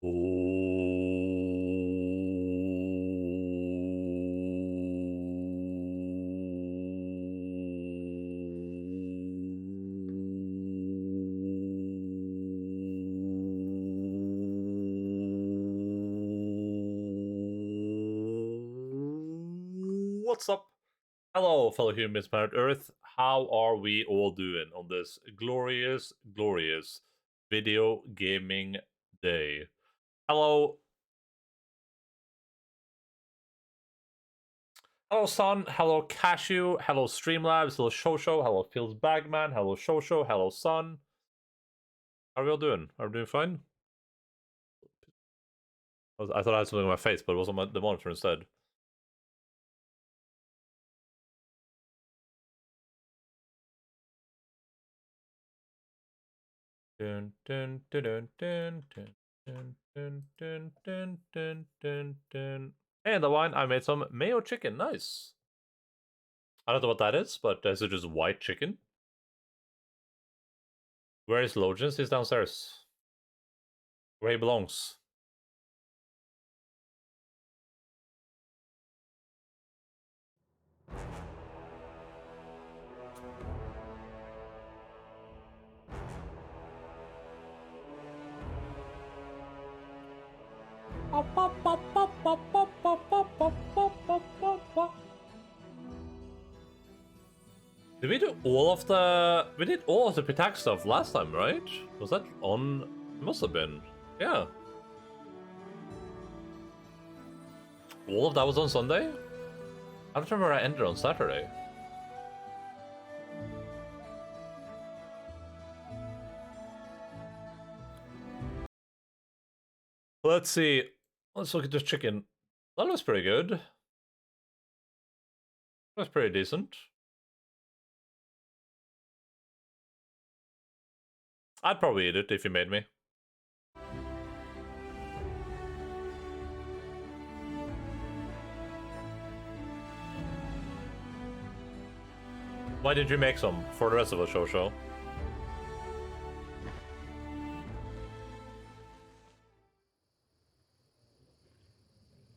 What's up? Hello, fellow humans, planet Earth. How are we all doing on this glorious, glorious video gaming day? Hello. Hello, Sun. Hello, Cashew. Hello, Streamlabs. Hello, Shosho. Hello, Feels Bagman. Hello, Shosho. Hello, Sun. How are we all doing? Are we doing fine? I thought I had something on my face, but it was on the monitor instead. Dun, dun, dun, dun, dun, dun, dun, dun, dun, dun, dun, dun, dun. And the wine, I made some mayo chicken. Nice. I don't know what that is, but is it just white chicken? Where is Logis? He's downstairs. Where he belongs. Did we do all of the... We did all of the Pitak stuff last time, right? Was that on... It must have been. Yeah. All of that was on Sunday? I don't remember I ended on Saturday. Let's see. Let's look at this chicken. That looks pretty good. That's pretty decent. I'd probably eat it if you made me. Why did you make some for the rest of the show?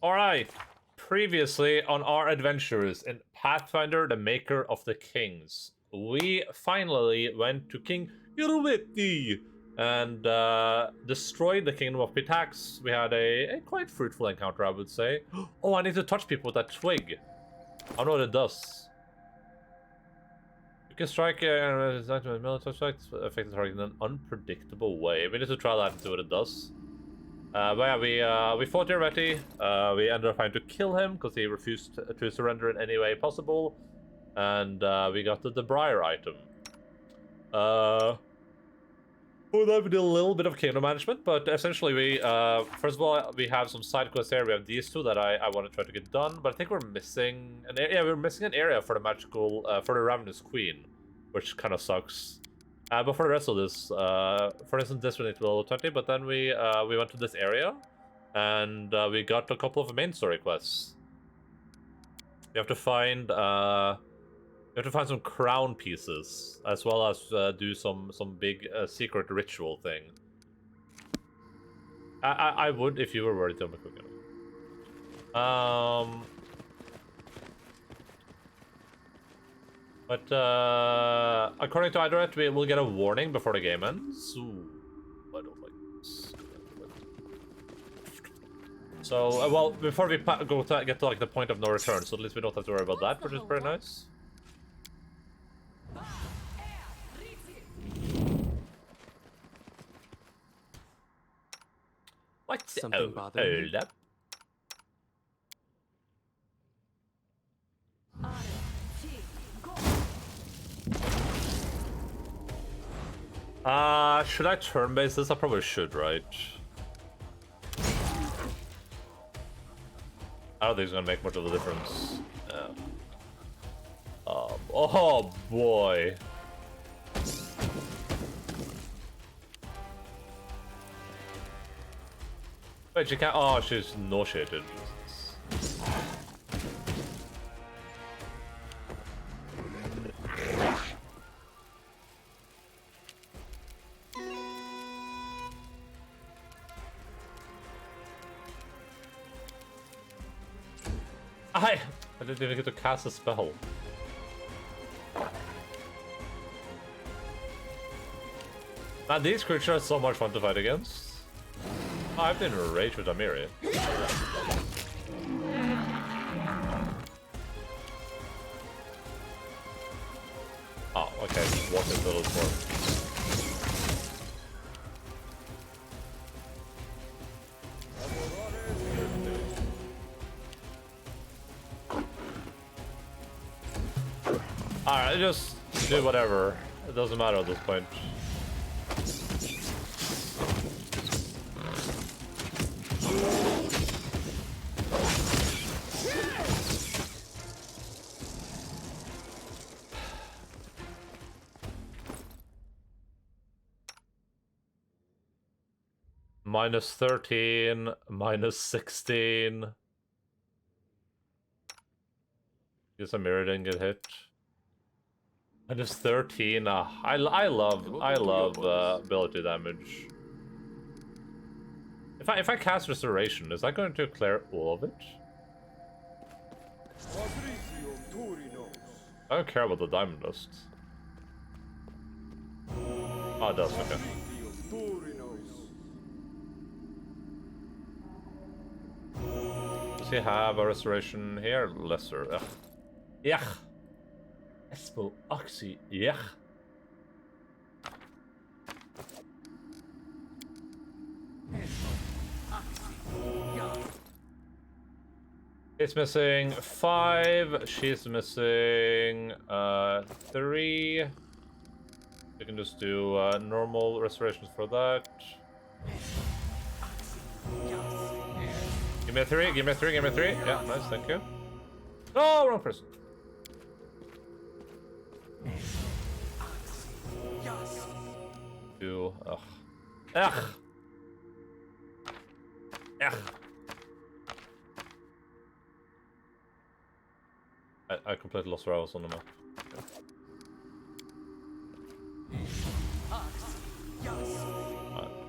Alright. Previously on our adventures in Pathfinder, the Maker of the Kings, we finally went to King Irwiti and destroyed the Kingdom of Pitax. We had a quite fruitful encounter, I would say. Oh, I need to touch people with that twig. I don't know what it does. You can strike military strikes affect the target in an unpredictable way. We need to try that and see what it does. But yeah, we fought Irwiti. We ended up having to kill him because he refused to surrender in any way possible. And we got the Briar item. For that, we did a little bit of kingdom management, but essentially we, first of all, we have some side quests here. We have these two that I want to try to get done, but I think we're missing an area. Yeah, we're missing an area for the magical, for the Ravenous Queen, which kind of sucks. But for the rest of this, for instance, this we need to level 20, but then we went to this area, and we got a couple of main story quests. You have to find some crown pieces, as well as do some big secret ritual thing. I would if you were worried to make it. But according to Idoret, we will get a warning before the game ends. Ooh, I don't like this. So, well, before we get to like the point of no return, so at least we don't have to worry about that, which is pretty nice. What? Something bothering Hold up. Should I turn-base this? I probably should, right? I don't think it's gonna make much of a difference. Yeah. Oh boy. Wait, she can't. Oh, she's nauseated. I didn't even get to cast a spell. Man, these creatures are so much fun to fight against. Oh, I've been rage with Amiri. Oh, okay. Walk into little form. Alright, just do whatever. It doesn't matter at this point. Minus 13, minus 16. Guess a mirror didn't get hit. Minus 13. I love ability damage. If I cast Restoration, is that going to clear all of it? I don't care about the Diamond Dust. Oh, it does, okay. Does he have a Restoration here? Lesser. Ugh. Yeah. Espo Oxy. Yeah. It's missing 5. She's missing 3. We can just do normal restorations for that. Give me a 3. Give me a 3. Give me a 3. Yeah, nice. Thank you. No, wrong person. Do ugh. Ugh. Ugh. I completely lost where I was on the map.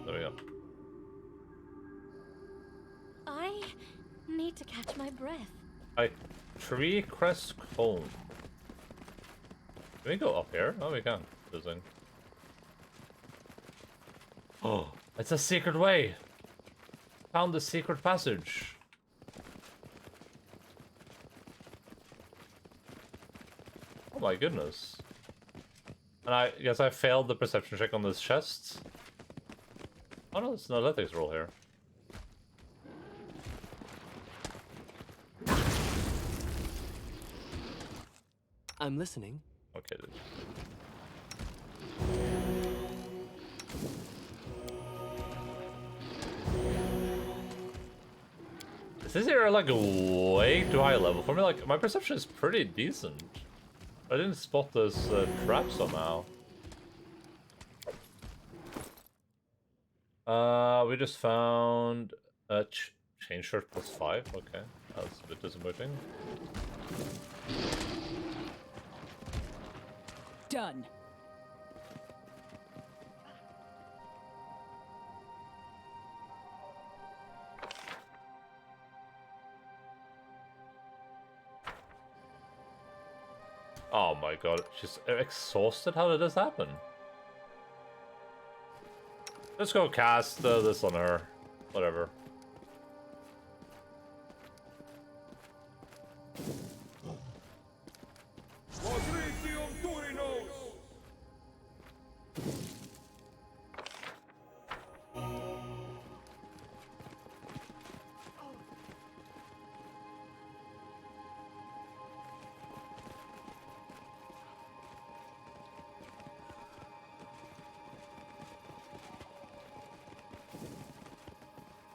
There we go. I need to catch my breath. Tree crest cone. Can we go up here? Oh, we can. Interesting. Oh, it's a secret way. Found the secret passage. Oh my goodness. And I guess I failed the perception check on this chest. Oh no, it's an athletics roll here. I'm listening. Okay, dude. Is here like way too high level for me? Like my perception is pretty decent. I didn't spot this trap somehow. We just found a chain shirt plus 5. Okay, that's a bit disappointing. Done. Oh my god, she's exhausted? How did this happen? Let's go cast this on her. Whatever.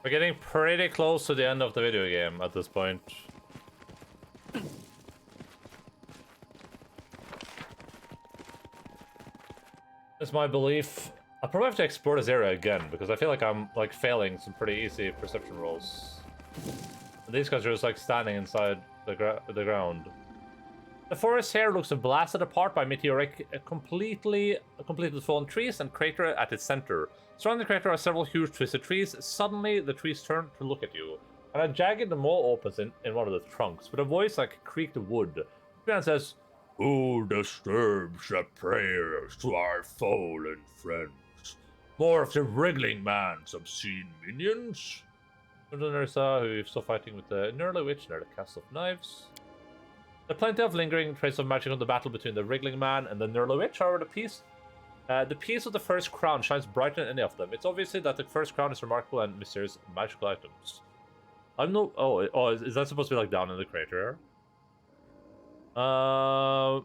We're getting pretty close to the end of the video game at this point. It's my belief. I'll probably have to explore this area again because I feel like I'm like failing some pretty easy perception rolls. And these guys are just like standing inside the ground. The forest here looks blasted apart by meteoric, completely fallen trees and crater at its center. Surrounding the crater are several huge twisted trees. Suddenly, the trees turn to look at you. And a jagged mole opens in one of the trunks, with a voice like creaked wood. The man says, "Who disturbs the prayers to our fallen friends? More of the wriggling man's obscene minions?" There's Ursa, who's still fighting with the Nerly Witch near the Castle of Knives. There are plenty of lingering traces of magic on the battle between the wriggling man and the Nerly Witch. However, the piece of the first crown shines brighter than any of them. It's obviously that the first crown is remarkable and mysterious magical items. I'm no. Oh, is that supposed to be like down in the crater? I'm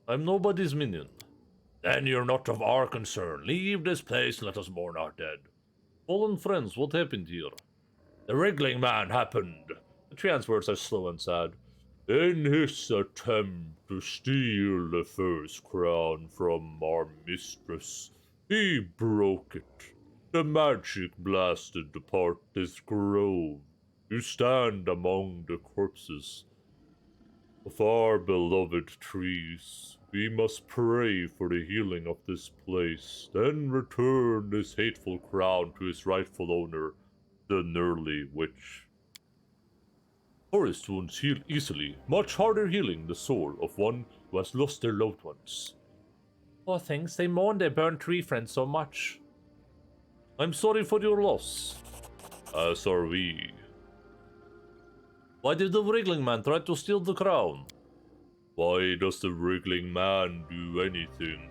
nobody's minion. Then you're not of our concern. Leave this place and let us mourn our dead. Fallen friends, what happened here? The wriggling man happened. The Trian's words are slow and sad. In his attempt to steal the first crown from our mistress, he broke it. The magic blasted apart this grove. You stand among the corpses of our beloved trees. We must pray for the healing of this place, then return this hateful crown to its rightful owner, the Nerly Witch. Forest wounds heal easily, much harder healing the soul of one who has lost their loved ones. Poor things, they mourn their burnt tree friends so much. I'm sorry for your loss, as are we. Why did the wriggling man try to steal the crown? Why does the wriggling man do anything?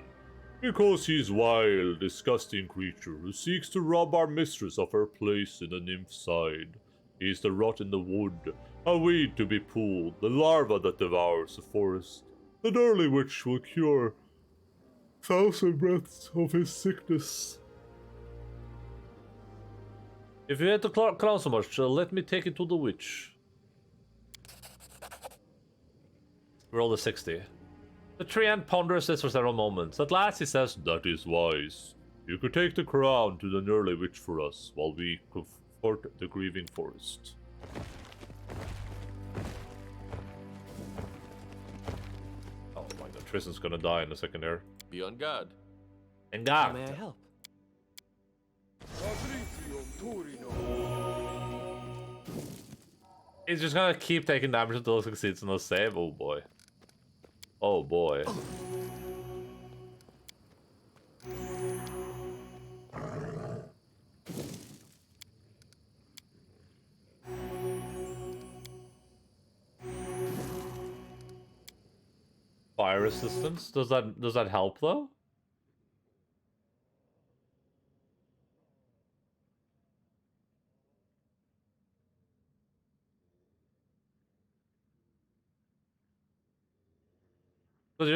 Because he's wild, disgusting creature who seeks to rob our mistress of her place in the nymph side. He's the rot in the wood, a weed to be pulled, the larva that devours the forest. The Nerly Witch will cure 1,000 breaths of his sickness. If you hate the crown so much, let me take it to the witch. Roll a 60. The Treant ponders this for several moments. At last he says, "That is wise. You could take the crown to the Nerly Witch for us, while we comfort the grieving forest." Oh my god, Tristan's gonna die in a second here. Be on guard. And How God! may I help? He's just gonna keep taking damage until he succeeds in a save. Oh boy. Oh boy. Fire resistance? Does that help though? Because it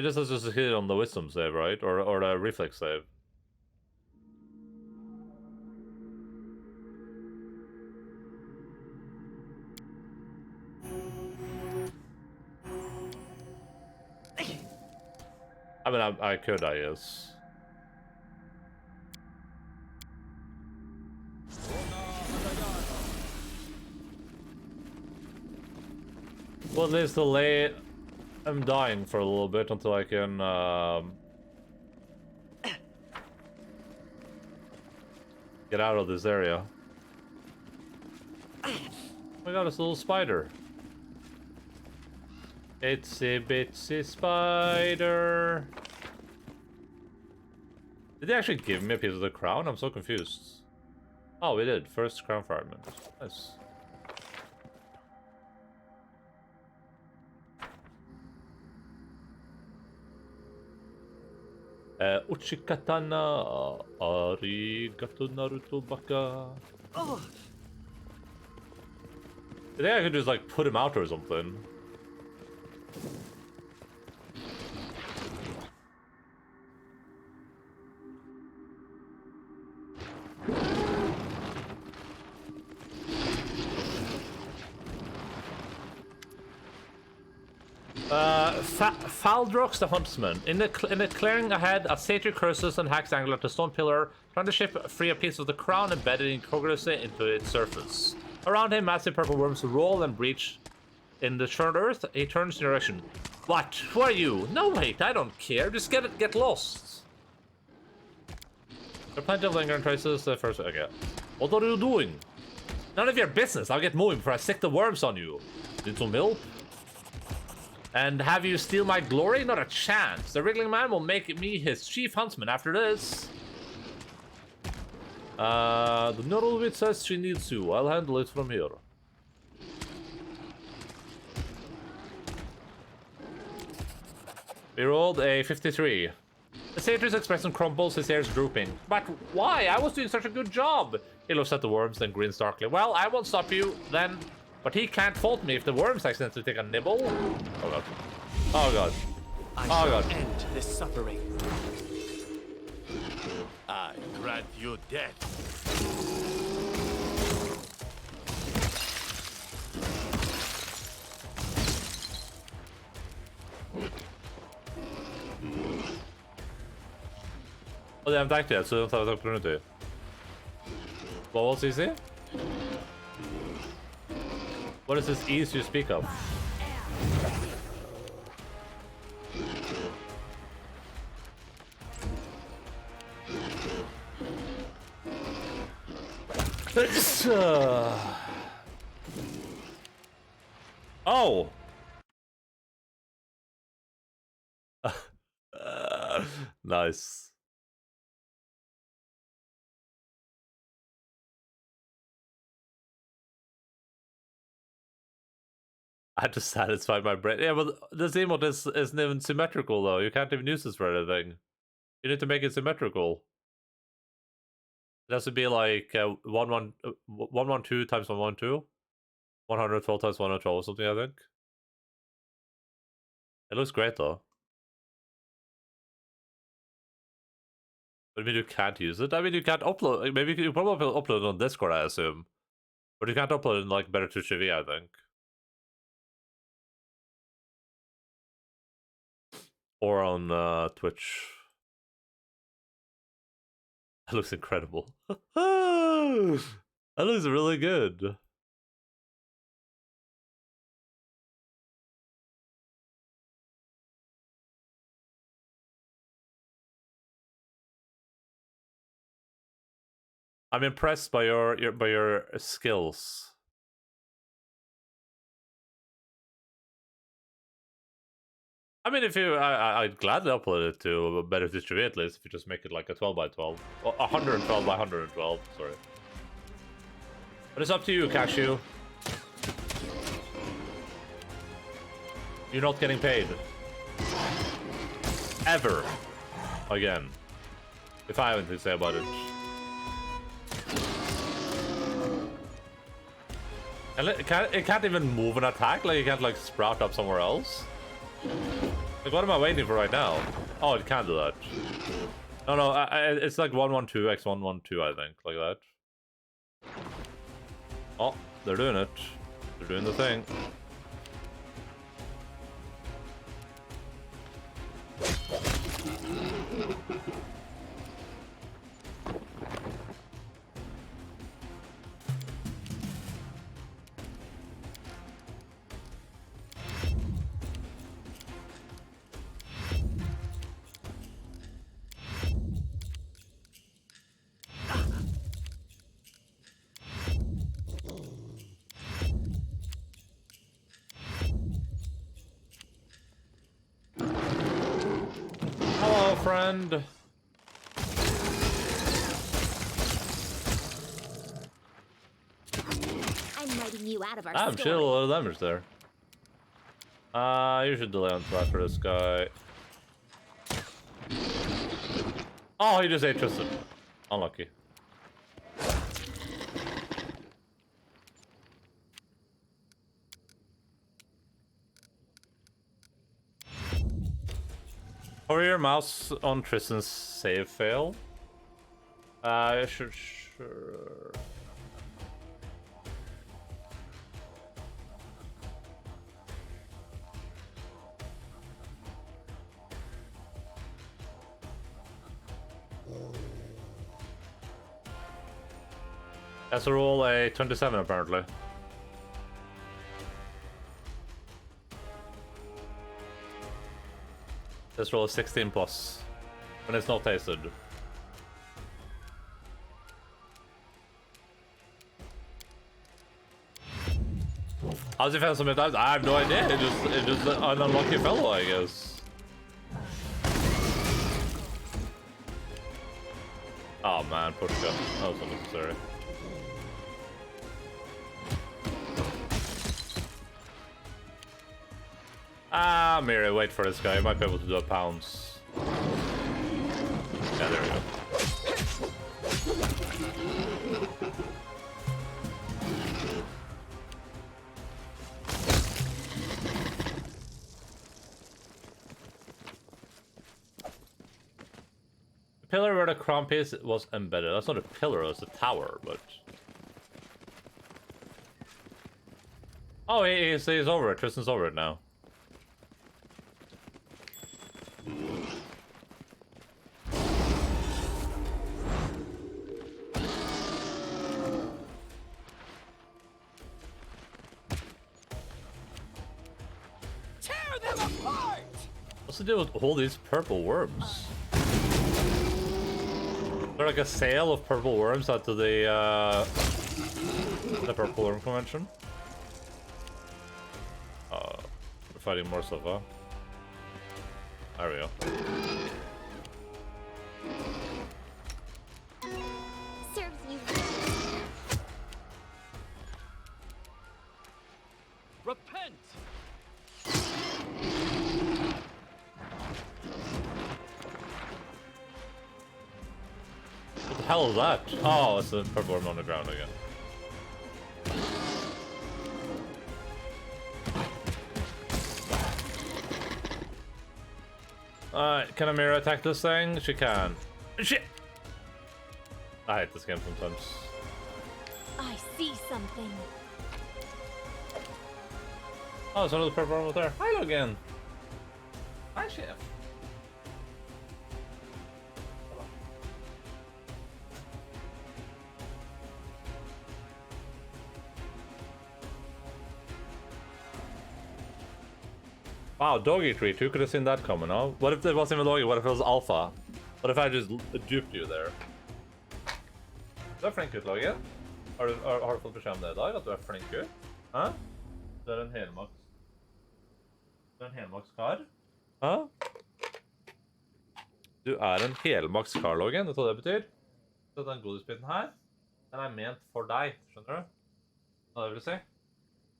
just has to succeed on the wisdom save, right? Or the reflex save. I mean, I could, I guess. Well, at least delay. I'm dying for a little bit until I can get out of this area. Oh my god, it's a little spider. Itsy bitsy spider. Did they actually give me a piece of the crown? I'm so confused. Oh, we did. First crown fragment. Nice. Uchikatana arigato Naruto baka. Oh, I think I could just like put him out or something. Faldrox the Huntsman. In the clearing ahead, a satyr curses and hacks angle at the stone pillar, trying to shift free a piece of the crown embedded incongruously into its surface. Around him, massive purple worms roll and breach in the churned earth. He turns in direction. What? Who are you? No, wait, I don't care. Just get lost. There are plenty of lingering traces. First, okay. What are you doing? None of your business. I'll get moving before I stick the worms on you. Need some milk? And have you steal my glory? Not a chance. The wriggling man will make me his chief huntsman after this. The Noodlewit says she needs you. I'll handle it from here. We rolled a 53. The satyr's expression crumbles, his hair's drooping. But why? I was doing such a good job. He looks at the worms, then grins darkly. Well, I won't stop you, then. But he can't fault me if the worms accidentally take a nibble. Oh god. Oh god. I Oh shall god. end this suffering. I grant you death. Oh, they haven't attacked yet, so I don't have an opportunity. What was easy? What is this ease you speak of? Oh! Nice. I had to satisfy my brain. Yeah, but this emote isn't even symmetrical though. You can't even use this for anything. You need to make it symmetrical. It has to be like 112 times 112. 112 times 112 or something, I think. It looks great though. But I mean, you can't use it. I mean, you can't upload. Maybe you probably upload it on Discord, I assume. But you can't upload it in like Better Twitch TV, I think. Or on Twitch. That looks incredible. That looks really good. I'm impressed by your skills. I mean, if you, I'd gladly upload it to a Better Twitch TV at least. If you just make it like a 12 by 12, or 112 by 112. Sorry. But it's up to you, Cashew. You're not getting paid. Ever. Again. If I have anything to say about it. And it can't even move an attack? Like, it can't, like, sprout up somewhere else? Like, what am I waiting for right now? Oh, it can't do that. No, it's like 112 x 112, I think, like that. Oh, they're doing it. They're doing the thing. Hello, friend. I'm writing you out of our I'm story. chill, a lot of damage there. You should delay on flat for this guy. Oh, he just ate Tristan. Unlucky. Or your mouse on Tristan's save fail. Sure. Has to roll a 27 apparently. Let's roll a 16 plus when it's not tasted. How's he found so many times? I have no idea. It just an unlucky fellow, I guess. Oh man, push gun. That was unnecessary. Ah, Miri, wait for this guy. He might be able to do a pounce. Yeah, there we go. The pillar where the crown piece was embedded. That's not a pillar, that's a tower, but... Oh, he's over it. Tristan's over it now. What's the deal with all these purple worms? Is there like a sale of purple worms out to the purple worm convention? We're fighting more so far. There we go. Serves you. Repent! What the hell is that? Oh, it's a purple worm on the ground again. Can Amira attack this thing? She can. Shit! I hate this game sometimes. I see something. Oh, there's another purple worm over there. Hi, Logan. Hi, Chef. Wow, doggy treat. Who could have seen that coming, huh? What if it wasn't even doggy? What if it was alpha? What if I just duped you there? Du er flink gutt, Logan. Har du fått beskjed om det i dag, at du er flink gutt? Hæ? Du er en helmaks. Du er en helmakskar? Hæ? Du er en helmakskar, Logan. Vet du hva det betyr? Så den godisbiten her, den er ment for deg, skjønner du? Hva det vil si?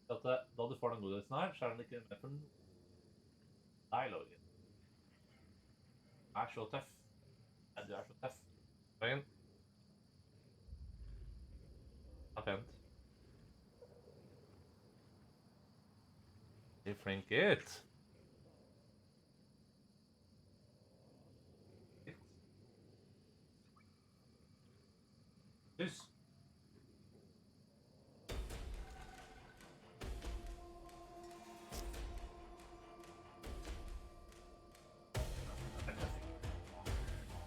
At da du får den godisen her, så er den ikke med for deg, Logan. Du er så tøff. Nei, du er så tøff. Logan. Det er pent. Det er flink gutt. Hus.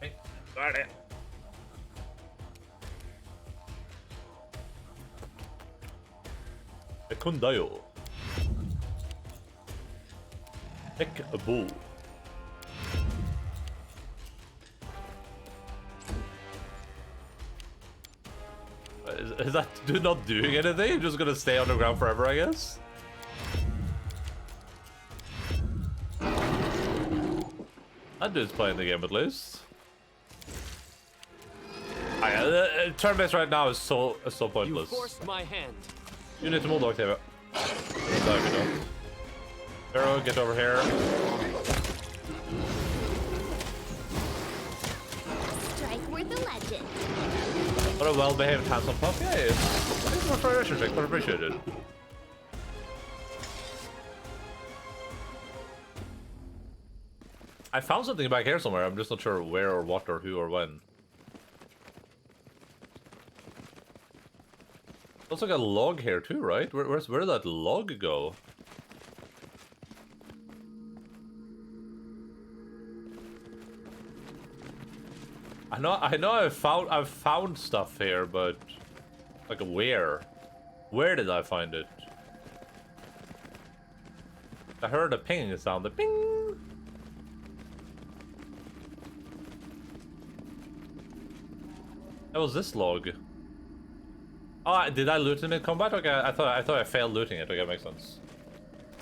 Hei, hva er det? Det kunne jo. Take a bull. Is that dude not doing anything? You're just gonna stay on the ground forever, I guess? That dude's playing the game at least. Turn-based right now is so You pointless. forced my hand. You need to move dog, TV. There we go. Arrow, get over here. Strike worth a legend. What a well-behaved handsome pup. Yeah, it's more for a relationship, but appreciated. I found something back here somewhere. I'm just not sure where or what or who or when. Looks like a log here too, right? Where did that log go? I know I've found stuff here, but like where? Where did I find it? I heard a ping sound, the ping. That was this log. Oh, did I loot it in combat? Okay, I thought I failed looting it. Okay, that makes sense.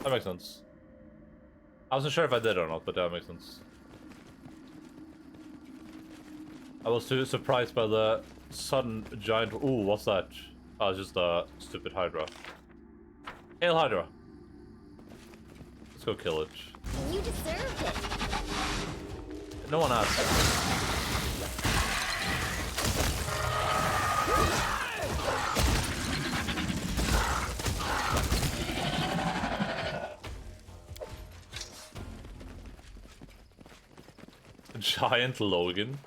That makes sense. I wasn't sure if I did or not, but that makes sense. I was too surprised by the sudden giant. Ooh, what's that? Oh, it's just a stupid Hydra. Hail Hydra. Let's go kill it. You deserved it. No one asked. Giant Logan.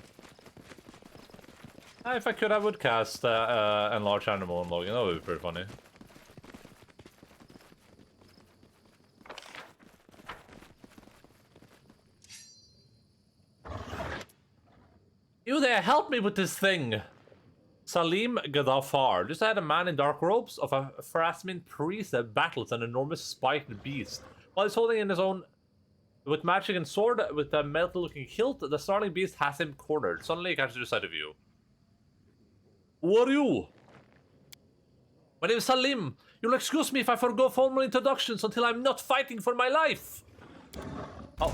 If I could, I would cast Enlarge Animal on Logan. That would be pretty funny. You there, help me with this thing! Salim Gadafar just had a man in dark robes of a Pharasmian priest that battles an enormous spiked beast. While he's holding in his own with magic and sword with a metal-looking hilt, the snarling beast has him cornered. Suddenly he catches sight of you. Who are you? My name is Salim. You'll excuse me if I forgo formal introductions until I'm not fighting for my life. Oh.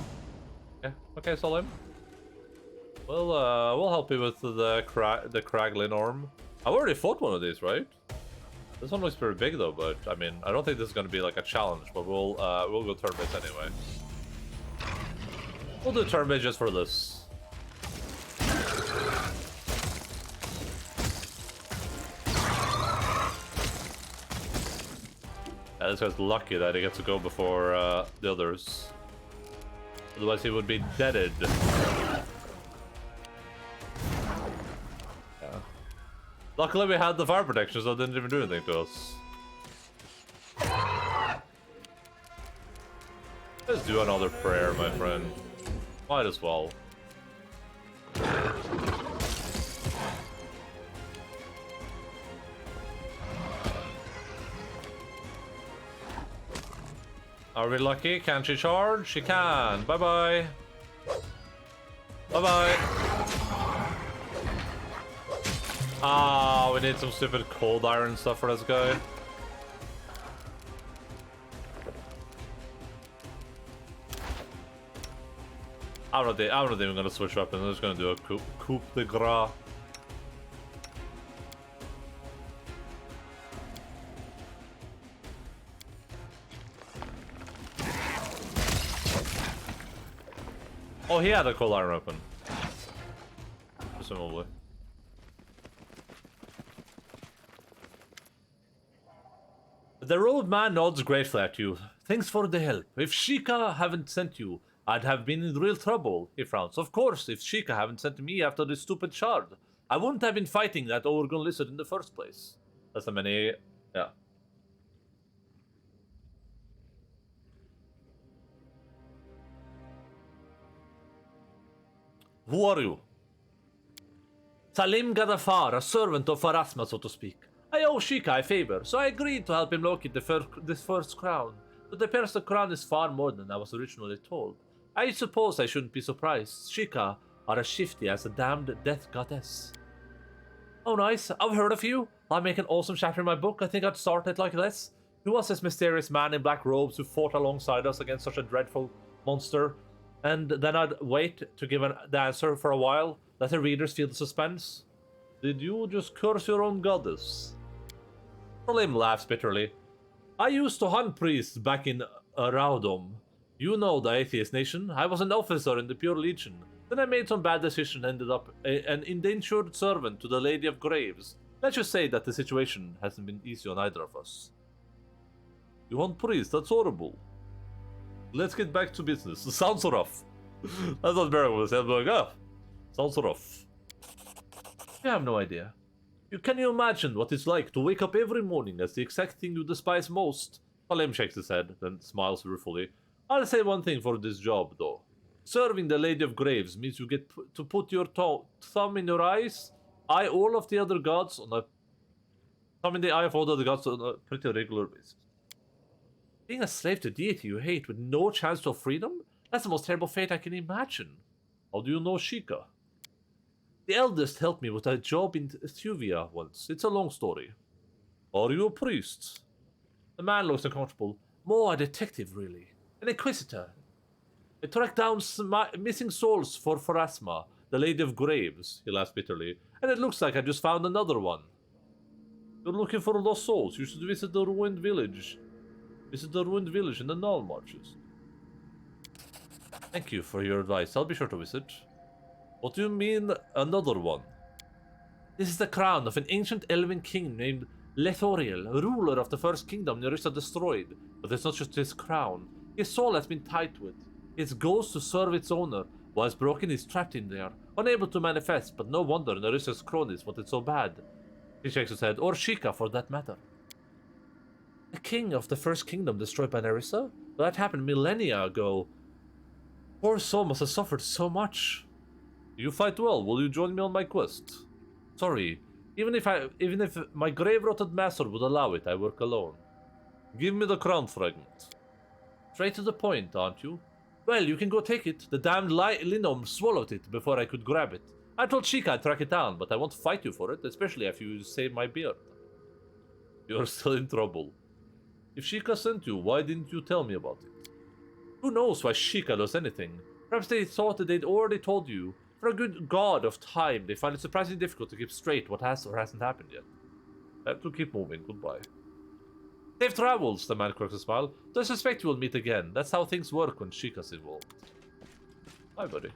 Okay, Salim. We'll help you with the Kraglin Orm. I've already fought one of these, right? This one looks pretty big though, but I mean, I don't think this is gonna be like a challenge, but we'll go turn-based anyway. We'll do turn-based just for this. Yeah, this guy's lucky that he gets to go before the others. Otherwise he would be deaded. Luckily we had the fire protection, so it didn't even do anything to us. Let's do another prayer, my friend. Might as well. Are we lucky? Can she charge? She can. Bye-bye. Bye-bye. Ah, we need some stupid cold iron stuff for this guy. I'm not even gonna switch weapons. I'm just gonna do a coup de grace. Oh, he had a cold iron weapon. Presumably. The robed man nods gratefully at you. Thanks for the help. If Sheikah haven't sent you, I'd have been in real trouble, he frowns. Of course, if Sheikah haven't sent me after this stupid shard, I wouldn't have been fighting that Oregon lizard in the first place. That's how many... yeah. Who are you? Salim Gadafar, a servant of Pharasma, so to speak. I owe Sheikah a favor, so I agreed to help him locate this first crown. But it appears the crown is far more than I was originally told. I suppose I shouldn't be surprised. Sheikah are as shifty as a damned death goddess. Oh nice, I've heard of you. I'll make an awesome chapter in my book. I think I'd start it like this. Who was this mysterious man in black robes who fought alongside us against such a dreadful monster? And then I'd wait to give the answer for a while, let the readers feel the suspense. Did you just curse your own goddess? Salim laughs bitterly. I used to hunt priests back in Raudom. You know the atheist nation. I was an officer in the Pure Legion. Then I made some bad decision and ended up an indentured servant to the Lady of Graves. Let's just say that the situation hasn't been easy on either of us. You hunt priests? That's horrible. Let's get back to business. Sounds rough. That's what Barry was saying. Like, oh, sounds rough. You have no idea. Can you imagine what it's like to wake up every morning as the exact thing you despise most? Salim shakes his head, then smiles ruefully. I'll say one thing for this job, though. Serving the Lady of Graves means you get to put your thumb in your eyes, eye all of the other gods on a... thumb in the eye of all the other gods on a pretty regular basis. Being a slave to deity you hate with no chance of freedom? That's the most terrible fate I can imagine. How do you know Sheikah? The eldest helped me with a job in Thuvia once. It's a long story. Are you a priest? The man looks uncomfortable. More a detective, really. An inquisitor. I tracked down missing souls for Pharasma, the Lady of Graves, he laughs bitterly. And it looks like I just found another one. You're looking for lost souls. You should visit the ruined village. Visit the ruined village in the Null Marches. Thank you for your advice. I'll be sure to visit. What do you mean, another one? This is the crown of an ancient elven king named Lethoriel, ruler of the first kingdom Nerissa destroyed. But it's not just his crown. His soul has been tied to it. Its ghost to serve its owner. While broken, is trapped in there, unable to manifest, but no wonder Nerissa's cronies want it so bad. He shakes his head, or Sheikah for that matter. The king of the first kingdom destroyed by Nerissa? Well, that happened millennia ago. Poor soul must have suffered so much. You fight well. Will you join me on my quest? Sorry, even if my grave-rotted master would allow it, I work alone. Give me the crown fragment. Straight to the point, aren't you? Well, you can go take it. The damned Linom swallowed it before I could grab it. I told Sheikah I'd track it down, but I won't fight you for it, especially if you save my beard. You're still in trouble. If Sheikah sent you, why didn't you tell me about it? Who knows why Sheikah does anything? Perhaps they thought that they'd already told you. For a good god of time, they find it surprisingly difficult to keep straight what has or hasn't happened yet. I have to keep moving. Goodbye. Safe travels, the man cracks a smile. Do I suspect you will meet again? That's how things work when Sheikah's involved. Bye, buddy.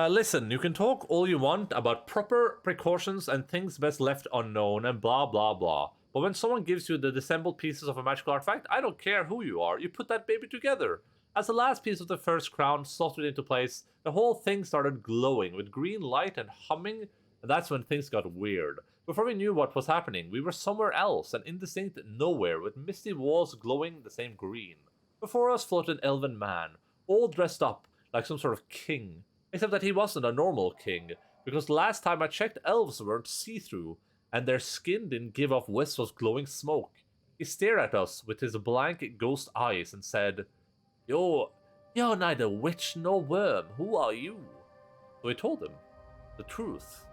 Listen, you can talk all you want about proper precautions and things best left unknown and blah blah blah. But when someone gives you the disassembled pieces of a magical artifact, I don't care who you are, you put that baby together. As the last piece of the first crown slotted into place, the whole thing started glowing with green light and humming, and that's when things got weird. Before we knew what was happening, we were somewhere else, an indistinct nowhere with misty walls glowing the same green. Before us floated an elven man, all dressed up like some sort of king. Except that he wasn't a normal king, because last time I checked, elves weren't see-through, and their skin didn't give off wisps of glowing smoke. He stared at us with his blank ghost eyes and said, You're neither witch nor worm. Who are you? So we told him the truth.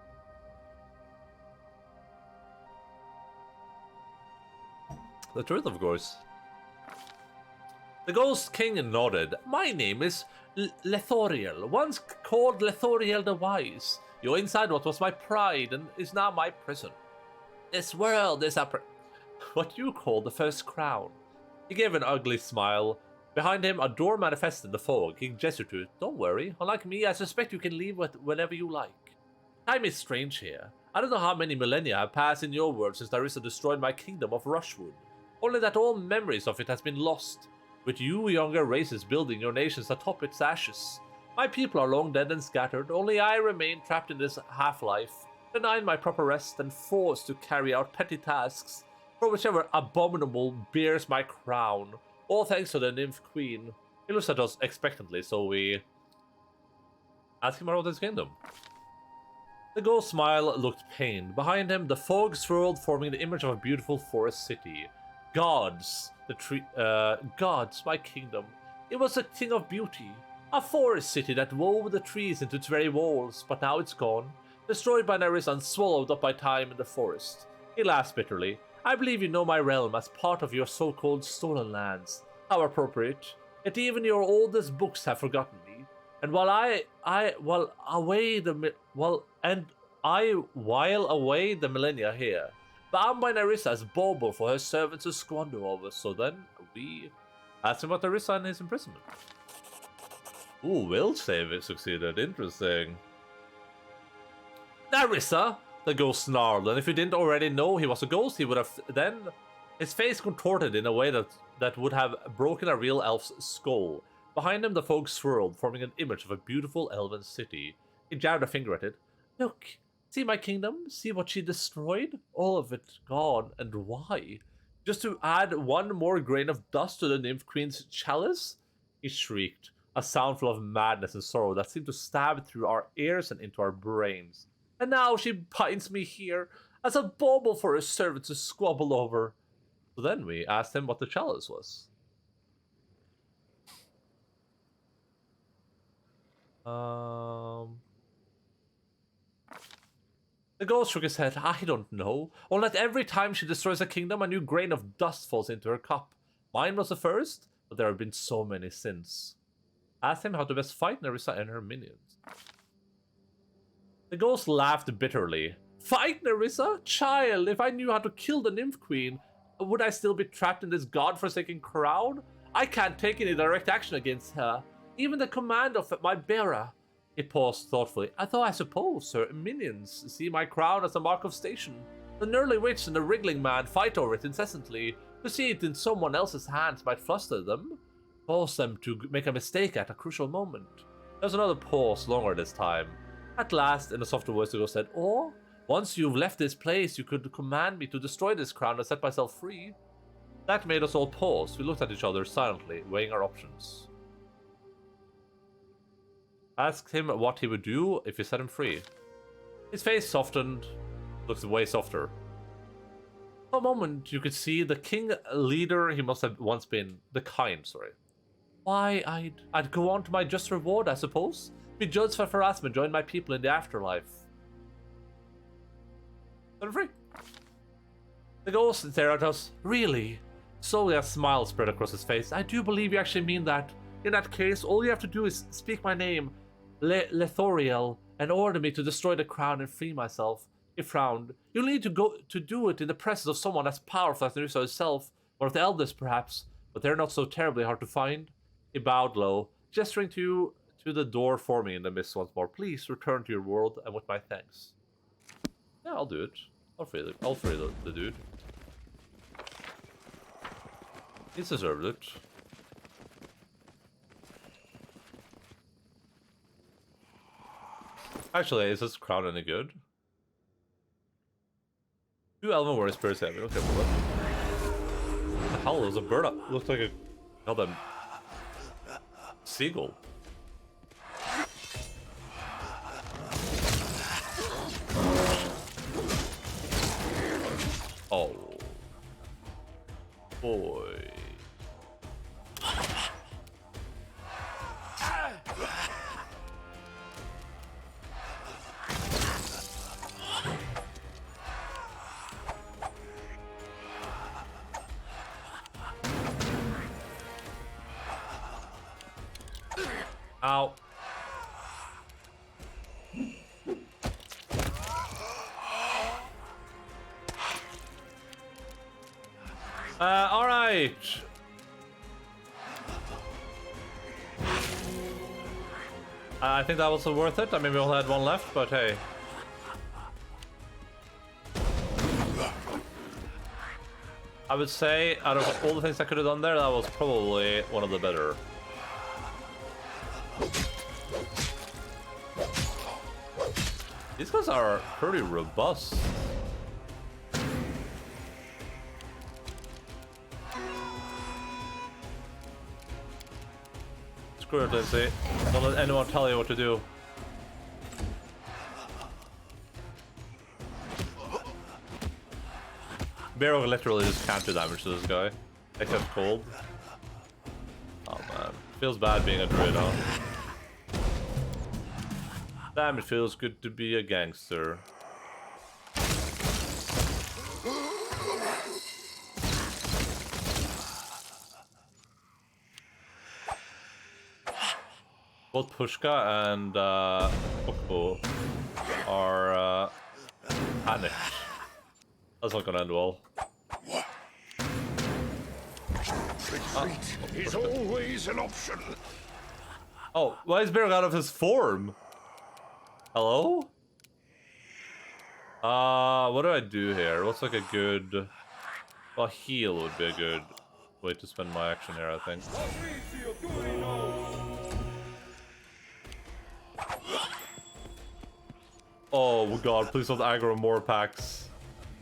The truth, of course. The Ghost King nodded. My name is Lethoriel, once called Lethoriel the Wise. You're inside what was my pride and is now my prison. This world is what you call the first crown. He gave an ugly smile. Behind him, a door manifested in the fog. He gestured to it. Don't worry. Unlike me, I suspect you can leave whenever you like. Time is strange here. I don't know how many millennia have passed in your world since Nerissa destroyed my kingdom of Rushwood. Only that all memories of it has been lost, with you younger races building your nations atop its ashes. My people are long dead and scattered. Only I remain trapped in this half-life, denied my proper rest and forced to carry out petty tasks for whichever abominable bears my crown. All thanks to the nymph queen. He looks at us expectantly, so we ask him about his kingdom. The ghost smile looked pained. Behind him, the fog swirled, forming the image of a beautiful forest city. Gods, gods, my kingdom. It was a thing of beauty. A forest city that wove the trees into its very walls, but now it's gone. Destroyed by Nerissa and swallowed up by time in the forest. He laughs bitterly. I believe you know my realm as part of your so-called stolen lands. How appropriate. Yet even your oldest books have forgotten me. And while while away the millennia here, bound by Nerissa as bauble for her servants to squander over. So then we asked him about Nerissa and his imprisonment. Ooh, will save it succeeded. Interesting. Nerissa! The ghost snarled, and if you didn't already know he was a ghost, he would have then... His face contorted in a way that would have broken a real elf's skull. Behind him, the fog swirled, forming an image of a beautiful elven city. He jabbed a finger at it. Look, see my kingdom? See what she destroyed? All of it gone, and why? Just to add one more grain of dust to the nymph queen's chalice? He shrieked, a sound full of madness and sorrow that seemed to stab through our ears and into our brains. And now she binds me here as a bauble for her servants to squabble over. So then we asked him what the chalice was. The ghost shook his head. I don't know. Only that every time she destroys a kingdom, a new grain of dust falls into her cup. Mine was the first, but there have been so many since. Asked him how to best fight Nerissa and her minions. The ghost laughed bitterly. Fight Nerissa? Child, if I knew how to kill the nymph queen, would I still be trapped in this godforsaken crowd? I can't take any direct action against her. Even the command of my bearer. He paused thoughtfully. Although I suppose her minions see my crown as a mark of station. The Nurly Witch and the Wriggling Man fight over it incessantly. To see it in someone else's hands might fluster them. Cause them to make a mistake at a crucial moment. There was another pause, longer this time. At last, in a softer voice, the ghost said, Or, once you've left this place, you could command me to destroy this crown and set myself free. That made us all pause. We looked at each other silently, weighing our options. Asked him what he would do if we set him free. His face softened, looked way softer. For a moment, you could see the king leader he must have once been. The kind, sorry. Why, I'd go on to my just reward, I suppose. Be judged for harassment, join my people in the afterlife. Set him free. The ghost stared at us. Really? Slowly a smile spread across his face. I do believe you actually mean that. In that case, all you have to do is speak my name, Lethoriel, and order me to destroy the crown and free myself. He frowned. You'll need to go to do it in the presence of someone as powerful as Nerissa herself, one of the elders perhaps, but they're not so terribly hard to find. He bowed low, gesturing to the door for me in the mist once more. Please return to your world, and with my thanks. Yeah, I'll do it. I'll free the dude. He's deserved it. Actually, is this crown any good? 2 Elven Warrior Spirits have it. Okay, well, what the hell? There's a bird up. Looks like a goddamn seagull. Oh. Boy. Ow. All right. I think that was worth it. I mean, we only had one left, but hey. I would say, out of all the things I could have done there, that was probably one of the better. These guys are pretty robust. Screw it, Lindsay. Don't let anyone tell you what to do. Barrow literally just can't do damage to this guy. Except cold. Oh man. Feels bad being a druid, huh? Damn, it feels good to be a gangster. Both Pushka and Okbo are panicked. That's not gonna end well. Retreat is always an option. Oh, why is Bear out of his form? Hello? What do I do here? What's like a good... Well, heal would be a good way to spend my action here, I think. Oh god, please don't aggro more packs.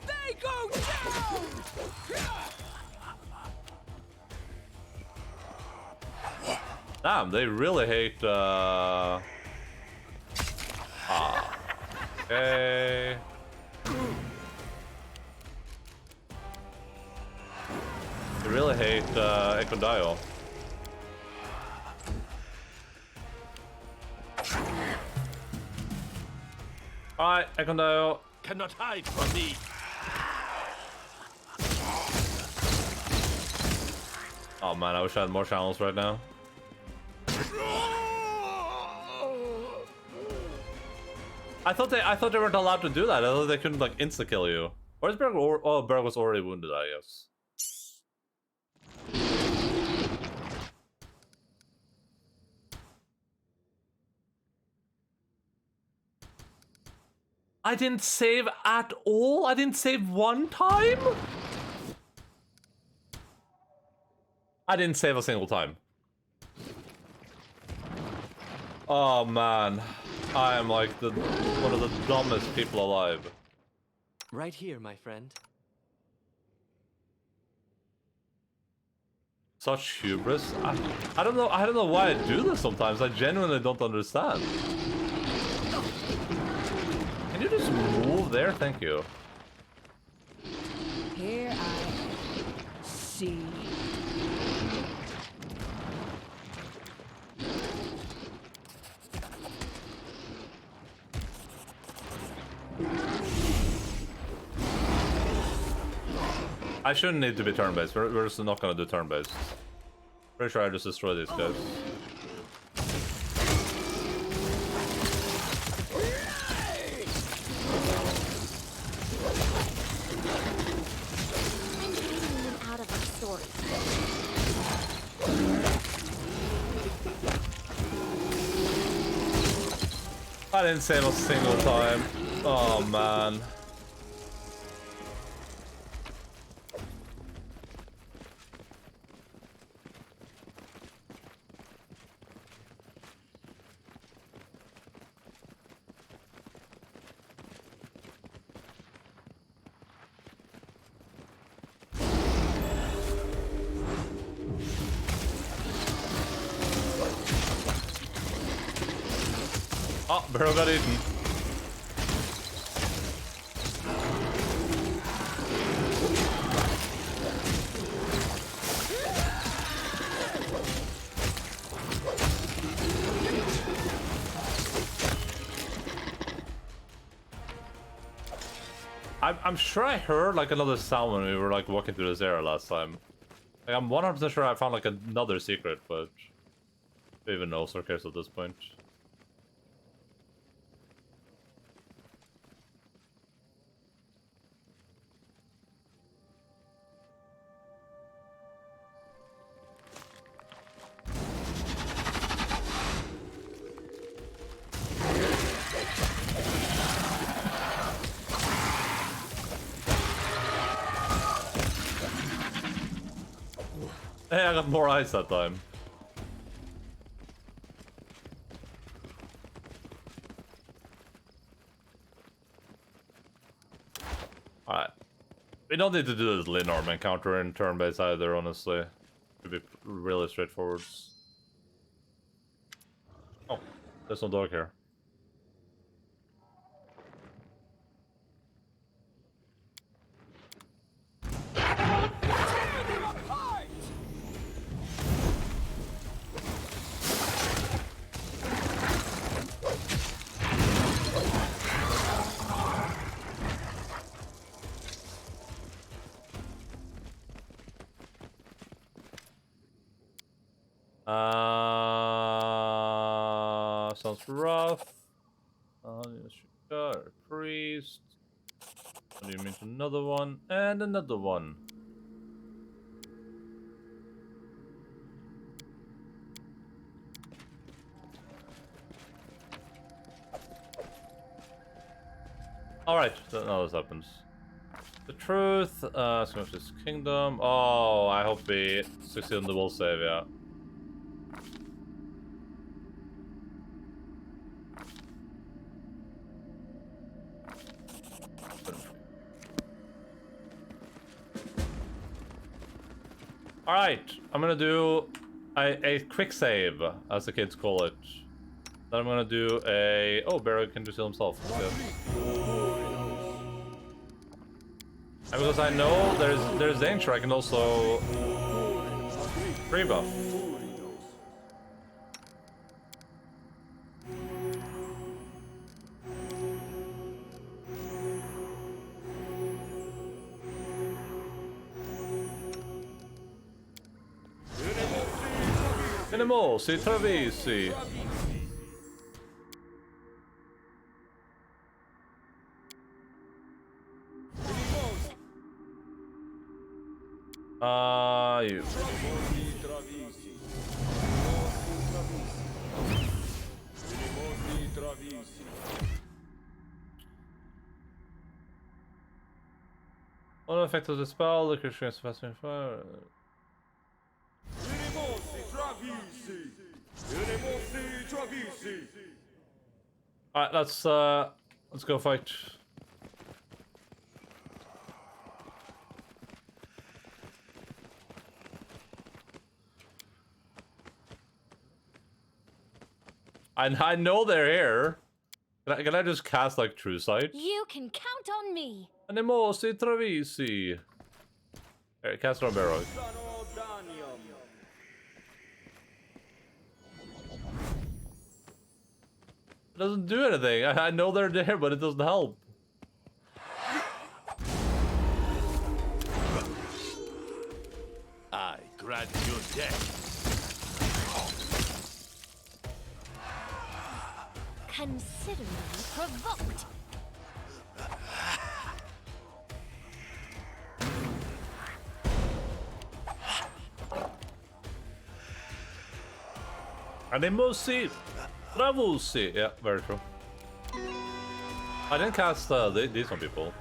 They go down! Damn, they really hate, okay. They really hate, Ekondayo. Alright, I can do. Cannot hide from me. Oh man, I wish I had more channels right now. I thought they weren't allowed to do that. I thought they couldn't like insta kill you. Or is Berg? Oh, Berg was already wounded, I guess. I didn't save at all? I didn't save one time? I didn't save a single time. Oh man. I am like one of the dumbest people alive. Right here, my friend. Such hubris. I don't know why I do this sometimes. I genuinely don't understand. Can you just move there? Thank you. Here I see. I shouldn't need to be turn-based. We're just not gonna do turn-based. Pretty sure I just destroy these guys. I'm leaving them out of our story. I didn't save a single time. Oh man. Oh, Barrow got eaten. I'm sure I heard like another sound when we were like walking through this area last time. Like, I'm 100% sure I found like another secret, but who even knows or cares at this point. Hey, I got more ice that time. Alright. We don't need to do this Linorm encounter in turn-based either, honestly. Should be really straightforward. Oh, there's no dog here. Sounds rough. A priest. What do you mean another one? And another one. Alright, now this happens. The truth, Smash Kingdom. Oh, I hope we succeed on the will save, yeah. Alright, I'm gonna do a quick save, as the kids call it. Then I'm gonna do a... Oh, Barrow can do it himself. Yes. And because I know there's danger, I can also free buff. Animosi travesi. You. One effect of the spell, the creature is fast fire. Alright, let's go fight. I know they're here. Can I just cast like True Sight? You can count on me. Animosi travesi. Alright, cast on Barrow. It doesn't do anything. I know they're there, but it doesn't help. I grant your death. Consider me provoked. Animosi travesi. Yeah, very true. I didn't cast these on people.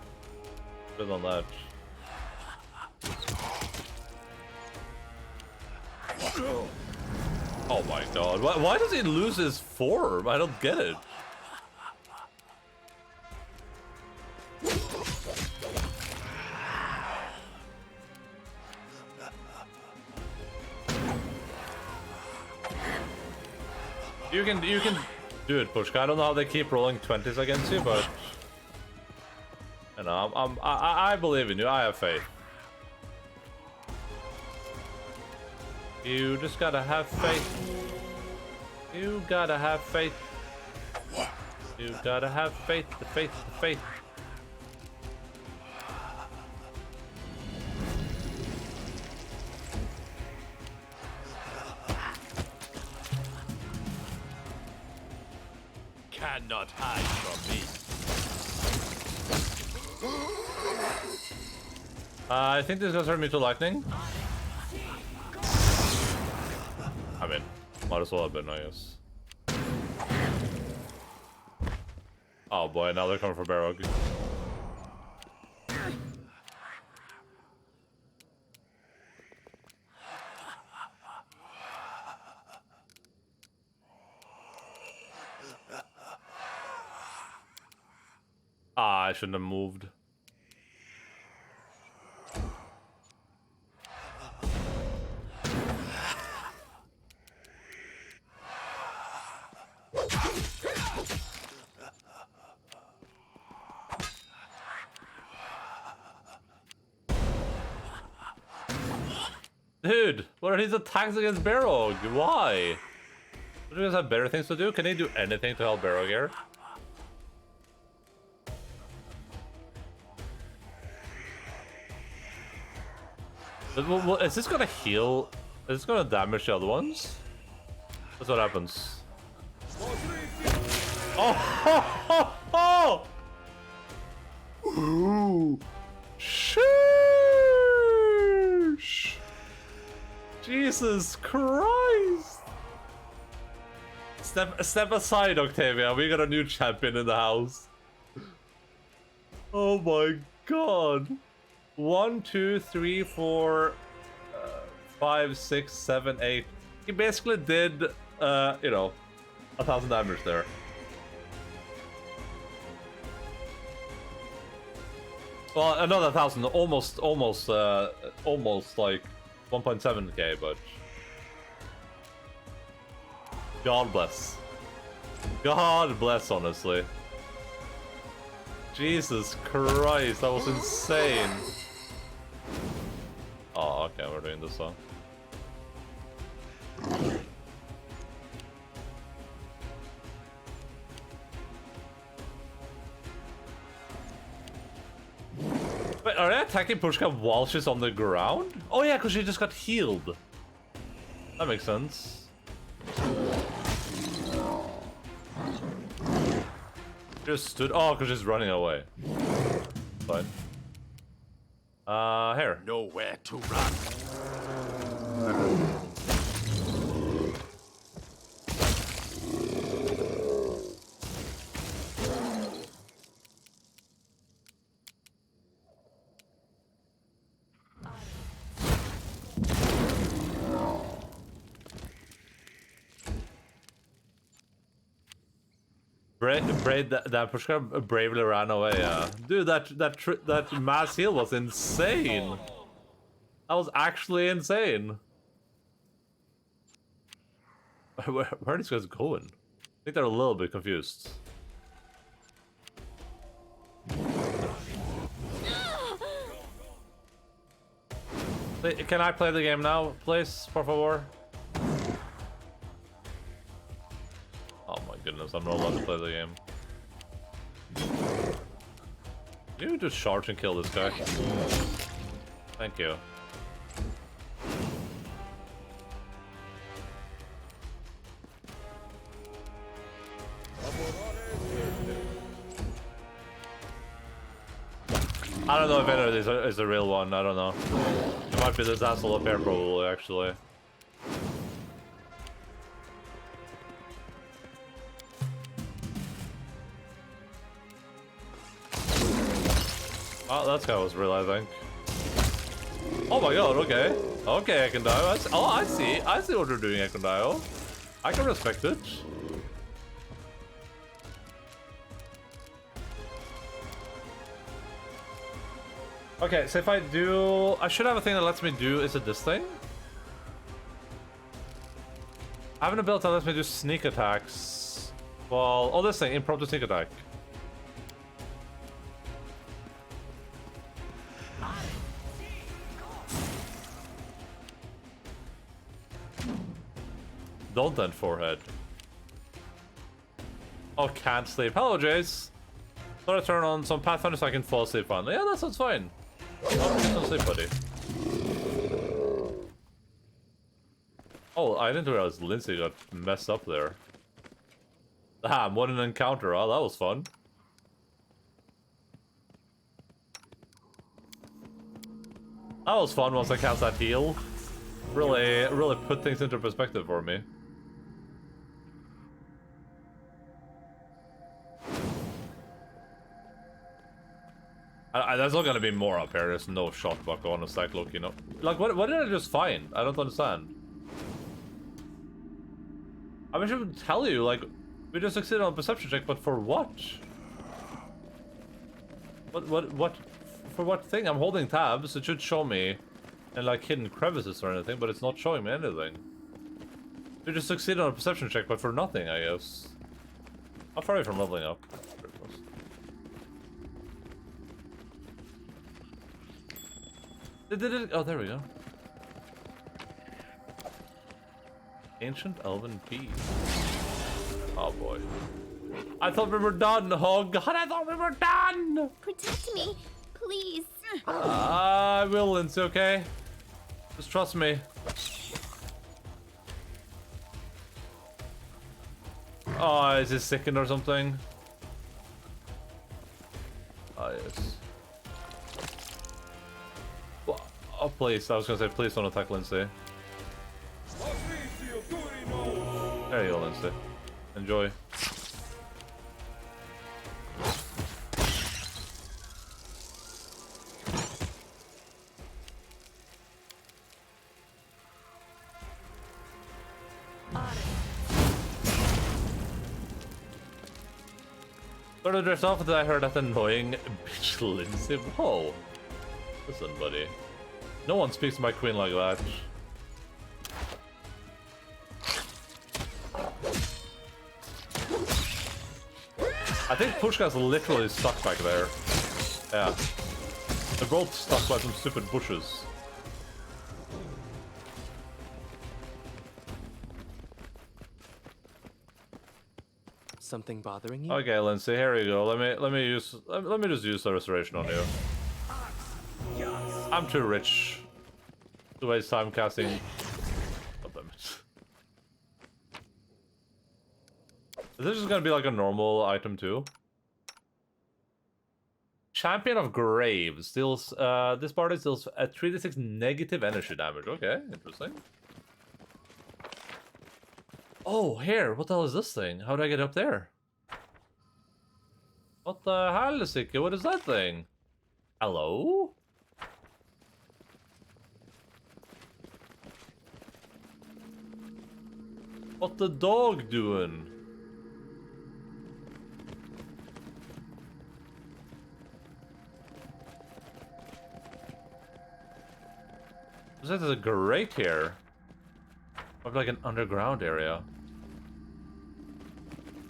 Good on that. Oh my god. Why does he lose his form? I don't get it. You can do it, Pushka. I don't know how they keep rolling 20s against you, but you know, I believe in you. I have faith. You just gotta have faith. You gotta have faith. You gotta have faith. The faith. The faith. Cannot hide from me. I think this has hurt me to lightning. I mean, might as well have been, I guess. Oh boy, now they're coming for Barrow. Ah, I shouldn't have moved. Dude, what are these attacks against Barrow? Why? Do you guys have better things to do? Can they do anything to help Barrow here? Is this gonna heal? Is this gonna damage the other ones? That's what happens. Oh! Ho, ho, ho! Ooh! Sheesh! Jesus Christ! Step aside, Octavia. We got a new champion in the house. Oh my god! 1, 2, 3, 4, 5, 6, 7, 8. He basically did, you know, 1,000 damage there. Well, another 1,000, almost like 1.7k, but God bless. God bless, honestly. Jesus Christ, that was insane. Oh, okay, we're doing this song. Wait, are they attacking Pushka while she's on the ground? Oh yeah, because she just got healed. That makes sense. Just stood. Oh, because she's running away. Fine. Here. Nowhere to run. That Pushka bravely ran away. Dude, that mass heal was insane. That was actually insane. Where are these guys going? I think they're a little bit confused. Can I play the game now, please, por favor? Oh my goodness, I'm not allowed to play the game. You just charge and kill this guy. Thank you. I don't know if any of these is the real one, I don't know. It might be this asshole up here probably, actually. Oh, that guy was real, I think. Oh my god, okay. Okay, Ekendio. I see. I see what you're doing, Ekendio. I can respect it. Okay, so if I do... I should have a thing that lets me do... Is it this thing? I have an ability that lets me do sneak attacks. Well... Oh, this thing. Impromptu sneak attack. Don't end forehead. Oh, can't sleep. Hello, Jace. Thought I'd turn on some Pathfinder so I can fall asleep finally. Yeah, that sounds fine. Oh, get some sleep, buddy. Oh, I didn't realize Lindsay got messed up there. Ah, what an encounter. Oh, that was fun. That was fun once I cast that heal. Really put things into perspective for me. There's not gonna be more up here. There's no shot buckle on a stack look, you know. Like, what did I just find? I don't understand. I wish I would tell you, like, we just succeeded on a perception check, but for what? What? For what thing? I'm holding tabs. It should show me, and like hidden crevices or anything, but it's not showing me anything. We just succeeded on a perception check, but for nothing, I guess. How far are we from leveling up? Oh, there we go. Ancient Elven Key. Oh boy. I thought we were done. Oh god, I thought we were done! Protect me, please. I will, Lindsay, okay? Just trust me. Oh, is this sickened or something? Oh, yes. Oh, please. I was gonna say, please don't attack Lindsay. There you go, Lindsay. Enjoy. Sort of dressed off that I heard that annoying bitch Lindsay. Whoa. Listen, buddy. No one speaks to my queen like that. I think Pushka's literally stuck back there. Yeah. They're both stuck by some stupid bushes. Something bothering you? Okay, Lindsay, here you go. Let me just use the restoration on you. I'm too rich to waste time casting. Oh, damn it. Is this just gonna be like a normal item too? Champion of Graves deals. This party deals a 3d6 negative energy damage. Okay, interesting. Oh, here. What the hell is this thing? How do I get up there? What the hell, Siki? What is that thing? Hello? What the dog doing? There's a grate here. Of like an underground area.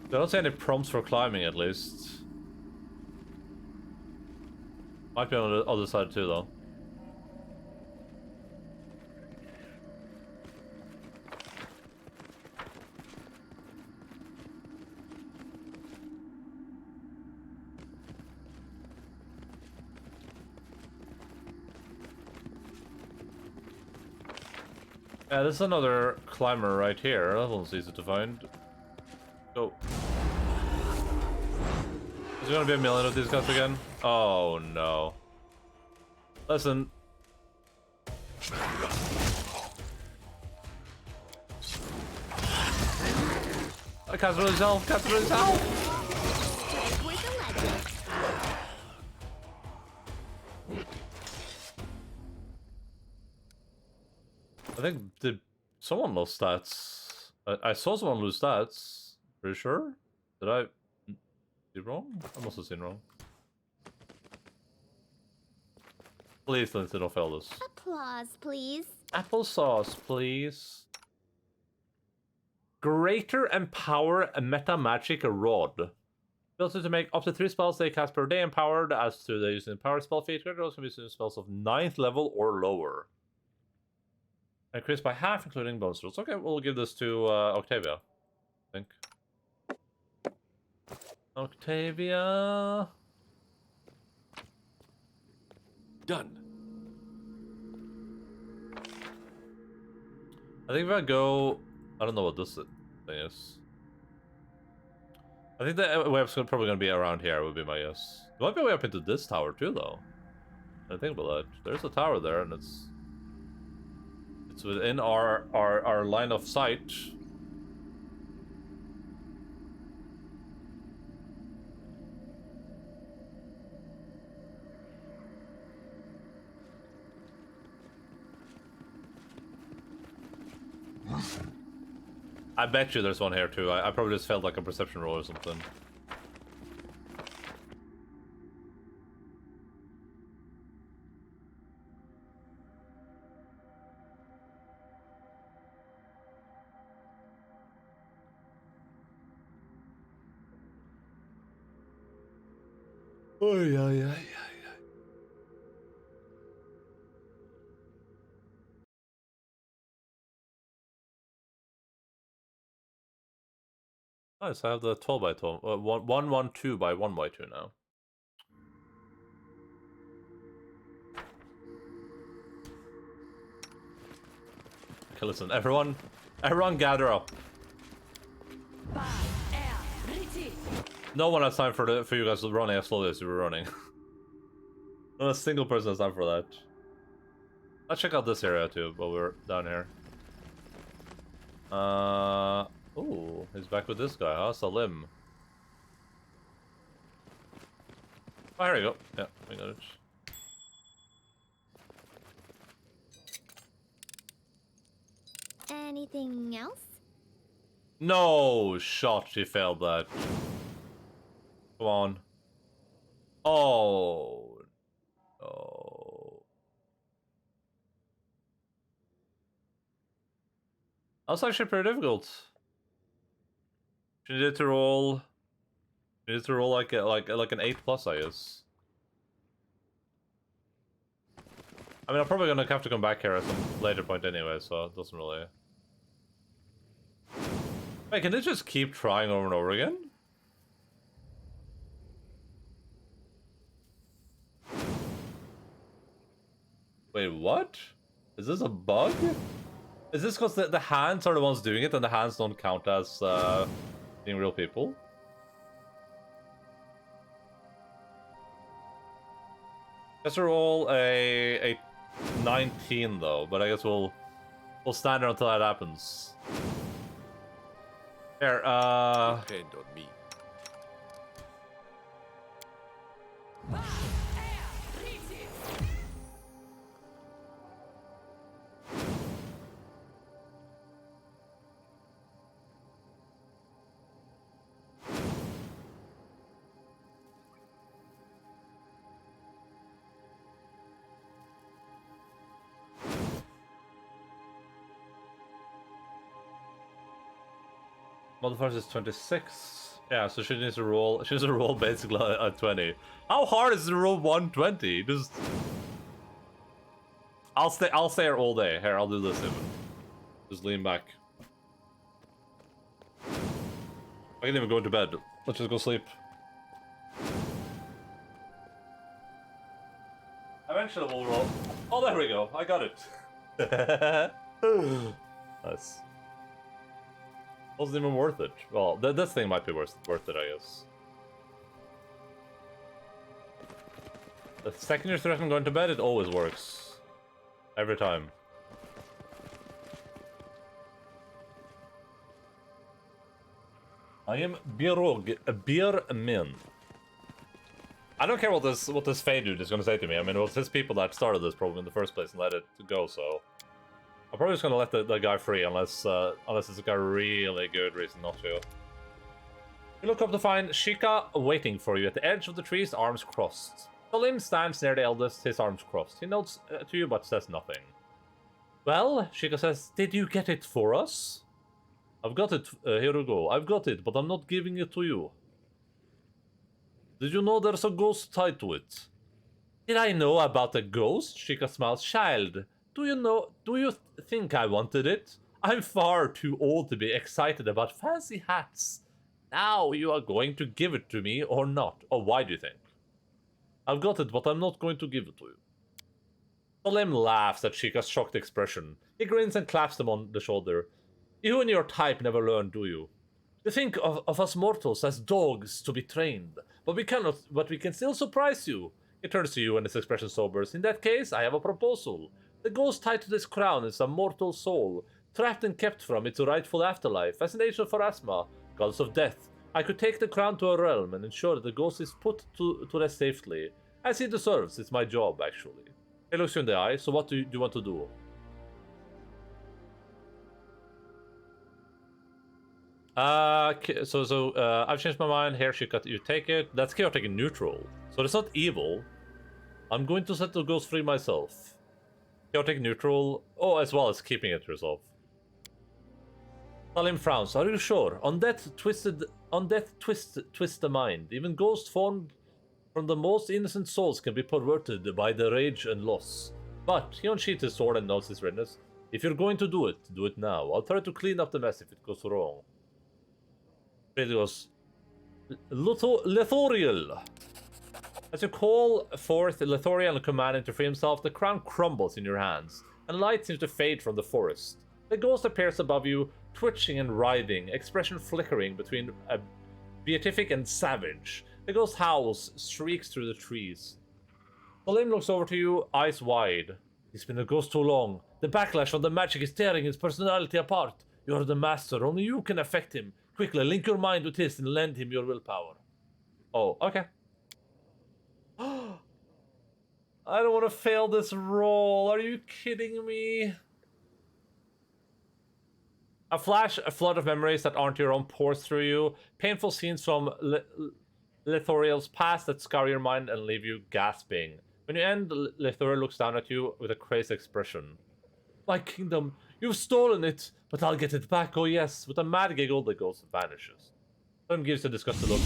I don't see any prompts for climbing, at least. Might be on the other side too, though. Yeah, this is another climber right here. That one's easy to find. Go. Is there gonna be a million of these guys again? Oh no. Listen. I can't really tell. Can't really tell. I think did someone lose stats? I saw someone lose stats. Pretty sure. Did I see wrong? I must have seen wrong. Please, Lindsay, don't fail this. Applause, please. Applesauce, please. Greater Empower a Meta Magic Rod. Ability to make up to 3 spells they cast per day empowered as to the using power spell feature. Those can be using spells of 9th level or lower. Increased by half, including bonus rolls. Okay, we'll give this to Octavia, I think. Octavia. Done. I think if I go, I don't know what this thing is. I think the web's probably going to be around here, would be my guess. It might be way up into this tower too, though. I think about that. There's a tower there, and it's within our line of sight. I bet you there's one here too. I probably just felt like a perception roll or something. Oh yeah. Nice, I have the 12 by 12, 112 by 1 by 2 now. Okay, listen, everyone gather up. No one has time for you guys running as slowly as you were running. Not a single person has time for that. Let's check out this area too while we're down here. Oh, he's back with this guy, huh? Salim. Oh, here we go. Yeah, we got it. Anything else? No shot, she failed that. Come on. Oh. No. That was actually pretty difficult. She needed to roll. She needed to roll like an 8+, I guess. I mean, I'm probably gonna have to come back here at some later point anyway, so it doesn't really. Wait, can they just keep trying over and over again? Wait, what? Is this a bug? Is this because the hands are the ones doing it and the hands don't count as being real people? Let's roll a 19 though, but I guess we'll stand there until that happens. Here, Depend on me. modifier is 26. Yeah, so she needs to roll. She needs to roll basically a 20. How hard is it to roll 120? Just. I'll stay here all day. Here, I'll do this even. Just lean back. I can even go to bed. Let's just go sleep. Eventually we'll roll. Oh, there we go. I got it. Nice. Wasn't even worth it. Well, this thing might be worth it, I guess. The second you're threatening going to bed, it always works. Every time. I am Beermin. I don't care what this Fey dude is gonna say to me. I mean, it was his people that started this problem in the first place and let it go, so I'm probably just gonna let the guy free unless it's like a really good reason not to. You look up to find Shika waiting for you at the edge of the trees, arms crossed. Salim stands near the eldest, his arms crossed. He nods to you but says nothing. Well, Shika says, did you get it for us? I've got it, here we go. I've got it, but I'm not giving it to you. Did you know there's a ghost tied to it? Did I know about the ghost? Shika smiles. Child, do you think I wanted it? I'm far too old to be excited about fancy hats. Now you are going to give it to me or not? Or why do you think? I've got it, but I'm not going to give it to you. Salim laughs at Shika's shocked expression. He grins and claps them on the shoulder. You and your type never learn, do you? You think of us mortals as dogs to be trained, but we can still surprise you. He turns to you and his expression sobers. In that case, I have a proposal. The ghost tied to this crown is a mortal soul, trapped and kept from its rightful afterlife. As an agent for Asma, goddess of death, I could take the crown to a realm and ensure that the ghost is put to rest safely. As he deserves, it's my job, actually. He looks you in the eye, so what do you want to do? I've changed my mind. Here, you take it. That's chaotic and neutral. So it's not evil. I'm going to set the ghost free myself. Chaotic neutral. Oh, as well as keeping it yourself. Salim frowns. Are you sure? On death twist the mind. Even ghosts formed from the most innocent souls can be perverted by the rage and loss. But he unsheathes his sword and nods his readiness. If you're going to do it now. I'll try to clean up the mess if it goes wrong. It goes Lethoriel. As you call forth Lethoriel and command him to free himself, the crown crumbles in your hands, and light seems to fade from the forest. The ghost appears above you, twitching and writhing, expression flickering between a beatific and savage. The ghost howls, shrieks through the trees. Salim looks over to you, eyes wide. He's been a ghost too long. The backlash from the magic is tearing his personality apart. You are the master, only you can affect him. Quickly, link your mind with his and lend him your willpower. Oh, okay. I don't want to fail this roll. Are you kidding me? A flood of memories that aren't your own pours through you. Painful scenes from Lethoriel's past that scar your mind and leave you gasping. When you end, Lethoriel looks down at you with a crazed expression. My kingdom, you've stolen it, but I'll get it back, oh yes. With a mad giggle, the ghost vanishes. Tom gives a disgusted look.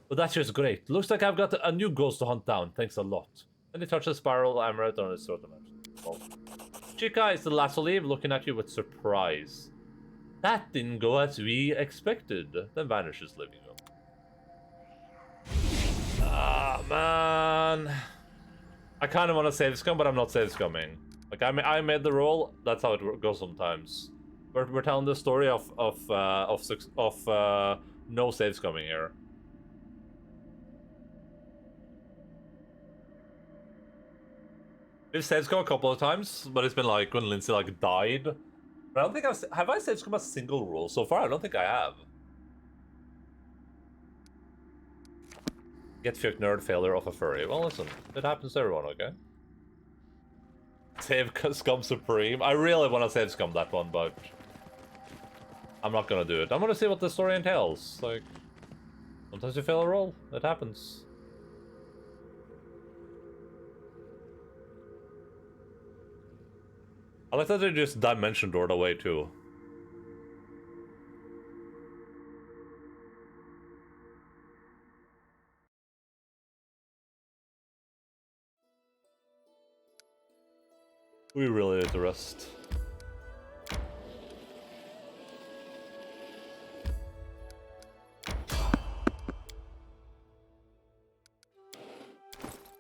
But that's just great. Looks like I've got a new ghost to hunt down. Thanks a lot. Then he touches Spiral Amulet on his throat. Well, Chica is the last to leave, looking at you with surprise. That didn't go as we expected. Then vanishes, leaving you. Ah, man. I kind of want to save scum, but I'm not save scumming. Like, I made the roll. That's how it goes sometimes. We're telling the story of no save scumming here. 'Cause I mean, I made the roll. That's how it goes sometimes. We're telling the story of no save scumming here. 'Cause I mean, I made the roll. That's how it goes sometimes. We're telling the story of no save scumming here. 'Cause I mean, I made the roll. That's how it goes sometimes. We're telling the story of no save scumming here. We've save scum a couple of times, but it's been like when Lindsay like died. But I don't think have I save scum a single rule so far? I don't think I have. Get fucked nerd failure of a furry. Well, listen, it happens to everyone, okay? Save scum supreme. I really want to save scum that one, but I'm not gonna do it. I'm gonna see what the story entails. Like, sometimes you fail a roll. It happens. I like that they just dimension doored away too. We really need to rest.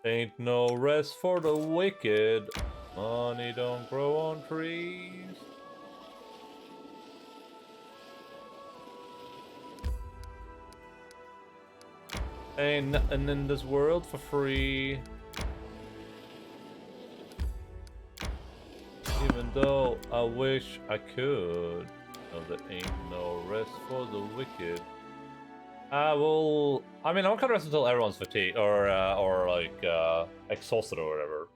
Ain't no rest for the wicked. Money don't grow on trees. Ain't nothing in this world for free. Even though I wish I could. No, there ain't no rest for the wicked. I mean, I'm gonna rest until everyone's fatigued or like exhausted or whatever.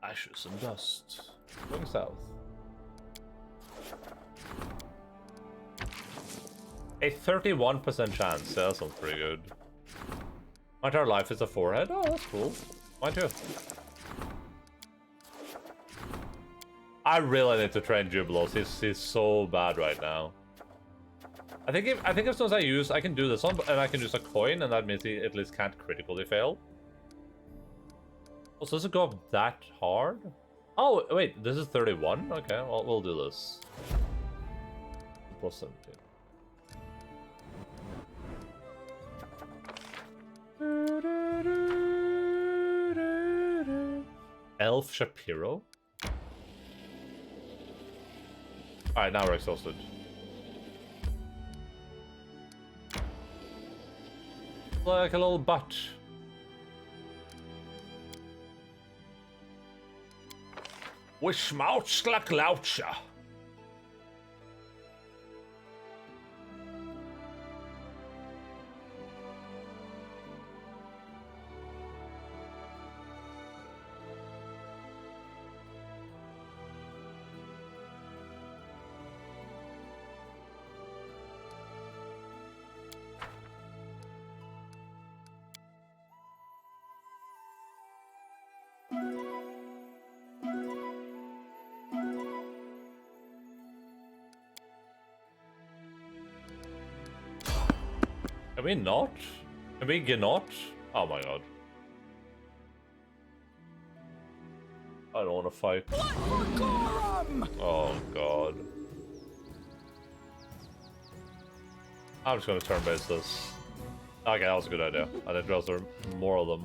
Ashes and dust. Going south. A 31% chance. Yeah, that sounds pretty good. My entire life is a forehead. Oh, that's cool. Mine too. I really need to train Jubilos. He's so bad right now. I think as soon as I can do this one, and I can use a coin, and that means he at least can't critically fail. Oh, so does it go up that hard? Oh, wait, this is 31? Okay, well, we'll do this. Plus 17. Elf Shapiro? Alright, now we're exhausted. Like a little butt. We smouch like loucha. Can we not? Can we not? Oh my god. I don't want to fight. Oh god. I'm just gonna turn base this. Okay, that was a good idea. I didn't realize there were more of them.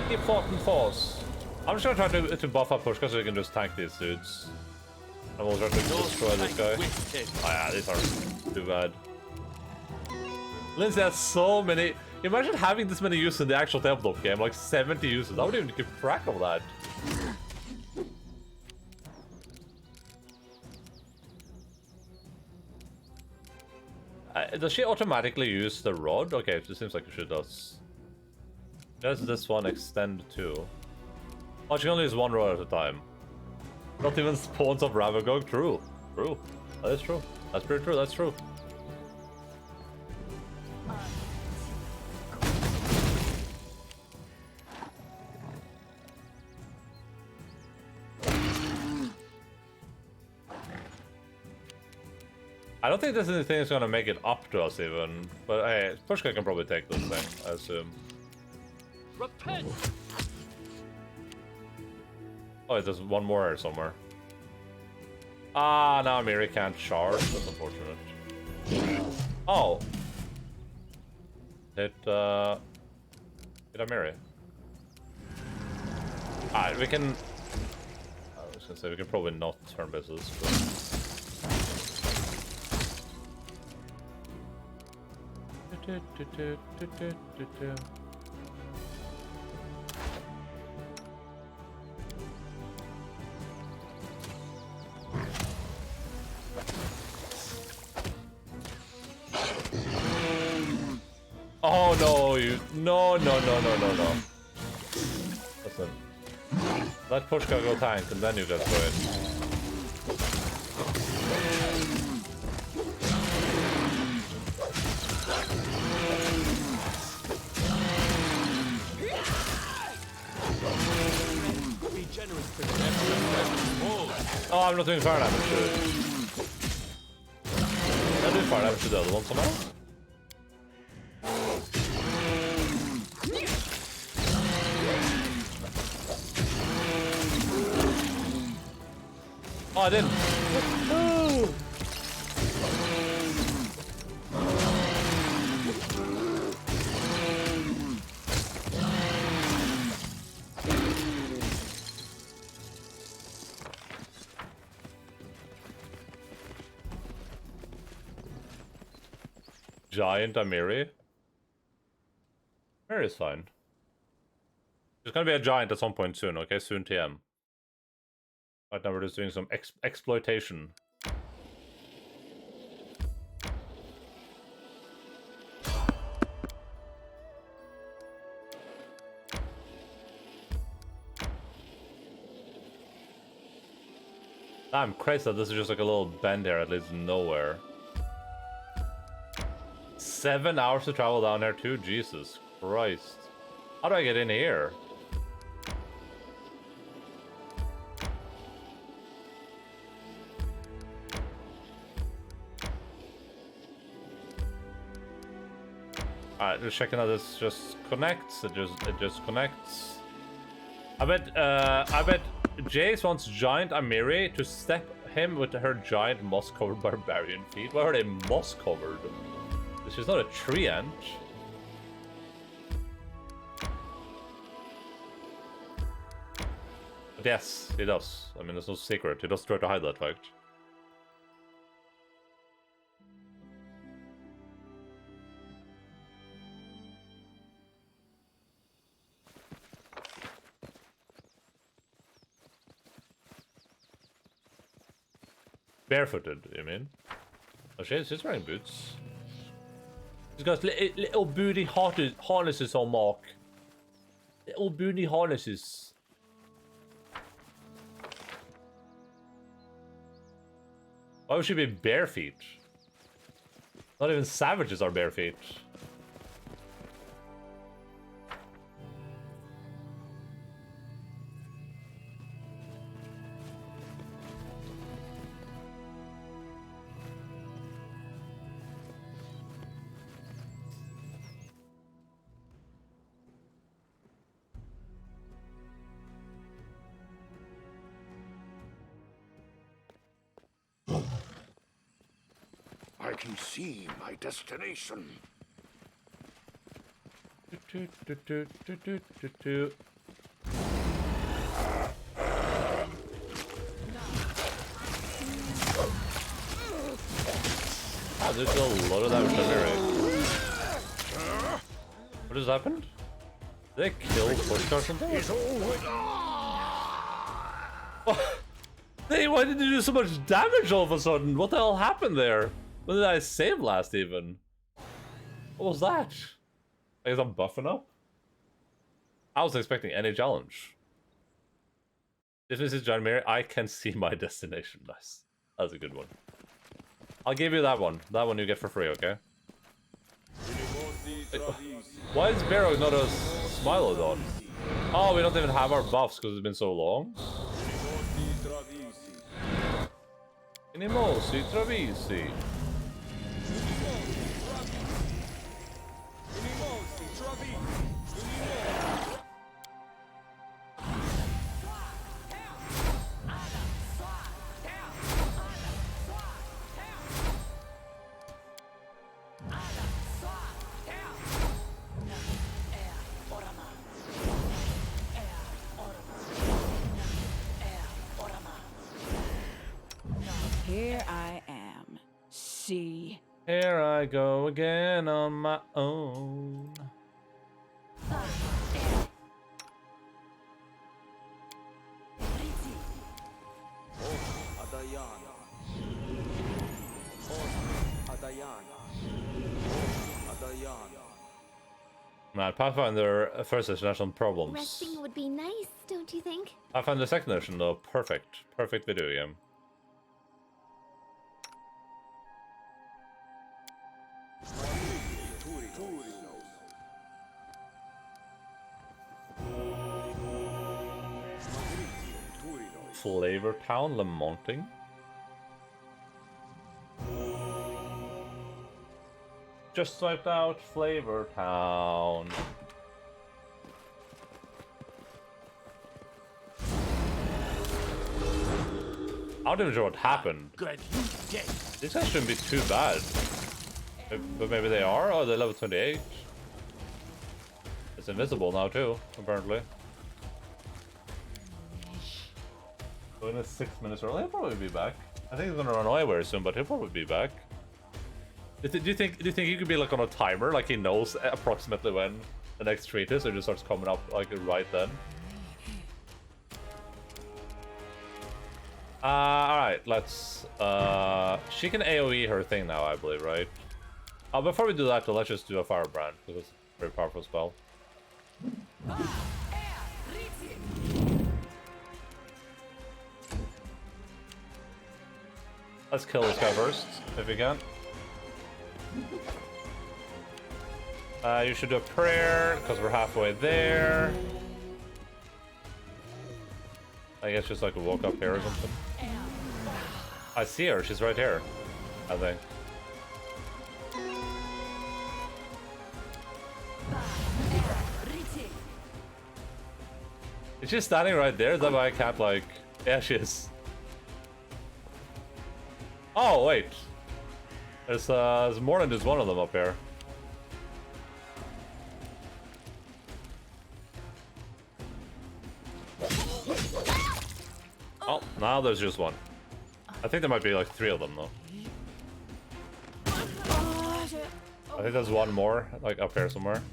Keep fought and force. I'm just gonna try to buff up push because we can just tank these dudes. And we'll try to destroy this guy. Oh yeah, these are too bad. Lindsay has so many. Imagine having this many uses in the actual tabletop game, like 70 uses. I wouldn't even keep track of that. Does she automatically use the rod? Okay, it seems like she does. Does this one extend too? Oh, she can only use one rod at a time. Not even spawns of Ravagog. True. True. That is true. That's pretty true. That's true. I don't think there's anything that's gonna make it up to us even. But hey, Pushka can probably take this thing, I assume. Repent. Oh, there's one more here somewhere. Ah, now Miri can't charge. That's unfortunate. Oh. Hit a Miri. Alright, we can... I was gonna say, we can probably not turn bases, but... Oh no, you no. Listen. Let Pushka go tank and then you just go in. Oh, I'm not doing fire damage to it. I do fire damage to the other one somehow. Oh, I didn't. Oh. Giant Amiri. Amiri is fine. There's gonna be a giant at some point soon, okay? Soon TM. Right now we're just doing some exploitation. I'm crazy that this is just like a little bend here that leads nowhere. 7 hours to travel down there too? Jesus Christ. How do I get in here? Alright, just checking that this just connects. It just connects. I bet Jace wants Giant Amiri to step him with her giant moss-covered barbarian feet. Why are they moss-covered? This is not a tree ant. But yes, he does. I mean, there's no secret. He does try to hide that fact. Barefooted, you mean? Oh, she's wearing boots. She's got little booty harnesses on Mark. Little booty harnesses. Why would she be bare feet? Not even savages are bare feet. I can see my destination. Ah, there's a lot of damage on me, right? What just happened? Did they kill Pushka or something? Hey, why did you do so much damage all of a sudden? What the hell happened there? When did I save last even? What was that? I guess I'm buffing up? I was expecting any challenge. If this is John Mary, I can see my destination. Nice. That's a good one. I'll give you that one. That one you get for free, okay? Why is Barrow not a Smilodon? Oh, we don't even have our buffs because it's been so long. Inimosi Travisi. Here I am. See? Here I go again on my own. Adayana. Adayana. Adayana. Man, Pathfinder first edition has some problems. Resting would be nice, don't you think? Pathfinder second edition though, perfect. Perfect video game. Flavor Town Lamonting. Just swiped out Flavor Town. I don't even know what happened. Good, you dead. These guys shouldn't be too bad. But maybe they are? Oh, they're level 28. It's invisible now too, apparently. So in 6 minutes early, he'll probably be back. I think he's gonna run away very soon, but he'll probably be back. Do you think he could be like on a timer, like he knows approximately when the next treat is, or just starts coming up like right then? Alright, let's she can AoE her thing now, I believe, right? Before we do that though, let's just do a firebrand, because it's a very powerful spell. Let's kill this guy first, if we can. You should do a prayer, because we're halfway there. I guess just like a walk up here or something. I see her, she's right here, I think. Is she standing right there? Is that why I can't like... Yeah, she is. Oh, wait. There's more than just one of them up here. Oh, now there's just one. I think there might be like 3 of them though. I think there's one more, like up here somewhere.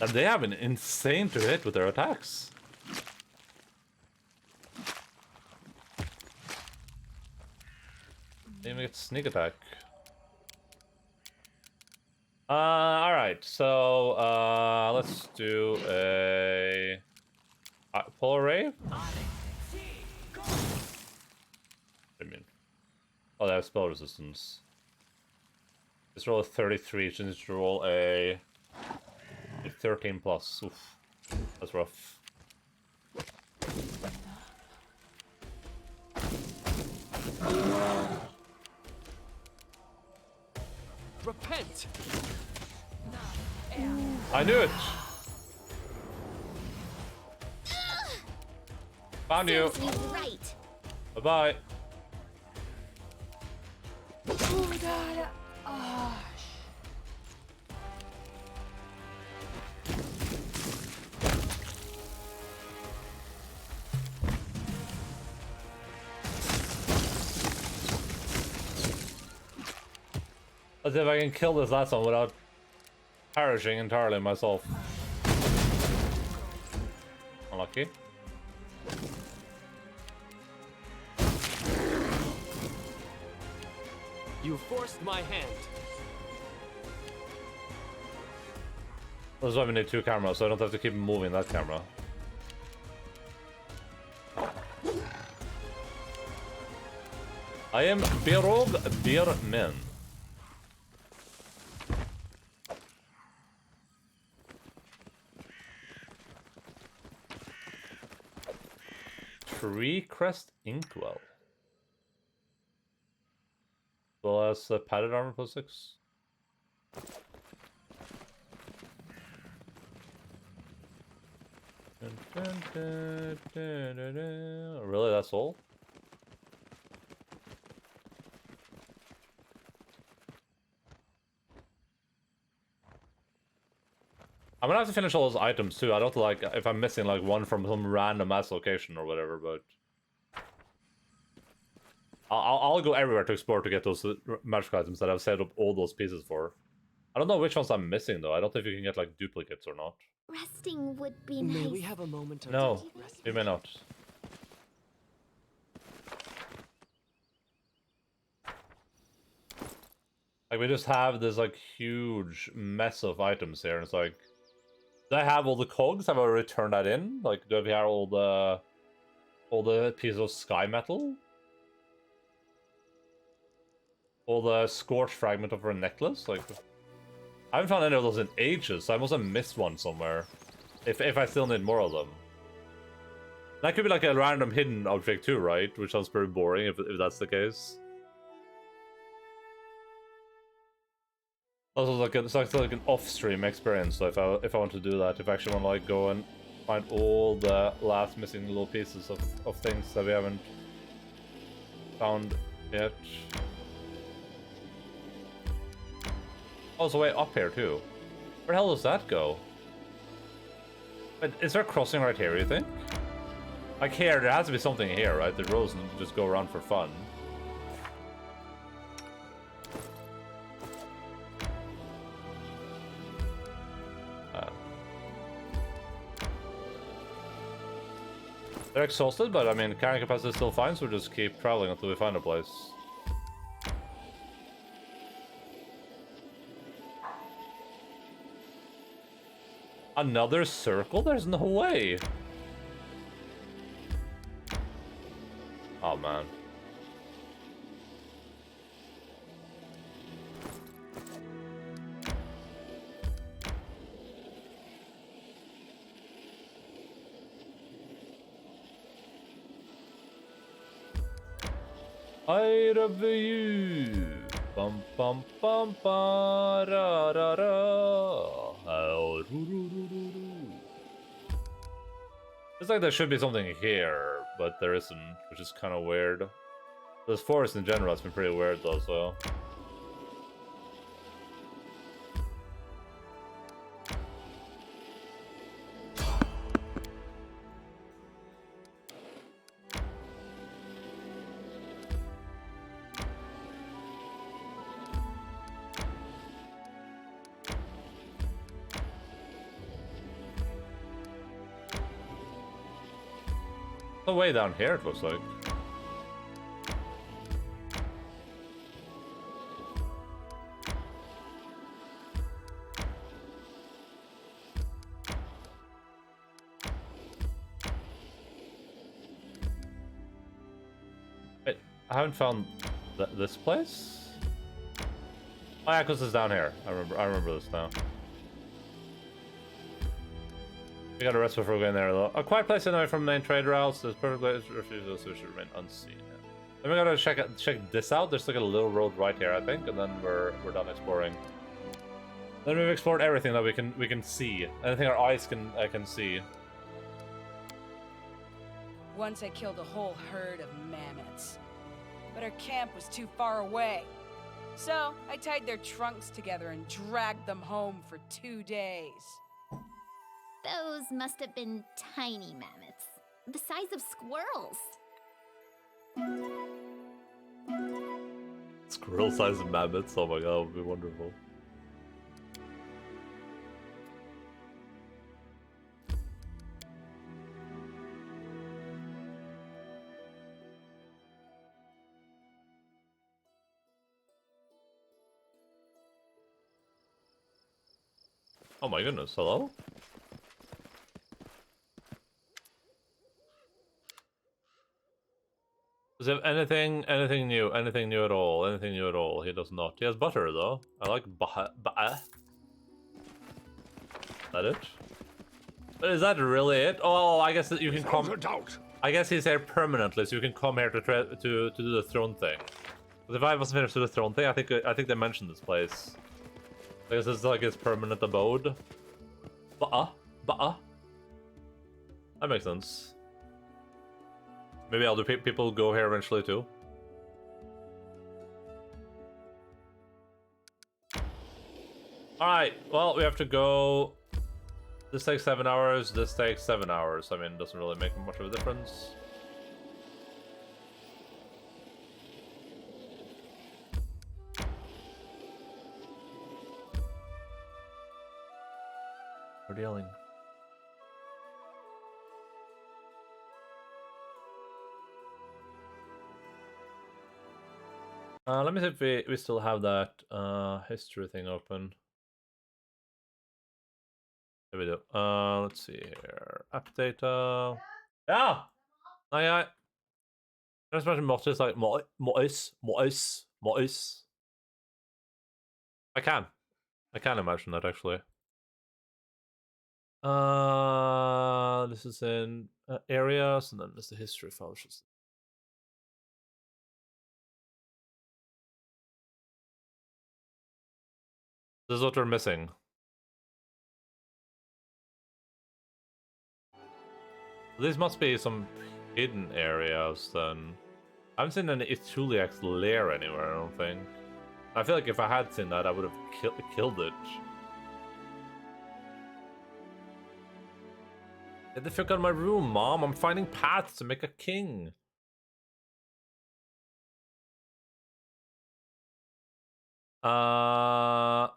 And they have been insane to hit with their attacks. They even get sneak attack. Alright, so let's do a polar ray. What do you mean? Oh, they have spell resistance. Let's roll a 33, so let's roll a 13 plus. Oof. That's rough. Repent. I knew it! Found you! Serves you right. Bye-bye! Let's see if I can kill this last one without perishing entirely myself. Unlucky. You forced my hand. This is why we need 2 cameras, so I don't have to keep moving that camera. I am Birog Birmen. Tree Crest Inkwell. Well as padded armor plus 6. Really, that's all? I'm gonna have to finish all those items too. I don't like if I'm missing like one from some random ass location or whatever, but I'll go everywhere to explore to get those magic items that I've set up all those pieces for. I don't know which ones I'm missing though. I don't know if you can get like duplicates or not. Resting would be May nice. we have a moment of No, you may not. Like we just have this like huge mess of items here, and it's like, do I have all the cogs? Have I already turned that in? Like, do we have all the pieces of sky metal? All the scorched fragment of her necklace? Like, I haven't found any of those in ages, so I must have missed one somewhere. If I still need more of them. That could be like a random hidden object too, right? Which sounds pretty boring if that's the case. Also, it's like an off-stream experience. So if I want to do that, if I actually want to like go and find all the last missing little pieces of things that we haven't found yet. Oh, so way up here too. Where the hell does that go? Wait, is there a crossing right here, you think? Like here, there has to be something here, right? The roads don't just go around for fun. They're exhausted, but I mean, carrying capacity is still fine, so we'll just keep traveling until we find a place. Another circle? There's no way! Oh, man. I love you. Bum bum bum ba ra ra ra. Oh, roo, roo, roo, roo, roo. It's like there should be something here, but there isn't, which is kind of weird. This forest in general has been pretty weird though, so. The way down here, it looks like. Wait, I haven't found this place? Oh yeah, because it's down here. I remember this now. We gotta rest before we go in there though. A quiet place away from main trade routes. There's perfect place refusal, so we should remain unseen. Yeah. Then we gotta check this out. There's like a little road right here, I think, and then we're done exploring. Then we've explored everything that we can see. Anything our eyes can see. Once I killed a whole herd of mammoths, but our camp was too far away. So I tied their trunks together and dragged them home for 2 days. Those must have been tiny mammoths, the size of squirrels. Squirrel-sized mammoths. Oh my god, that would be wonderful. Oh my goodness, hello? Does he have anything new? Anything new at all? Anything new at all? He does not. He has butter though. I like butter. Is that it? Is that really it? Oh, I guess that you can come. I guess he's here permanently, so you can come here to do the throne thing. But if I wasn't finished with the throne thing, I think they mentioned this place. I guess it's like his permanent abode. That makes sense. Maybe other people go here eventually too. Alright, well, we have to go This takes 7 hours, this takes 7 hours. I mean, it doesn't really make much of a difference. We're dealing. Let me see if we still have that history thing open. There we do. Let's see here. App data. Yeah! I just imagine Mortis like Mortis. I can imagine that actually. This is in areas, and then there's the history file. This is what we're missing. These must be some hidden areas then. I haven't seen any Ituliax lair anywhere, I don't think. I feel like if I had seen that, I would have killed it. Get the fuck out of my room, Mom. I'm finding paths to make a king. Pearls,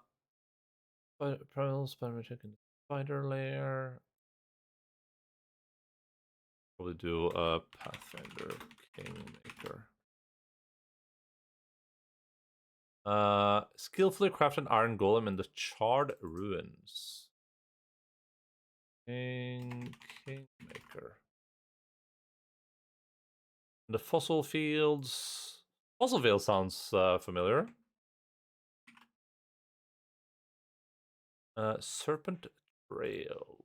spider chicken, spider lair. Probably do a Pathfinder Kingmaker. Skillfully craft an iron golem in the charred ruins. Kingmaker. The fossil fields. Fossil field sounds familiar. Serpent Trail.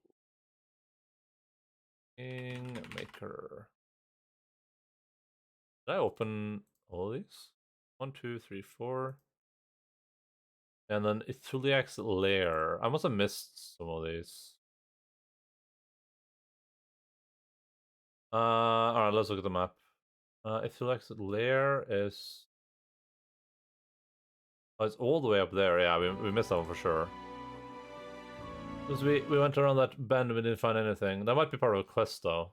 Kingmaker. Did I open all these? 1, 2, 3, 4. And then Ituliax Lair. I must have missed some of these. Alright, let's look at the map. Ituliax Lair is... Oh, it's all the way up there. Yeah, we missed that one for sure. Because we went around that bend and we didn't find anything. That might be part of a quest, though.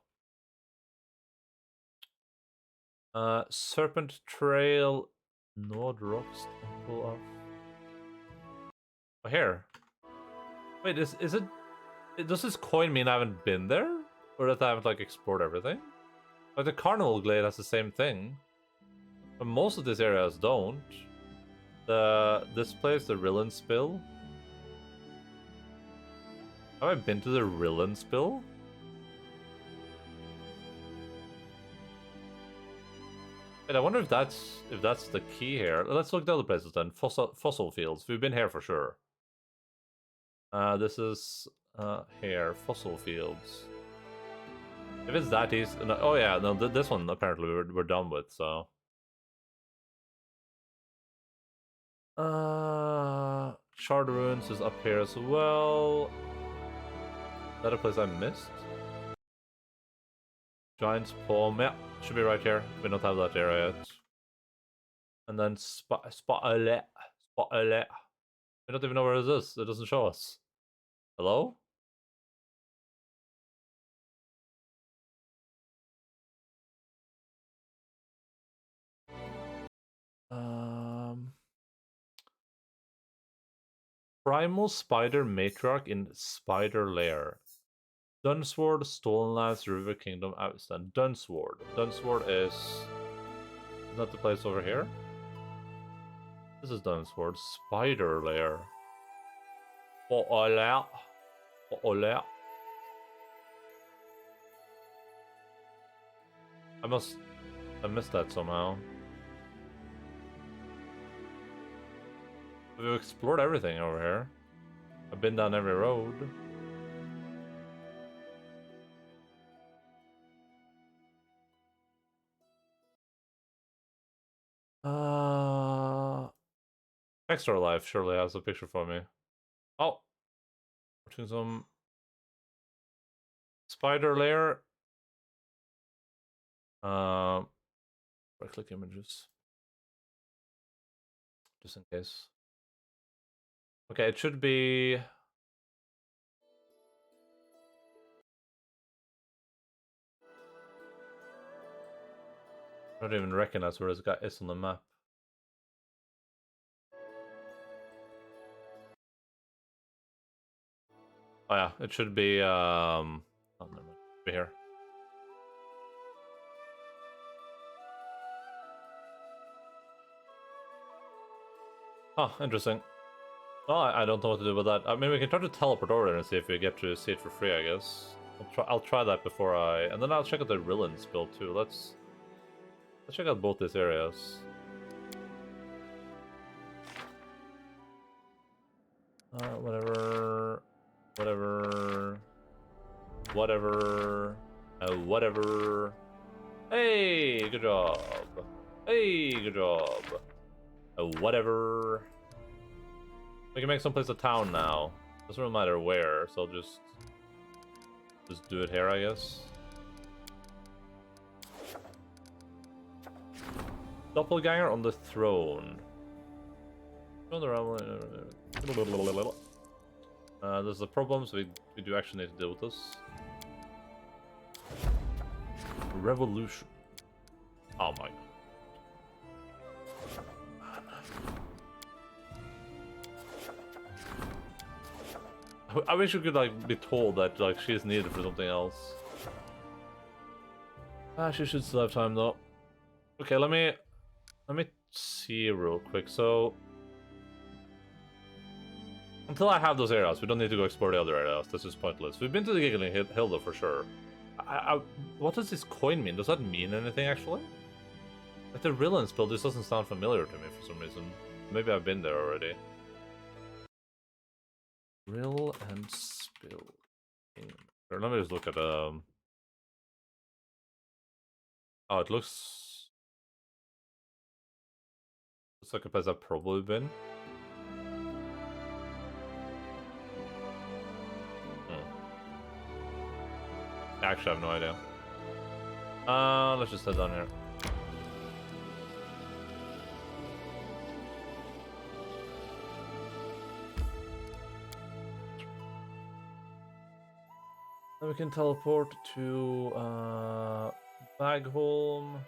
Serpent Trail, Nord Rocks, Temple of... Oh, here. Wait, is it... Does this coin mean I haven't been there? Or that I haven't, like, explored everything? Like, the Carnival Glade has the same thing. But most of these areas don't. This place, the Rillen Spill. Have I been to the Rillen Spill? Wait, I wonder if that's the key here. Let's look at the other places then. Fossil fields. We've been here for sure. This is here, fossil fields. If it's that easy, no, oh yeah, no, this one apparently we're done with. So, Shard Ruins is up here as well. Is that a place I missed? Giant's Palm, yeah, should be right here. We don't have that area yet. And then Spot-a-let. We don't even know where it is. It doesn't show us. Hello? Primal Spider Matriarch in Spider Lair. Dunsword, Stolen Lands, River Kingdom, Outstand. Dunsword. Dunsword is that the place over here? This is Dunsword. Spider Lair. Oh, I missed that somehow. We've explored everything over here. I've been down every road. Extra Life surely has a picture for me. Oh, watching some Spider Lair. Right click images. Just in case. Okay, it should be I don't even recognize where this guy is on the map. Oh yeah, it should be oh, never mind. Be here. Oh, interesting. Oh, I don't know what to do with that. I mean, we can try to teleport over there and see if we get to see it for free, I guess. I'll try that before and then I'll check out the Rillans build too. Let's check out both these areas. Whatever. Hey, good job. Hey, good job. Whatever. We can make someplace a town now. Doesn't really matter where, so just do it here, I guess. Doppelganger on the throne. There's a problem, so we do actually need to deal with this. Revolution. Oh my god. I wish we could like be told that like she's needed for something else. She should still have time though. Okay, let me see real quick. So until I have those areas, we don't need to go explore the other areas. This is pointless. We've been to the Giggling Hill though for sure. What does this coin mean? Does that mean anything actually? Like the Rillan spell, this doesn't sound familiar to me for some reason. Maybe I've been there already. Rill and spill. Let me just look at Oh, it looks like a place I've probably been. Actually, I have no idea. Let's just head down here. Then we can teleport to Bagholm.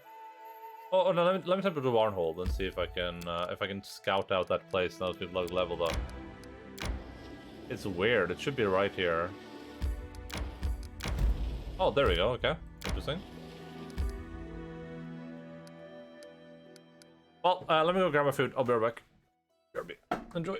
Oh no, let me teleport to Warnhold and see if I can scout out that place now that we've leveled up. It's weird. It should be right here. Oh, there we go. Okay, interesting. Well, let me go grab my food. I'll be right back. BRB. Enjoy.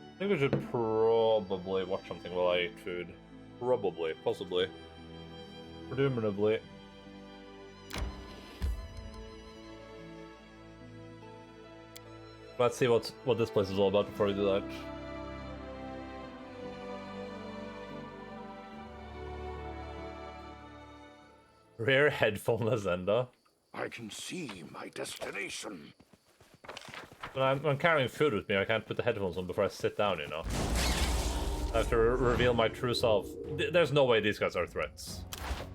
I think we should probably watch something while I eat food. Probably, possibly, presumably. Let's see what this place is all about before we do that. Rare headphone Azenda. I can see my destination. When I'm carrying food with me, I can't put the headphones on before I sit down, you know? I have to reveal my true self. There's no way these guys are threats.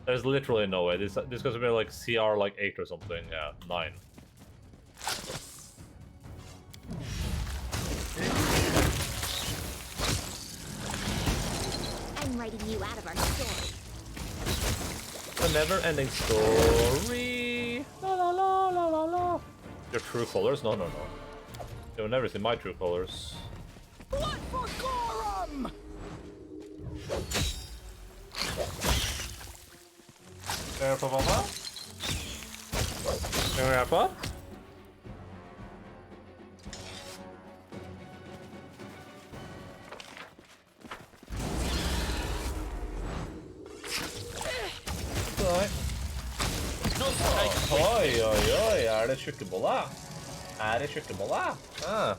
There's literally no way. These guys are like CR like 8 or something. Yeah, 9. I'm writing you out of our story. A never-ending story. La la la la la la. Your true colors? No, no, no. You'll never see my true colors. Blood for Gorum! Careful, Mama. Can we wrap up? Oi, oi, oi, er det tjukkebolla? Er det tjukkebolla? Ah.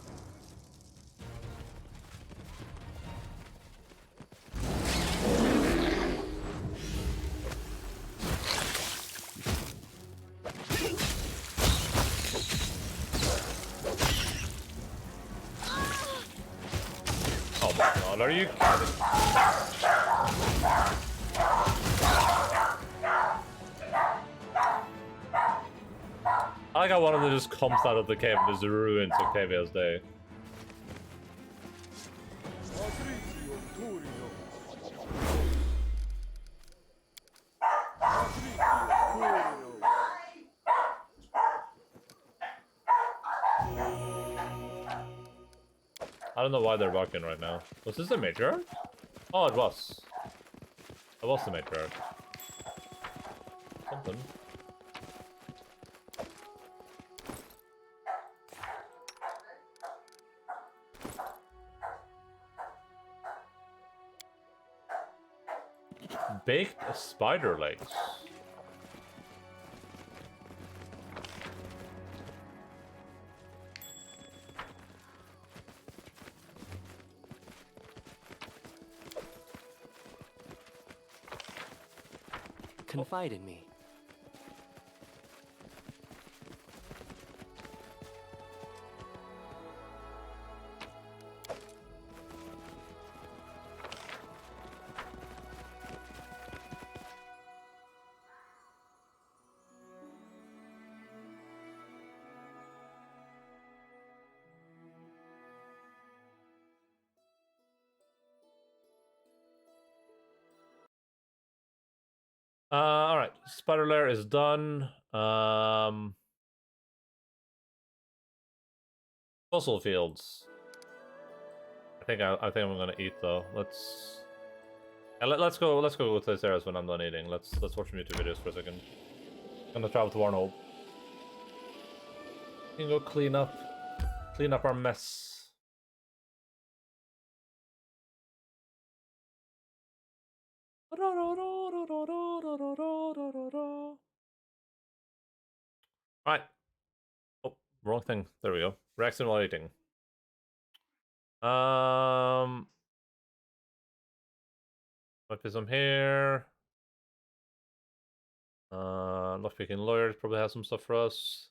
Oh my god, are you kidding? I like how one of them just comes out of the cave and just ruins Octavia's day. I don't know why they're barking right now. Was this the matriarch? Oh, it was. It was the matriarch. Something. Baked spider legs. Confide in me. All right, spider lair is done. Fossil fields. I think I'm gonna eat though. Let's go with this areas when I'm done eating. Let's watch some YouTube videos for a second. I'm gonna travel to Warnhold. We can go clean up our mess. Right. Oh, wrong thing. There we go. Reaction while eating. Might be some here. Lockpicking lawyers probably has some stuff for us.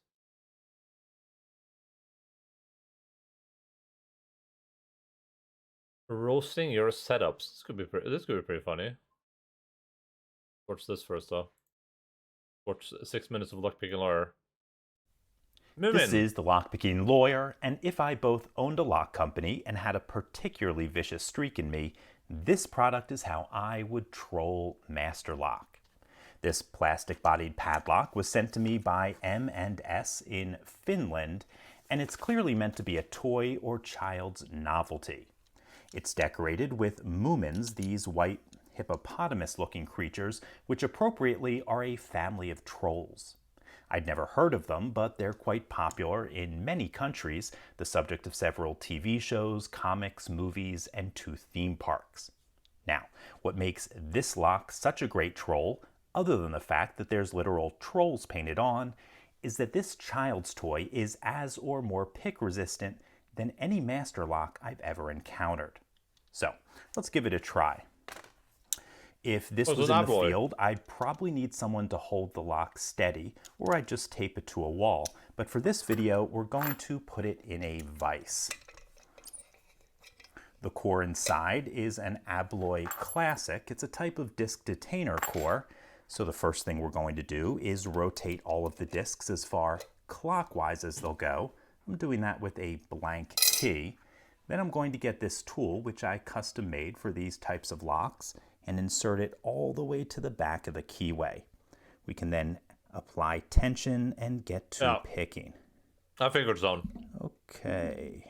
Roasting your setups. This could be pretty funny. Watch this first though. Watch 6 minutes of lockpicking lawyer. This is the Lockpicking Lawyer, and if I both owned a lock company and had a particularly vicious streak in me, this product is how I would troll Master Lock. This plastic-bodied padlock was sent to me by M&S in Finland, and it's clearly meant to be a toy or child's novelty. It's decorated with moomins, these white hippopotamus-looking creatures, which appropriately are a family of trolls. I'd never heard of them, but they're quite popular in many countries, the subject of several TV shows, comics, movies, and 2 theme parks. Now, what makes this lock such a great troll, other than the fact that there's literal trolls painted on, is that this child's toy is as or more pick resistant than any master lock I've ever encountered. So, let's give it a try. If this was in the field, I'd probably need someone to hold the lock steady, or I'd just tape it to a wall. But for this video, we're going to put it in a vise. The core inside is an Abloy Classic. It's a type of disc detainer core. So the first thing we're going to do is rotate all of the discs as far clockwise as they'll go. I'm doing that with a blank key. Then I'm going to get this tool, which I custom made for these types of locks, and insert it all the way to the back of the keyway. We can then apply tension and get to picking. I figured so. Okay.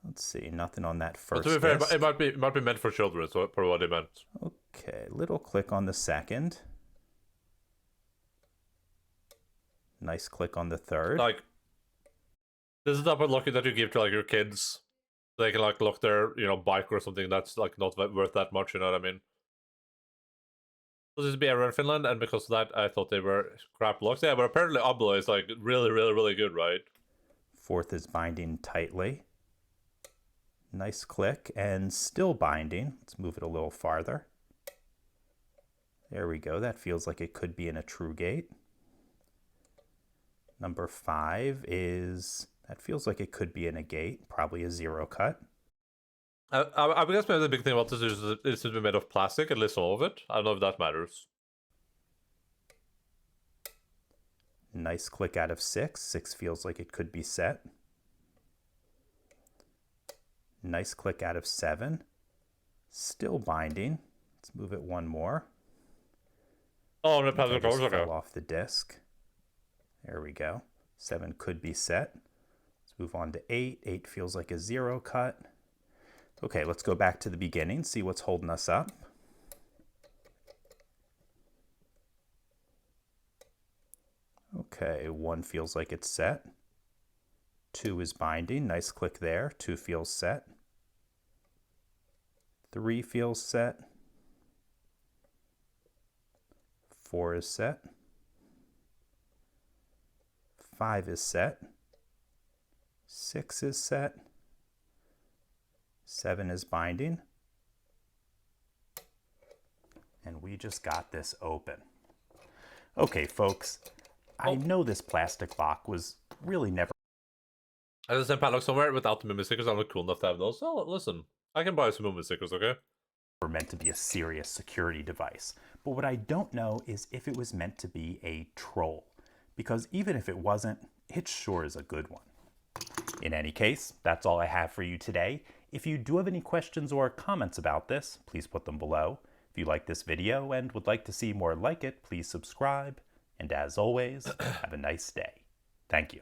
Let's see, nothing on that first. But to be fair, it might be meant for children, so probably what they meant. Okay, little click on the second. Nice click on the third. Like, this is the type of lucky that you give to like your kids. They can like lock their, you know, bike or something that's like not worth that much, you know what I mean? So this would be everywhere in Finland, and because of that, I thought they were crap locks. Yeah, but apparently Oblo is like really, really, really good, right? Fourth is binding tightly. Nice click, and still binding. Let's move it a little farther. There we go. That feels like it could be in a true gate. Number 5 is, that feels like it could be in a gate, probably a 0 cut. I guess maybe the big thing about this is that it's made of plastic, at least some of it. I don't know if that matters. Nice click out of 6. 6 feels like it could be set. Nice click out of 7. Still binding. Let's move it one more. Oh, no, I just fell off the disc. There we go. 7 could be set. Let's move on to 8. 8 feels like a 0 cut. Okay, let's go back to the beginning, see what's holding us up. Okay, 1 feels like it's set. 2 is binding. Nice click there. 2 feels set. 3 feels set. 4 is set. 5 is set. 6 is set. 7 is binding. And we just got this open. Okay, folks, I know this plastic lock was really never I just sent padlock somewhere without the movement stickers. I'm not cool enough to have those. So listen, I can buy some movement stickers, okay? meant to be a serious security device. But what I don't know is if it was meant to be a troll. Because even if it wasn't, it sure is a good one. In any case, that's all I have for you today. If you do have any questions or comments about this, please put them below. If you like this video and would like to see more like it, please subscribe. And as always, have a nice day. Thank you.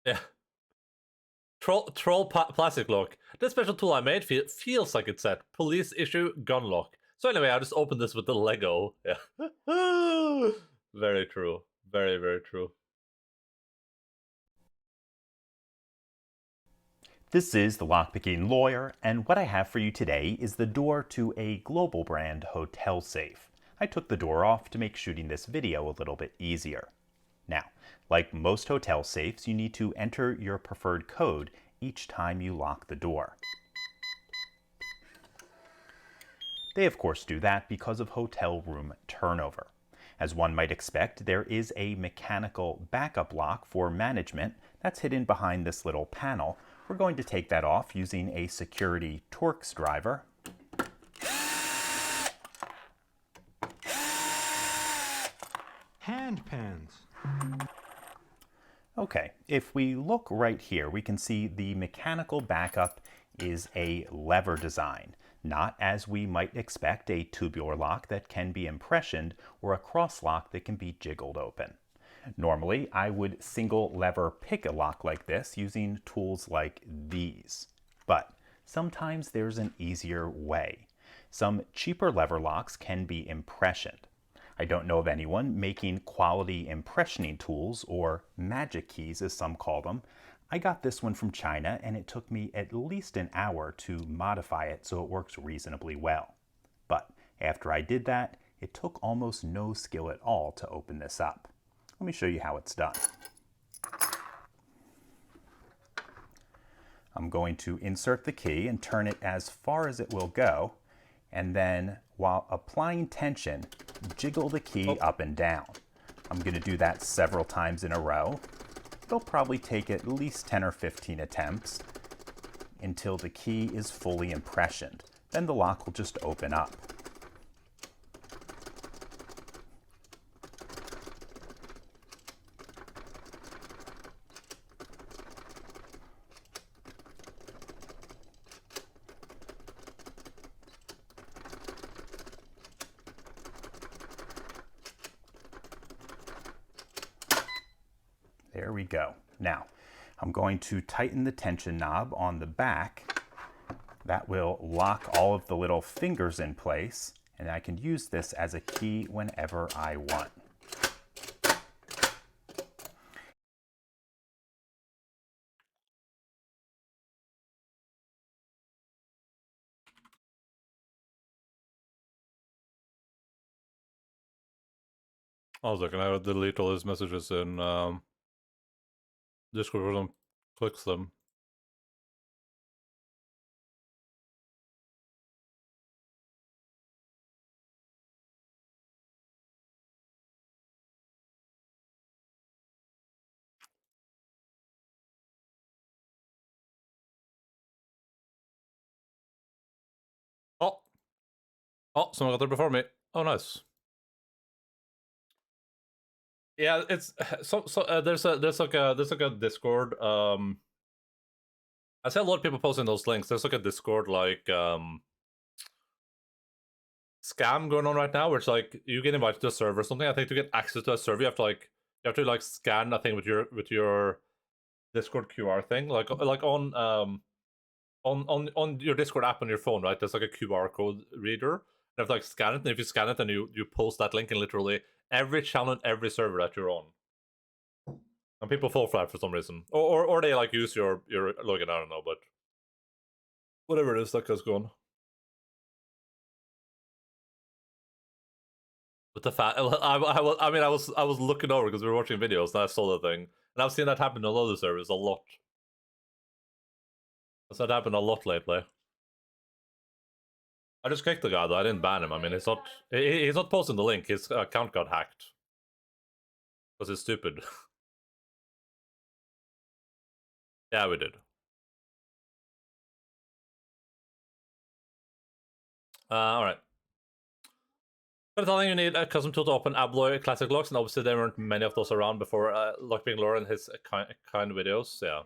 Yeah. Plastic lock. This special tool I made feels like it said police issue gun lock. So anyway, I just opened this with the Lego. Yeah. Very true. Very, very true. This is the Lockpicking Lawyer, and what I have for you today is the door to a global brand hotel safe. I took the door off to make shooting this video a little bit easier. Now, like most hotel safes, you need to enter your preferred code each time you lock the door. They of course do that because of hotel room turnover. As one might expect, there is a mechanical backup lock for management that's hidden behind this little panel. We're going to take that off using a security Torx driver. Hand pens. Okay, if we look right here, we can see the mechanical backup is a lever design, not as we might expect a tubular lock that can be impressioned or a cross lock that can be jiggled open. Normally, I would single lever pick a lock like this using tools like these. But sometimes there's an easier way. Some cheaper lever locks can be impressioned. I don't know of anyone making quality impressioning tools, or magic keys as some call them. I got this one from China and it took me at least an hour to modify it so it works reasonably well. But after I did that, it took almost no skill at all to open this up. Let me show you how it's done. I'm going to insert the key and turn it as far as it will go, and then while applying tension, jiggle the key up and down. I'm going to do that several times in a row. It'll probably take at least 10 or 15 attempts until the key is fully impressioned. Then the lock will just open up. There we go. Now, I'm going to tighten the tension knob on the back That will lock all of the little fingers in place, and I can use this as a key whenever I want. I was like, can I delete all his messages in Discord or something? Clicks them. Oh! Oh, someone got there before me. Oh, nice. Yeah, it's there's like a Discord. I see a lot of people posting those links. There's like a Discord like scam going on right now, where it's like you get invited to a server or something. I think to get access to a server, you have to scan a thing with your Discord QR thing, like on your Discord app on your phone, right? There's like a QR code reader. You have to scan it, and if you scan it, then you post that link in literally every channel and every server that you're on. And people fall for that for some reason, or they use your login. I don't know, but whatever it is, that goes going. But the fact, I was looking over because we were watching videos and I saw the thing, and I've seen that happen on other servers a lot. That's happened a lot lately. I just kicked the guy though. I didn't ban him. I mean, he's not posting the link. His account got hacked because he's stupid. Yeah, we did. All right. But telling you need a custom tool to open Abloy classic locks, and obviously there weren't many of those around before Lockpicking Lore and his kind videos. Yeah.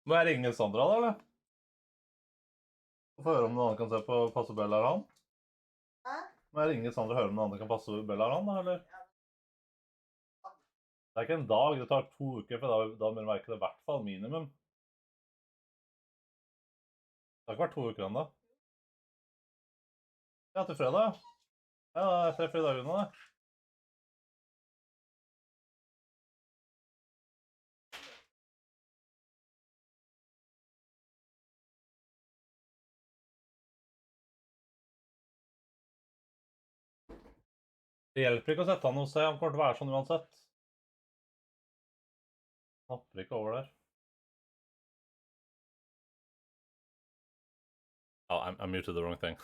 Må jeg ringe Sandra, da, eller? Få høre om noen andre kan se på passe Bella eller han? Hæ? Må jeg ringe Sandra og høre om noen andre kan passe Bella eller han, da, eller? Det er ikke en dag, det tar 2 uker, for da vil jeg merke det i hvert fall minimum. Det har ikke vært 2 uker ennå. Ja, til fredag. Ja, det er 3-4 dager unna, det. Det hjelper ikke å sette han hos seg, han kommer til å være sånn uansett. Hopper ikke over der. Oh, I muted the wrong thing.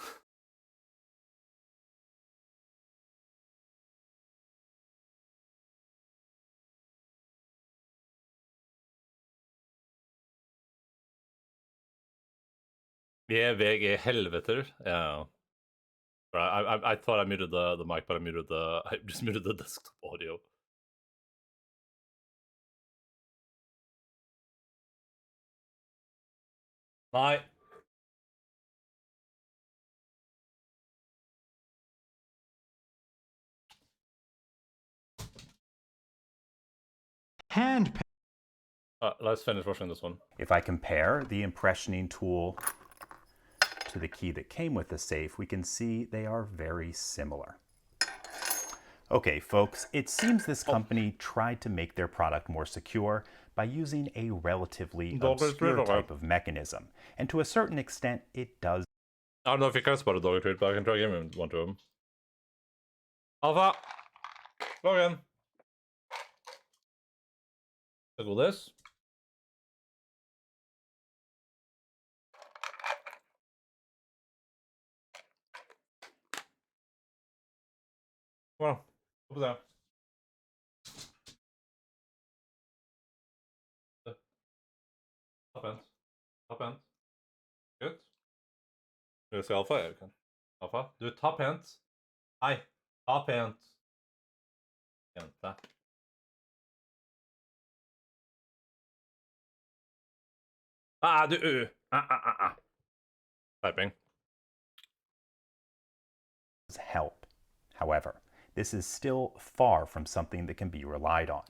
VG helveter. Yeah. I thought I muted the mic, but I just muted the desktop audio. Nei. Let's finish watching this one. If I compare the impressioning tool to the key that came with the safe, we can see they are very similar. Okay, folks, it seems this company tried to make their product more secure by using a relatively obscure type of mechanism. And to a certain extent, it does. I don't know if you can spot a dog treat, but I can try giving one to him. Alpha! Log in. Google this. Come on. Up there. Top hand. Good. Nu ska Alfa jag kan. Alfa, du är top hand. Aj. Top hand. Vänta. Ah, du. Typing. Help. However, this is still far from something that can be relied on.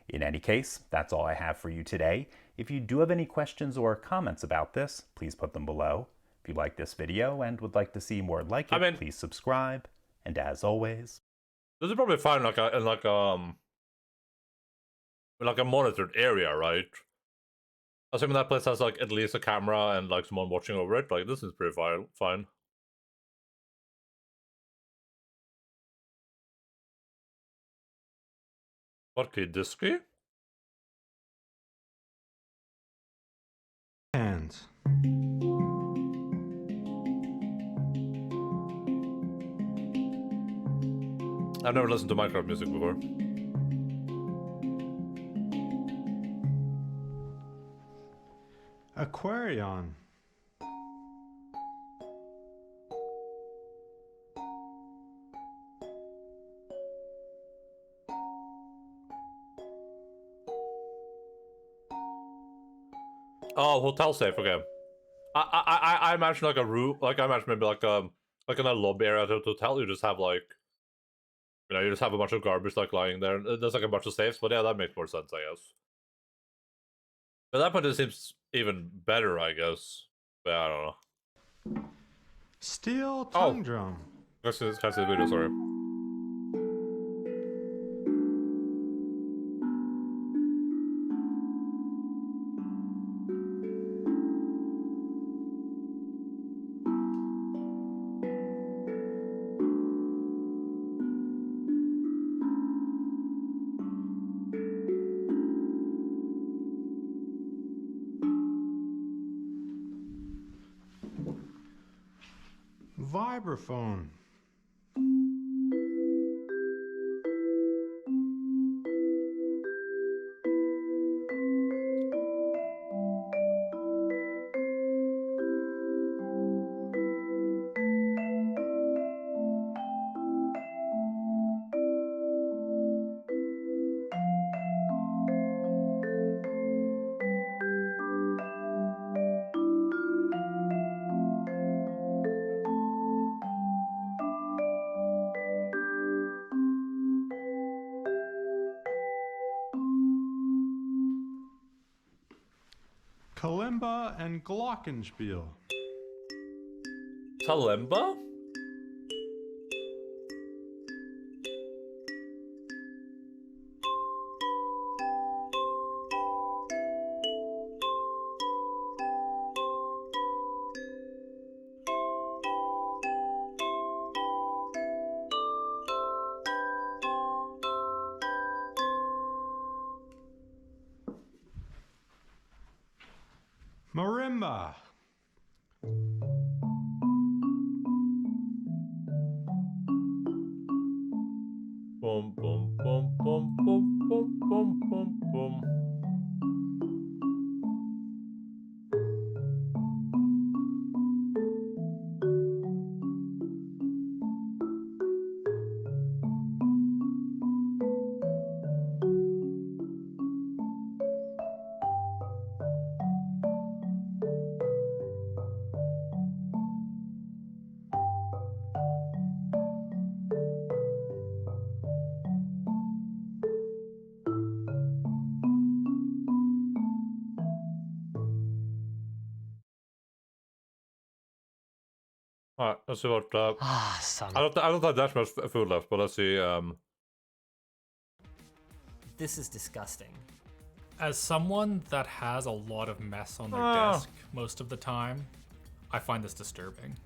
In any case, that's all I have for you today. If you do have any questions or comments about this, please put them below. If you like this video and would like to see more like it, please subscribe. And as always, this is probably fine like a monitored area, right? Assuming that place has like at least a camera and like someone watching over it. Like this is pretty fine. Okay, disky. Hands. I've never listened to Minecraft music before. Aquarion. Oh, hotel safe. Okay. I imagine like a room. Like I imagine maybe like in a lobby area at a hotel. You just have like, you know, you just have a bunch of garbage like lying there. There's like a bunch of safes. But yeah, that makes more sense, I guess. At that point, it seems even better, I guess. But I don't know. Steel tongue drum. Can't see the video, sorry. Vibraphone. Kalimba and Glockenspiel. Kalimba? Marimba. Boom, boom, boom, boom, boom, boom, boom, boom, boom. Alright, let's see what I don't have that much food left, but let's see This is disgusting. As someone that has a lot of mess on their desk most of the time, I find this disturbing.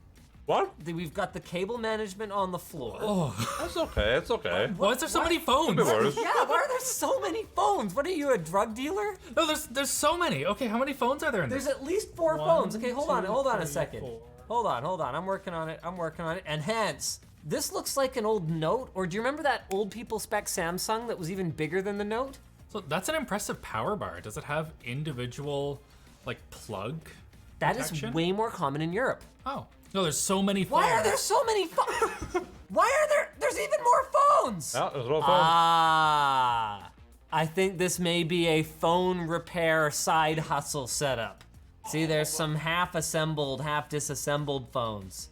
What? We've got the cable management on the floor. Oh, That's okay, it's okay. why is there so many phones? Could be worse. Yeah, why are there so many phones? What are you, a drug dealer? No, there's so many. Okay, how many phones are there in There's this? at least 4 One, phones. Okay, hold on a 2, second. 3, 4. Hold on. I'm working on it. And Hans, this looks like an old Note, or do you remember that old people spec Samsung that was even bigger than the Note? So that's an impressive power bar. Does it have individual, like, plug That is protection? way more common in Europe. Oh. No, there's so many phones. Why are there so many phones? Why are there's even more phones? Yeah, there's a lot of phones. Ah, I think this may be a phone repair side hustle setup. See, there's some half assembled, half disassembled phones.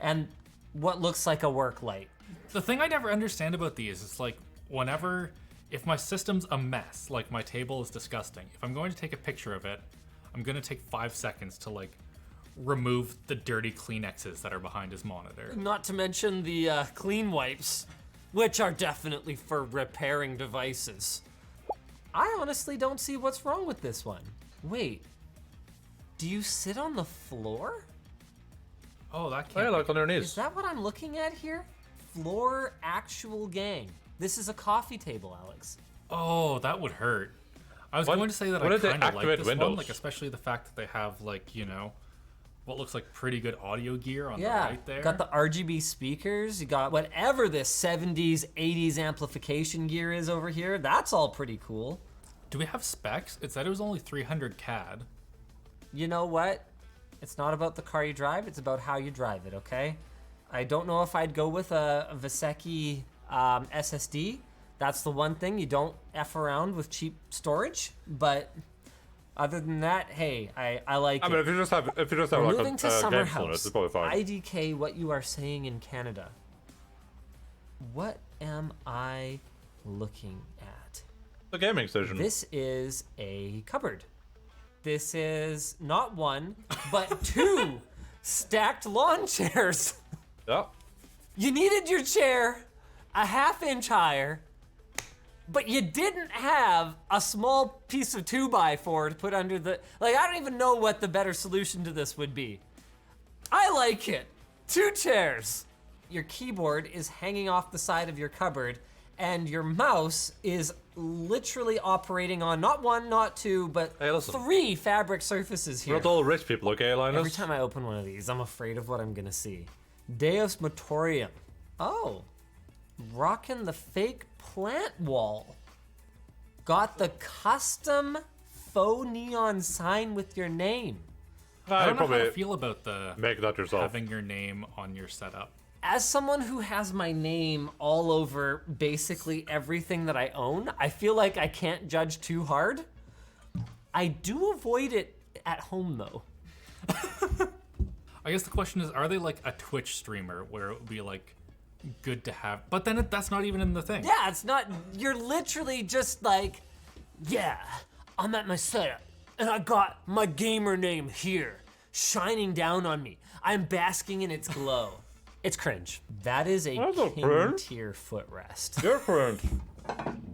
And what looks like a work light. The thing I never understand about these is like, if my system's a mess, like my table is disgusting, if I'm going to take a picture of it, I'm gonna take 5 seconds to like remove the dirty Kleenexes that are behind his monitor. Not to mention the clean wipes, which are definitely for repairing devices. I honestly don't see what's wrong with this one. Wait, do you sit on the floor? Oh, that Hey, can't look on their Is knees. that what I'm looking at here? Floor actual gang. This is a coffee table, Alex. Oh, that would hurt. I was What- going to say that what I did they kind of like activate this one, Windows? like especially the fact that they have like, you know, what looks like pretty good audio gear on the Yeah, right there. got the RGB speakers. You got whatever this 70s, 80s amplification gear is over here. That's all pretty cool. Do we have specs? It said it was only 300 CAD. You know what? It's not about the car you drive, it's about how you drive it, okay? I don't know if I'd go with a Vaseki SSD. That's the one thing, you don't F around with cheap storage, but other than that, hey, I like I it. mean, if you just have We're like moving a to Summer game House. fluid, it's probably fine. IDK, what you are saying in Canada. What am I looking at? The gaming station. This is a cupboard. This is not one, but 2 stacked lawn chairs. Yeah. You needed your chair a ½ inch higher, but you didn't have a small piece of 2x4 to put under the, like, I don't even know what the better solution to this would be. I like it. 2 chairs. Your keyboard is hanging off the side of your cupboard, and your mouse is literally operating on not 1, not 2, but Hey, listen. 3 fabric surfaces We're here. not all rich people, okay, Linus? Every time I open one of these, I'm afraid of what I'm gonna see. Deus Motorium. Oh, rocking the fake plant wall. Got the custom faux neon sign with your name. I don't know how probably to feel about the make that yourself. having your name on your setup. As someone who has my name all over basically everything that I own, I feel like I can't judge too hard. I do avoid it at home though. I guess the question is, are they like a Twitch streamer where it would be like good to have, but then that's not even in the thing. Yeah, it's not, you're literally just like, yeah, I'm at my setup and I got my gamer name here, shining down on me. I'm basking in its glow. It's cringe. That is a That's not king cringe. tier footrest. Different.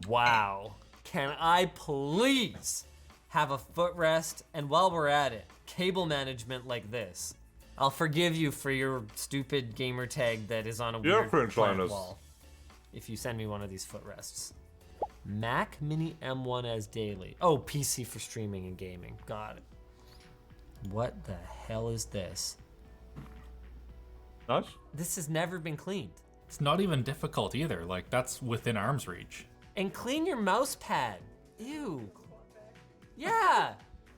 Wow. Can I please have a footrest, and while we're at it, cable management like this? I'll forgive you for your stupid gamer tag that is on a You're weird cringe, plant Linus. wall. If you send me one of these footrests. Mac Mini M1 as daily. Oh, PC for streaming and gaming. Got it. What the hell is this? Nice. This has never been cleaned. It's not even difficult either. Like, that's within arm's reach. And clean your mouse pad. Ew. Yeah.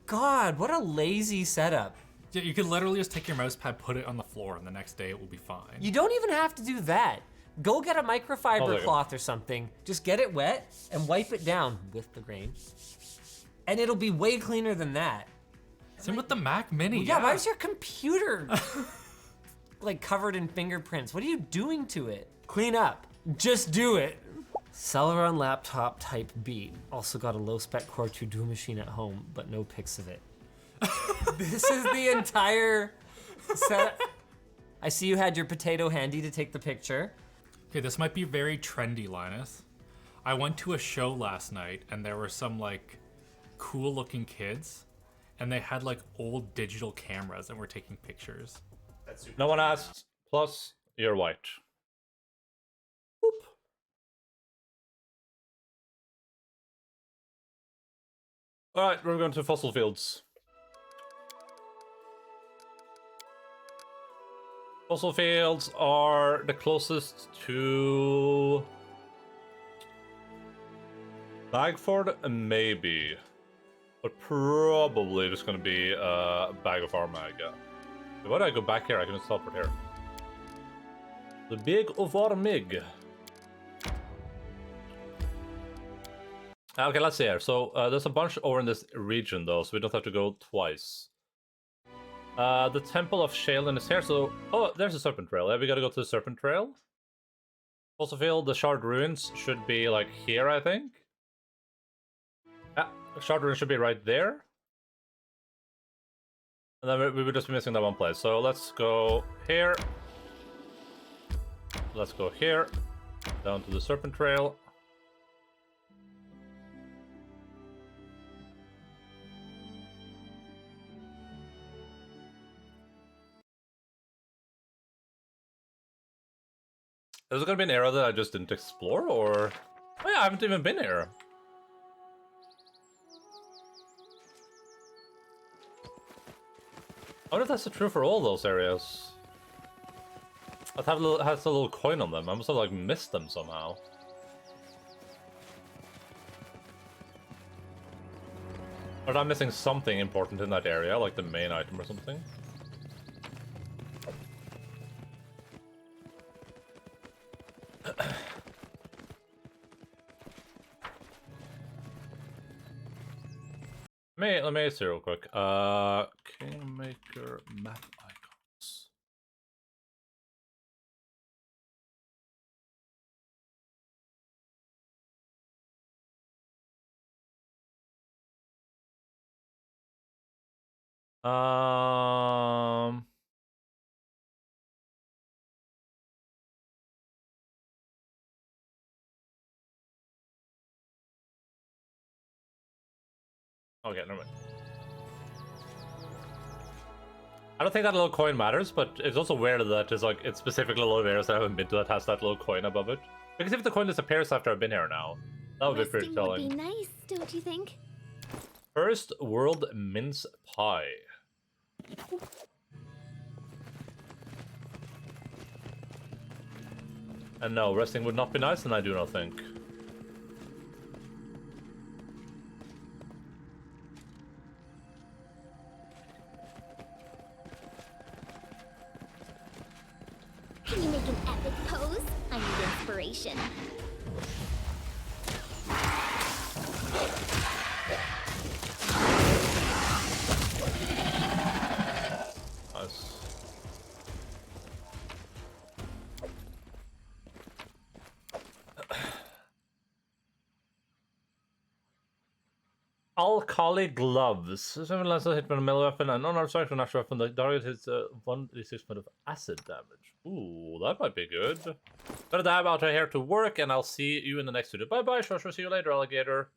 God, what a lazy setup. Yeah, you could literally just take your mouse pad, put it on the floor, and the next day it will be fine. You don't even have to do that. Go get a I'll microfiber take it. cloth or something. Just get it wet and wipe it down with the grain. And it'll be way cleaner than that. Same with the Mac Mini. Yeah, why is your computer like covered in fingerprints? What are you doing to it? Clean up. Just do it. Celeron laptop type beat. Also got a low spec Core 2 Dual machine at home, but no pics of it. This is the entire set. I see you had your potato handy to take the picture. Okay, this might be very trendy, Linus. I went to a show last night and there were some like cool looking kids and they had like old digital cameras and were taking pictures. No one asked. Plus, you're white. All right, we're going to fossil fields. Fossil fields are the closest to Bagford, maybe. But probably just gonna be a bag of armor, I guess. Why do I go back here? I can just teleport here. The big of Armig. Okay, let's see here. So there's a bunch over in this region though, so we don't have to go twice. The Temple of Shalen is here, so... Oh, there's a Serpent Trail. Yeah, we gotta go to the Serpent Trail. Also feel the Shard Ruins should be like here, I think. Yeah, the Shard Ruins should be right there. And then we would just be missing that one place. So let's go here. Let's go here. Down to the Serpent Trail. Is it gonna be an area that I just didn't explore, or... Oh yeah, I haven't even been here. I wonder if that's true for all those areas. It has a little coin on them. I must have like missed them somehow. Or am I missing something important in that area, like the main item or something? Let me see real quick. Kingmaker map icons. Okay, never mind. I don't think that little coin matters, but it's also weird that it's like it's specifically a lot of areas that I haven't been to that has that little coin above it. Because if the coin disappears after I've been here now, that would be pretty telling. Would be nice, don't you think? First world mince pie. And no, resting would not be nice, and I do not think. Can you make an epic pose? I need inspiration. Nice. Alkali gloves. Seven less hit with a melee weapon and non-obstruction natural weapon. The target hits 1d6 point of acid damage. Ooh, that might be good. Gonna dive out of here to work, and I'll see you in the next video. Bye bye, Shoshu. See you later, alligator.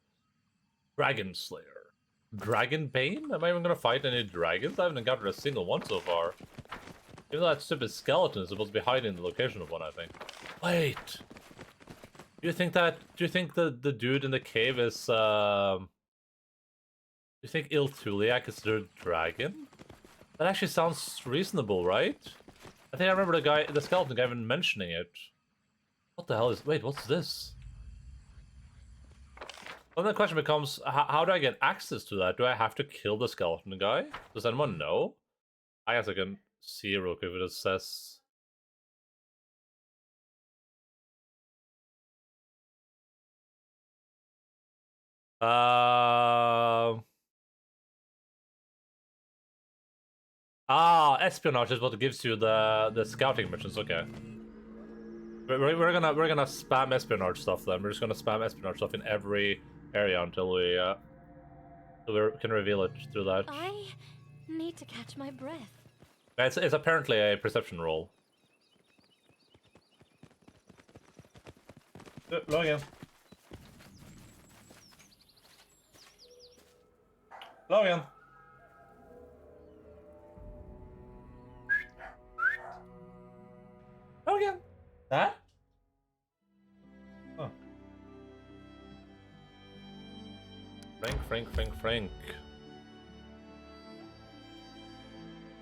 Dragon Slayer. Dragon Bane? Am I even gonna fight any dragons? I haven't encountered a single one so far. Even though that stupid skeleton is supposed to be hiding the location of one, I think. Wait. Do you think the dude in the cave is you think Iltuliak is the dragon? That actually sounds reasonable, right? I think I remember the skeleton guy even mentioning it. What the hell is... Wait, what's this? Well, then the question becomes, how do I get access to that? Do I have to kill the skeleton guy? Does anyone know? I guess I can see real quick what it says. Espionage is what gives you the scouting missions. Okay, we're gonna spam espionage stuff then. We're just gonna spam espionage stuff in every area until we can reveal it through that. I need to catch my breath. It's apparently a perception roll. Log in. Log in. Log in. That? Oh. Frank.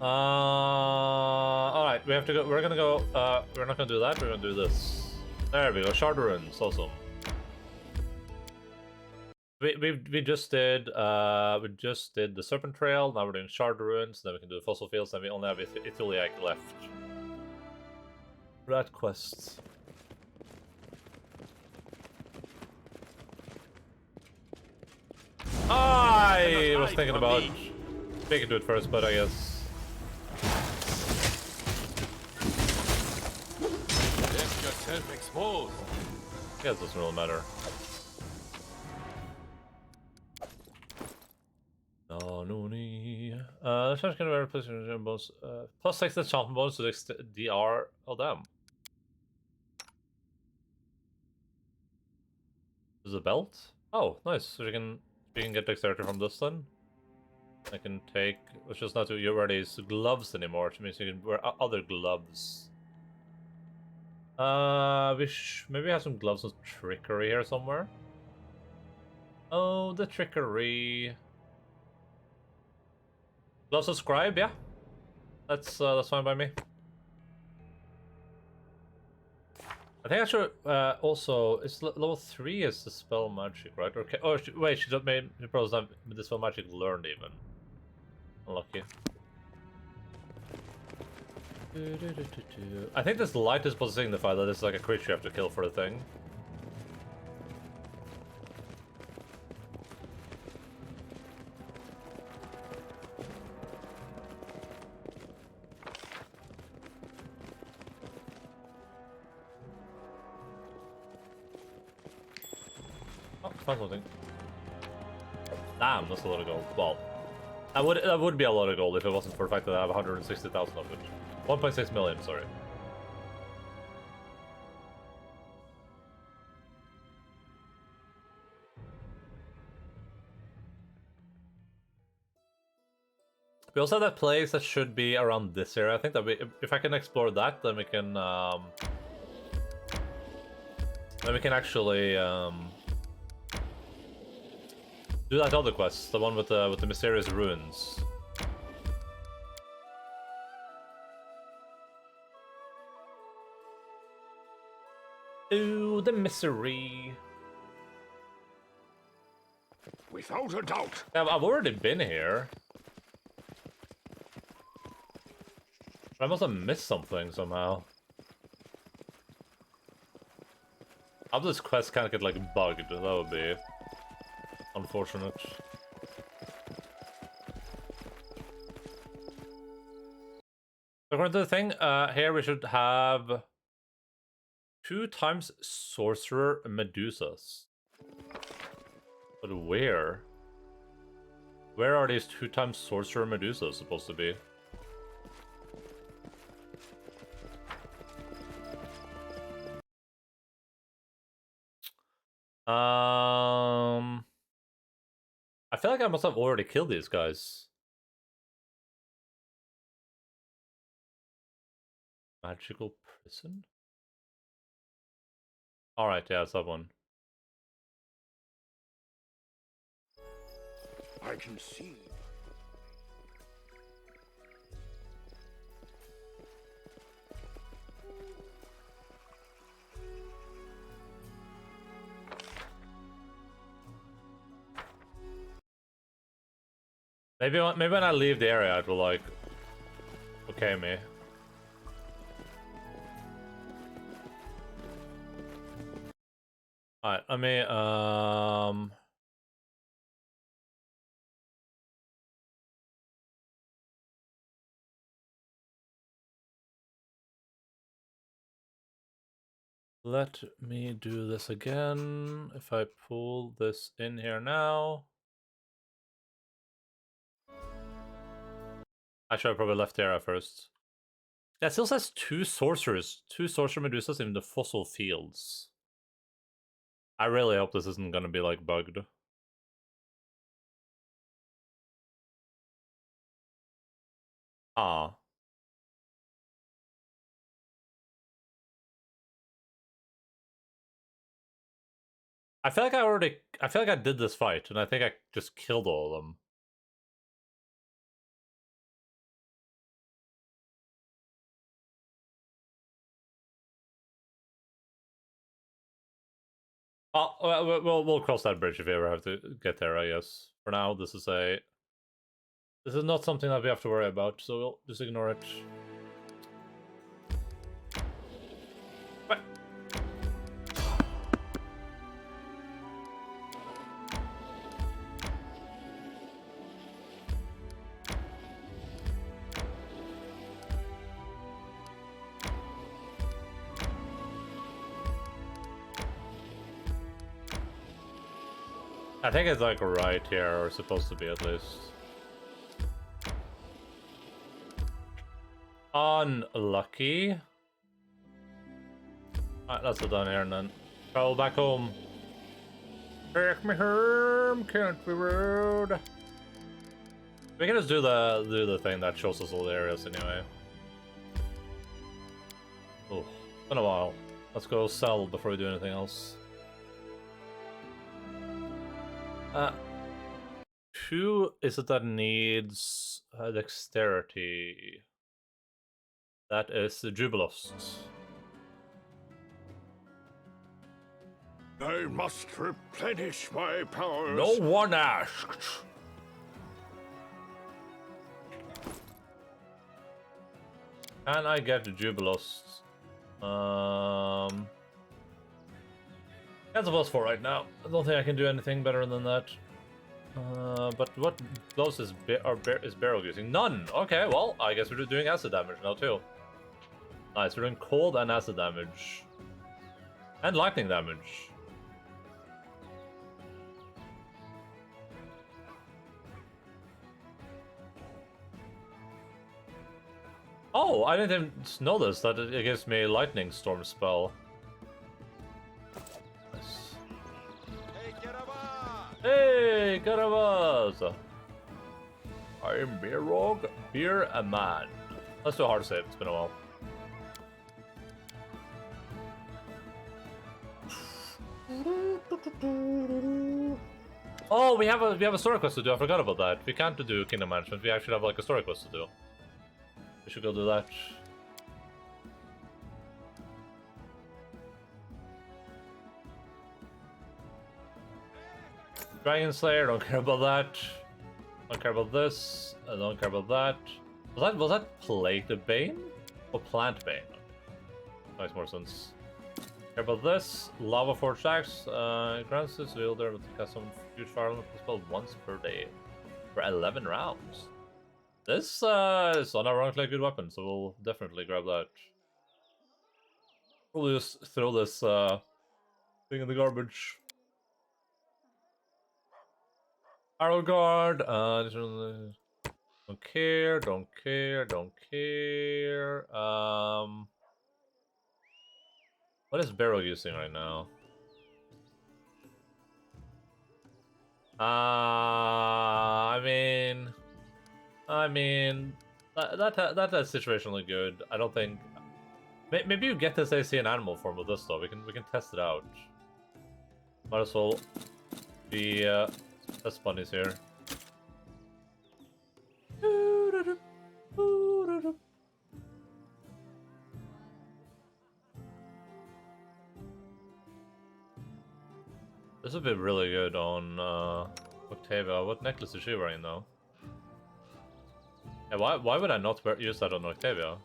Alright, we have to go. We're gonna go. We're not gonna do that. We're gonna do this. There we go. Shard Ruins. Awesome. We just did the Serpent Trail. Now we're doing Shard Ruins. Then we can do the Fossil Fields. Then we only have Ithiliac left. Rat quests. I was thinking about we can do it first, but I guess. Left yourself exposed. I guess it doesn't really matter. No, no, no. Charge can wear position bonus. Plus 6 enchantment bonus to the DR. Oh, damn. There's a belt? Oh, nice. So we can get dexterity from this then. I can take, which is not to you wear these gloves anymore, which means you can wear other gloves. Maybe have some gloves of trickery here somewhere. Oh, the trickery. Gloves of scribe, yeah. That's fine by me. I think I should also it's level 3 is the spell magic, right? Okay. Oh wait, she probably doesn't have the spell magic learned even. Unlucky. I think this light is supposed to signify that this is like a creature you have to kill for the thing. Oh, found something. Damn, that's a lot of gold. Well, that would be a lot of gold if it wasn't for the fact that I have 160,000 of it. 1.6 million, sorry. We also have that place that should be around this area. I think that if I can explore that, then we can actually do that other quest, the one with the mysterious ruins. Ooh, the misery. Without a doubt. Yeah, I've already been here. I must have missed something somehow. How this quest can't get like bugged? That would be unfortunate. According to the thing, here we should have 2 times Sorcerer Medusas. But where? Where are these 2 times Sorcerer Medusas supposed to be? I feel like I must have already killed these guys. Magical prison? Alright, yeah, it's that one. I can see. Maybe when I leave the area, it will like okay me. Alright, let me let me do this again. If I pull this in here now. I should have probably left the area first. Yeah, it still says 2 sorcerers, 2 sorcerer medusas in the fossil fields. I really hope this isn't gonna be like bugged. Ah. I feel like I did this fight, and I think I just killed all of them. Oh, we'll cross that bridge if we ever have to get there, I guess. For now, this is not something that we have to worry about, so we'll just ignore it. But I think it's like right here, or supposed to be at least. Unlucky. Alright, let's go down here and then travel back home. Take me home, can't be rude. We can just do the thing that shows us all the areas anyway. Oh, been a while. Let's go sell before we do anything else. Who is it that needs dexterity? That is the Jubilost. I must replenish my powers. No one asked. Can I get the Jubilost? That's a +4 right now. I don't think I can do anything better than that. But what blows is Barrel using? None! Okay, well, I guess we're doing acid damage now too. Nice, we're doing cold and acid damage. And lightning damage. Oh, I didn't even notice that it gives me a lightning storm spell. Nice. Hey, Caravaz! I am Beerog, Beer a Man. Let's do a hard save, it's been a while. Oh, we have a story quest to do. I forgot about that. We can't do kingdom management. We actually have like a story quest to do. We should go do that. Dragon Slayer, don't care about that. Don't care about this. I don't care about that. Was that Plated Bane? Or Plant Bane? Makes more sense. Care about this. Lava Forged Axe. Grants this wielder to cast some huge fire element spell once per day. For 11 rounds. This is unironically a good weapon, so we'll definitely grab that. We'll just throw this thing in the garbage. Arrow Guard, don't care, don't care, don't care. What is Barrow using right now? I mean, that's situationally good. I don't think. Maybe you get this AC in animal form with this though. We can test it out. Might as well be test bunnies here. This would be really good on Octavia. What necklace is she wearing though? Yeah, why would I not use that on Octavia?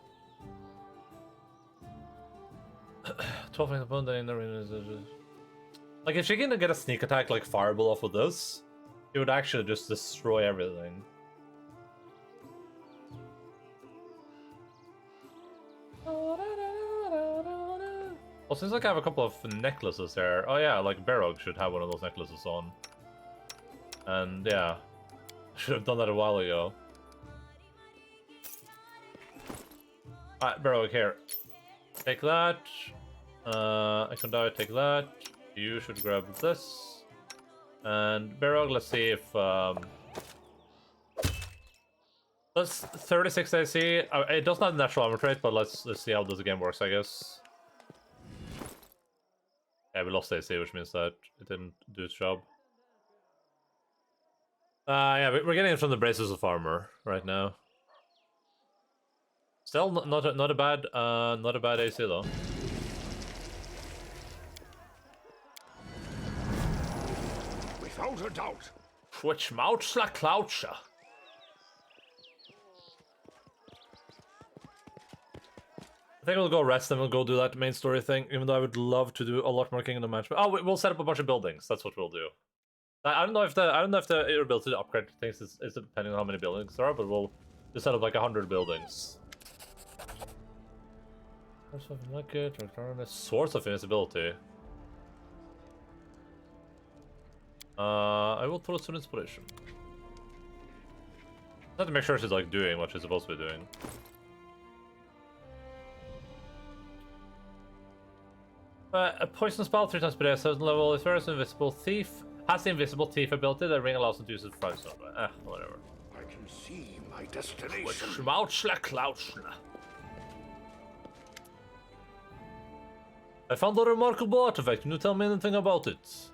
12 opponent in the arena. Like if she can get a sneak attack like Fireball off of this, it would actually just destroy everything. Well, seems like I have a couple of necklaces there. Oh yeah, like Barrog should have one of those necklaces on. And yeah, I should have done that a while ago. Alright, Barrog, here. Take that. I can die, take that. You should grab this. And Barrog, let's see if that's 36 AC. It doesn't have natural armor trait, but let's see how this game works, I guess. Yeah, we lost AC, which means that it didn't do its job. Yeah, we're getting it from the braces of armor right now. Still not a bad AC though. without a doubt. Which mouths la cloucha. I think we'll go rest and we'll go do that main story thing, even though I would love to do a lot more Kingdom management. Oh, we'll set up a bunch of buildings. That's what we'll do. I don't know if the ability to upgrade things is depending on how many buildings there are, but we'll just set up like 100 buildings. Source of invincibility. I will throw some inspiration. I have to make sure she's like doing what she's supposed to be doing. A poison spell 3 times per day, 7th level. If there is an invisible thief, has the invisible thief ability. The ring allows him to use it for 5 stone. Whatever. I can see my destination. I found a remarkable artifact. Can you tell me anything about it?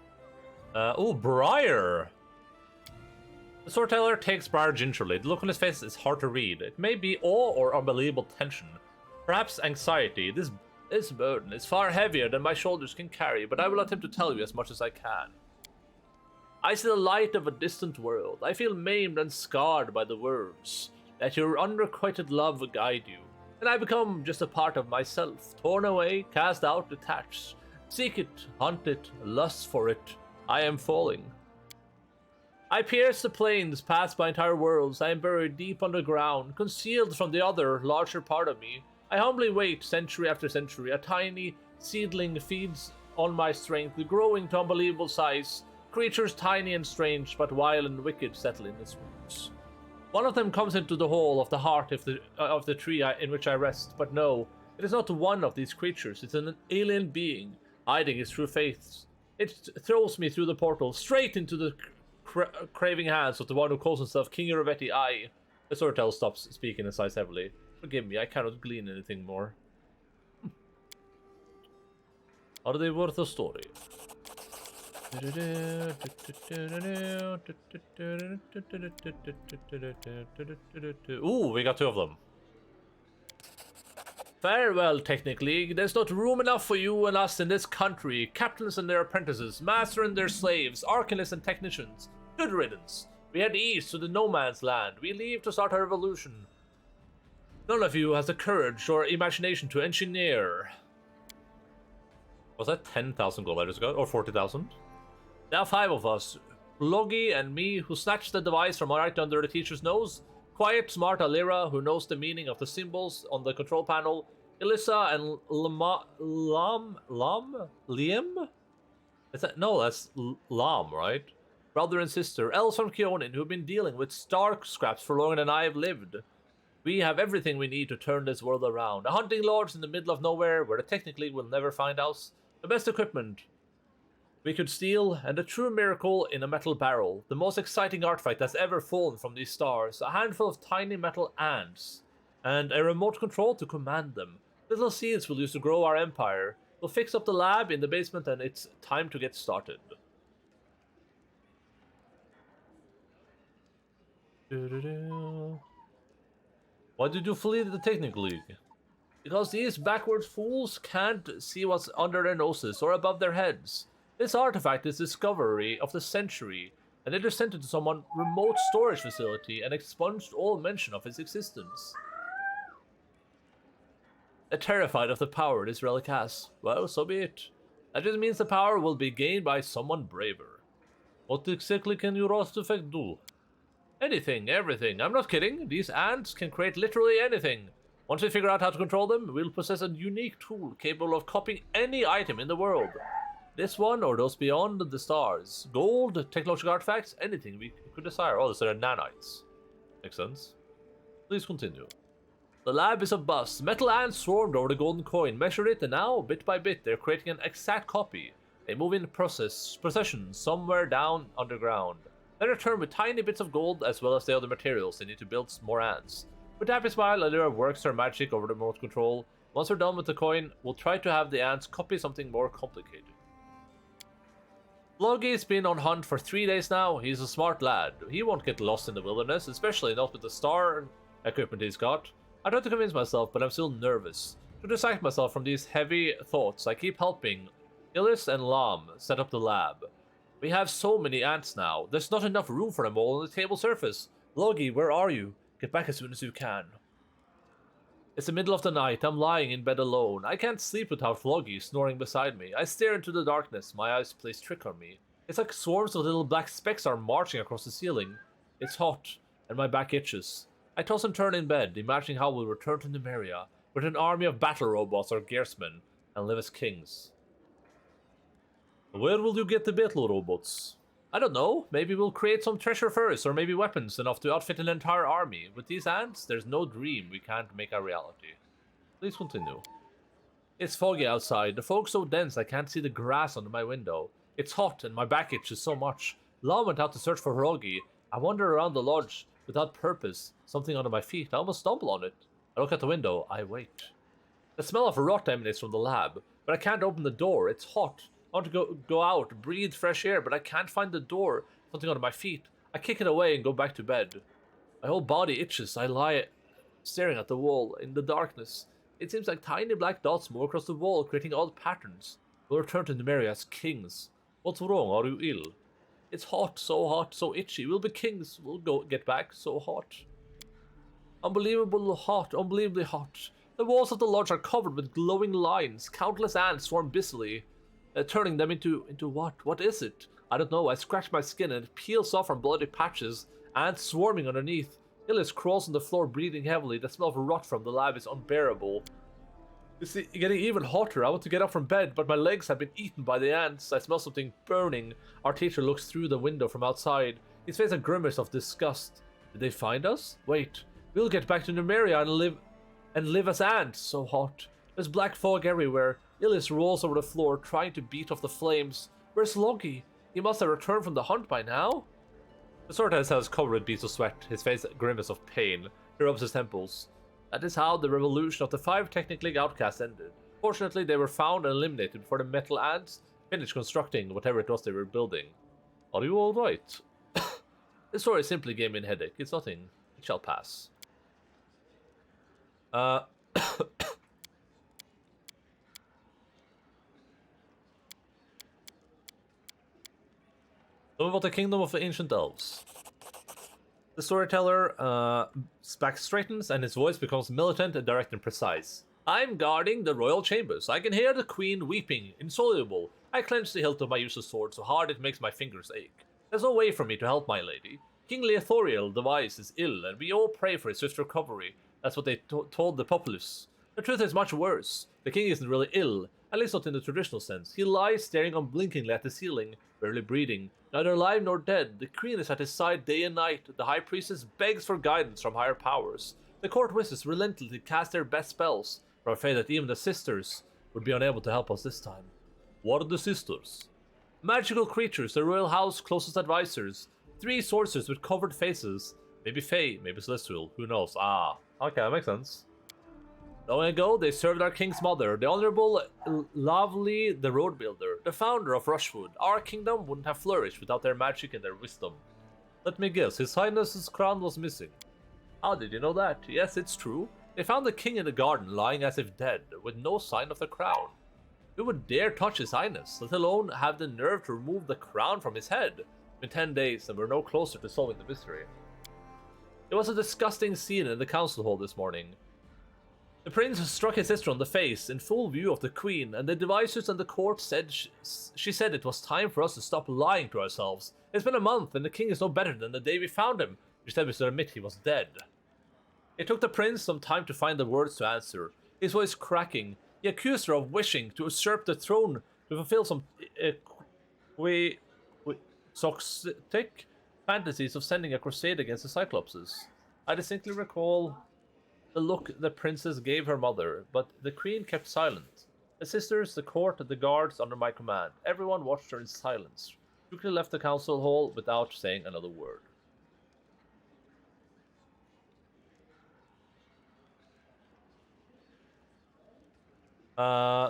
Oh, Briar. The sword tailor takes Briar gingerly. The look on his face is hard to read. It may be awe or unbelievable tension. Perhaps anxiety. This burden is far heavier than my shoulders can carry, but I will attempt to tell you as much as I can. I see the light of a distant world. I feel maimed and scarred by the words. Let your unrequited love guide you. And I become just a part of myself, torn away, cast out, detached. Seek it, hunt it, lust for it. I am falling. I pierce the plains, pass by entire worlds. I am buried deep underground, concealed from the other, larger part of me. I humbly wait, century after century. A tiny seedling feeds on my strength, growing to unbelievable size. Creatures tiny and strange, but wild and wicked settle in its roots. One of them comes into the hole of the heart of the tree in which I rest, but no, it is not one of these creatures. It's an alien being, hiding its true face. It throws me through the portal, straight into the craving hands of the one who calls himself King Ravetti. The storyteller stops speaking and sighs heavily. Forgive me, I cannot glean anything more. Are they worth a story? Ooh, we got 2 of them. Farewell, Technic League. There's not room enough for you and us in this country. Captains and their apprentices, master and their slaves, arcanists and technicians. Good riddance. We head east to the no man's land. We leave to start a revolution. None of you has the courage or imagination to engineer. Was that 10,000 gold letters ago? Or 40,000? There are 5 of us. Logi and me, who snatched the device from right under the teacher's nose. Quiet, smart Alira, who knows the meaning of the symbols on the control panel. Elissa and Liam? Is that, no, that's Lam, right? Brother and sister, elves from Kionin, who've been dealing with star scraps for longer than I've lived. We have everything we need to turn this world around. A hunting lodge in the middle of nowhere, where the Technic League will never find us. The best equipment we could steal, and a true miracle in a metal barrel. The most exciting artifact that's ever fallen from these stars. A handful of tiny metal ants, and a remote control to command them. Little seeds we'll use to grow our empire. We'll fix up the lab in the basement, and it's time to get started. Why did you flee the Technic League? Because these backwards fools can't see what's under their noses or above their heads. This artifact is discovery of the century, and they just sent it to some remote storage facility and expunged all mention of its existence. They're terrified of the power this relic has. Well, so be it. That just means the power will be gained by someone braver. What exactly can your artifact do? Anything, everything. I'm not kidding. These ants can create literally anything. Once we figure out how to control them, we'll possess a unique tool capable of copying any item in the world. This one or those beyond the stars. Gold, technological artifacts, anything we could desire. Oh, these are nanites. Makes sense. Please continue. The lab is a bust. Metal ants swarmed over the golden coin, measured it, and now, bit by bit, they're creating an exact copy. They move in procession somewhere down underground. Then return with tiny bits of gold as well as the other materials they need to build more ants. With a happy smile, Alira works her magic over the remote control. Once we're done with the coin, we'll try to have the ants copy something more complicated. Logi's been on hunt for 3 days now. He's a smart lad. He won't get lost in the wilderness, especially not with the star equipment he's got. I try to convince myself, but I'm still nervous. To distract myself from these heavy thoughts, I keep helping Illis and Lam set up the lab. We have so many ants now. There's not enough room for them all on the table surface. Logi, where are you? Get back as soon as you can. It's the middle of the night. I'm lying in bed alone. I can't sleep without Logi snoring beside me. I stare into the darkness. My eyes plays trick on me. It's like swarms of little black specks are marching across the ceiling. It's hot, and my back itches. I toss and turn in bed, imagining how we'll return to Numeria with an army of battle robots or gearsmen and live as kings. Where will you get the battle robots? I don't know. Maybe we'll create some treasure first, or maybe weapons enough to outfit an entire army. With these ants, there's no dream we can't make a reality. Please continue. It's foggy outside. The fog's so dense I can't see the grass under my window. It's hot and my back itches so much. Lam went out to search for Hirogi. I wander around the lodge without purpose. Something under my feet. I almost stumble on it. I look at the window. I wait. The smell of rot emanates from the lab, but I can't open the door. It's hot. I want to go out, breathe fresh air, but I can't find the door. Something under my feet. I kick it away and go back to bed. My whole body itches. I lie staring at the wall in the darkness. It seems like tiny black dots move across the wall, creating odd patterns. We'll return to Numeria as kings. What's wrong? Are you ill? It's hot, so itchy. We'll be kings. We'll get back. So hot. Unbelievably hot. The walls of the lodge are covered with glowing lines. Countless ants swarm busily. Turning them into what? What is it? I don't know. I scratch my skin and it peels off from bloody patches. Ants swarming underneath. Illis crawls on the floor, breathing heavily. The smell of rot from the lab is unbearable. It's getting even hotter. I want to get up from bed, but my legs have been eaten by the ants. I smell something burning. Our teacher looks through the window from outside. His face a grimace of disgust. Did they find us? Wait. We'll get back to Numeria and live as ants. So hot. There's black fog everywhere. Illis rolls over the floor, trying to beat off the flames. Where's Loki? He must have returned from the hunt by now. The sword has covered with beads of sweat, his face a grimace of pain. He rubs his temples. That is how the revolution of the 5 Technic outcasts ended. Fortunately, they were found and eliminated before the metal ants finished constructing whatever it was they were building. Are you alright? This story simply gave me a headache. It's nothing. It shall pass. About the kingdom of the ancient elves. The storyteller's back straightens and his voice becomes militant and direct and precise. I'm guarding the royal chambers. I can hear the queen weeping, insoluble. I clench the hilt of my useless sword so hard it makes my fingers ache. There's no way for me to help my lady. King Leothoriel the Wise is ill, and we all pray for his swift recovery. That's what they told the populace. The truth is much worse. The king isn't really ill, at least not in the traditional sense. He lies staring unblinkingly at the ceiling, barely breathing. Neither alive nor dead, the queen is at his side day and night. The high priestess begs for guidance from higher powers. The court wizards relentlessly cast their best spells, but are afraid that even the sisters would be unable to help us this time. What are the sisters? Magical creatures, the royal house closest advisors. 3 sorcerers with covered faces. Maybe Fae, maybe Celestial, who knows? Ah, okay, that makes sense. Long ago, they served our king's mother, the Honorable Lovely the Road Builder, the founder of Rushwood. Our kingdom wouldn't have flourished without their magic and their wisdom. Let me guess, His Highness's crown was missing. How did you know that? Yes, it's true. They found the king in the garden, lying as if dead, with no sign of the crown. Who would dare touch His Highness, let alone have the nerve to remove the crown from his head? In 10 days, and we're no closer to solving the mystery. It was a disgusting scene in the council hall this morning. The prince struck his sister on the face in full view of the queen, and the advisors and the court said she said it was time for us to stop lying to ourselves. It's been a month, and the king is no better than the day we found him. She said we should admit he was dead. It took the prince some time to find the words to answer, his voice cracking. He accused her of wishing to usurp the throne to fulfill some quixotic fantasies of sending a crusade against the Cyclopses. I distinctly recall the look the princess gave her mother, but the queen kept silent. The sisters, the court, the guards under my command, everyone watched her in silence. She quickly left the council hall without saying another word.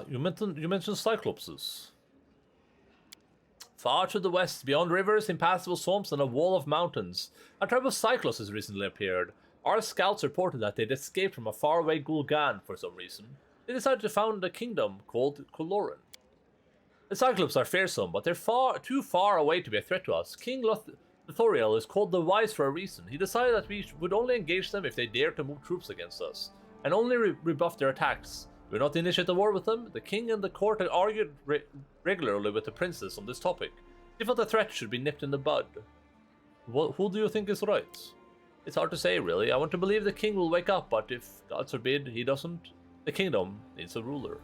You mentioned Cyclopses. Far to the west, beyond rivers, impassable swamps, and a wall of mountains, a tribe of Cyclops has recently appeared. Our scouts reported that they'd escaped from a faraway Gul'gan for some reason. They decided to found a kingdom called Coloran. The Cyclops are fearsome, but they're too far away to be a threat to us. King Lothoriel is called the Wise for a reason. He decided that we would only engage them if they dared to move troops against us, and only rebuff their attacks. We will not initiate a war with them. The king and the court have argued regularly with the princess on this topic. They felt the threat should be nipped in the bud. Who do you think is right? It's hard to say, really. I want to believe the king will wake up, but if, God forbid, he doesn't, the kingdom needs a ruler.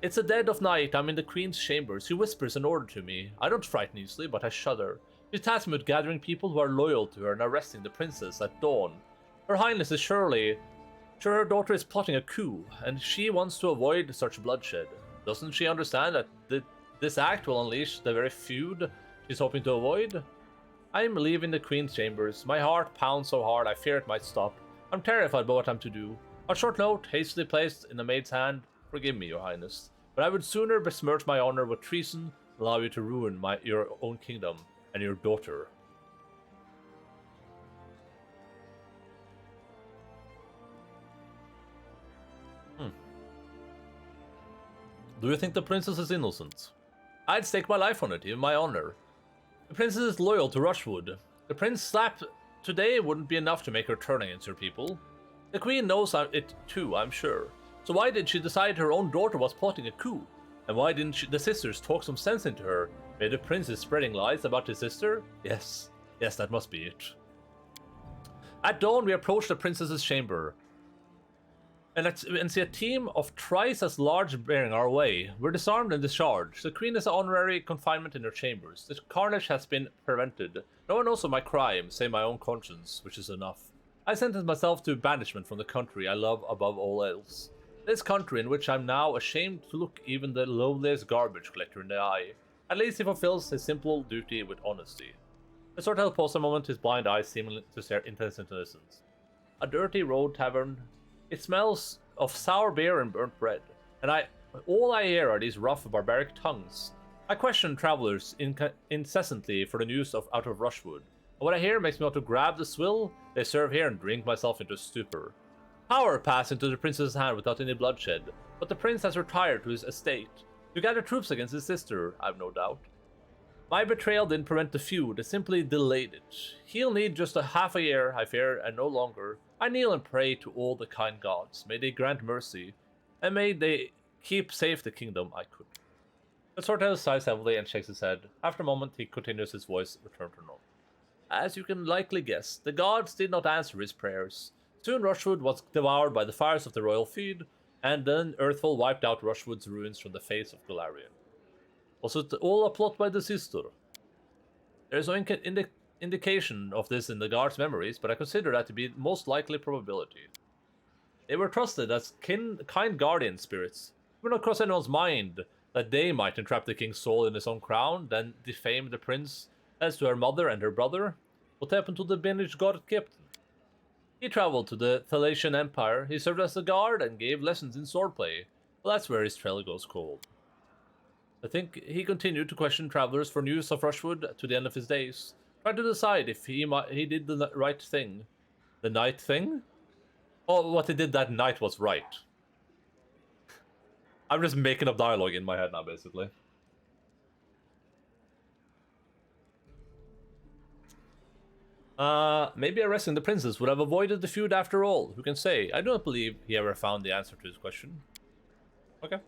It's the dead of night. I'm in the queen's chambers. She whispers an order to me. I don't frighten easily, but I shudder. She tasked me with gathering people who are loyal to her and arresting the princess at dawn. Her highness is sure her daughter is plotting a coup, and she wants to avoid such bloodshed. Doesn't she understand that this act will unleash the very feud she's hoping to avoid? I am leaving the queen's chambers. My heart pounds so hard I fear it might stop. I'm terrified about what I'm to do. A short note, hastily placed in the maid's hand. Forgive me, your highness, but I would sooner besmirch my honor with treason than allow you to ruin your own kingdom and your daughter. Do you think the princess is innocent? I'd stake my life on it, even my honor. The princess is loyal to Rushwood. The prince slapped today wouldn't be enough to make her turn against her people. The queen knows it too, I'm sure. So why did she decide her own daughter was plotting a coup? And why didn't the sisters talk some sense into her? Maybe the prince is spreading lies about his sister? Yes, that must be it. At dawn, we approach the princess's chamber and see a team of thrice as large bearing our way. We're disarmed and discharged. The queen is honorary confinement in her chambers. The carnage has been prevented. No one knows of my crime, save my own conscience, which is enough. I sentence myself to banishment from the country I love above all else. This country in which I'm now ashamed to look even the lowliest garbage collector in the eye. At least he fulfills his simple duty with honesty. The Swordtail paused a moment, his blind eyes seeming to stare intense into distance. A dirty road tavern. It smells of sour beer and burnt bread, and all I hear are these rough, barbaric tongues. I question travelers incessantly for the news out of Rushwood, and what I hear makes me want to grab the swill they serve here and drink myself into a stupor. Power passed into the prince's hand without any bloodshed, but the prince has retired to his estate to gather troops against his sister, I've no doubt. My betrayal didn't prevent the feud, it simply delayed it. He'll need just a half a year, I fear, and no longer. I kneel and pray to all the kind gods. May they grant mercy, and may they keep safe the kingdom I could. The Swordtail sighs heavily and shakes his head. After a moment, he continues, his voice returned to normal. As you can likely guess, the gods did not answer his prayers. Soon Rushwood was devoured by the fires of the royal feud, and then Earthfall wiped out Rushwood's ruins from the face of Golarion. Was it all a plot by the sister? There is no indication of this in the guards' memories, but I consider that to be the most likely probability. They were trusted as kind guardian spirits. It would not cross anyone's mind that they might entrap the king's soul in his own crown, then defame the prince as to her mother and her brother. What happened to the banished god captain? He traveled to the Thalassian Empire, he served as a guard and gave lessons in swordplay. Well, that's where his trail goes cold. I think he continued to question travelers for news of Rushwood to the end of his days, trying to decide if he did the right thing. The night thing? Or what he did that night was right. I'm just making up dialogue in my head now, basically. Maybe arresting the princess would have avoided the feud after all. Who can say? I do not believe he ever found the answer to his question. Okay.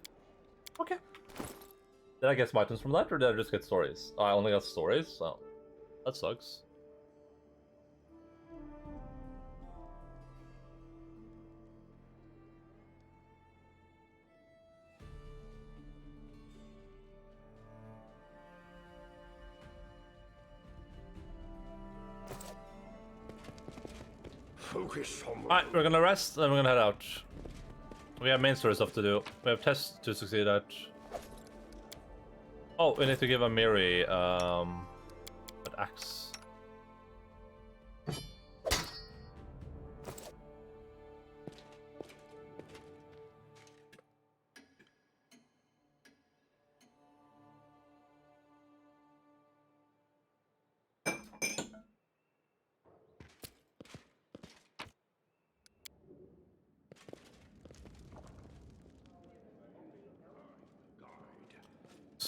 Did I get some items from that, or did I just get stories? Oh, I only got stories, so that sucks. Focus on the Alright, we're gonna rest, and we're gonna head out. We have main story stuff to do. We have tests to succeed at. Oh, we need to give a Miri, an axe.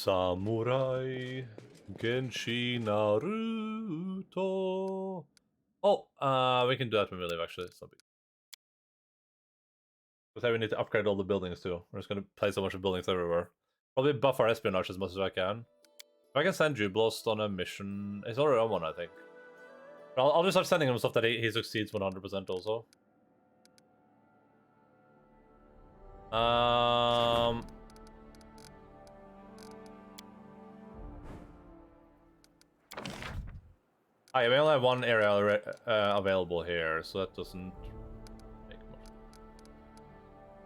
Samurai Genshi Naruto. Oh, we can do that when we leave, actually. It's not big. Because we need to upgrade all the buildings too. We're just gonna place a bunch of buildings everywhere. Probably buff our espionage as much as I can. If I can send Jublost on a mission, he's already on one, I think. But I'll just start sending him stuff that he succeeds 100% also. Oh yeah, we only have one area available here, so that doesn't make much.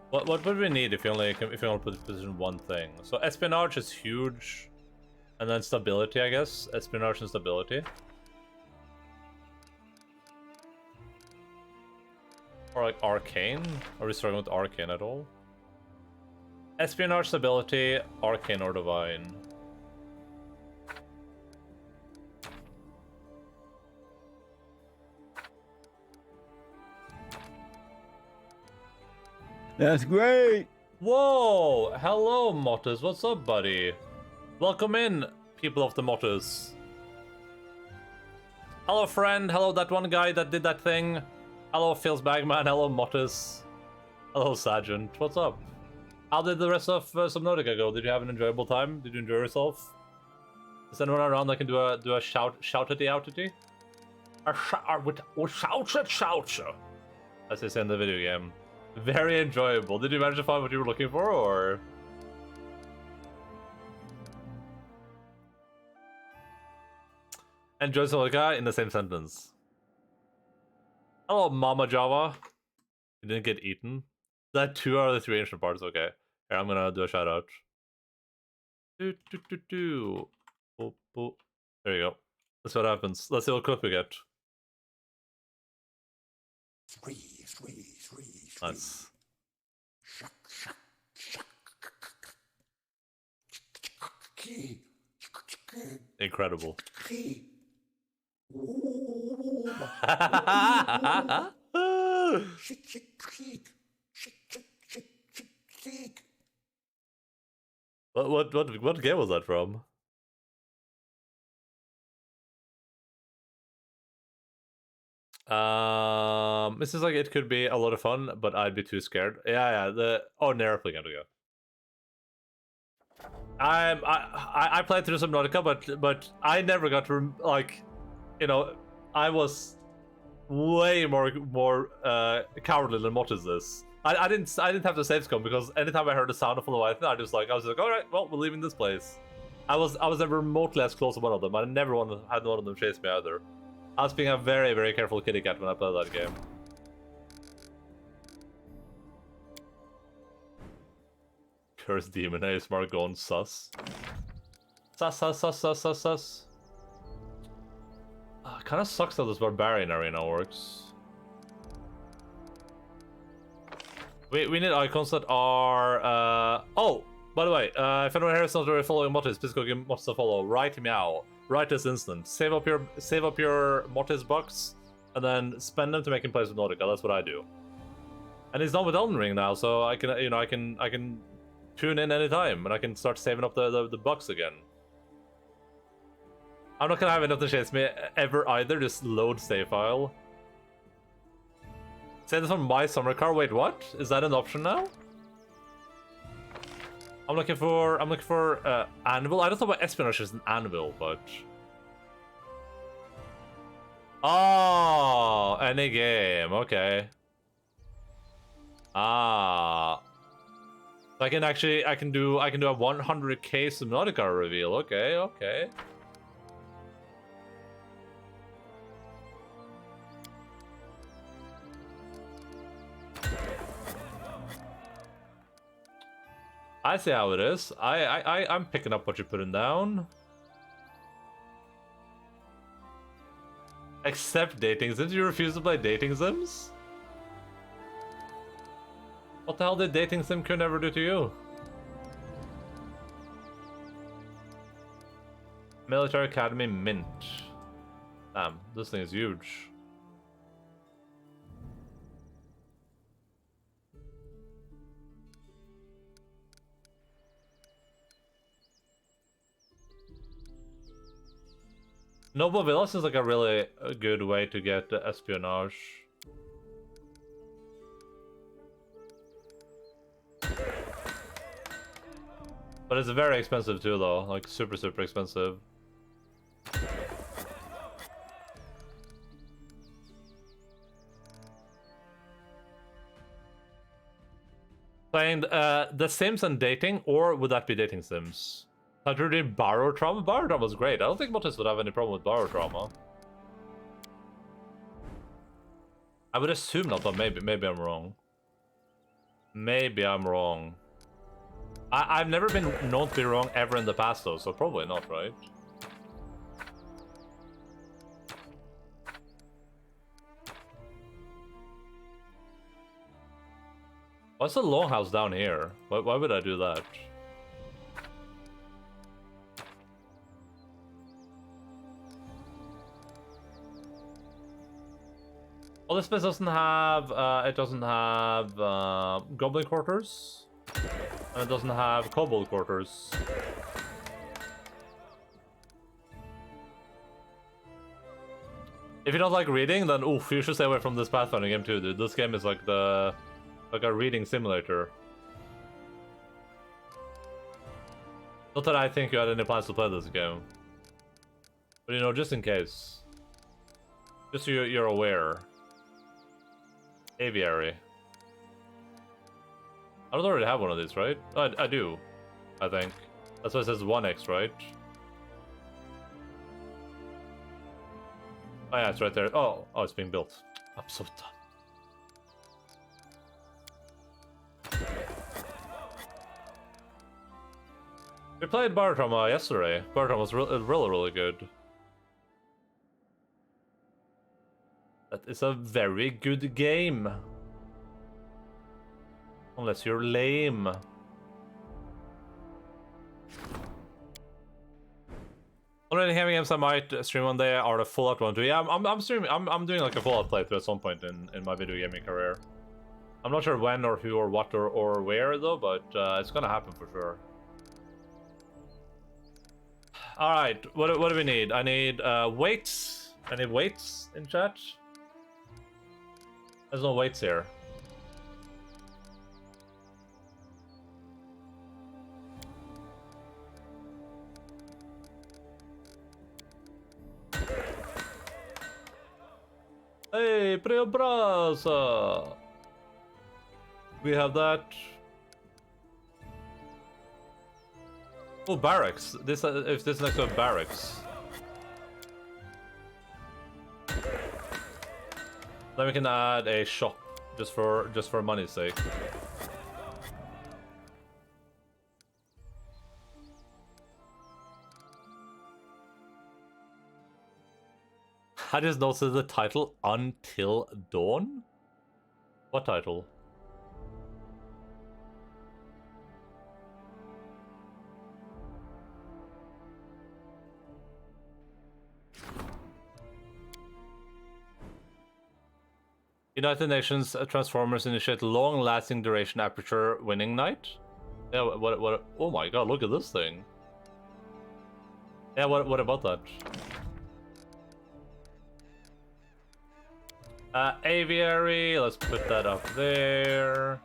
What would we need if you only put position one thing? So espionage is huge, and then stability, I guess. Espionage and stability. Or like arcane? Are we struggling with arcane at all? Espionage, stability, arcane, or divine. That's great! Whoa! Hello, Motters. What's up, buddy? Welcome in, people of the Motters. Hello, friend. Hello, that one guy that did that thing. Hello, Phil's Bagman. Hello, Motters. Hello, Sergeant. What's up? How did the rest of Subnautica go? Did you have an enjoyable time? Did you enjoy yourself? Is anyone around that can do a shoutity outity? Shout. As they say in the video game. Very enjoyable. Did you manage to find what you were looking for, or? Enjoy Subnautica in the same sentence. Hello, Mama Java. You didn't get eaten. Is that 2 out of the 3 ancient parts? Okay. Here, I'm gonna do a shout out. There you go. That's what happens. Let's see what clip we get. Nice. Incredible. What game was that from? This is like, it could be a lot of fun, but I'd be too scared. Yeah, the airplane again. I played through Subnautica, but I never got to, like, you know, I was way more cowardly than Mott is this. I didn't have the save scum, because anytime I heard the sound of a Leviathan, I was like, all right, well, we're leaving this place. I was never remotely as close to one of them. I never had one of them chase me either. I was being a very, very careful kitty cat when I played that game. Cursed demon, ASMR gone sus. Sus. Kinda sucks how this barbarian arena works. We need icons that are oh, by the way, if anyone here is not already following Mottis, please go give Mottis a follow. Right meow. Right this instant. Save up your Mottis bucks and then spend them to make him play with Nautica. That's what I do. And he's done with Elden Ring now, so I can I can tune in anytime and I can start saving up the bucks again. I'm not gonna have enough to chase me ever either, just load save file. Say this on my summer car. Wait, what? Is that an option now? I'm looking for anvil. I don't know why espionage is an anvil, but oh, any game, okay. I can do a 100k Subnautica reveal. Okay. I see how it is. I'm picking up what you're putting down. Except dating sims? You refuse to play dating sims? What the hell did dating sim could never do to you? Military Academy Mint. Damn, this thing is huge. Noble Villas is like a really good way to get espionage. But it's very expensive too, though. Like super, super expensive. Playing The Sims and dating, or would that be dating Sims? I drew in Borrow Trauma. Borrow Trauma was great. I don't think Motis would have any problem with Borrow Trauma. I would assume not, but maybe I'm wrong. Maybe I'm wrong. I've never been known to be wrong ever in the past, though, so probably not, right? What's the longhouse down here? Why would I do that? Well, this place doesn't have, it doesn't have goblin quarters, and it doesn't have kobold quarters. If you don't like reading, then oof, you should stay away from this Pathfinder game too, dude. This game is like a reading simulator. Not that I think you had any plans to play this game, but you know, just in case, just so you're aware. Aviary. I don't already have one of these, right? Oh, I do, I think. That's why it says 1x, right? Oh yeah, it's right there. Oh, it's being built. I'm so dumb. We played Bartram yesterday. Bartram was really good. That is a very good game. Unless you're lame. Already having games I might stream one day are the Fallout one too. Yeah, I'm streaming. I'm doing like a Fallout playthrough at some point in my video gaming career. I'm not sure when or who or what or where though, but it's gonna happen for sure. All right, what do we need? I need weights. I need weights in chat. There's no weights here. Hey, Preobrasa! We have that. Oh, barracks. This if this next to a barracks. Then we can add a shop just for money's sake. I just noticed the title Until Dawn? What title? United Nations Transformers initiate long-lasting duration aperture winning night. Yeah, what? Oh my god, look at this thing. Yeah, what about that? Aviary, let's put that up there.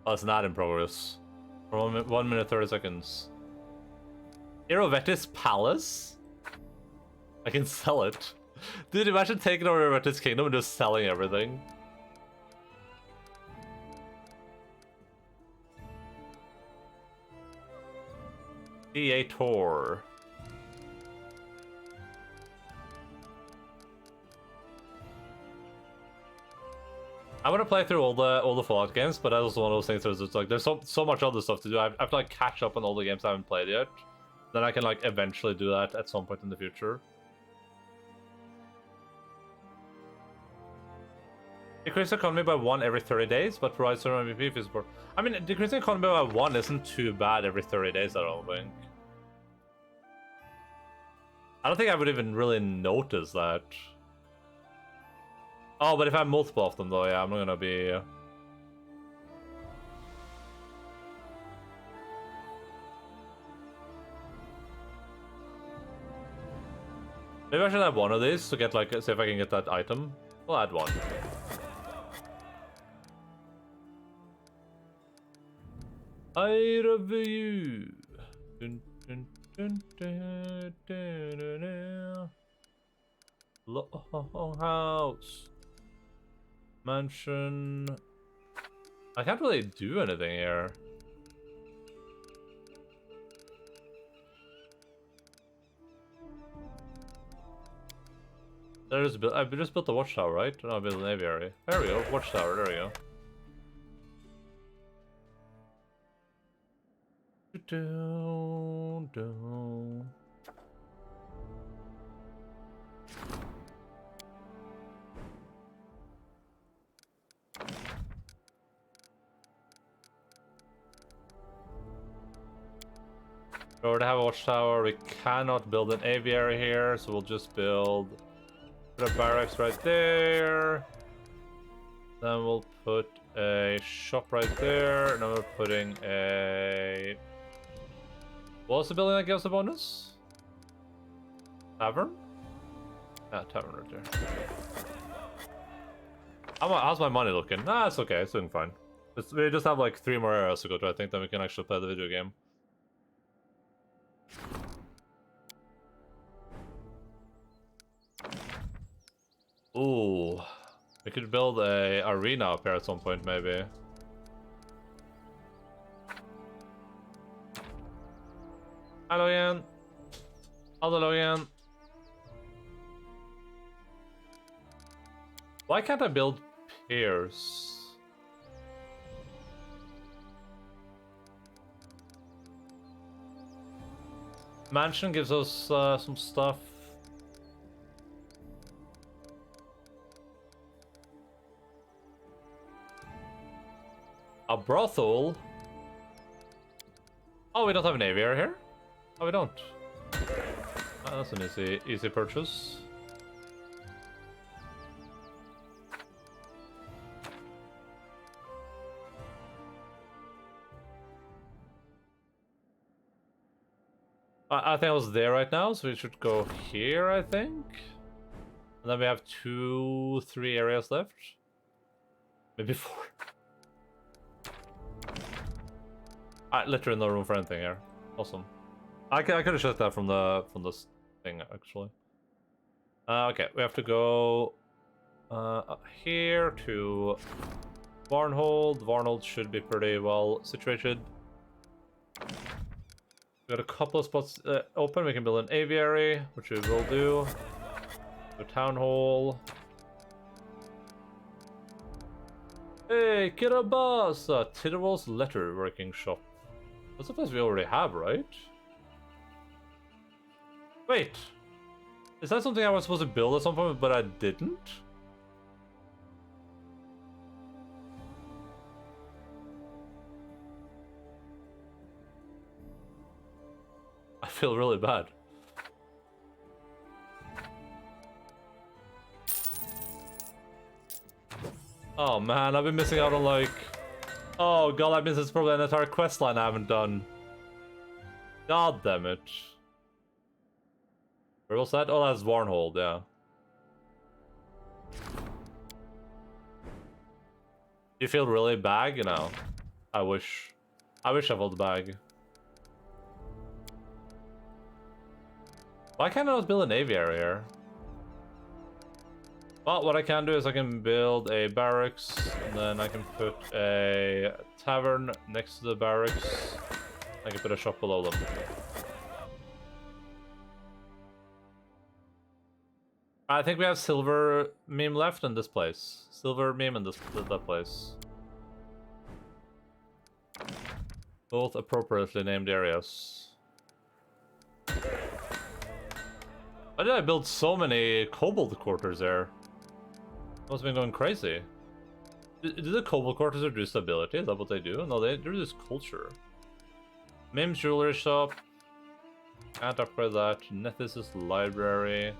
Oh, it's not in progress. For 1 minute 30 seconds. Irovetis Palace? I can sell it. Dude, imagine taking over Irovetis Kingdom and just selling everything. Theater. I want to play through all the Fallout games, but that's also one of those things where it's like there's so much other stuff to do. I have to like catch up on all the games I haven't played yet. Then I can like eventually do that at some point in the future. Decrease economy by 1 every 30 days, but provides some MVP for support. I mean, decreasing economy by 1 isn't too bad every 30 days, I don't think. I don't think I would even really notice that. Oh, but if I have multiple of them though, yeah, I'm not gonna be... Maybe I should add one of these to get like, see if I can get that item. We'll add one. I review. Dun, dun, dun, dun, dun, dun, dun. House. Mansion. I can't really do anything here. I just built the watchtower, right? No, I built an aviary. There we go, watchtower, there we go. We already have a watchtower. We cannot build an aviary here, so we'll just build a barracks right there. Then we'll put a shop right there. And then we're putting a... What was the building that gives a bonus? Tavern? Yeah, tavern right there. How's my money looking? Nah, it's okay. It's doing fine. We just have like 3 more areas to go to, I think, then we can actually play the video game. Ooh, we could build a arena up here at some point, maybe. Hello again. Hello again. Why can't I build piers? Mansion gives us some stuff. A brothel? Oh, we don't have an aviary here? Oh, we don't. Oh, that's an easy purchase. I think I was there right now, so we should go here, I think. And then we have 2, 3 areas left. Maybe 4. Literally no room for anything here. Awesome. I could have shut that from this thing actually. Okay, we have to go here to Varnhold. Varnhold should be pretty well situated. We got a couple of spots open. We can build an aviary, which we will do. A town hall. Hey, Kirabasa! Tidwell's letter working shop. That's a place we already have, right? Wait. Is that something I was supposed to build at some point, but I didn't? I feel really bad. Oh man, I've been missing out on like... Oh god, that means it's probably an entire quest line I haven't done. God damn it. Where was that? Oh, that's Varnhold, yeah. You feel really bad, you know? I wish I felt bad. Why can't I just build an aviary here? Well, what I can do is I can build a barracks, and then I can put a tavern next to the barracks. I can put a shop below them. I think we have silver meme left in this place. Silver meme in that place. Both appropriately named areas. Why did I build so many kobold quarters there? Must have been going crazy. Do the kobold quarters reduce stability? Is that what they do? No, they reduce culture. Mime's jewelry shop. Can't upgrade that. Nethys' library.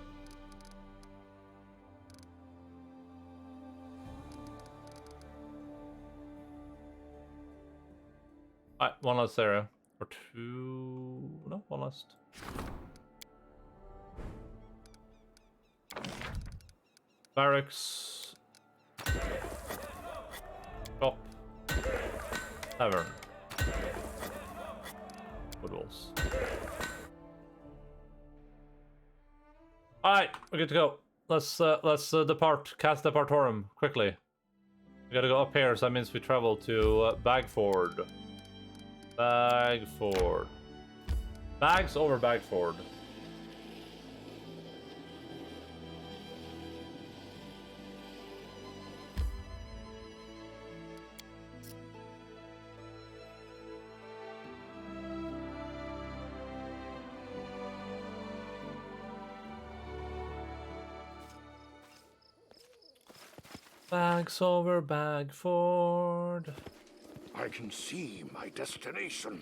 Alright, one last area. Or 2... No, one last. Barracks. Shop. Tavern. Good walls. Alright, we're good to go. Let's depart. Cast Departorum quickly. We gotta go up here, so that means we travel to Bagford. Bagford. Bags over Bagford. Bags over Bagford. I can see my destination.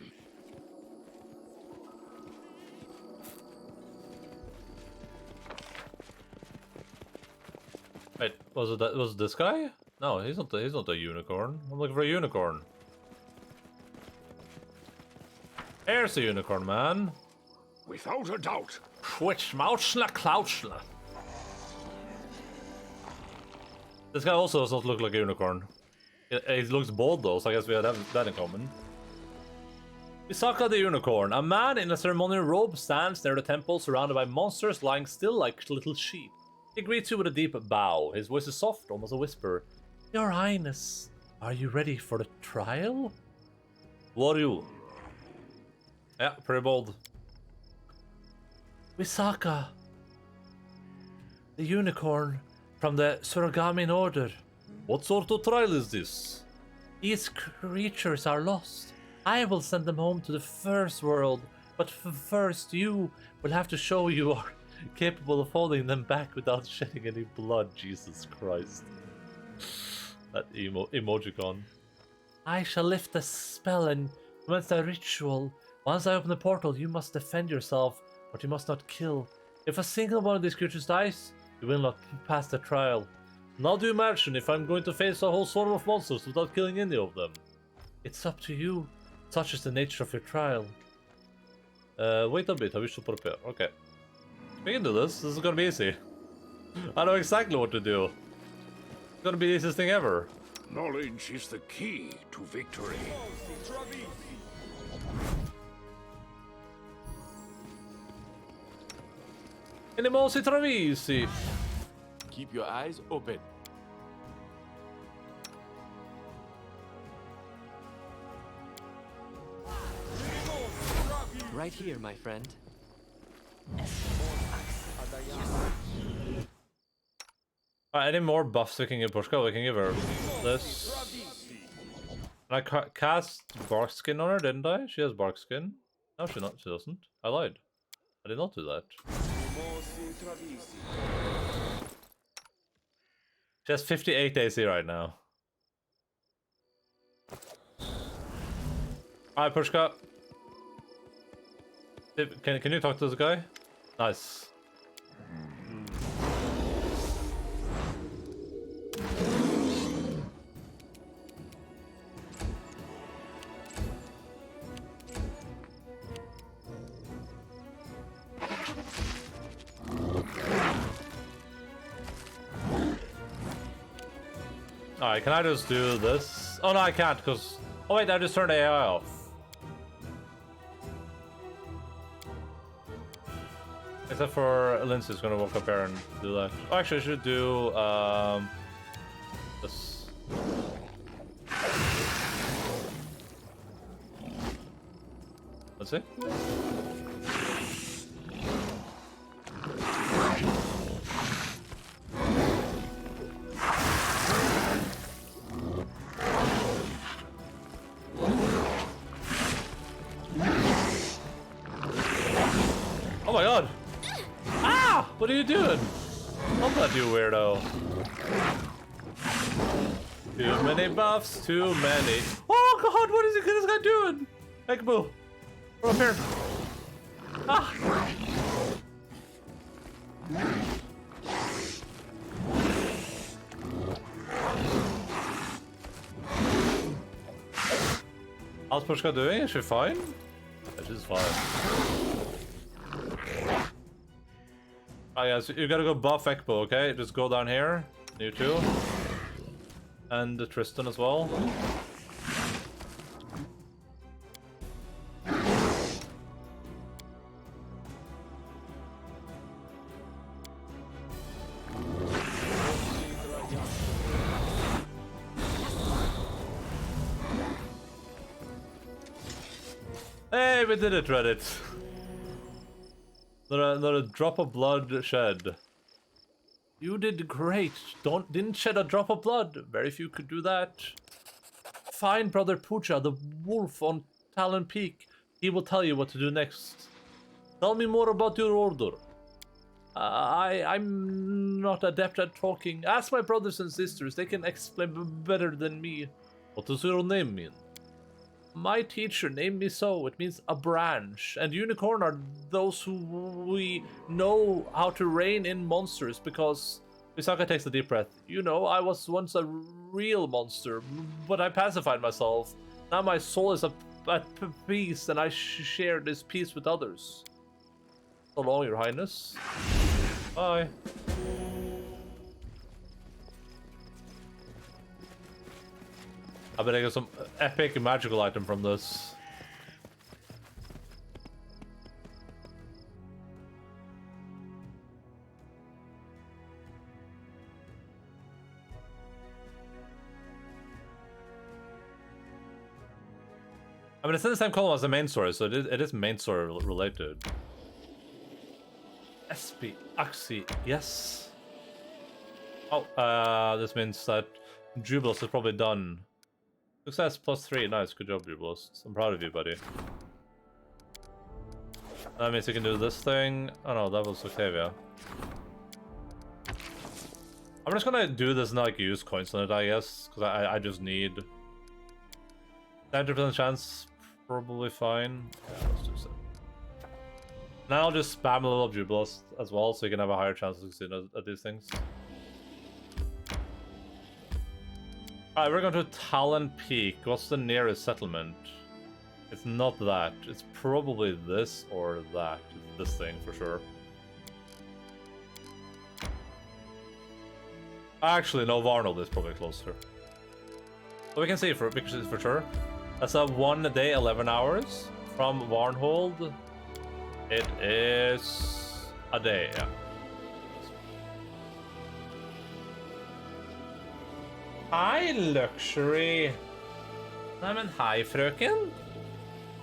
Wait, was it this guy? No, he's not a unicorn. I'm looking for a unicorn. There's a unicorn, man. Without a doubt. Schwitzmauschler Klauschler. This guy also does not look like a unicorn. He looks bald though, so I guess we have that in common. Misaka the Unicorn. A man in a ceremonial robe stands near the temple surrounded by monsters lying still like little sheep. He greets you with a deep bow. His voice is soft, almost a whisper. Your Highness, are you ready for the trial? What are you? Yeah, pretty bold. Misaka the Unicorn from the Suragamin Order. What sort of trial is this? These creatures are lost. I will send them home to the first world, but first you will have to show you are capable of holding them back without shedding any blood. Jesus Christ. That emojicon. I shall lift the spell and commence the ritual. Once I open the portal, you must defend yourself, but you must not kill. If a single one of these creatures dies, you will not pass the trial. Now do you imagine if I'm going to face a whole swarm of monsters without killing any of them? It's up to you. Such is the nature of your trial. Wait a bit, I wish to prepare. Okay. We can do this. This is gonna be easy. I know exactly what to do. It's gonna be the easiest thing ever. Knowledge is the key to victory. Animosi Travisi. Keep your eyes open. Right here, my friend. Any more buffs we can give Pushka? We can give her this. And I cast bark skin on her, didn't I? She has bark skin. No, she doesn't. I lied. I did not do that. She has 58 AC right now. Alright, Pushka. Can you talk to this guy? Nice. Alright, can I just do this? Oh no, I can't, because... Oh wait, I just turned AI off. Except for Lindsay's gonna walk up here and do that. Oh, actually, I should do, this. Let's see. Oh my god! Ah! What are you doing? Don't that, you weirdo. Too many buffs, too many. Oh god, what is this guy doing? Ekbo! Come up here. Ah! How's Pushka doing? Is she fine? Yeah, she's fine. Oh yeah, so you gotta go buff Ekpo, okay? Just go down here. You too. And Tristan as well. Hey, we did it, Reddit. Not a drop of blood shed. You did great. Didn't shed a drop of blood. Very few could do that. Find Brother Pucha, the wolf on Talon Peak. He will tell you what to do next. Tell me more about your order. I'm not adept at talking. Ask my brothers and sisters. They can explain better than me. What does your name mean? My teacher named me so. It means a branch. And unicorn are those who we know how to rein in monsters because... Misaka takes a deep breath. You know, I was once a real monster, but I pacified myself. Now my soul is at peace and I share this peace with others. So long, Your Highness. Bye. I bet I get some epic magical item from this. I mean, it's in the same column as the main story, so it is main story related. SP, Axi, yes. Oh, this means that Jubilos is probably done. Success +3, nice, good job, Jubilos. I'm proud of you, buddy. That means you can do this thing. Oh no, that was Octavia. I'm just gonna do this and like use coins on it, I guess, because I just need 90% chance, probably fine. Yeah, let's do so. Now I'll just spam a little Jubilos as well, so you can have a higher chance of succeeding at these things. Alright, we're going to Talon Peak. What's the nearest settlement? It's not that. It's probably this or that. This thing for sure. Actually, no, Varnold is probably closer. But we can see for sure. That's a 1 day, 11 hours. From Varnhold, it is a day, yeah. Hei, Luxury. Nei, men hei, frøken.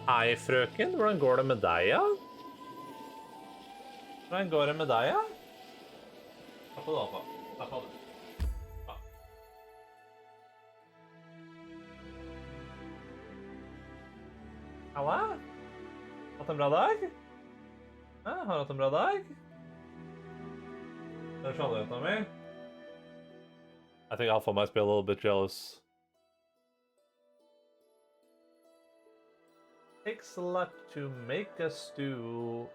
Hei, frøken. Hvordan går det med deg, ja? Hvordan går det med deg, ja? Takk for det, Alfa. Takk for det. Ja. Halla? Hatt en bra dag? Ja, har hatt en bra dag? Det er sånn, jenta mi. I think Alpha might be a little bit jealous. Takes a lot to make a stew.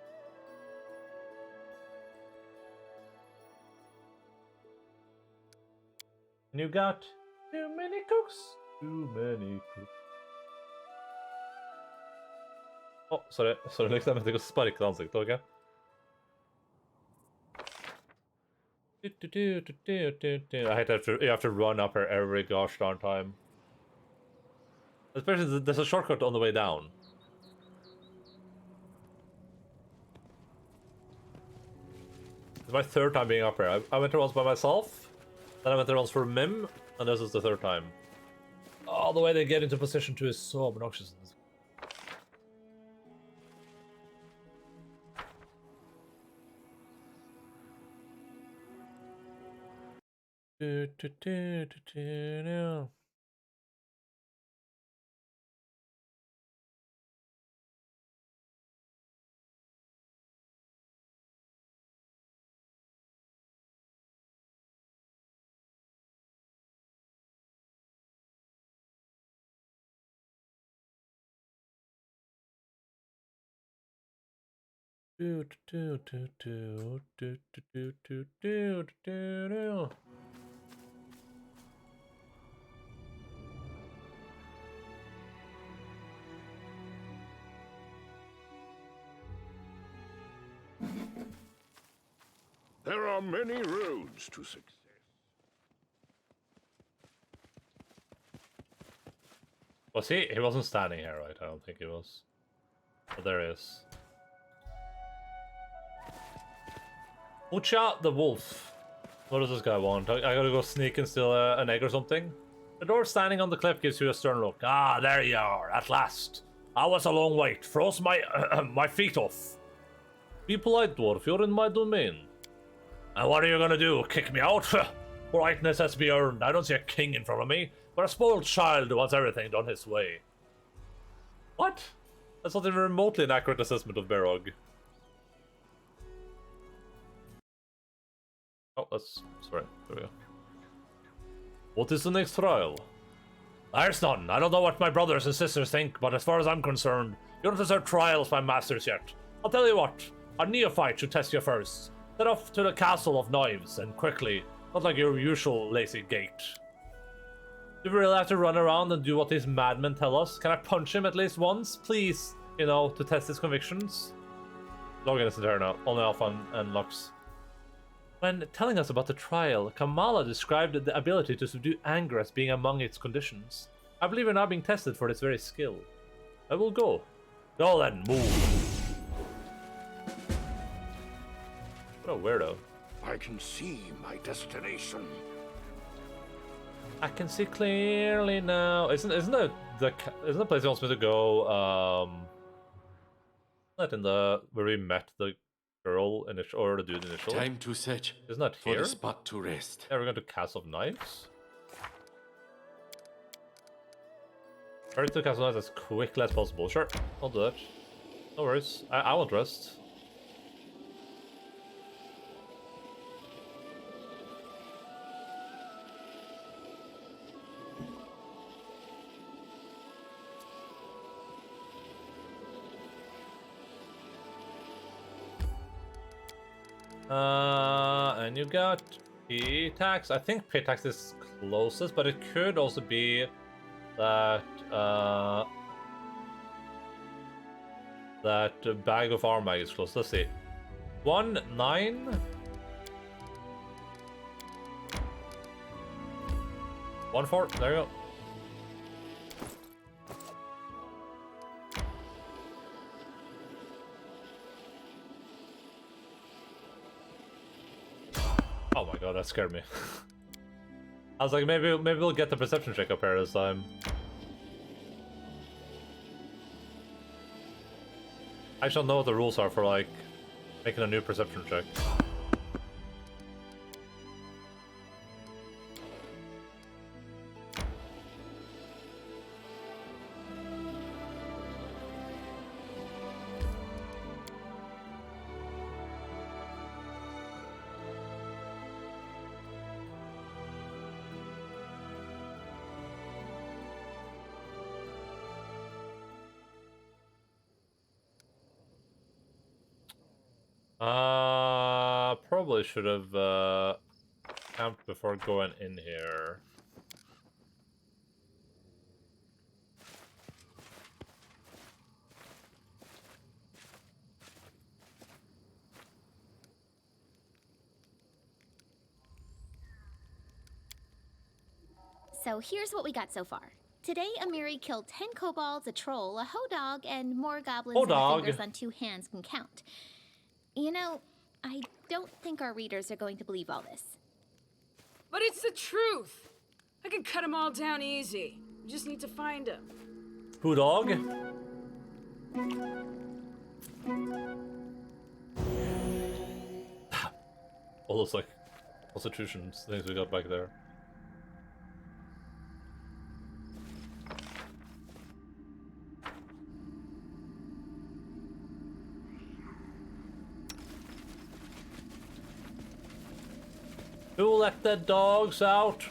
And you got too many cooks. Too many cooks. Oh, sorry. Sorry, liksom. Jeg tenker å sparke det ansiktet, ok? I hate that you have to run up here every gosh darn time. Especially there's a shortcut on the way down. It's my third time being up here. I went there once by myself, then I went there once for Mim, and this is the third time. Oh, the way they get into position 2 is so obnoxious. No. There are many roads to success. Was he? He wasn't standing here, right? I don't think he was. But there he is. Ucha the wolf. What does this guy want? I gotta go sneak and steal an egg or something? The dwarf standing on the cliff gives you a stern look. Ah, there you are, at last. I was a long wait. Froze my my feet off. Be polite, dwarf. You're in my domain. And what are you gonna do? Kick me out? Politeness has to be earned. I don't see a king in front of me, but a spoiled child who wants everything done his way. What? That's not even remotely an accurate assessment of Barog. Oh, that's... sorry. There we go. What is the next trial? There's none. I don't know what my brothers and sisters think, but as far as I'm concerned, you don't deserve trials by masters yet. I'll tell you what. A neophyte should test you first. Head off to the Castle of Knives, and quickly. Not like your usual lazy gait. Do we really have to run around and do what these madmen tell us? Can I punch him at least once, please? You know, to test his convictions? Logan isn't here now. Only Alpha and Lux. When telling us about the trial, Kamala described the ability to subdue anger as being among its conditions. I believe we're now being tested for this very skill. I will go. Go then, move. What a weirdo. I can see my destination. I can see clearly now. Isn't the place he wants me to go? Not in the where we met the girl initial or the dude initially. Time to search. Isn't that for here? the spot to rest. Yeah, we're going to Castle of Knives. Hurry to Castle of Knives as quickly as possible. Sure, I'll do it. No worries. I won't rest. And you got P-Tax. I think P-Tax is closest, but it could also be that that bag of armor is close. Let's see. 1, 9. 1, 4. There you go. Oh my god, that scared me. I was like, maybe we'll get the perception check up here this time. I shall know what the rules are for, like, making a new perception check. Probably should have camped before going in here. So here's what we got so far. Today, Amiri killed 10 kobolds, a troll, a hodog, and more goblins than the fingers on 2 hands can count. You know, I don't think our readers are going to believe all this. But it's the truth. I can cut them all down easy. You just need to find them. Hodog? All those, like, constitutions things we got back there. Who let the dogs out?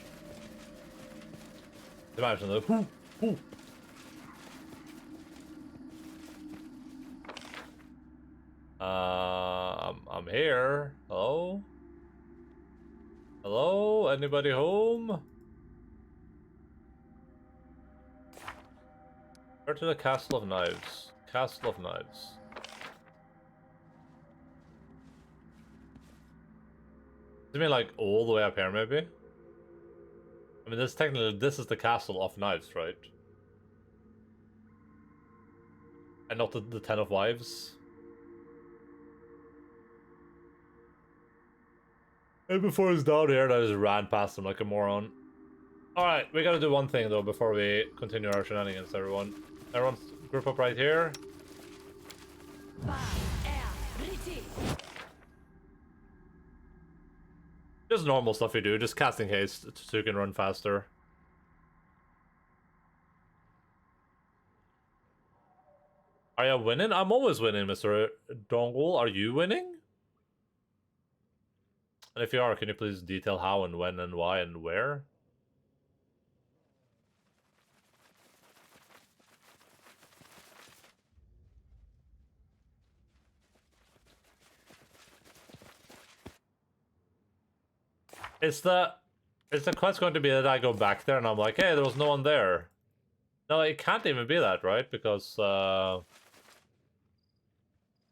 Imagine the whoo, whoo. I'm here. Hello? Hello? Anybody home? Where to the Castle of Knives? Castle of Knives. You mean like all the way up here, maybe? I mean, this is the castle of knives, right? And not the Ten of Wives. And before he's down here, I just ran past him like a moron. Alright, we gotta do one thing though before we continue our shenanigans, everyone. Everyone group up right here. Just normal stuff you do, just casting haste so you can run faster. Are you winning? I'm always winning, Mr. Dongle. Are you winning? And if you are, can you please detail how and when and why and where? Is the quest going to be that I go back there and I'm like, hey, there was no one there? No, it can't even be that, right? Because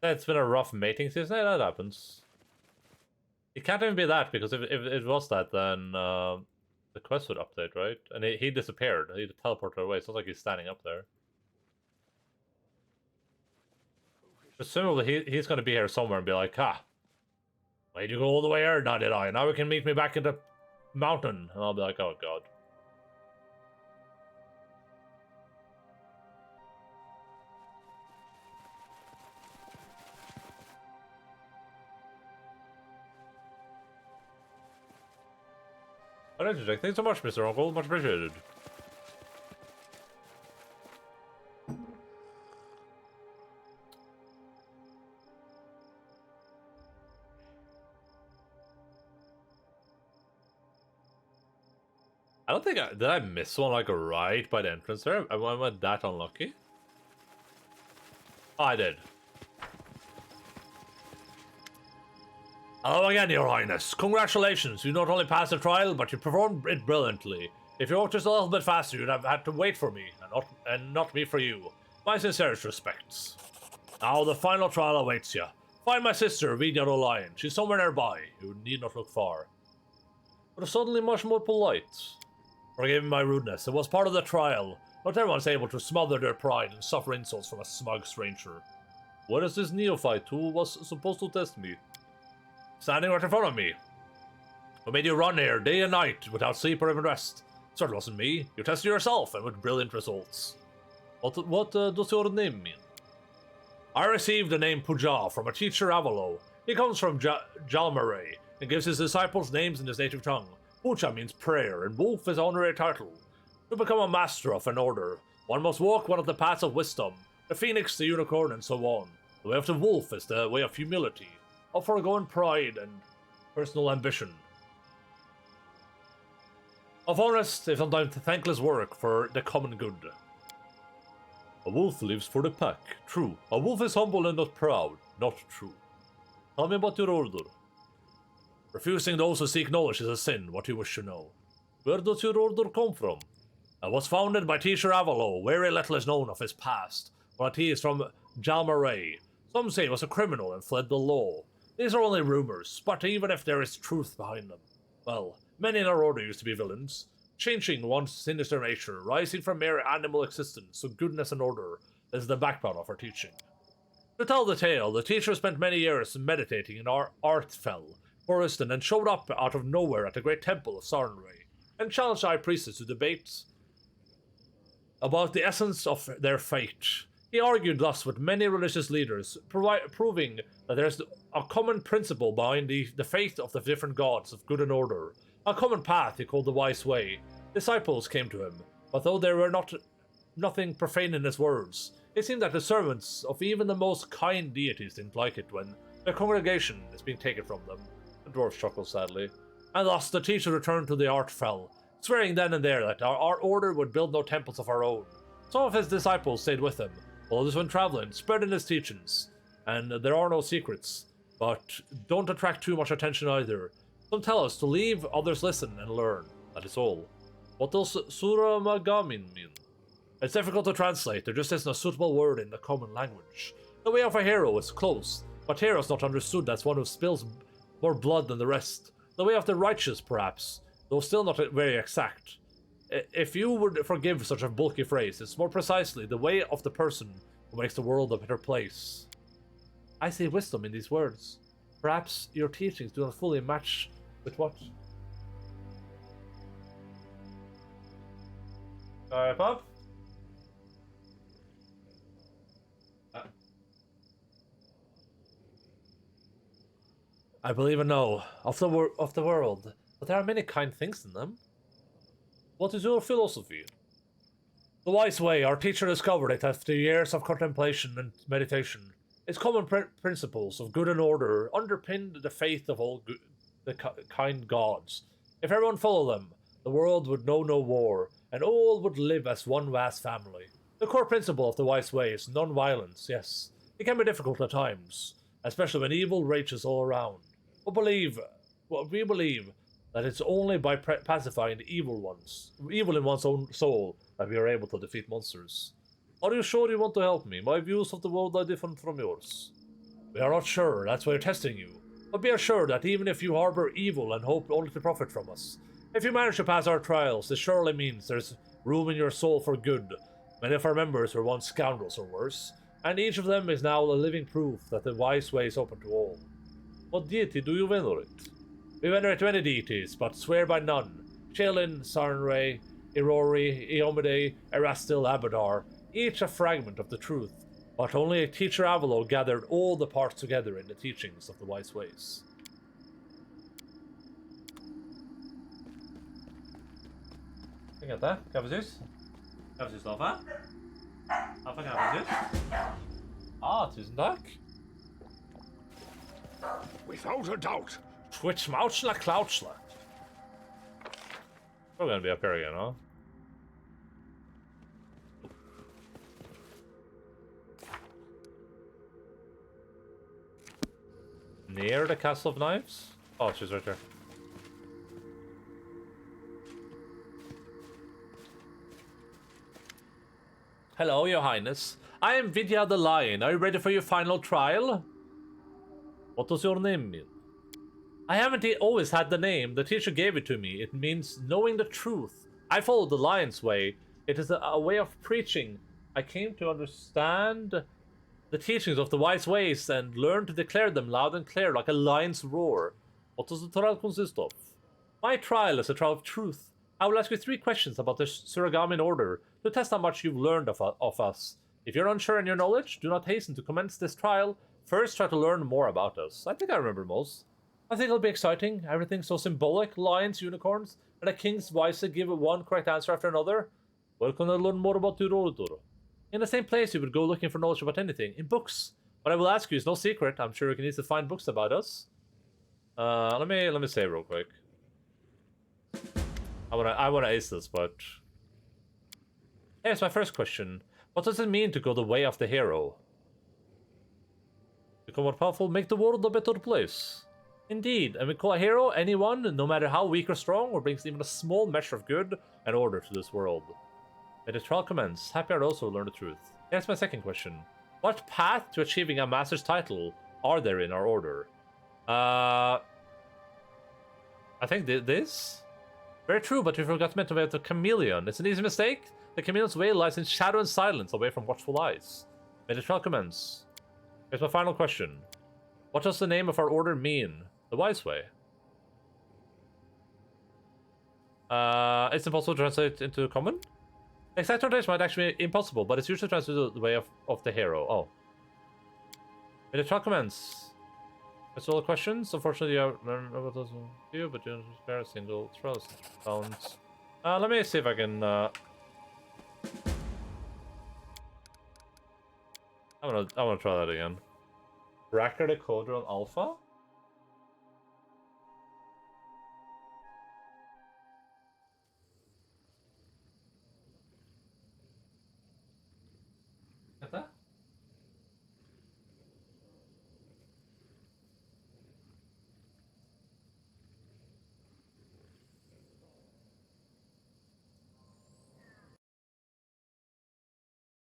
it's been a rough mating season. Hey, that happens. It can't even be that, because if it was that, then the quest would update, right? And he disappeared. He teleported away. It's not like he's standing up there. Presumably he's going to be here somewhere and be like, why'd you go all the way here? Now did I? Now we can meet me back in the mountain. And I'll be like, oh god. Alright, thanks so much, Mr. Uncle. Much appreciated. I don't think did I miss one like right by the entrance there? Am I that unlucky? Oh, I did. Hello again, Your Highness. Congratulations, you not only passed the trial, but you performed it brilliantly. If you walked just a little bit faster, you'd have had to wait for me, and not me for you. My sincerest respects. Now the final trial awaits you. Find my sister, Endaline. She's somewhere nearby. You need not look far. But suddenly much more polite. Forgive me my rudeness. It was part of the trial. Not everyone's able to smother their pride and suffer insults from a smug stranger. What is this neophyte who was supposed to test me? Standing right in front of me. What made you run here day and night without sleep or even rest? Certainly wasn't me. You tested yourself and with brilliant results. What does your name mean? I received the name Puja from a teacher Avalo. He comes from Jalmaray and gives his disciples names in his native tongue. Puja means prayer and Wolf is honorary title. To become a master of an order, one must walk one of the paths of wisdom, the phoenix, the unicorn, and so on. The way of the wolf is the way of humility, of foregone pride and personal ambition. Of honest, if sometimes thankless work for the common good. A wolf lives for the pack, true. A wolf is humble and not proud, not true. Tell me about your order. Refusing those who seek knowledge is a sin, what you wish to know. Where does your order come from? It was founded by teacher Avalo. Very little is known of his past, but he is from Jalmaray. Some say he was a criminal and fled the law. These are only rumors, but even if there is truth behind them, well, many in our order used to be villains, changing one's sinister nature, rising from mere animal existence to goodness and order is the backbone of our teaching. To tell the tale, the teacher spent many years meditating in our Artfell forest and then showed up out of nowhere at the great temple of Sarnray and challenged high priestess to debate about the essence of their fate. He argued thus with many religious leaders, proving that there is a common principle behind the faith of the different gods of good and order, a common path he called the wise way. Disciples came to him, but though there were nothing profane in his words, it seemed that the servants of even the most kind deities didn't like it when their congregation is being taken from them. The dwarf chuckled sadly. And thus the teacher returned to the Artfell, swearing then and there that our order would build no temples of our own. Some of his disciples stayed with him, others went traveling, spreading his teachings. And there are no secrets, but don't attract too much attention either. Some tell us to leave, others listen and learn. That is all. What does Suramagamin mean? It's difficult to translate, there just isn't a suitable word in the common language. The way of a hero is close, but hero's not understood as one who spills more blood than the rest. The way of the righteous, perhaps, though still not very exact. If you would forgive such a bulky phrase, it's more precisely the way of the person who makes the world a better place. I see wisdom in these words. Perhaps your teachings do not fully match with what? Sorry, Bob? I believe and know of the world, but there are many kind things in them. What is your philosophy? The wise way, our teacher discovered it after years of contemplation and meditation. Its common principles of good and order underpinned the faith of all kind gods. If everyone followed them, the world would know no war, and all would live as one vast family. The core principle of the wise way is non-violence, yes. It can be difficult at times, especially when evil rages all around. We believe that it's only by pacifying the evil in one's own soul, that we are able to defeat monsters. Are you sure you want to help me? My views of the world are different from yours. We are not sure, that's why we're testing you. But be assured that even if you harbor evil and hope only to profit from us, if you manage to pass our trials, this surely means there's room in your soul for good. Many of our members were once scoundrels or worse, and each of them is now a living proof that the wise way is open to all. What deity do you venerate? We venerate many deities, but swear by none. Shaelin, Sarnray, Irori, Eomide, Erastil, Abadar, each a fragment of the truth, but only a teacher Avalo gathered all the parts together in the teachings of the wise ways. Inget där, kaffesus? Kaffesus Loffa? Varför kaffesus? Tusen tack. Without a doubt. Twitch Mouchla Clouchla. We're gonna be up here again, huh? Near the Castle of Knives? Oh, she's right there. Hello, Your Highness. I am Vidya the Lion. Are you ready for your final trial? What does your name mean? I haven't always had the name. The teacher gave it to me. It means knowing the truth. I followed the lion's way. It is a way of preaching. I came to understand the teachings of the wise ways and learn to declare them loud and clear like a lion's roar. What does the trial consist of? My trial is a trial of truth. I will ask you 3 questions about the Suragamin order to test how much you've learned of us. If you're unsure in your knowledge, do not hasten to commence this trial. First, try to learn more about us. I think I remember most. I think it'll be exciting. Everything's so symbolic. Lions, unicorns, and a king's wise to give one correct answer after another. Welcome to learn more about Turo. In the same place you would go looking for knowledge about anything, in books. What I will ask you is no secret. I'm sure you can easily find books about us. Let me save real quick. I wanna ace this, but here's my first question. What does it mean to go the way of the hero? Become more powerful, make the world a better place. Indeed, and we call a hero anyone, no matter how weak or strong, or brings even a small measure of good and order to this world. May the trial commence. Happy are those who learn the truth. Here's my second question. What path to achieving a master's title are there in our order? I think this? Very true, but we forgot to mention about the chameleon. It's an easy mistake. The chameleon's way lies in shadow and silence, away from watchful eyes. May the trial commence. Here's my final question. What does the name of our order mean? The wise way. It's impossible to translate into common? The exact translation might actually be impossible, but it's usually translated the way of the hero. Oh. May the trial commence. That's all the questions. Unfortunately, you remember what those do, but you don't spare a single trust. Bounds. Let me see if I can. I wanna try that again. Cracker the code on Alpha. Get that?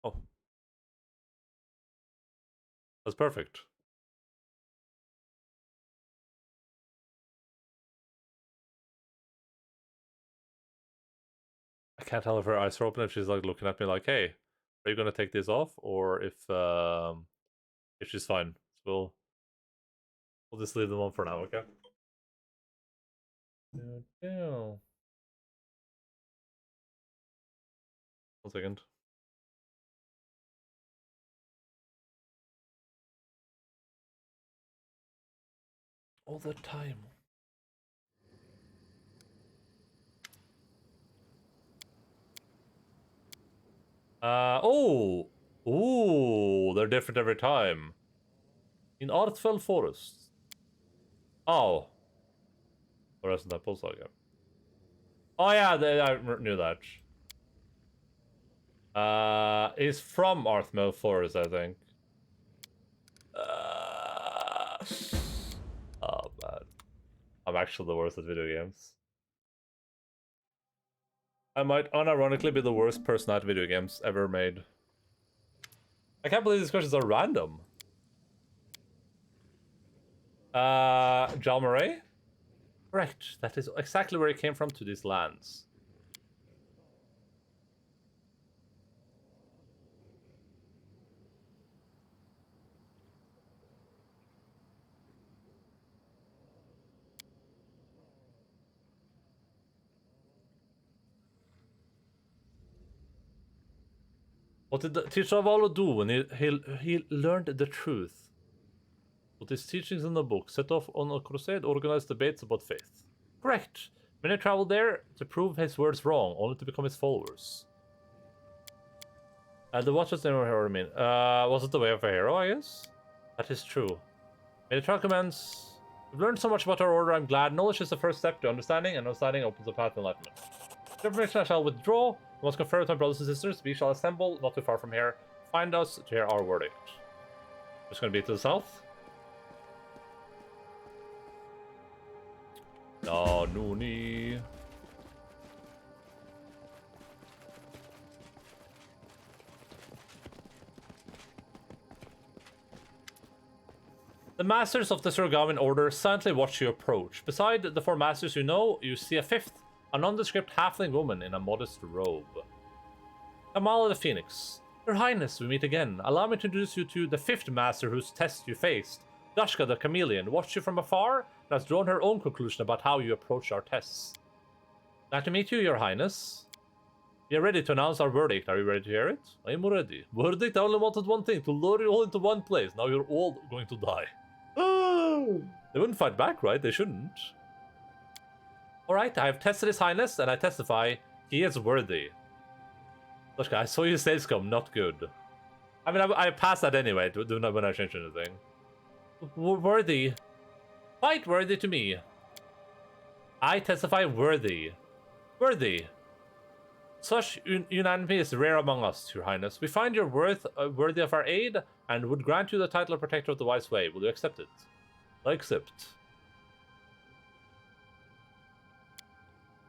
Oh. That's perfect. can't tell if her eyes are open, if she's like looking at me like, hey, are you gonna take this off? Or if she's fine. So we'll just leave them on for now, okay? One second. All the time. Oh! Ooh, they're different every time. In Artfell Forest. Oh. Or isn't that post again? Oh yeah, I knew that. He's from Artfell Forest, I think. Oh man. I'm actually the worst at video games. I might unironically be the worst person at video games ever made. I can't believe these questions are random. Jalmaray? Correct. That is exactly where he came from to these lands. What did the teacher of Alo do when he learned the truth? With his teachings in the book, set off on a crusade, organized debates about faith. Correct. Many traveled there to prove his words wrong, only to become his followers. The Watchers never heard me. Was it the way of a hero, I guess? That is true. May the trial commence. We've learned so much about our order, I'm glad. Knowledge is the first step to understanding, and understanding opens the path to enlightenment. The information I shall withdraw. We must confer with my brothers and sisters. We shall assemble, not too far from here. Find us to hear our verdict. Just gonna be to the south. No, Nooni. The masters of the Surgavan order silently watch you approach. Beside the four masters you know, you see a fifth, a nondescript halfling woman in a modest robe. Kamala the Phoenix. Your Highness, we meet again. Allow me to introduce you to the fifth master whose test you faced. Dashka the Chameleon watched you from afar and has drawn her own conclusion about how you approach our tests. Glad to meet you, Your Highness. We are ready to announce our verdict. Are you ready to hear it? I am ready. Verdict, I only wanted one thing, to lure you all into one place. Now you're all going to die. They wouldn't fight back, right? They shouldn't. Alright, I have tested His Highness, and I testify he is worthy. Look, I saw you say scum, not good. I mean, I passed that anyway, when I changed anything. Worthy. Quite worthy to me. I testify worthy. Worthy. Such unanimity is rare among us, Your Highness. We find your worth worthy of our aid, and would grant you the title of Protector of the Wise Way. Will you accept it? I accept.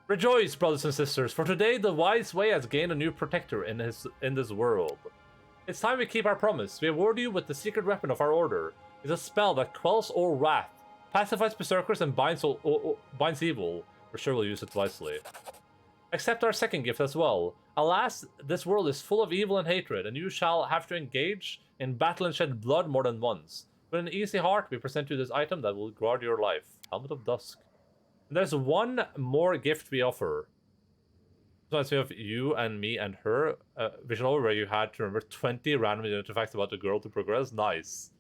Rejoice, brothers and sisters, for today the Wise Way has gained a new protector in this world. It's time we keep our promise. We award you with the secret weapon of our order. It's a spell that quells all wrath, pacifies berserkers, and binds evil. We're sure we'll use it wisely. Accept our second gift as well. Alas, this world is full of evil and hatred, and you shall have to engage in battle and shed blood more than once. With an easy heart, we present you this item that will guard your life. Helmet of Dusk. And there's one more gift we offer. So we have you and me and her vision over where you had to remember 20 random identity facts about the girl to progress. Nice.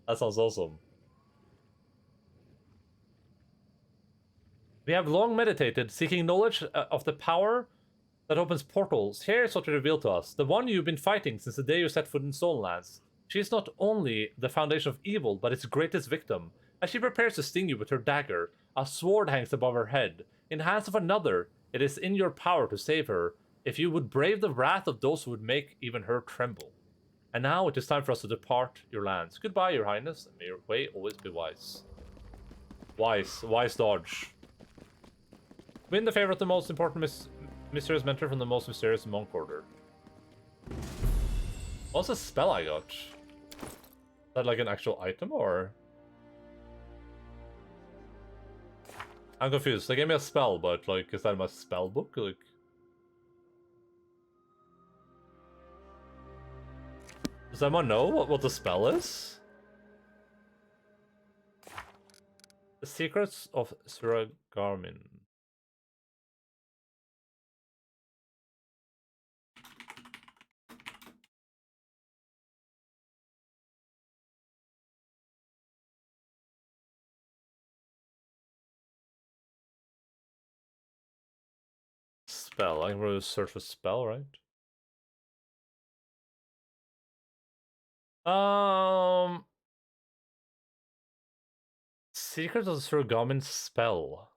That sounds awesome. We have long meditated, seeking knowledge of the power that opens portals. Here is what you revealed to us. The one you've been fighting since the day you set foot in Stonelands. She is not only the foundation of evil, but its greatest victim. As she prepares to sting you with her dagger, a sword hangs above her head. In the hands of another, it is in your power to save her, if you would brave the wrath of those who would make even her tremble. And now it is time for us to depart your lands. Goodbye, Your Highness, and may your way always be wise. Wise dodge. Win the favor of the most important mysterious mentor from the most mysterious monk order. What's the spell I got? Is that like an actual item, or? I'm confused. They gave me a spell, but like, is that in my spell book? Like, Does anyone know what the spell is? The Secrets of Suragarmin. Spell. I can really search for spell, right? Secrets of the Suragarmin spell.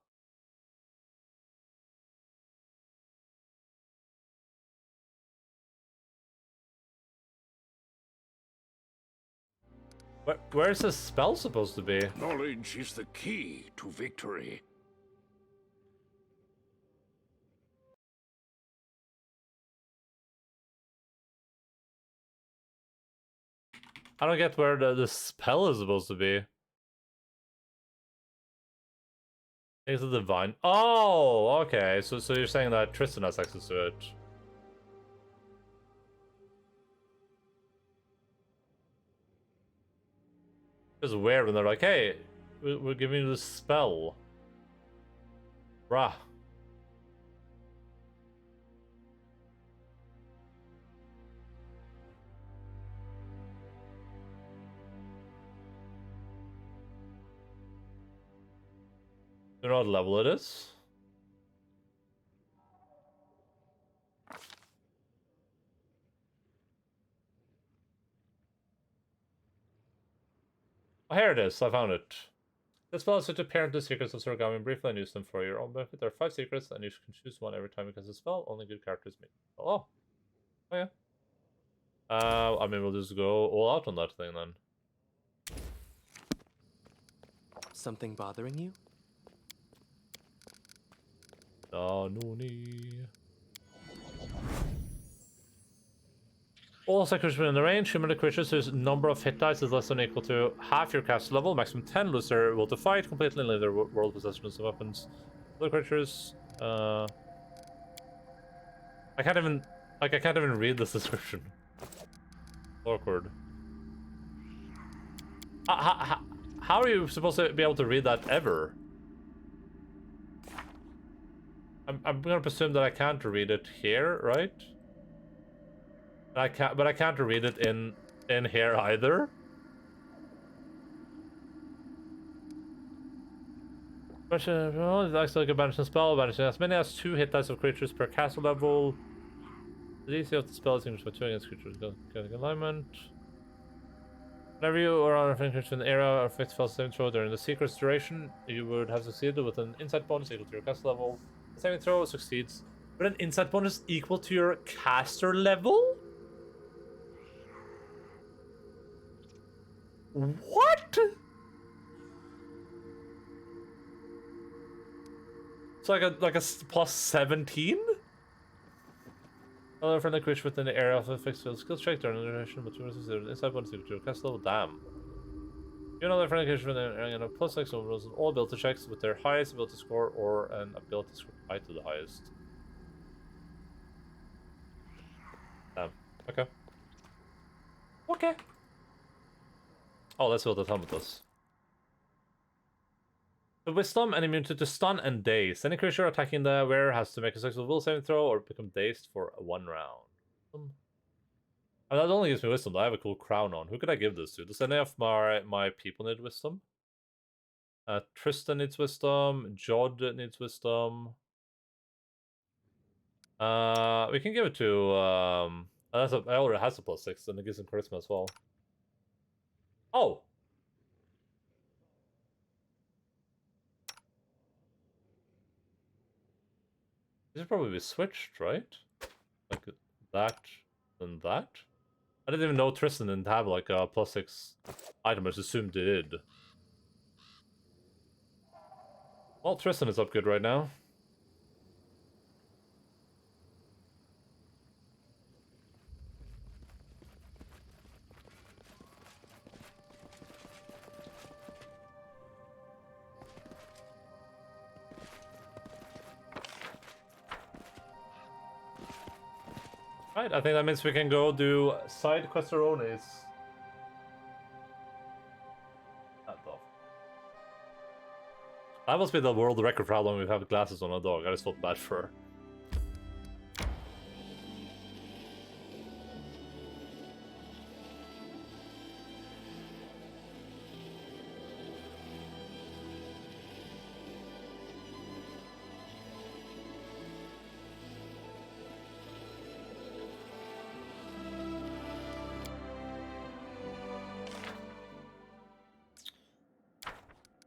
Where's the spell supposed to be? Knowledge is the key to victory. I don't get where the spell is supposed to be. It's a divine. Oh, okay. So you're saying that Tristan has access to it. It's weird when they're like, hey, we're giving you this spell. Bruh. You know what level it is? Oh, here it is. I found it. This spell is to parent the secrets of Surigami briefly and use them for your own benefit. There are 5 secrets, and you can choose one every time because the spell. Only good characters may. Oh. Oh, yeah. I mean, we'll just go all out on that thing then. Something bothering you? Danoni. All creatures within the range, human creatures whose number of hit dice is less than or equal to half your cast level, maximum 10, lose their will to fight completely and leave their world possessions of weapons. Other creatures, I can't even read this description. Awkward. How are you supposed to be able to read that ever? I'm gonna presume that I can't read it here, right? I can't read it in here either. It acts like a banishing spell. Banishing as many as 2 hit dice of creatures per castle level. The DC of the spell is increased by 2 against creatures getting alignment. Whenever you or on a creature in the area or affect spell saving throw during the secret's duration, you would have succeeded with an insight bonus equal to your castle level. The saving throw succeeds with an insight bonus equal to your caster level? What? It's like a plus 17? Another friendly creature within the area of a fixed field skill check during the duration, but you must consider inside bonus equal to your cast level. Damn. You know, another friendly creature within the area of plus 6 overalls in all ability checks with their highest ability score or an ability score tied to the highest. Damn. Okay. Okay. Oh, let's build a Automatus. The Wisdom and immunity to stun and daze. Any creature attacking the wearer has to make a successful will saving throw or become dazed for 1 round. And that only gives me Wisdom. I have a cool crown on. Who could I give this to? Does any of my people need Wisdom? Tristan needs Wisdom. Jod needs Wisdom. We can give it to I already has a plus 6 and it gives him charisma as well. Oh! This should probably be switched, right? Like that and that? I didn't even know Tristan didn't have like a plus 6 item. I just assumed it did. Well, Tristan is up good right now. Alright, I think that means we can go do side questerones. That must be the world record for how long we've had glasses on a dog. I just felt bad for her.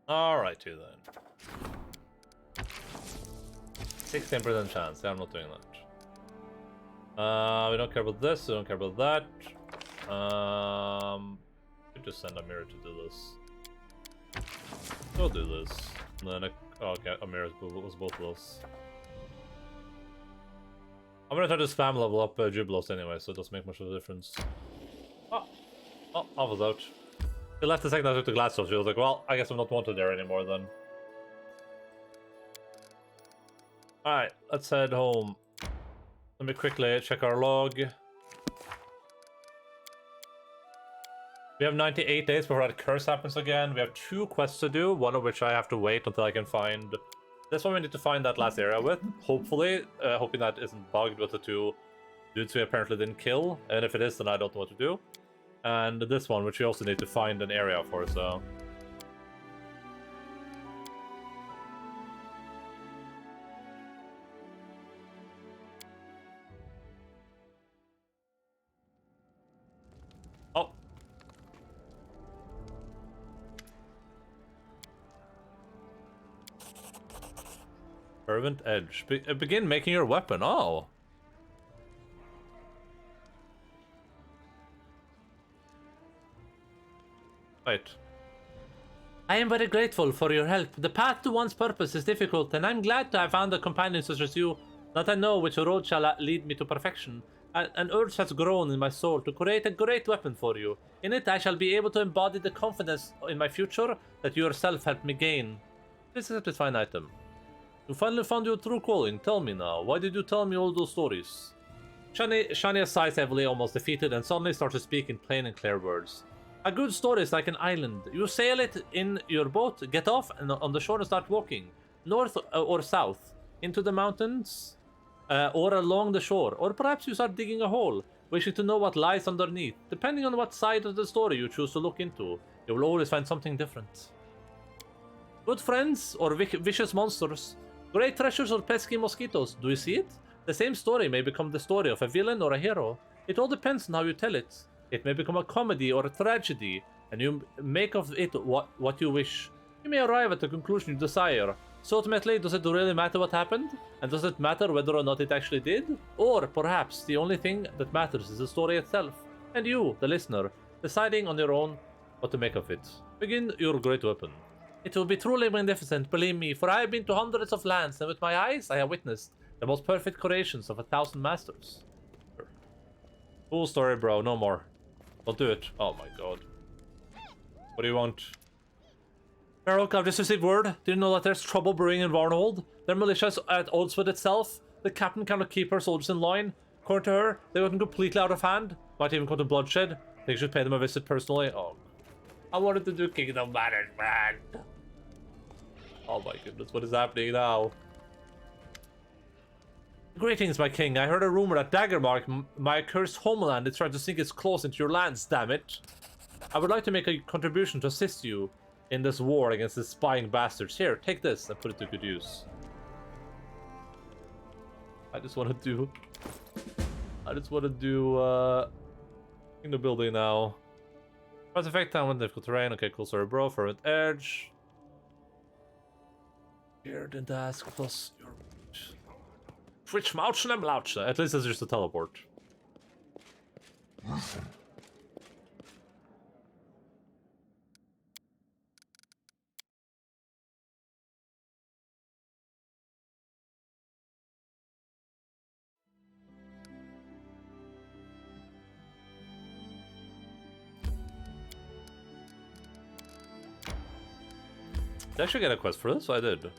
Alright, you then. 16% chance. Yeah, I'm not doing that. We don't care about this. We don't care about that. We just send Amir to do this. Go do this. And then, oh, okay, Amir was both of those. I'm gonna try to spam level up Jubilos anyway, so it doesn't make much of a difference. Oh, I was out. She left the second I took the glass off. She was like, well, I guess I'm not wanted there anymore then. Alright, let's head home. Let me quickly check our log. We have 98 days before that curse happens again. We have 2 quests to do, one of which I have to wait until I can find. This one we need to find that last area with, hopefully. Hoping that isn't bugged with the 2 dudes we apparently didn't kill. And if it is, then I don't know what to do. And this one, which we also need to find an area for, so... Oh! Fervent Edge. Begin making your weapon. Oh! Right. I am very grateful for your help. The path to one's purpose is difficult, and I'm glad to have found a companion such as you, that I know which road shall lead me to perfection. An urge has grown in my soul to create a great weapon for you. In it, I shall be able to embody the confidence in my future that you yourself helped me gain. Please accept this fine item. You finally found your true calling. Tell me now, why did you tell me all those stories? Shania sighs heavily, almost defeated, and suddenly starts to speak in plain and clear words. A good story is like an island. You sail it in your boat, get off and on the shore and start walking. North or south. Into the mountains. Or along the shore. Or perhaps you start digging a hole, wishing to know what lies underneath. Depending on what side of the story you choose to look into, you will always find something different. Good friends or vicious monsters. Great treasures or pesky mosquitoes. Do you see it? The same story may become the story of a villain or a hero. It all depends on how you tell it. It may become a comedy or a tragedy, and you make of it what you wish. You may arrive at the conclusion you desire. So ultimately, does it really matter what happened? And does it matter whether or not it actually did? Or perhaps the only thing that matters is the story itself, and you, the listener, deciding on your own what to make of it. Begin your great weapon. It will be truly magnificent, believe me, for I have been to hundreds of lands, and with my eyes I have witnessed the most perfect creations of 1,000 masters. Cool story, bro. No more. Don't do it. Oh my god. What do you want? Merrick, I've just received word. Do you know that there's trouble brewing in Varnhold? Their militia is at odds with itself. The captain cannot keep her soldiers in line. According to her, they've gotten completely out of hand. Might even come to bloodshed. I think you should pay them a visit personally. Oh. I wanted to do Kingdom Management. Oh my goodness, what is happening now? Greetings, my king. I heard a rumor that Daggermark, my cursed homeland, is trying to sink its claws into your lands, damn it. I would like to make a contribution to assist you in this war against the spying bastards. Here, take this and put it to good use. I just want to do in the building now. Press effect time with difficult terrain. Okay, cool, sorry, bro. Fervent Edge. Here, didn't ask, plus your... Twitch Mouchen and Mlouche. At least it's just a teleport. Did I actually get a quest for this? I did.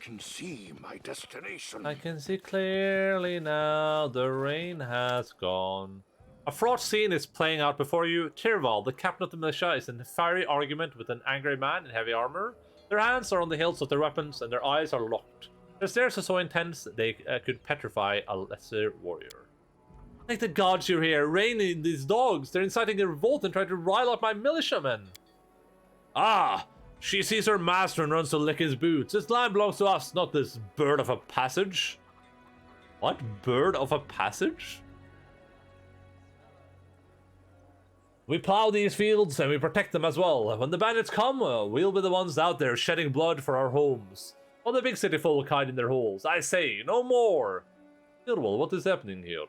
can see my destination. I can see clearly now, the rain has gone. A fraught scene is playing out before you. Tirval, the captain of the militia, is in a fiery argument with an angry man in heavy armor. Their hands are on the hilts of their weapons, and their eyes are locked. Their stares are so intense they could petrify a lesser warrior. Thank the gods you're here, raining these dogs. They're inciting a revolt and trying to rile up my militiamen. Ah, she sees her master and runs to lick his boots. This land belongs to us, not this bird of a passage. What? Bird of a passage? We plow these fields and we protect them as well. When the bandits come, we'll be the ones out there shedding blood for our homes. While the big city folk hide in their holes. I say, no more. Irwal, what is happening here?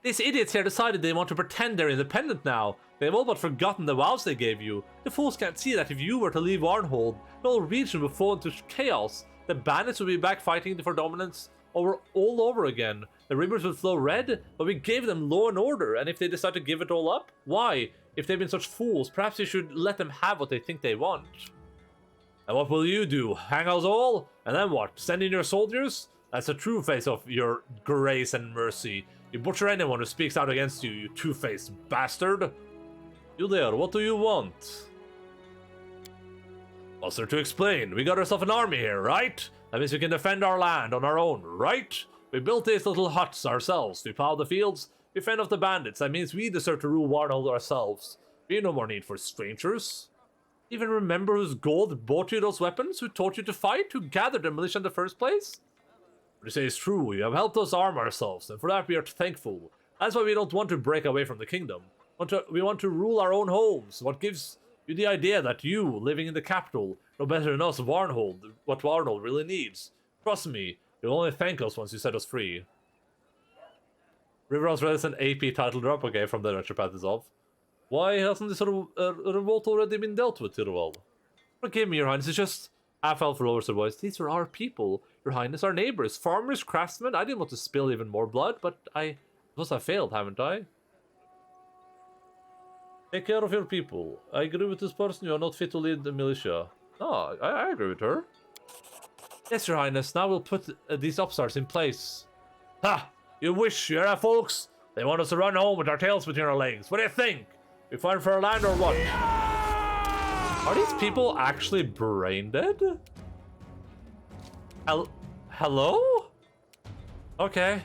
These idiots here decided they want to pretend they're independent now. They've all but forgotten the vows they gave you. The fools can't see that if you were to leave Arnhold, the whole region would fall into chaos. The bandits would be back fighting for dominance all over again. The rivers would flow red, but we gave them law and order, and if they decide to give it all up, why? If they've been such fools, perhaps you should let them have what they think they want. And what will you do? Hang us all? And then what? Send in your soldiers? That's the true face of your grace and mercy. You butcher anyone who speaks out against you, you two-faced bastard. You there, what do you want? What's there to explain? We got ourselves an army here, right? That means we can defend our land on our own, right? We built these little huts ourselves. We plow the fields. We fend off the bandits. That means we deserve to rule Warnold ourselves. We have no more need for strangers. Even remember whose gold bought you those weapons? Who taught you to fight? Who gathered the militia in the first place? What you say is true. You have helped us arm ourselves, and for that we are thankful. That's why we don't want to break away from the kingdom. We want to rule our own homes. What gives you the idea that you, living in the capital, know better than us Warnold what Warnold really needs? Trust me, you'll only thank us once you set us free. Riverhouse Red is an AP title drop, okay, from the Nurture Path dissolve. Why hasn't this revolt already been dealt with, Tirwal? Forgive me, Your Highness, it's just... Half-elf lowers her voice. These are our people, Your Highness, our neighbors, farmers, craftsmen. I didn't want to spill even more blood, but I suppose I failed, haven't I? Take care of your people. I agree with this person. You are not fit to lead the militia. Oh, I agree with her. Yes, Your Highness. Now we'll put these upstarts in place. Ha! You wish, you hear that, folks? They want us to run home with our tails between our legs. What do you think? We fight for our land or what? Are these people actually brain dead? Hello? Okay.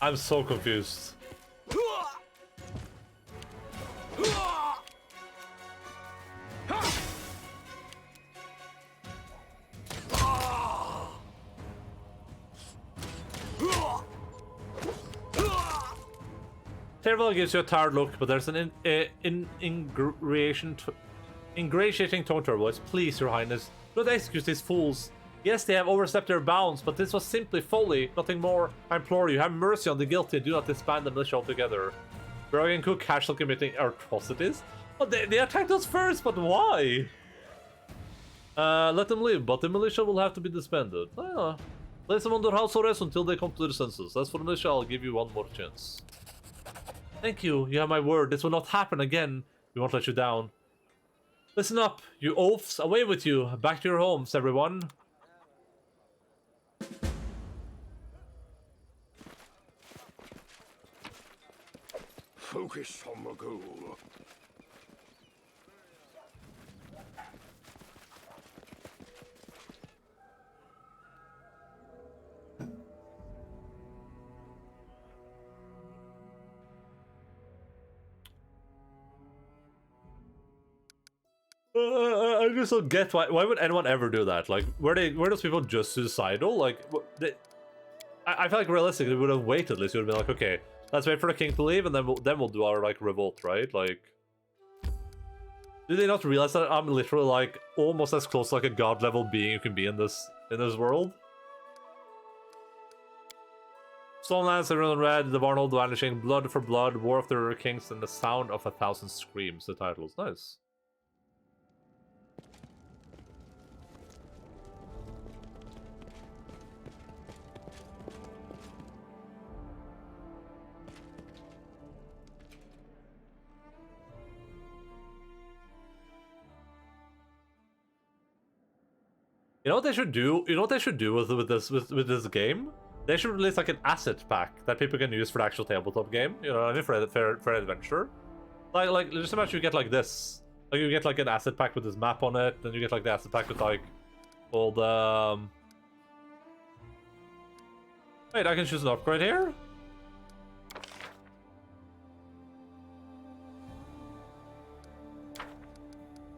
I'm so confused. Tirwal gives you a tired look, but there's an ingratiating tone to her voice. Please, Your Highness, do not excuse these fools. Yes, they have overstepped their bounds, but this was simply folly, nothing more. I implore you, have mercy on the guilty and do not disband the militia altogether. Brog and Cook casually committing atrocities? Well, they attacked us first, but why? Let them live, but the militia will have to be disbanded. Place them under house arrest until they come to their senses. As for the militia, I'll give you one more chance. Thank you, you have my word. This will not happen again. We won't let you down. Listen up, you oafs. Away with you. Back to your homes, everyone. Focus on the goal. I just don't get why would anyone ever do that? Like, were those people just suicidal? Like, I feel like realistically, we would have waited. At least we would have been like, okay, let's wait for the king to leave, and then we'll do our like revolt, right? Like, do they not realize that I'm literally like almost as close to like a god level being you can be in this world? Stonelands, everyone red, the Barnhold vanishing, blood for blood, war of the kings, and the sound of 1,000 screams. The title is nice. You know what they should do? You know what they should do with this game? They should release like an asset pack that people can use for the actual tabletop game. You know, for adventure. Like just imagine you get like this. Like you get like an asset pack with this map on it, then you get like the asset pack with like all the. Wait, I can choose an upgrade here.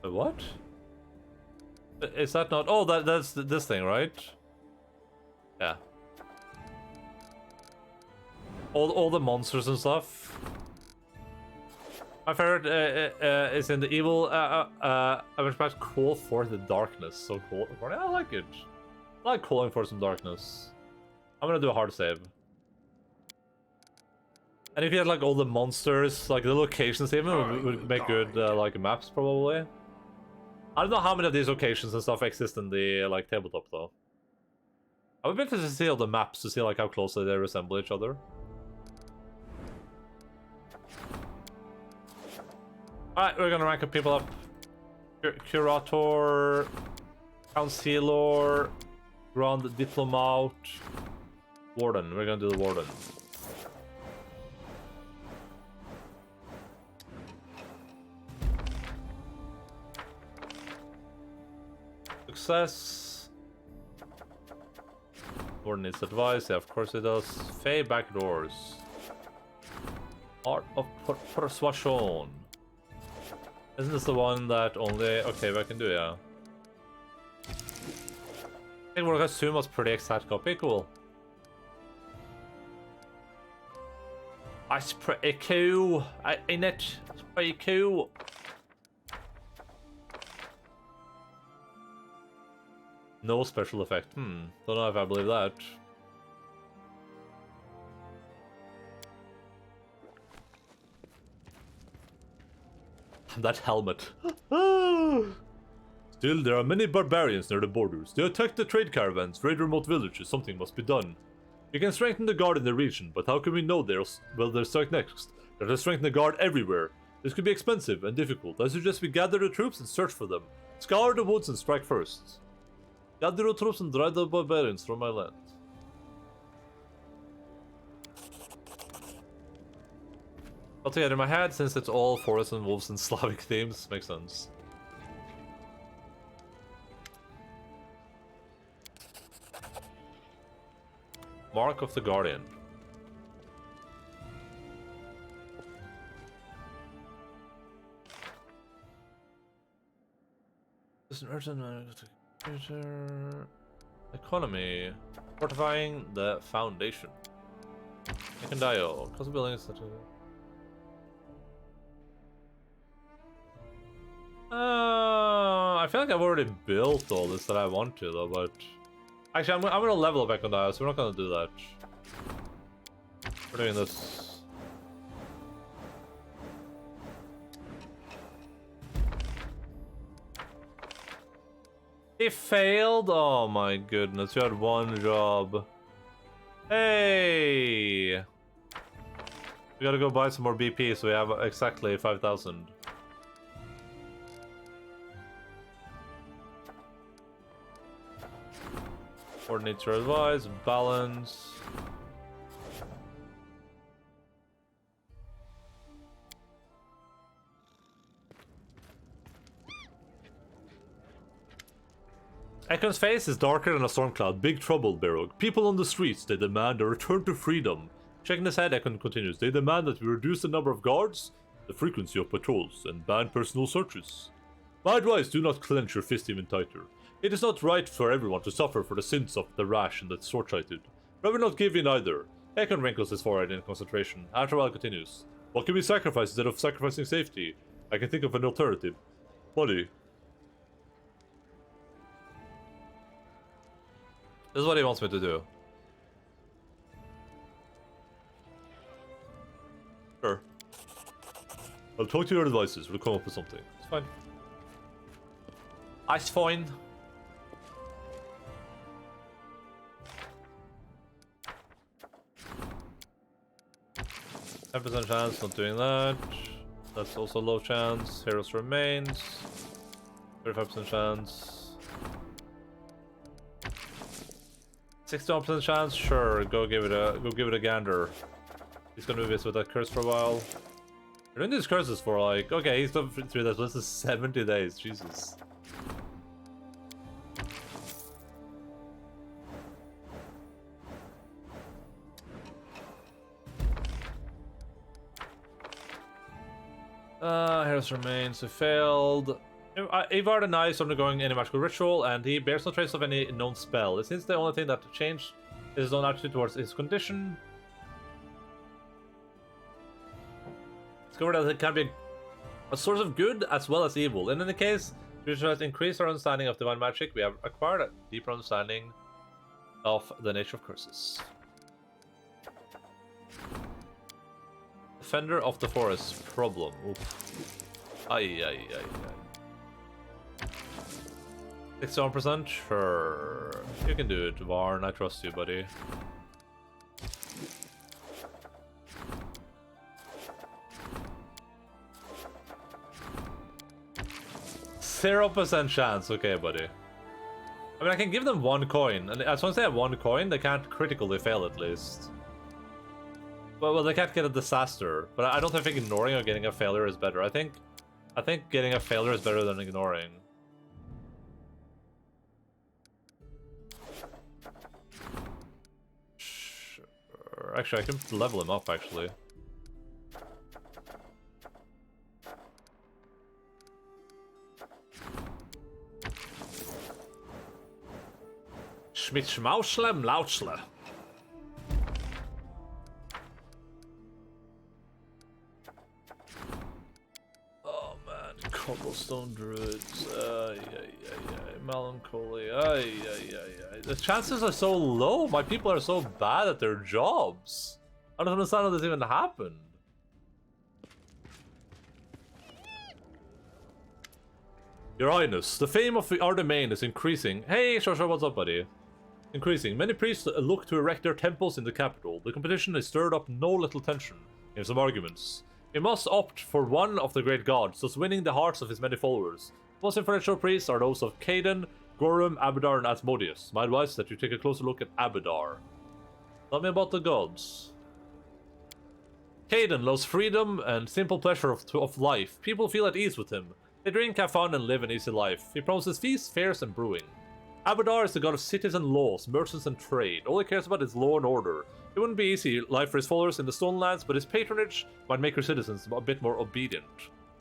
What? Is that not? Oh, that's this thing, right? Yeah. All the monsters and stuff. My favorite is in the evil. I was about to call forth the darkness. So cool. I like it. I like calling for some darkness. I'm gonna do a hard save. And if you had like all the monsters, like the locations even would make good like maps probably. I don't know how many of these locations and stuff exist in the like tabletop though. I would be interested to see all the maps to see like how closely they resemble each other. Alright, we're gonna rank up people up. Curator, Counselor, Grand Diplomat, Warden. We're gonna do the Warden. Success. Warden needs advice. Yeah, of course it does. Fey backdoors. Art of Persuasion. Isn't this the one that only... Okay, I can do, yeah. I think we're gonna assume was pretty exact copy. Cool. That's pretty cool. Ain't it? It's pretty cool. No special effect. Don't know if I believe that. That helmet. Still, there are many barbarians near the borders. They attack the trade caravans, raid remote villages. Something must be done. We can strengthen the guard in the region, but how can we know they'll strike next? Let us strengthen the guard everywhere. This could be expensive and difficult. I suggest we gather the troops and search for them. Scour the woods and strike first. Gather the troops and drive the barbarians from my land. Altogether in my head, since it's all forests and wolves and Slavic themes, makes sense. Mark of the Guardian. This is an urgent economy. Fortifying the foundation. I can dial. Cost of buildings such as I feel like I've already built all this that I want to though, but actually I'm gonna level up Econdial, so we're not gonna do that. We're doing this. He failed? Oh my goodness, you had one job. Hey! We gotta go buy some more BP so we have exactly 5,000. Coordinate to advise, balance. Ekon's face is darker than a storm cloud. Big trouble, Berog. People on the streets, they demand a return to freedom. Checking his head, Ekon continues. They demand that we reduce the number of guards, the frequency of patrols, and ban personal searches. My advice, do not clench your fist even tighter. It is not right for everyone to suffer for the sins of the rash and the short-sighted. Rather not give in either. Ekon wrinkles his forehead in concentration. After a while continues. What can we sacrifice instead of sacrificing safety? I can think of an alternative. Money. This is what he wants me to do. I'll talk to your advisors. We'll come up with something. It's fine. It's fine. %10 chance not doing that. That's also low chance. Heroes remains. 35% chance. 61% chance. Sure, go give it a gander. He's gonna be busy with that curse for a while. We're doing these curses for like, okay, he's done through this. This is 70 days. Jesus. Heroes remains. He failed. Ivar denies undergoing any magical ritual, and he bears no trace of any known spell. It seems the only thing that changed is his own attitude towards his condition. Discovered that it can be a source of good as well as evil. In any case, we should increase our understanding of divine magic. We have acquired a deeper understanding of the nature of curses. Defender of the forest. Problem. Oof. Ay, ay, ay, ay. 61%? Sure. You can do it, Varn. I trust you, buddy. %0 chance. Okay, buddy. I mean, I can give them 1 coin. And as long as they have 1 coin, they can't critically fail at least. Well, they can't get a disaster, but I don't think ignoring or getting a failure is better. I think getting a failure is better than ignoring. Sure. Actually, I can level him up, actually. Schmitschmauschle Mlauschle. Cobblestone druids, melancholy, the chances are so low. My people are so bad at their jobs. I don't understand how this even happened. Your Highness, the fame of our domain is increasing. Hey, Shosha, what's up, buddy? Increasing. Many priests look to erect their temples in the capital. The competition has stirred up no little tension. Here's some arguments. We must opt for one of the great gods, thus winning the hearts of his many followers. Most influential priests are those of Caden, Gorum, Abadar, and Asmodeus. My advice is that you take a closer look at Abadar. Tell me about the gods. Caden loves freedom and simple pleasure of life. People feel at ease with him. They drink, have fun, and live an easy life. He promises feasts, fairs, and brewing. Abadar is the god of cities and laws, merchants, and trade. All he cares about is law and order. It wouldn't be easy life for his followers in the Stonelands, but his patronage might make her citizens a bit more obedient.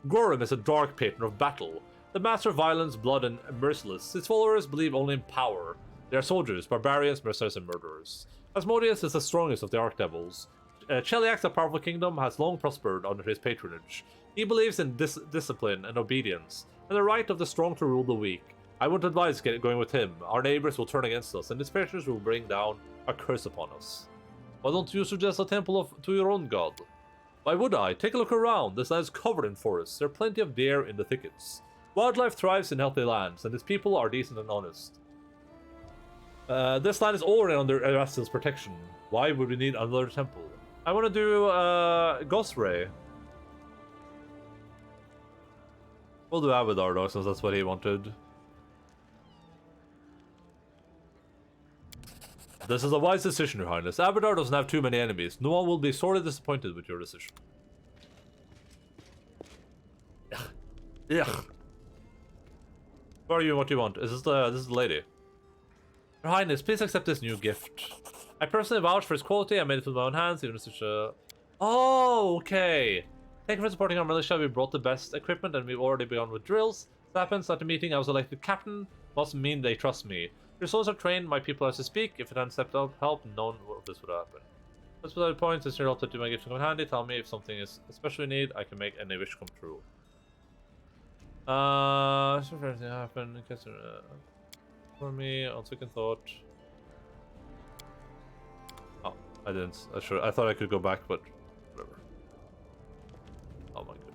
Gorum is a dark patron of battle, the master of violence, blood, and merciless. His followers believe only in power. They are soldiers, barbarians, mercenaries, and murderers. Asmodeus is the strongest of the Archdevils. Cheliax, a powerful kingdom, has long prospered under his patronage. He believes in discipline and obedience, and the right of the strong to rule the weak. I wouldn't advise going with him. Our neighbors will turn against us, and his patronage will bring down a curse upon us. Why don't you suggest a temple to your own god? Why would I? Take a look around. This land is covered in forests. There are plenty of deer in the thickets. Wildlife thrives in healthy lands, and its people are decent and honest. This land is already under Erastil's protection. Why would we need another temple? I want to do Ghost Ray. We'll do Abadar though, since that's what he wanted. This is a wise decision, Your Highness. Abadar doesn't have too many enemies. No one will be sorely disappointed with your decision. Yeah. Who are you and what do you want? This is the lady. Your Highness, please accept this new gift. I personally vouch for its quality. I made it with my own hands, even such a... Oh, okay. Thank you for supporting our militia. We brought the best equipment and we've already begun with drills. It happens at the meeting I was elected captain. Must mean they trust me. Your soldiers are trained, my people as to speak. If it hadn't stepped up, help, none of this would happen. That's without a point, since you're helped to do my gift come in handy. Tell me if something is especially need, I can make any wish come true. So if anything happen, for me, on second thought. Oh, I didn't. I thought I could go back, but whatever. Oh my god.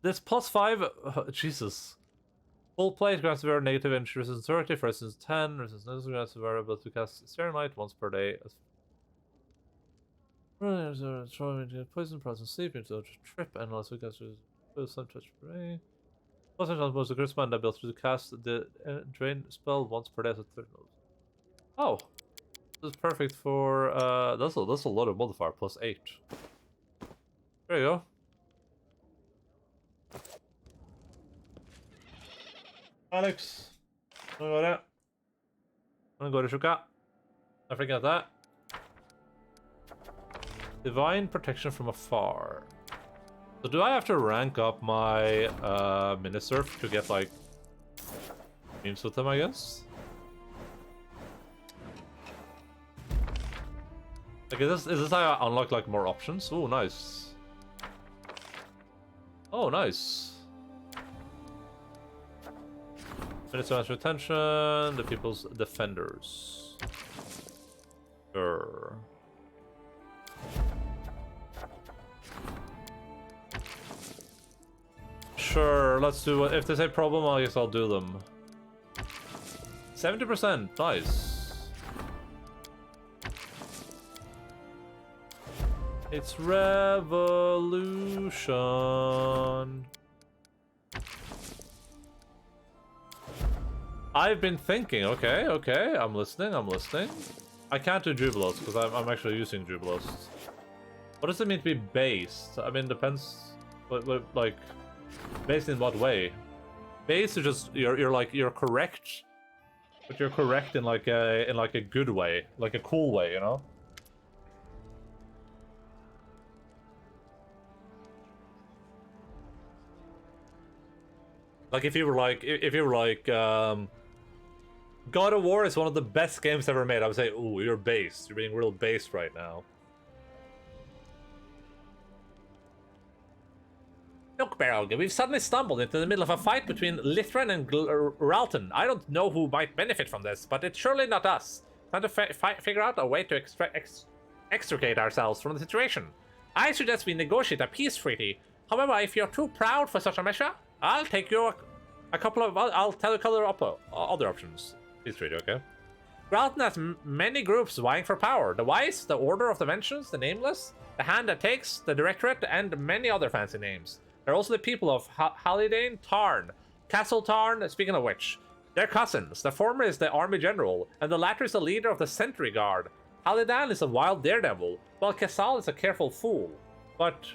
This +5, Jesus. Full plate grants severe negative injury resistance 30, for instance 10, resistance grants variable to cast Searing Light once per day. Poison, present sleep, into trip, and also cast some touch per day. Plus, it has the Grisman and ability to cast the drain spell once per day as a third node. Oh, this is perfect for that's a lot of modifier, +8. There you go. Alex, I'm gonna go there. I'm gonna go to Shuka. I forget that. Divine protection from afar. So do I have to rank up my Minisurf to get like memes with them, I guess? Like is this how I unlock like more options? Oh nice. Oh nice. Minisurf retention, the people's defenders. Sure. Sure, let's do it. If there's a problem, I guess I'll do them. 70%, nice. It's revolution. I've been thinking, okay, I'm listening. I can't do Jubilos because I'm actually using Jubilos. What does it mean to be based? I mean, depends, like, based in what way? Based is just you're correct, but you're correct in like a good way, like a cool way, you know? Like if you were like God of War is one of the best games ever made, I would say, ooh, you're based. You're being real based right now. Look, Barrel, we've suddenly stumbled into the middle of a fight between Lithran and Ralton. I don't know who might benefit from this, but it's surely not us. Trying to figure out a way to extricate ourselves from the situation. I suggest we negotiate a peace treaty. However, if you're too proud for such a measure, I'll take you a couple of... I'll tell you a couple of other options. Peace treaty, okay? Ralton has many groups vying for power. The Wise, the Order of Dimensions, the Nameless, the Hand That Takes, the Directorate, and many other fancy names. There are also the people of Hallidane Tarn, Castle Tarn, speaking of which. They're cousins. The former is the army general, and the latter is the leader of the Sentry Guard. Hallidan is a wild daredevil, while Casal is a careful fool. But...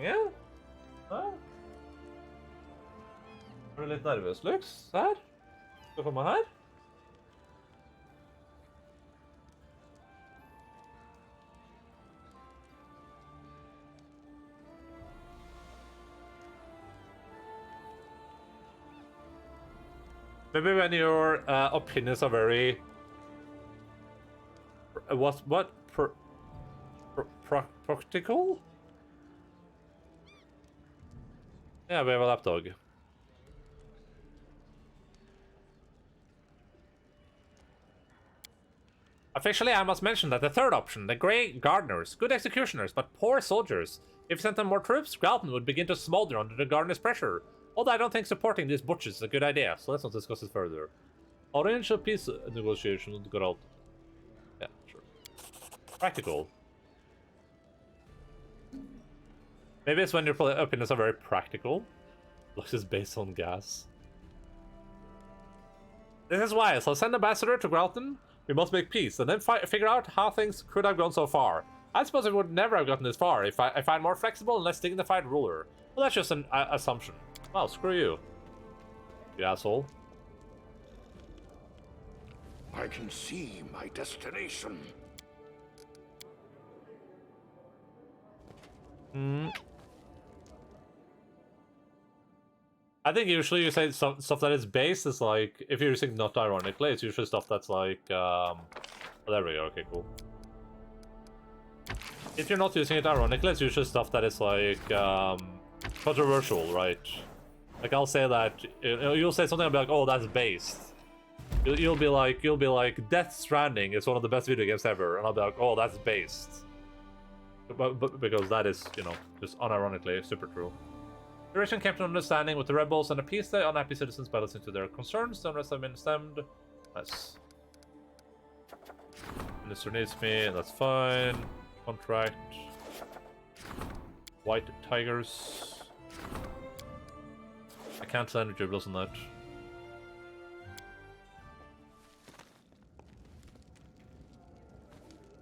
yeah? Huh? I'm a little nervous. Looks sad. Go for my head. Maybe when your opinions are very... practical? Yeah, we have a lapdog. Officially, I must mention that the third option, the Grey Gardeners, good executioners, but poor soldiers. If you sent them more troops, Galton would begin to smolder under the Gardener's pressure. Although I don't think supporting these butches is a good idea, so let's not discuss it further. Arrange a peace negotiation with Geralt. Yeah, sure. Practical. Maybe it's when your opinions are very practical. Looks is based on gas. This is why, so send ambassador to Gralton. We must make peace, and then figure out how things could have gone so far. I suppose it would never have gotten this far if I find more flexible and less dignified ruler. Well, that's just an assumption. Well, screw you. You asshole. I can see my destination. I think usually you say stuff that is based is like, if you're using not ironically, it's usually stuff that's like, oh, there we go, okay, cool. If you're not using it ironically, it's usually stuff that is like, controversial, right? Like I'll say that, you'll say something, I'll be like, oh, that's based. You'll be like, Death Stranding is one of the best video games ever, and I'll be like, oh, that's based. But because that is, you know, just unironically super true. The region came to an understanding with the rebels and appeased the unhappy citizens by listening to their concerns. The unrest have been stemmed. Nice. Minister needs me, that's fine. Contract. White tigers. I can't send dribbles on that.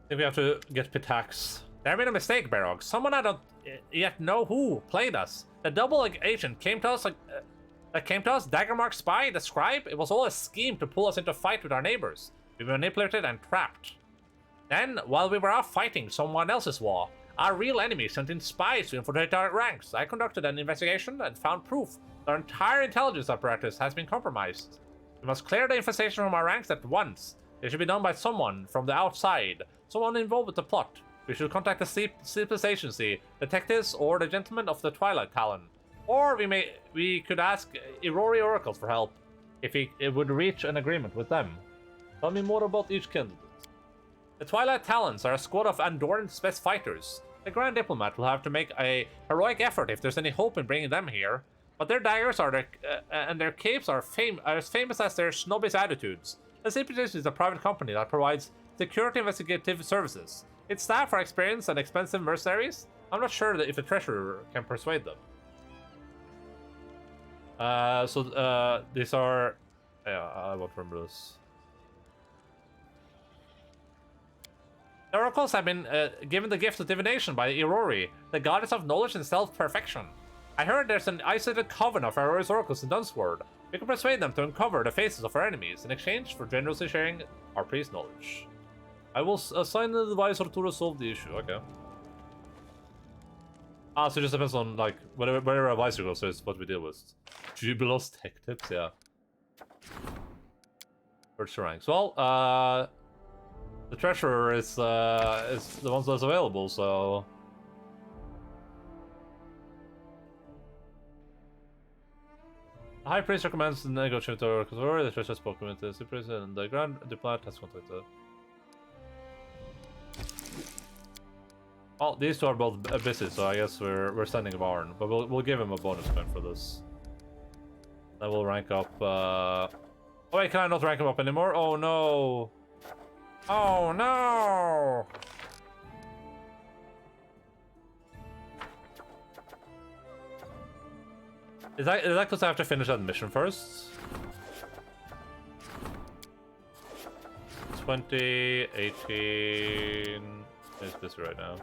I think we have to get Pitax. There made a mistake, Barog. Someone I don't yet know who played us. The double agent came to us Daggermark spy, the scribe. It was all a scheme to pull us into a fight with our neighbors. We were manipulated and trapped. Then, while we were out fighting someone else's war, our real enemy sent in spies to infiltrate our ranks. I conducted an investigation and found proof that our entire intelligence apparatus has been compromised. We must clear the infestation from our ranks at once. It should be done by someone from the outside, someone involved with the plot. We should contact the Sleepless Agency, detectives, or the Gentlemen of the Twilight Talon. Or we could ask Irori Oracles for help, if it would reach an agreement with them. Tell me more about each candidate. The Twilight Talons are a squad of Andorran's best fighters. The Grand Diplomat will have to make a heroic effort if there's any hope in bringing them here. But their daggers and their capes are as famous as their snobbish attitudes. The Sleepless Agency is a private company that provides security investigative services. Its staff are experienced and expensive mercenaries. I'm not sure if the treasurer can persuade them. These are... Yeah, I won't remember this. The oracles have been given the gift of divination by Irori, the goddess of knowledge and self-perfection. I heard there's an isolated coven of Irori's oracles in Dunsword. We can persuade them to uncover the faces of our enemies in exchange for generously sharing our priest knowledge. I will assign the advisor to resolve the issue. Okay. So it just depends on, like, whatever advisor goes is what we deal with. Jubilos tech tips, yeah. Search the ranks. Well, the treasurer is the one that's available, so... The High Priest recommends the negotiator because already the treasurer has spoken with the Super Priest and the Grand Diplomat has contacted. Well, these two are both busy, so I guess we're sending a Barn, but we'll give him a bonus point for this. Then we'll rank up. Oh wait, can I not rank him up anymore? Oh no! Oh no! Is that because I have to finish that mission first? 20, 18... He's busy right now.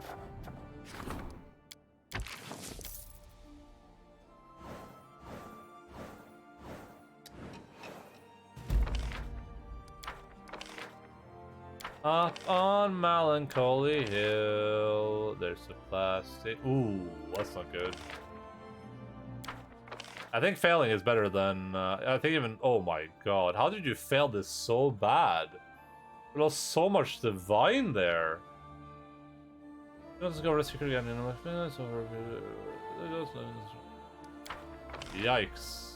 Up on Melancholy Hill, there's a plastic... Ooh, that's not good. I think failing is better than... I think even... Oh my god, how did you fail this so bad? There was so much divine there. Let's go rescue again in a minute. Yikes.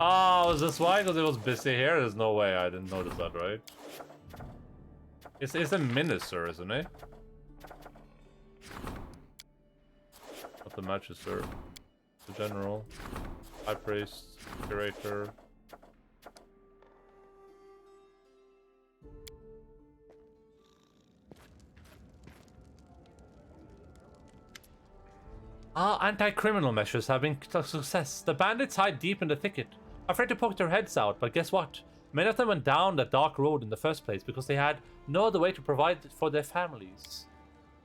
Oh, is this why? Because it was busy here? There's no way I didn't notice that, right? It's a minister, isn't it? Not the magister. The general. High priest. Curator. Anti-criminal measures have been a success. The bandits hide deep in the thicket, afraid to poke their heads out, but guess what? Many of them went down that dark road in the first place because they had no other way to provide for their families.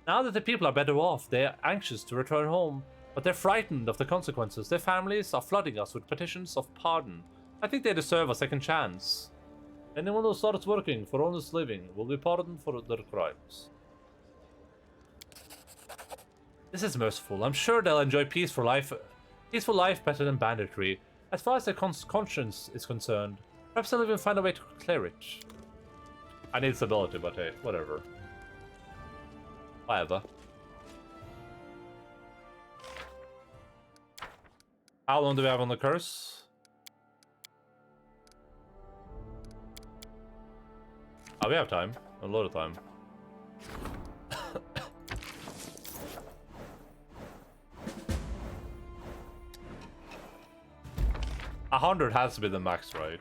Now that the people are better off, they are anxious to return home, but they're frightened of the consequences. Their families are flooding us with petitions of pardon. I think they deserve a second chance. Anyone who starts working for honest living will be pardoned for their crimes. This is merciful. I'm sure they'll enjoy peaceful life better than banditry. As far as their conscience is concerned, perhaps they'll even find a way to clear it. I need stability, but hey, whatever. Whatever. How long do we have on the curse? Oh, we have time. A lot of time. 100 has to be the max, right?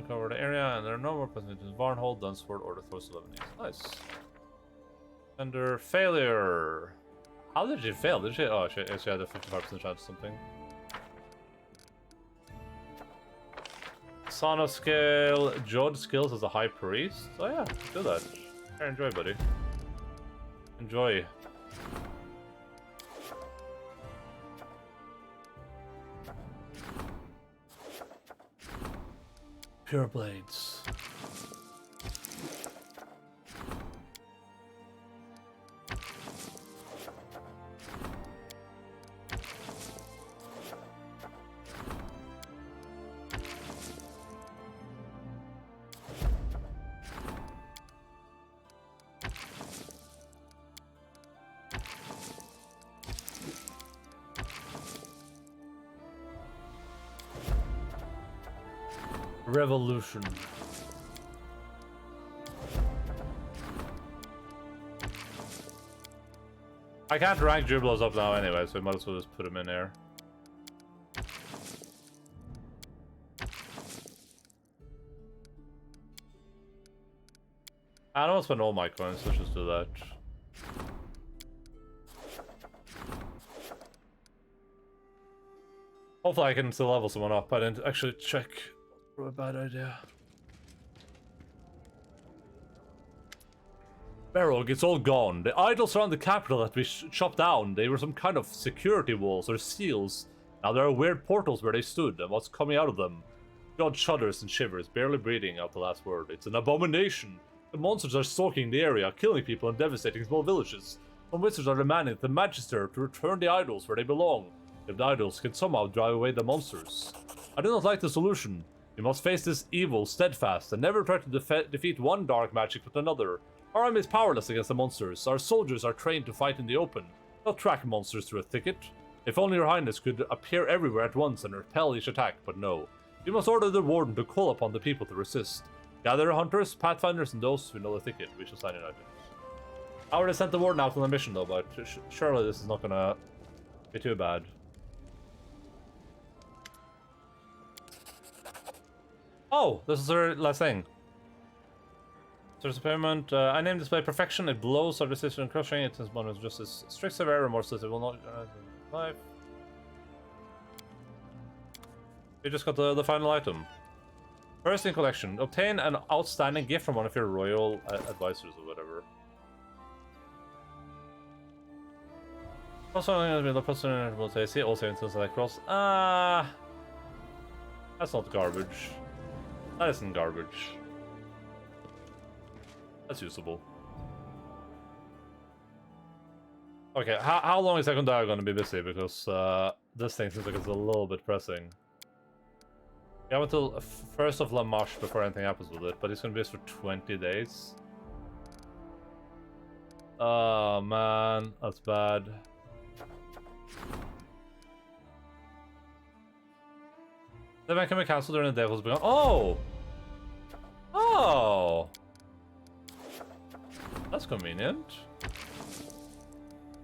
Cover the area, and there are no more percentages. Varnhold, Dunsford, or the Thor's 11 years. Nice. Under failure. How did she fail? Did she? Oh, she had a 55% chance of something. Sono scale. Jod skills as a high priest. Oh yeah, do that. Here, enjoy, buddy. Enjoy. Pure blades. Revolution. I can't rank Jublos up now anyway, so we might as well just put him in there. I don't want to spend all my coins, let's just do that. Hopefully I can still level someone up. I didn't actually check. What a bad idea. Barrog, it's all gone. The idols around the capital that we chopped down, they were some kind of security walls or seals. Now there are weird portals where they stood, and what's coming out of them? God shudders and shivers, barely breathing out the last word. It's an abomination. The monsters are stalking the area, killing people and devastating small villages. Some wizards are demanding the Magister to return the idols where they belong. If the idols can somehow drive away the monsters. I do not like the solution. We must face this evil steadfast and never try to defeat one dark magic with another. Our army is powerless against the monsters. Our soldiers are trained to fight in the open, not track monsters through a thicket. If only your highness could appear everywhere at once and repel each attack, but no. You must order the warden to call upon the people to resist. Gather hunters, pathfinders, and those who know the thicket. We shall sign united. I already sent the warden out on a mission though, but surely this is not gonna be too bad. Oh, this is our last thing. There's a payment. I named this by perfection. It blows our decision and crushing it is one of justice. Strict severe remorseless. It will not life. We just got the final item. First in collection. Obtain an outstanding gift from one of your royal advisors or whatever. Also, the person will say, see also into the cross. That's not garbage. That isn't garbage. That's usable. Okay, how long is Secondary going to be busy? Because this thing seems like it's a little bit pressing. We have until 1st of La Marche before anything happens with it, but it's going to be busy for 20 days. Oh man, that's bad. The event can be cancelled during the Devil's Begun. Oh! Oh! That's convenient.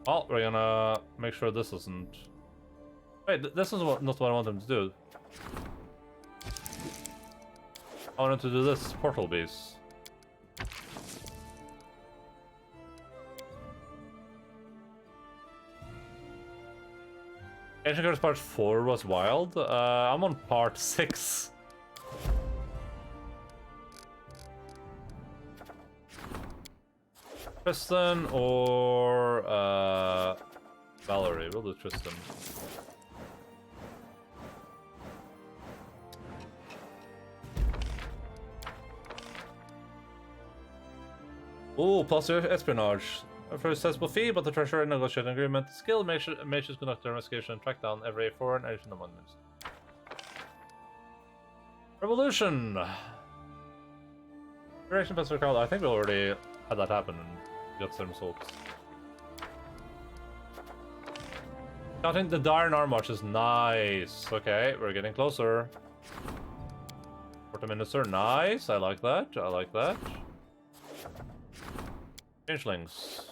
Well, we're gonna make sure this isn't... Wait, this is not what I want them to do. I want them to do this, portal beast. Ancient Curse Part 4 was wild. I'm on Part 6. Tristan or Valerie. We'll do Tristan. Ooh, plus your espionage. For a sensible fee, but the treasurer negotiated an agreement. Skilled mages conduct their investigation and track down every foreign agent among them. Revolution! Direction Pastor Carl. I think we already had that happen and got some results. Counting the dire in our march is nice. Okay, we're getting closer. Port Minister, nice. I like that. I like that. Changelings.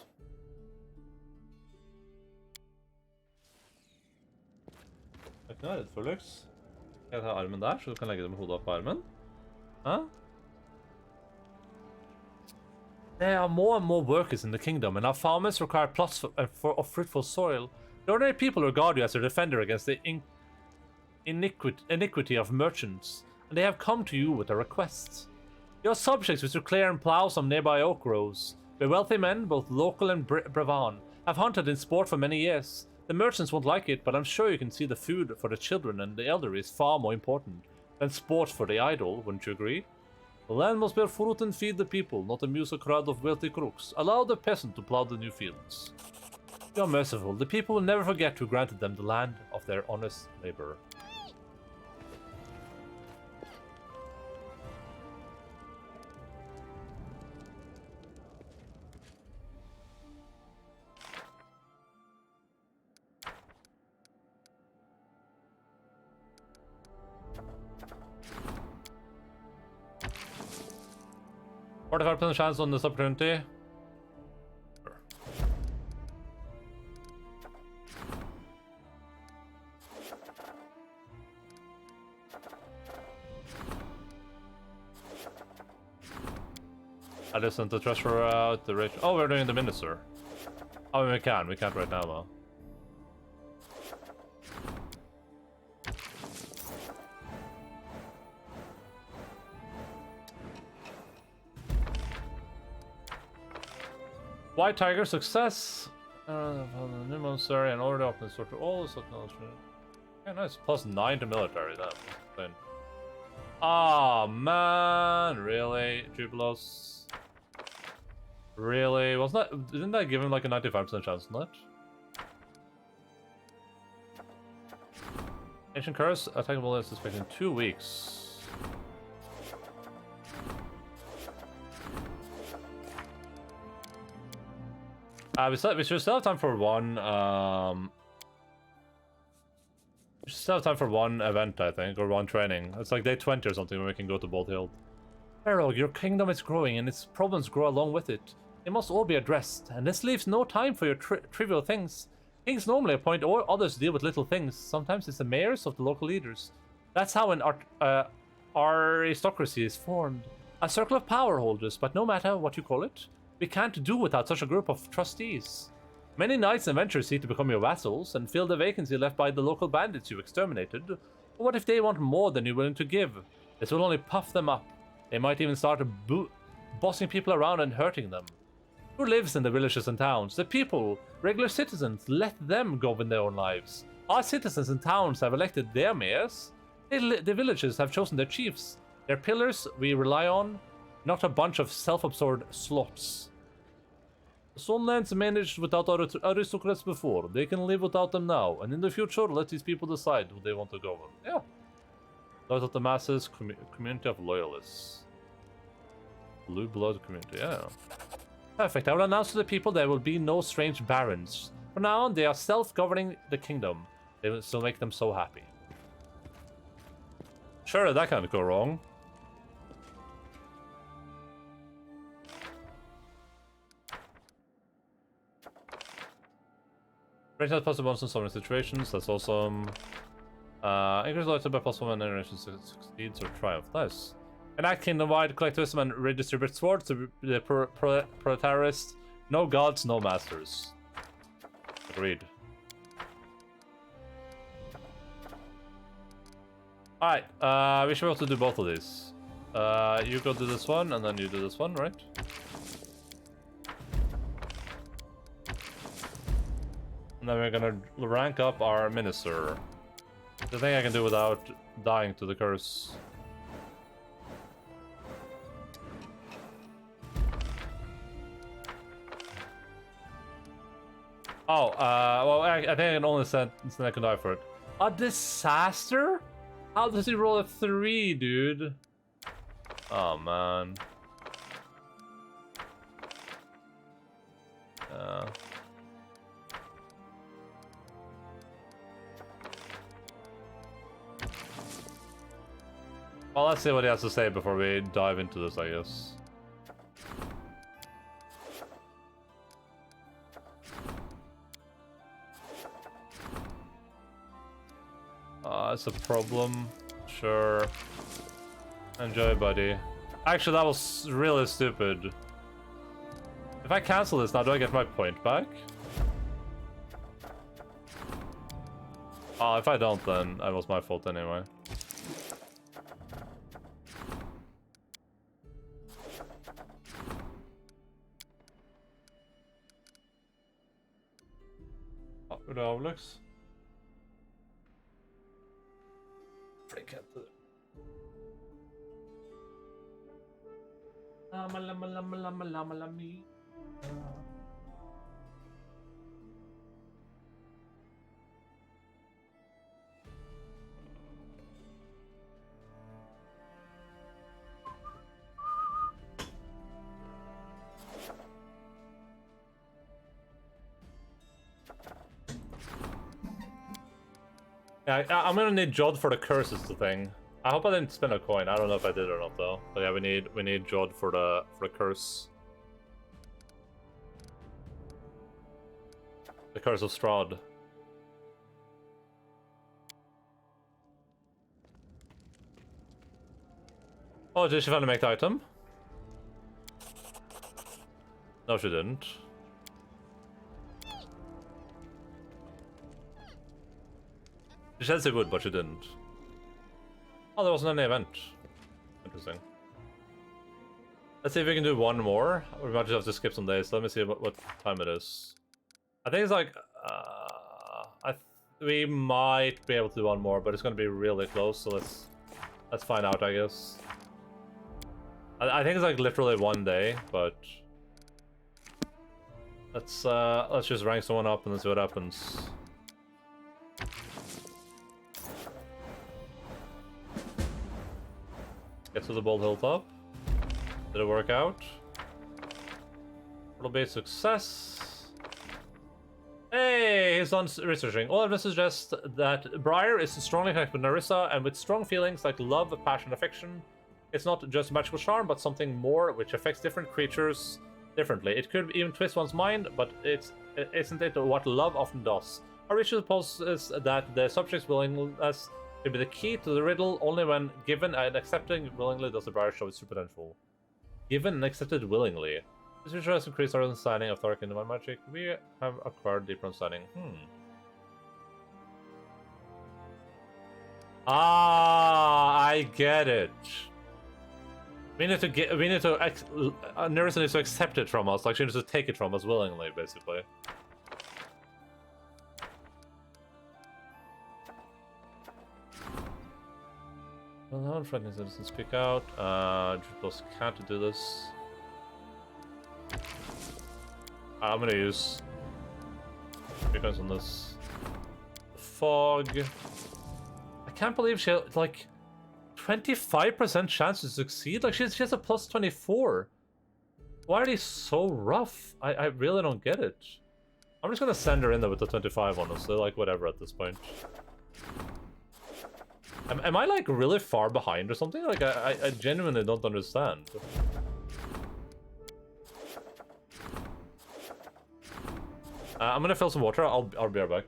Jeg er redd for Lux. Jeg tar armen der, så du kan legge dem hodet opp på armen. Huh? There are more and more workers in the kingdom, and our farmers require plots of fruitful soil. The ordinary people regard you as their defender against the iniquity of merchants, and they have come to you with a request. Your subjects wish to clear and plow some nearby oak groves, where wealthy men, both local and Brevan, have hunted in sport for many years. The merchants won't like it, but I'm sure you can see the food for the children and the elderly is far more important than sport for the idle, wouldn't you agree? The land must bear fruit and feed the people, not amuse a crowd of wealthy crooks. Allow the peasant to plow the new fields. You are merciful. The people will never forget who granted them the land of their honest labor. What if I put a chance on this opportunity? Sure. I just sent the treasurer out the rich. Oh, we're doing the minister. Oh, we can. We can't right now, though. White Tiger success. New monastery and already open the store to all the technology. Yeah, nice. Plus 9 to military. That thing. Ah, man, really, Jubilos. Really? Wasn't that? Didn't that give him like a 95% chance on that? Ancient curse. Attackable is suspected in 2 weeks. We should still have time for one. We should still have time for one event, I think, or one training. It's like day 20 or something when we can go to Bolt Hill. Pharaoh, your kingdom is growing, and its problems grow along with it. They must all be addressed, and this leaves no time for your trivial things. Kings normally appoint others to deal with little things. Sometimes it's the mayors of the local leaders. That's how an aristocracy is formed. A circle of power holders, but no matter what you call it, we can't do without such a group of trustees. Many knights and adventurers seek to become your vassals and fill the vacancy left by the local bandits you exterminated. But what if they want more than you're willing to give? This will only puff them up. They might even start bossing people around and hurting them. Who lives in the villages and towns? The people, regular citizens. Let them govern their own lives. Our citizens and towns have elected their mayors. The villages have chosen their chiefs. Their pillars we rely on, not a bunch of self-absorbed slots. Some lands managed without aristocrats before. They can live without them now, and in the future, let these people decide who they want to govern. Yeah. Those of the masses, community of loyalists. Blue blood community, yeah. Perfect. I will announce to the people there will be no strange barons. From now on, they are self-governing the kingdom. They will still make them so happy. Sure, that can't go wrong. Raise out possible bonus in so many situations. That's awesome. Increase loyalty by possible when generation succeeds or triumph. Nice. Enact kingdom-wide collectivism and redistribute swords to the proletarists. No gods, no masters. Agreed. Alright, we should be able to do both of these. You go do this one, and then you do this one, right? And then we're gonna rank up our minister. The thing I can do without dying to the curse. Oh, well, I think I can only send I can die for it. A disaster? How does he roll a 3, dude? Oh, man. Well, let's see what he has to say before we dive into this, I guess. It's a problem. Sure. Enjoy, buddy. Actually, that was really stupid. If I cancel this now, do I get my point back? If I don't, then it was my fault anyway. Hur det avlöks? Freak out to me. Yeah, I'm gonna need Jod for the curses, the thing. I hope I didn't spend a coin. I don't know if I did or not though. But yeah, we need Jod for the curse. The curse of Strahd. Oh, did she finally make the item? No, she didn't. She said she would, but she didn't. Oh, there wasn't any event. Interesting. Let's see if we can do one more. We might just have to skip some days. Let me see what time it is. I think it's like... we might be able to do one more, but it's going to be really close, so let's find out, I guess. I think it's like literally one day, but... Let's just rank someone up and see what happens. Get to the Bold Hilltop. Did it work out? It'll be a success. Hey, he's done researching. All evidence suggests that Briar is strongly connected with Narissa, and with strong feelings like love, passion, affection. It's not just magical charm, but something more, which affects different creatures differently. It could even twist one's mind, but isn't it what love often does? Our research supposes that the subject's willingness to be the key to the riddle. Only when given and accepted willingly does the Briar show its true potential. Given and accepted willingly. This feature has increased our understanding of Dark and Divine Magic. We have acquired deeper understanding. I get it. Nerissa needs to accept it from us, like she needs to take it from us willingly, basically. Well, unfriendly citizens speak out. Plus can't do this. I'm gonna use beacons on this. Fog. I can't believe she had, like, 25% chance to succeed? Like, she has a plus 24. Why are they so rough? I really don't get it. I'm just gonna send her in there with the 25, honestly. Like, whatever at this point. Am I, like, really far behind or something? Like, I genuinely don't understand. I'm gonna fill some water. I'll be right back.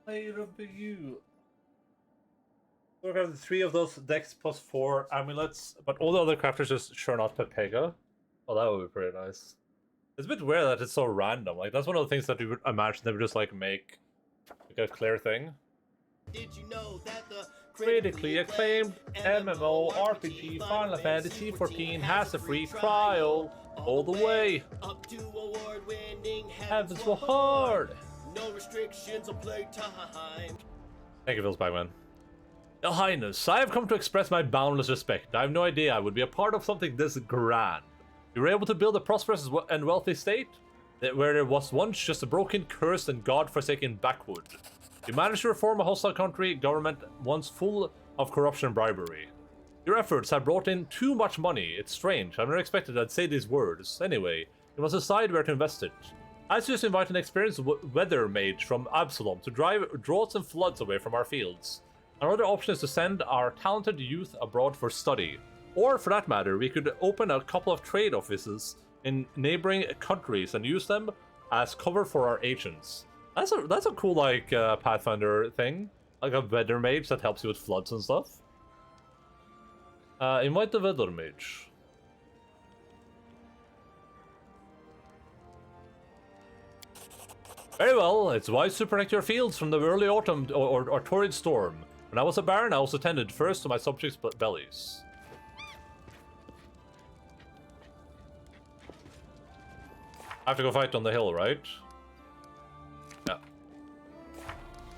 I remember you. We have 3 of those decks plus 4 amulets, but all the other crafters just churn out Pepega. Oh, that would be pretty nice. It's a bit weird that it's so random. Like, that's one of the things that you would imagine they would just, like, make like a clear thing. Did you know that the Critically acclaimed MMORPG Final Fantasy XIV has a free trial all the way. Up to award-winning Heavens were hard. No restrictions on playtime. Thank you, Phil's Bagman. Your Highness, I have come to express my boundless respect. I have no idea I would be a part of something this grand. You were able to build a prosperous and wealthy state where there was once just a broken, cursed, and god-forsaken backwood. You managed to reform a hostile country government once full of corruption and bribery. Your efforts have brought in too much money. It's strange. I never expected I'd say these words. Anyway, you must decide where to invest it. I suggest invite an experienced weather mage from Absalom to drive droughts and floods away from our fields. Another option is to send our talented youth abroad for study. Or, for that matter, we could open a couple of trade offices in neighboring countries and use them as cover for our agents. That's a cool, like, Pathfinder thing. Like a weather mage that helps you with floods and stuff. Invite the weather mage. Very well, it's wise to protect your fields from the early autumn or torrid storm. When I was a baron, I also tended first to my subjects' bellies. I have to go fight on the hill, right? Yeah.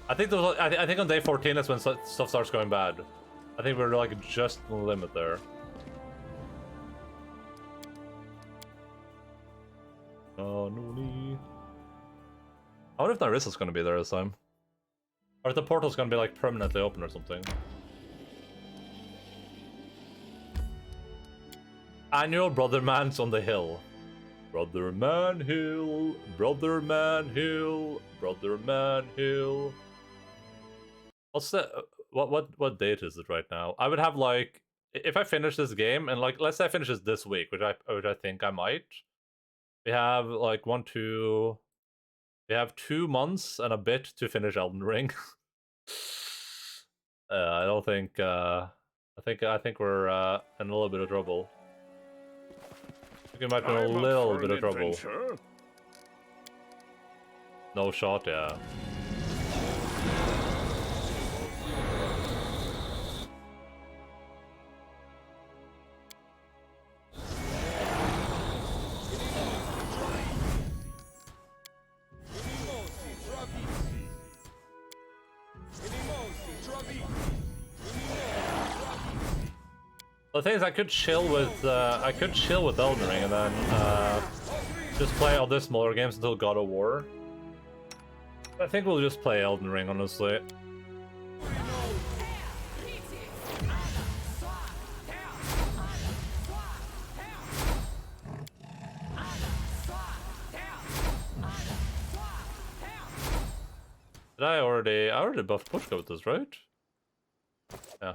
I think I think on day 14 is when stuff starts going bad. I think we're like just on the limit there. Oh no. I wonder if Narissa's gonna be there this time. Or if the portal's gonna be like permanently open or something. Annual Brother Man's on the hill. Brother Man Hill, Brother Man Hill, Brother Man Hill. What's the what date is it right now? I would have like if I finish this game and like let's say I finish this week, which I think I might. We have like we have 2 months and a bit to finish Elden Ring. I don't think I think we're in a little bit of trouble. We might be in a little bit of trouble. No shot, yeah. The thing is, I could chill with Elden Ring and then just play all the smaller games until God of War. I think we'll just play Elden Ring, honestly. Did I already buffed Pushka with this, right? Yeah.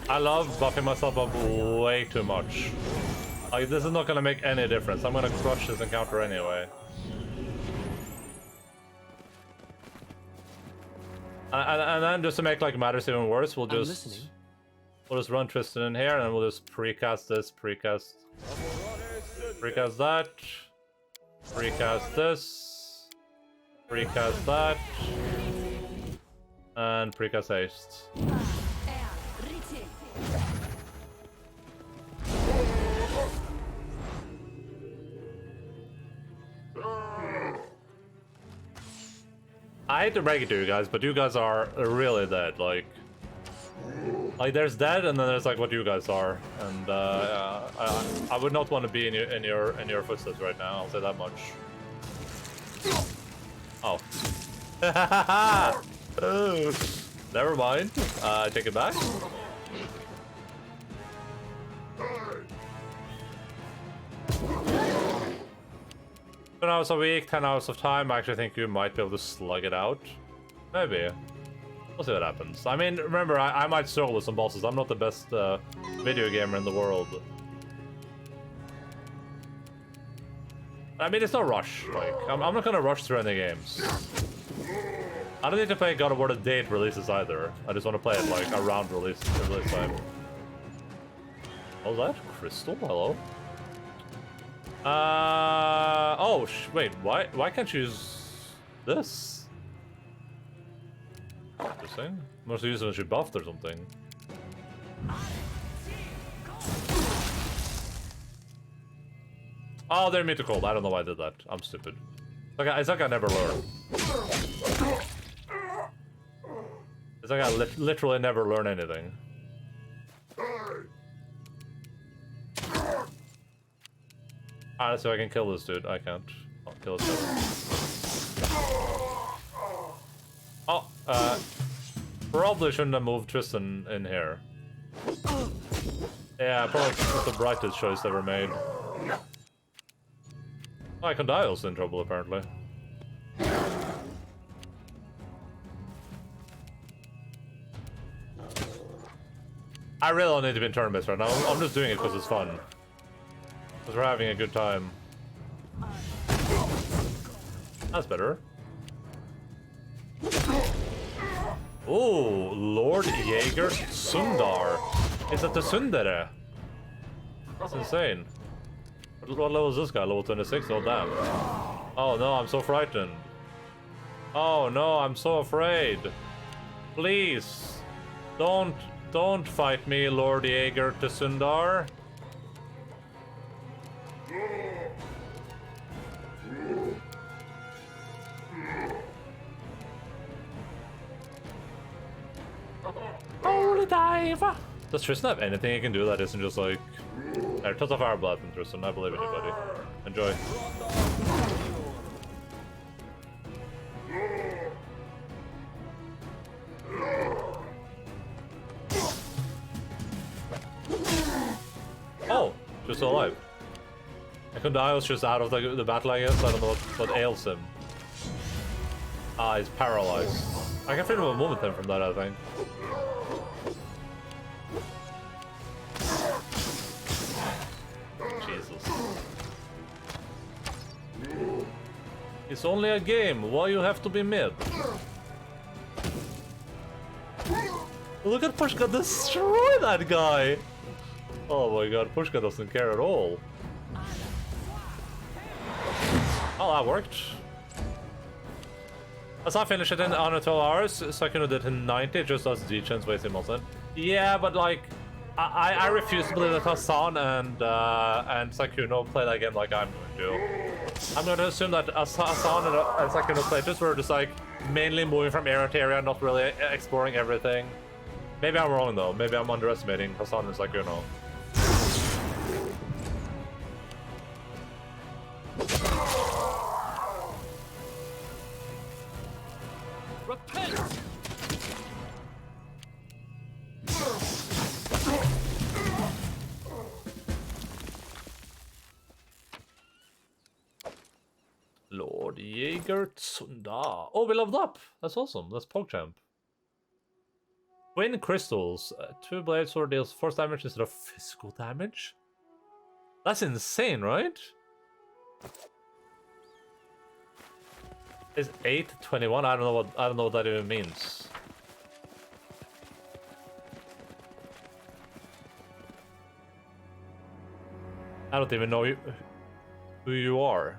I love buffing myself up way too much. Like, this is not gonna make any difference. I'm gonna crush this encounter anyway. And then just to make like matters even worse, we'll just run Tristan in here and we'll just precast this, precast that, precast this, precast that, and precast haste. I hate to break it to you guys, but you guys are really dead. Like Like there's that, and then there's like what you guys are, and I would not want to be in your footsteps right now. I'll say that much. Oh. Oh. Never mind. I take it back. 10 hours a week, 10 hours of time. I actually think you might be able to slug it out. Maybe. We'll see what happens. I mean, remember, I might struggle with some bosses. I'm not the best video gamer in the world. I mean, it's no rush. Like, I'm not gonna rush through any games. I don't need to play God of War the date releases either. I just want to play it like around release time. What was that? Crystal? Hello? Oh, wait, why can't you use this? Interesting. Must use it when she buffed or something. Oh, they're mythical. I don't know why I did that. I'm stupid. It's like I never learn. It's like I literally never learn anything. Alright, so I can kill this dude. I can't. I'll kill this guy. Oh, probably shouldn't have moved Tristan in here. Yeah, probably was the brightest choice ever made. Oh, Condile's in trouble, apparently. I really don't need to be in tournaments right now. I'm just doing it because it's fun. Because we're having a good time. That's better. Oh, Lord Jaeger Sundar. Is that the Sundere? That's insane. What level is this guy? Level 26? Oh, damn. Oh, no, I'm so frightened. Oh, no, I'm so afraid. Please. Don't fight me, Lord Jaeger to Sundar. Holy dive! Does Tristan have anything he can do that isn't just like... There, touch of fire blood from Tristan. I believe anybody. Enjoy. Oh, just still alive. Condile's just out of the battle, I guess. I don't know what ails him. Ah, he's paralyzed. I can freedom of movement then from that, I think. Jesus. It's only a game. Why you have to be mid? Look at Pushka destroy that guy! Oh my god, Pushka doesn't care at all. Oh, that worked. As I finished it in under 12 hours, Sakuna did in 90, just as G-Chance way too much. Yeah, but like, I refuse to believe that Hassan and Sakuno play that game like I'm going to. I'm going to assume that Hassan and Sakuno play just were just like mainly moving from area to area, not really exploring everything. Maybe I'm wrong though. Maybe I'm underestimating Hassan and Sakuno. Repent! Lord Jaeger Tsunda. Oh, we leveled up. That's awesome. That's PogChamp. Twin crystals. 2 blade sword deals force damage instead of physical damage. That's insane, right? Is 8/21? I don't know what that even means. I don't even know who you are.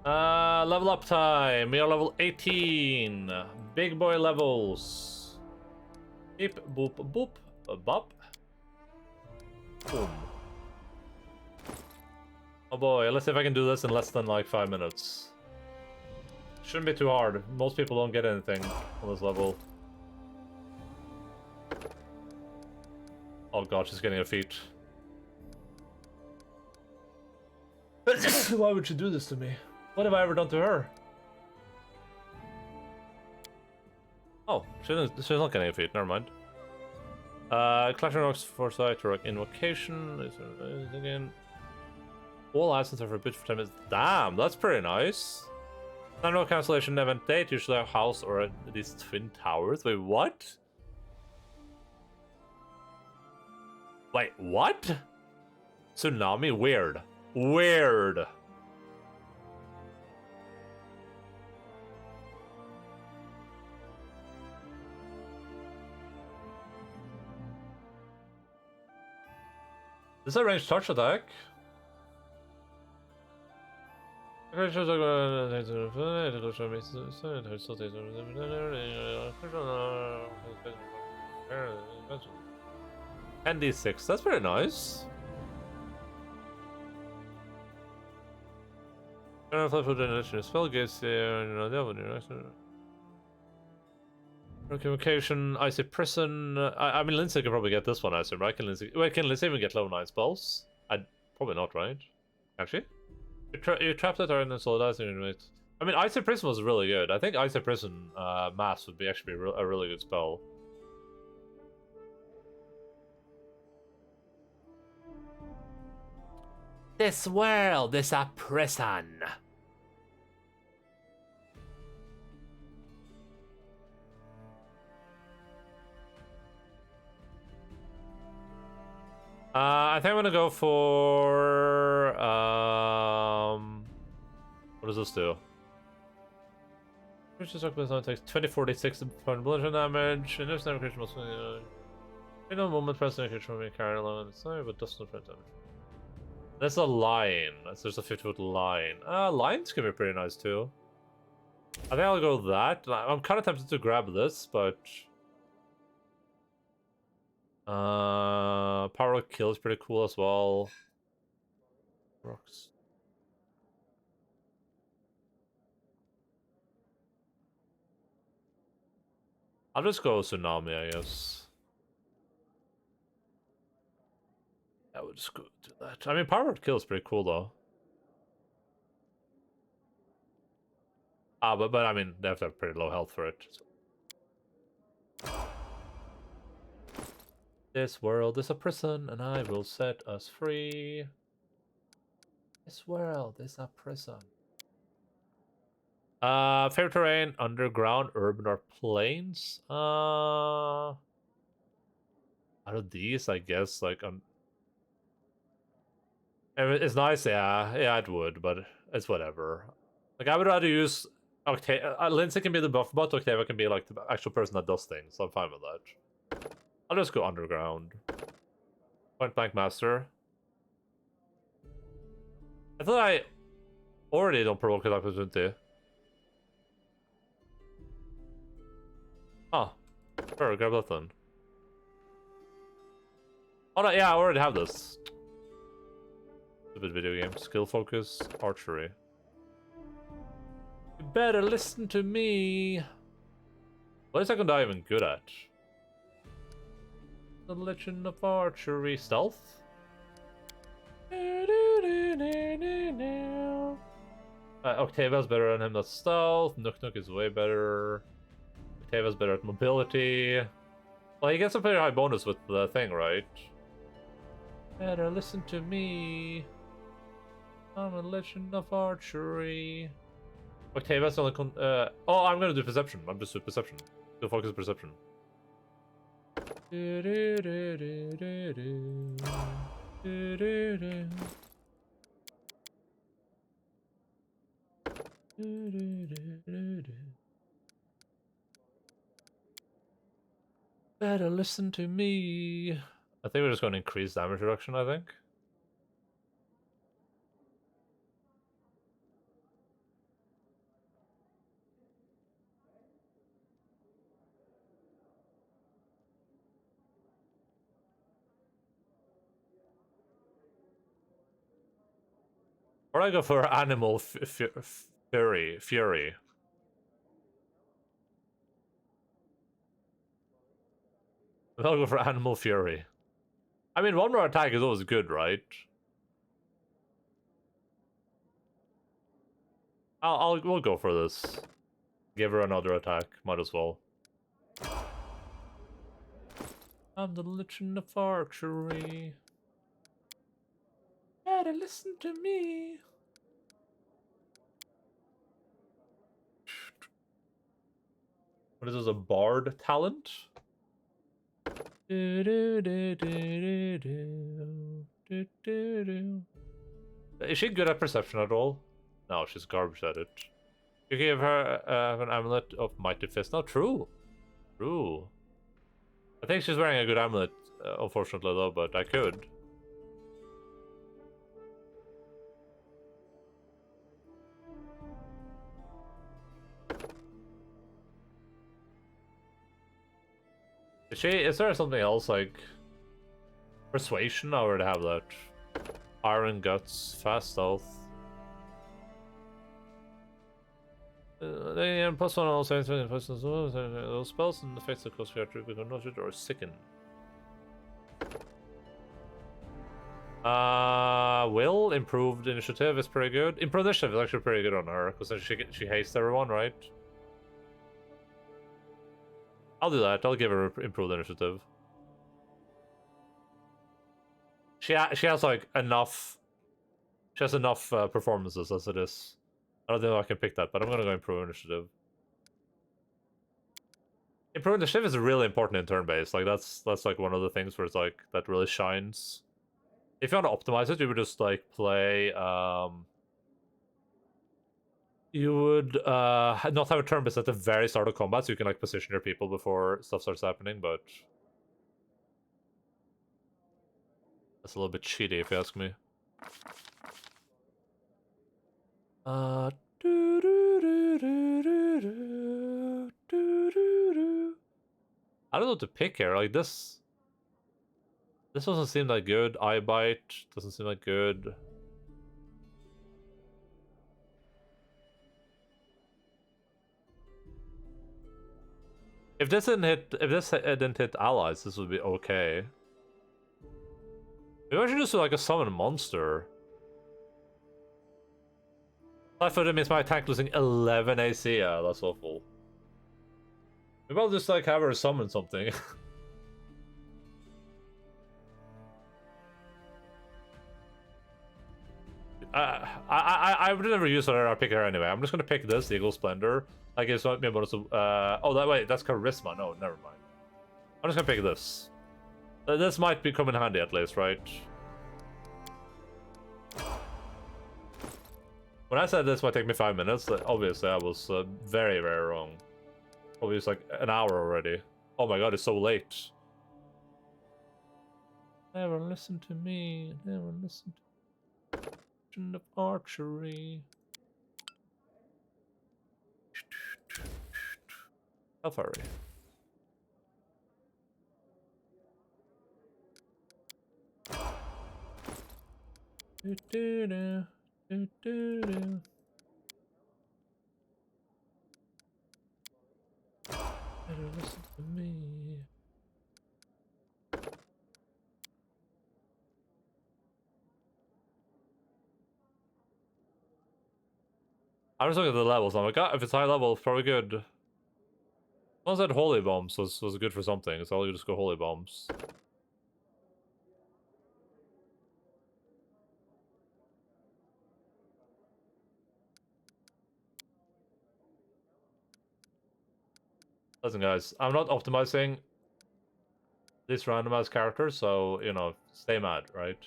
Level up time. We are level 18. Big boy levels. Beep, boop, boop, bop. Boom. Oh boy, let's see if I can do this in less than like 5 minutes. Shouldn't be too hard. Most people don't get anything on this level. Oh god, she's getting a feat. Why would she do this to me? What have I ever done to her? Oh, she's not getting a feat, never mind. Collection rocks, foresight, rock invocation. Again. All items are for a bit for 10 minutes. Damn, that's pretty nice. No cancellation event date, usually a house or these twin towers. Wait, what? Wait, what? Tsunami? Weird. Weird. This is a ranged touch attack. ND6, that's pretty nice. Spell gates communication, icy prison. I mean, Lindsay can probably get this one, I assume, right? Can Lindsay even get level 9 spells? Probably not, right? Actually? You trapped it or in the solidizing unit. I mean, icy prison was really good. I think icy prison mass would be actually a really good spell. This world is a prison. I think I'm gonna go for what does this do? Which is takes 2046 bludgeon damage, and there's never creature must in a moment pressing a creature from a carry alone, it's not but does not damage. There's a line. There's a 50-foot line. Lines can be pretty nice too. I think I'll go with that. I'm kind of tempted to grab this, but power of kill is pretty cool as well. Rocks. I'll just go Tsunami, I guess. I would just go do that. I mean, power of kill is pretty cool though. But I mean, they have to have pretty low health for it. So. This world is a prison, and I will set us free. This world is a prison. Favorite terrain: underground, urban, or plains. Out of these, I guess, like it's nice, yeah, it would, but it's whatever. Like, I would rather use Lindsay can be the buff bot, Octavia can be like the actual person that does things, so I'm fine with that. I'll just go underground. Point blank master. I thought I already don't provoke an opportunity. Oh, sure, grab that then. Oh no, yeah, I already have this. Stupid video game. Skill focus, archery. You better listen to me. What is second eye even good at? The Legend of Archery. Stealth? Octavia's better than him at stealth. Nook is way better. Octavia's better at mobility. Well, he gets a pretty high bonus with the thing, right? Better listen to me. I'm a Legend of Archery. Octavia's only oh, I'm gonna do perception. I'm just do perception. Do focus perception. Better listen to me. I think we're just going to increase damage reduction, I think. Or I go for animal fury. I'll go for animal fury. I mean, one more attack is always good, right? We'll go for this. Give her another attack. Might as well. I'm the legend of archery. Better listen to me. What is this, a bard talent? Is she good at perception at all? No, she's garbage at it. You give her an amulet of mighty fist. No, true. True. I think she's wearing a good amulet, unfortunately though, but I could. Is there something else like persuasion? I already have that. Iron guts, fast stealth. They plus one all saints and those spells and effects that cause character become noted or sicken. Will improved initiative is pretty good. Improved initiative is actually pretty good on her because she hates everyone, right? I'll do that. I'll give her improved initiative. She has like enough. She has enough performances as it is. I don't think I can pick that, but I'm gonna go improve initiative. Improving initiative is really important in turn-based. Like that's like one of the things where it's like that really shines. If you want to optimize it, you would just like play. You would not have a turn-based at the very start of combat, so you can like position your people before stuff starts happening. But that's a little bit cheaty, if you ask me. I don't know what to pick here. Like this doesn't seem that good. Eye bite doesn't seem that good. If this didn't hit allies, this would be okay. Maybe I should just do like a summon monster. Flat-footed means my tank losing 11 AC. Yeah, that's awful. Maybe I'll just like have her summon something. I would never use her. I'll pick her anyway. I'm just gonna pick this, the Eagle Splendor. I guess might be able to. Wait, that's Charisma. No, never mind. I'm just gonna pick this. This might come in handy at least, right? When I said this might take me 5 minutes, obviously I was very, very wrong. Probably it's like an hour already. Oh my god, it's so late. Never listen to me. Never listen to of archery. Alfari. Better listen to me. I'm just looking at the levels. I'm like, if it's high level, it's probably good. Someone said holy bombs was good for something, so I'll just go holy bombs. Listen, guys, I'm not optimizing this randomized character, so, you know, stay mad, right?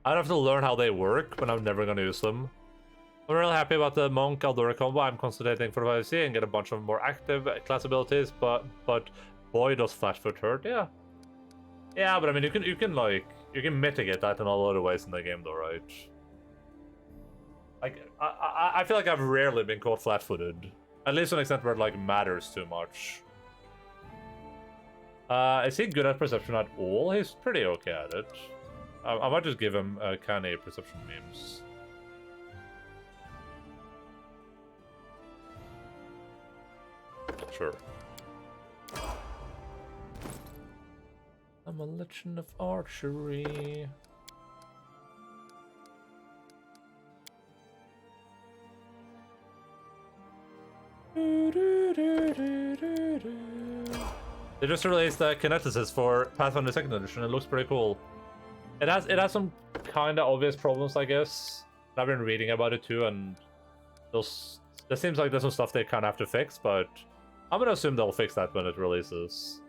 I'd have to learn how they work, but I'm never gonna use them. I'm really happy about the Monk Aldora combo. I'm concentrating for 5C and get a bunch of more active class abilities, but boy does Flashfoot hurt, yeah. Yeah, but I mean you can mitigate that in all other ways in the game though, right? Like I feel like I've rarely been caught flat-footed. At least to an extent where it like matters too much. Is he good at perception at all? He's pretty okay at it. I might just give him canny perception memes. Sure. I'm a legend of archery. They just released the kineticists for Pathfinder 2nd edition. It looks pretty cool. It has some kind of obvious problems, I guess. I've been reading about it too, and there seems like there's some stuff they kind of have to fix, but I'm gonna assume they'll fix that when it releases.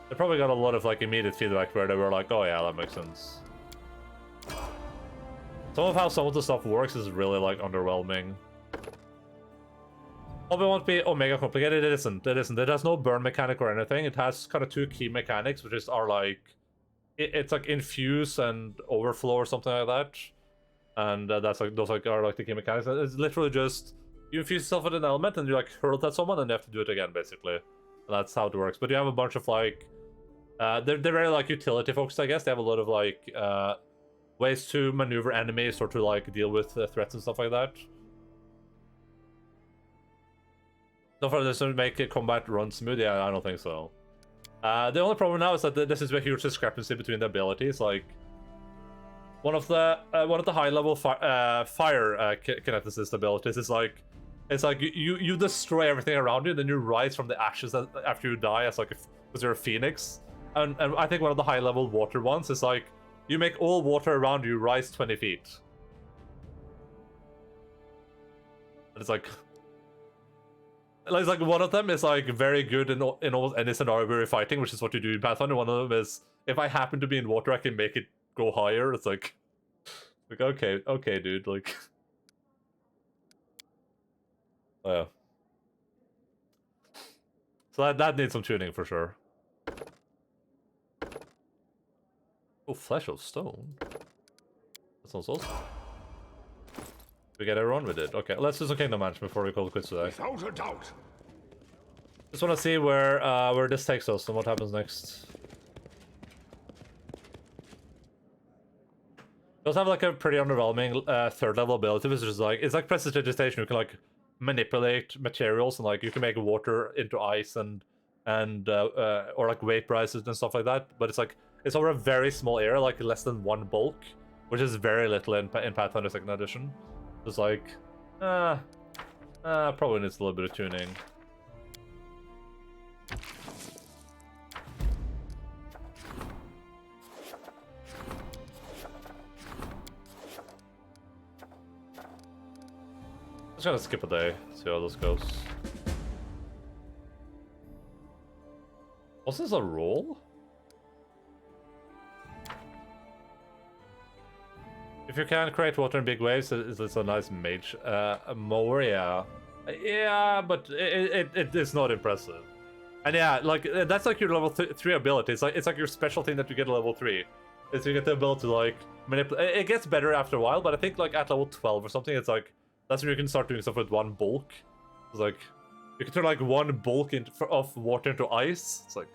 They probably got a lot of like immediate feedback where they were like, "Oh yeah, that makes sense." Some of how some of the stuff works is really like underwhelming. Hope it won't be Omega complicated. It isn't. It isn't. It has no burn mechanic or anything. It has kind of two key mechanics, which are like, it's like infuse and overflow or something like that. And that's like those like are like the key mechanics. It's literally just you infuse yourself with an element and you like hurl it at someone and you have to do it again basically. And that's how it works. But you have a bunch of like, they're very like utility focused, I guess. They have a lot of like ways to maneuver enemies or to like deal with threats and stuff like that. So far, this will make combat run smooth. Yeah, I don't think so. The only problem now is that this is a huge discrepancy between the abilities. Like, one of the high-level fire kineticist abilities is like, it's like you destroy everything around you, then you rise from the ashes after you die as like because you're a phoenix. And I think one of the high-level water ones is like you make all water around you rise 20 feet. And it's like one of them is like very good in almost any scenario where you're fighting, which is what you do in Pathfinder. One of them is if I happen to be in water, I can make it go higher. It's like okay, dude, like. Oh, yeah. So that needs some tuning for sure. Oh, flesh of stone. That sounds awesome. We get everyone with it. Okay, let's do some kingdom management before we call it quits today. Without a doubt. Just want to see where this takes us and what happens next. It does have like a pretty underwhelming third level ability, which is like it's like prestidigitation. You can like manipulate materials and like you can make water into ice and or like vaporize it and stuff like that. But it's like it's over a very small area, like less than 1 bulk, which is very little in Pathfinder 2nd edition. It's like, probably needs a little bit of tuning. Just gonna skip a day, see how this goes. Was this a roll? If you can create water in big waves, it's a nice mage mower, yeah. Yeah, but it is not impressive. And yeah, like that's like your level 3 ability. It's like your special thing that you get at level 3. Is you get the ability to like manipulate. It gets better after a while, but I think like at level 12 or something, it's like that's when you can start doing stuff with 1 bulk. It's like you can turn like 1 bulk of water into ice. It's like,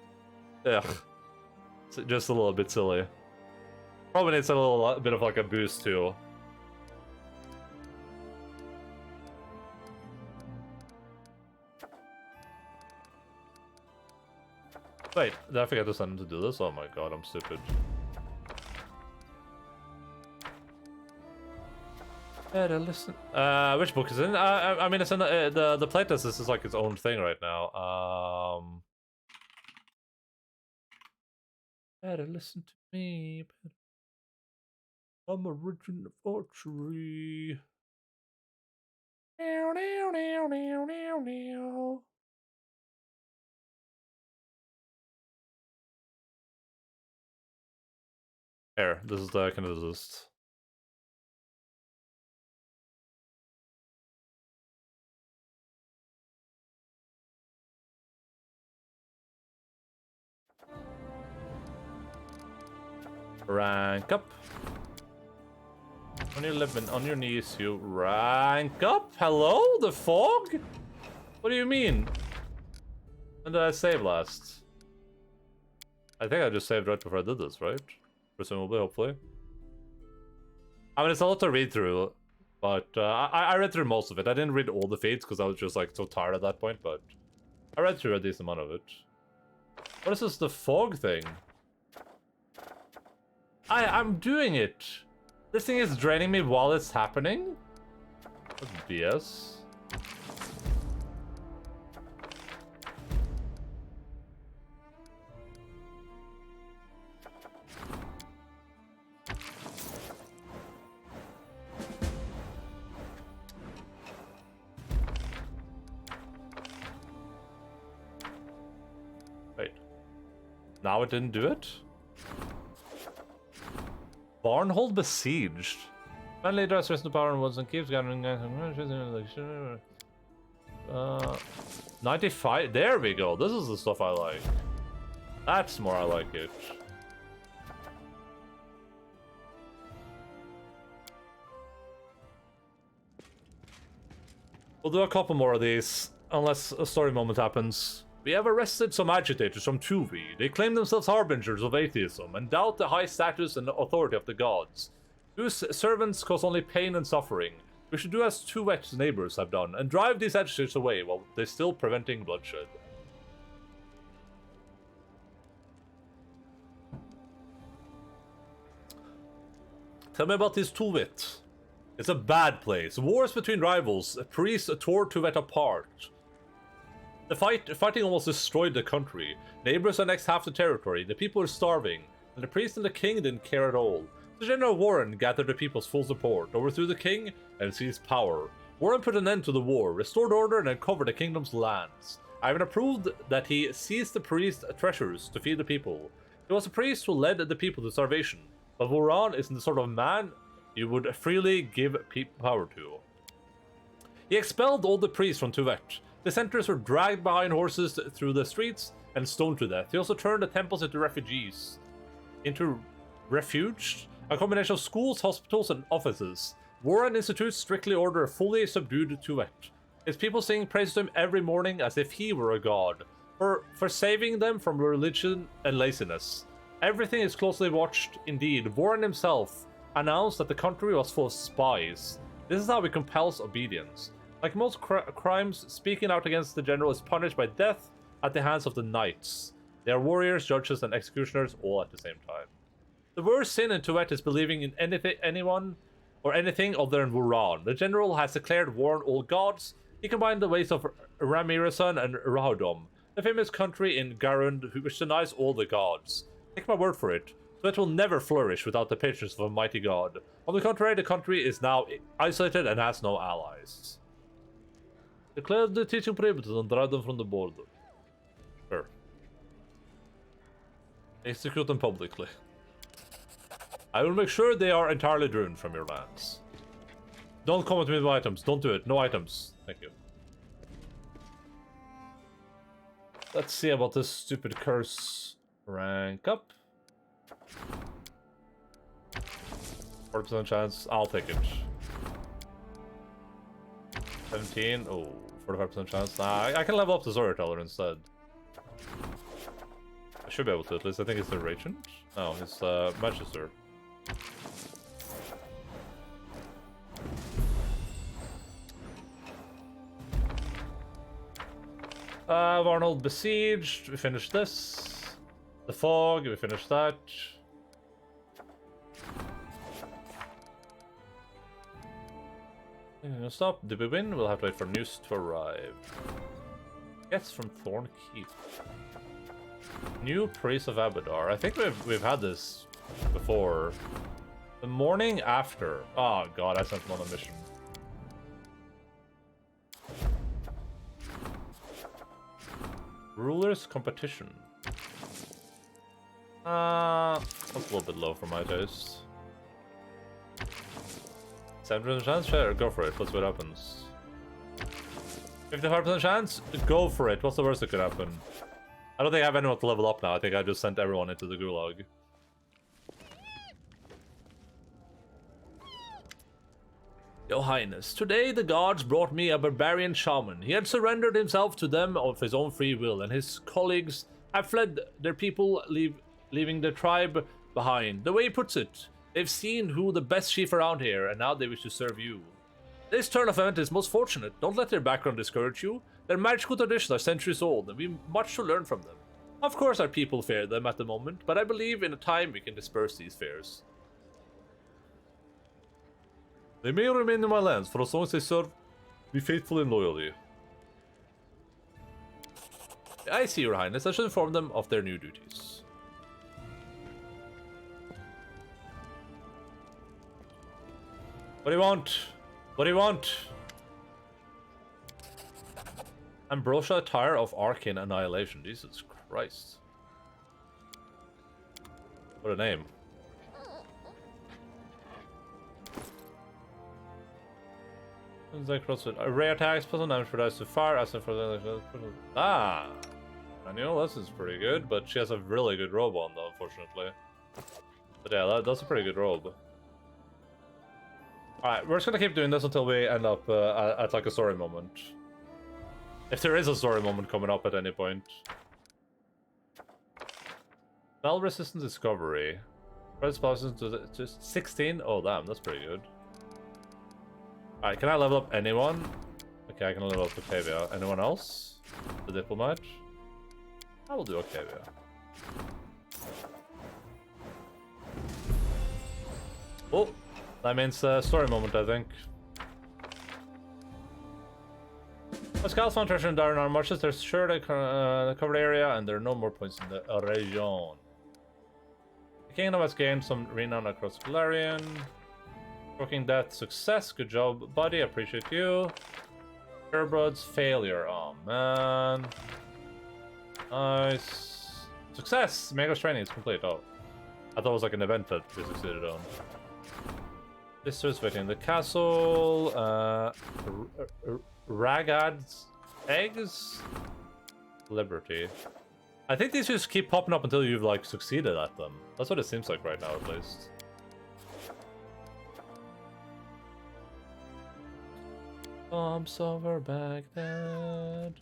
yeah, it's just a little bit silly. Probably needs a little bit of like a boost too. Wait, did I forget to send him to do this? Oh my god, I'm stupid. Better listen. Which book is it in? I mean, it's in the playtest. This is like its own thing right now. Better listen to me. I'm a regent of archery. Now, now, now, now, now, now. Here, this is the kineticist. Rank up. When you're living on your knees, you rank up. Hello, the fog? What do you mean? When did I save last? I think I just saved right before I did this, right? Presumably, hopefully. I mean, it's a lot to read through, but I read through most of it. I didn't read all the feeds because I was just like so tired at that point, but I read through a decent amount of it. What is this, the fog thing? I'm doing it. This thing is draining me while it's happening? That's BS. Wait. Now it didn't do it? Barnhold besieged. Man leader has risen to power and wants and keeps gathering. 95. There we go. This is the stuff I like. That's more I like it. We'll do a couple more of these, unless a story moment happens. We have arrested some agitators from Tuvi. They claim themselves harbingers of atheism and doubt the high status and authority of the gods, whose servants cause only pain and suffering. We should do as Tuvet's neighbors have done and drive these agitators away while they're still preventing bloodshed. Tell me about this Tuvet. It's a bad place. Wars between rivals. Priests tore Tuvet apart. The fighting almost destroyed the country. Neighbors annexed half the territory. The people were starving, and the priest and the king didn't care at all. So General Warren gathered the people's full support, overthrew the king, and seized power. Warren put an end to the war, restored order, and uncovered the kingdom's lands. I even approved that he seized the priest's treasures to feed the people. He was a priest who led the people to starvation, but Warren isn't the sort of man you would freely give power to. He expelled all the priests from Tuvet. Dissenters were dragged behind horses through the streets and stoned to death. He also turned the temples into refuge, a combination of schools, hospitals, and offices. Warren institutes strictly order a fully subdued Tuvet. His people sing praise to him every morning as if he were a god, for saving them from religion and laziness. Everything is closely watched. Indeed, Warren himself announced that the country was full of spies. This is how he compels obedience. Like most crimes, speaking out against the general is punished by death at the hands of the knights. They are warriors, judges, and executioners all at the same time. The worst sin in Tuvet is believing in anything other than Wuran. The general has declared war on all gods. He combined the ways of Ramirasan and Rahodom, the famous country in Garund which denies all the gods. Take my word for it, Tuvet will never flourish without the patience of a mighty god. On the contrary, the country is now isolated and has no allies. Declare the teaching prohibited and drive them from the border. Sure. Execute them publicly. I will make sure they are entirely driven from your lands. Don't come at me with items. Don't do it. No items. Thank you. Let's see about this stupid curse. Rank up. 40% chance. I'll take it. 17. Oh, 45% chance. Nah, I can level up the Storyteller instead. I should be able to at least. I think it's the Regent. No, it's Manchester. Arnold besieged. We finished this. The fog. We finished that. Stop. Did we win? We'll have to wait for news to arrive. Gets from Thorn Keep. New Priest of Abadar. I think we've had this before. The morning after. Oh god, I sent him on a mission. Rulers competition. That's a little bit low for my taste. 7% chance? Sure, go for it. Let's see what happens. 55% chance? Go for it. What's the worst that could happen? I don't think I have anyone to level up now. I think I just sent everyone into the gulag. Your Highness, today the gods brought me a barbarian shaman. He had surrendered himself to them of his own free will, and his colleagues have fled. Their people leaving their tribe behind. The way he puts it, they've seen who the best chief around here, and now they wish to serve you. This turn of event is most fortunate. Don't let their background discourage you. Their magical traditions are centuries old, and we have much to learn from them. Of course our people fear them at the moment, but I believe in a time we can disperse these fears. They may remain in my lands for as long as they serve me faithfully and loyally. I see, Your Highness. I should inform them of their new duties. What do you want? What do you want? Ambrosia, Tire of Arcane Annihilation. Jesus Christ. What a name. Array attacks, plus damage for dice to fire, as for the... Ah! Manual, this is pretty good, but she has a really good robe on though, unfortunately. But yeah, that's a pretty good robe. Alright, we're just gonna keep doing this until we end up at like a story moment. If there is a story moment coming up at any point. Spell resistance discovery. Spread spell resistance to 16? Oh damn, that's pretty good. Alright, can I level up anyone? Okay, I can level up Octavia. Anyone else? The diplomat? I will do Octavia. Oh, that means story moment, I think. The scouts found treasure in Darren marshes. They're sure the covered area, and there are no more points in the region. The kingdom has gained some renown across Galarian. Working death success. Good job, buddy. Appreciate you. Pureblood's failure. Oh man. Nice. Success! Mega's training is complete. Oh. I thought it was like an event that we succeeded on. This is within the castle. Ragad's eggs? Liberty. I think these just keep popping up until you've like succeeded at them. That's what it seems like right now at least. Bumps over Baghdad.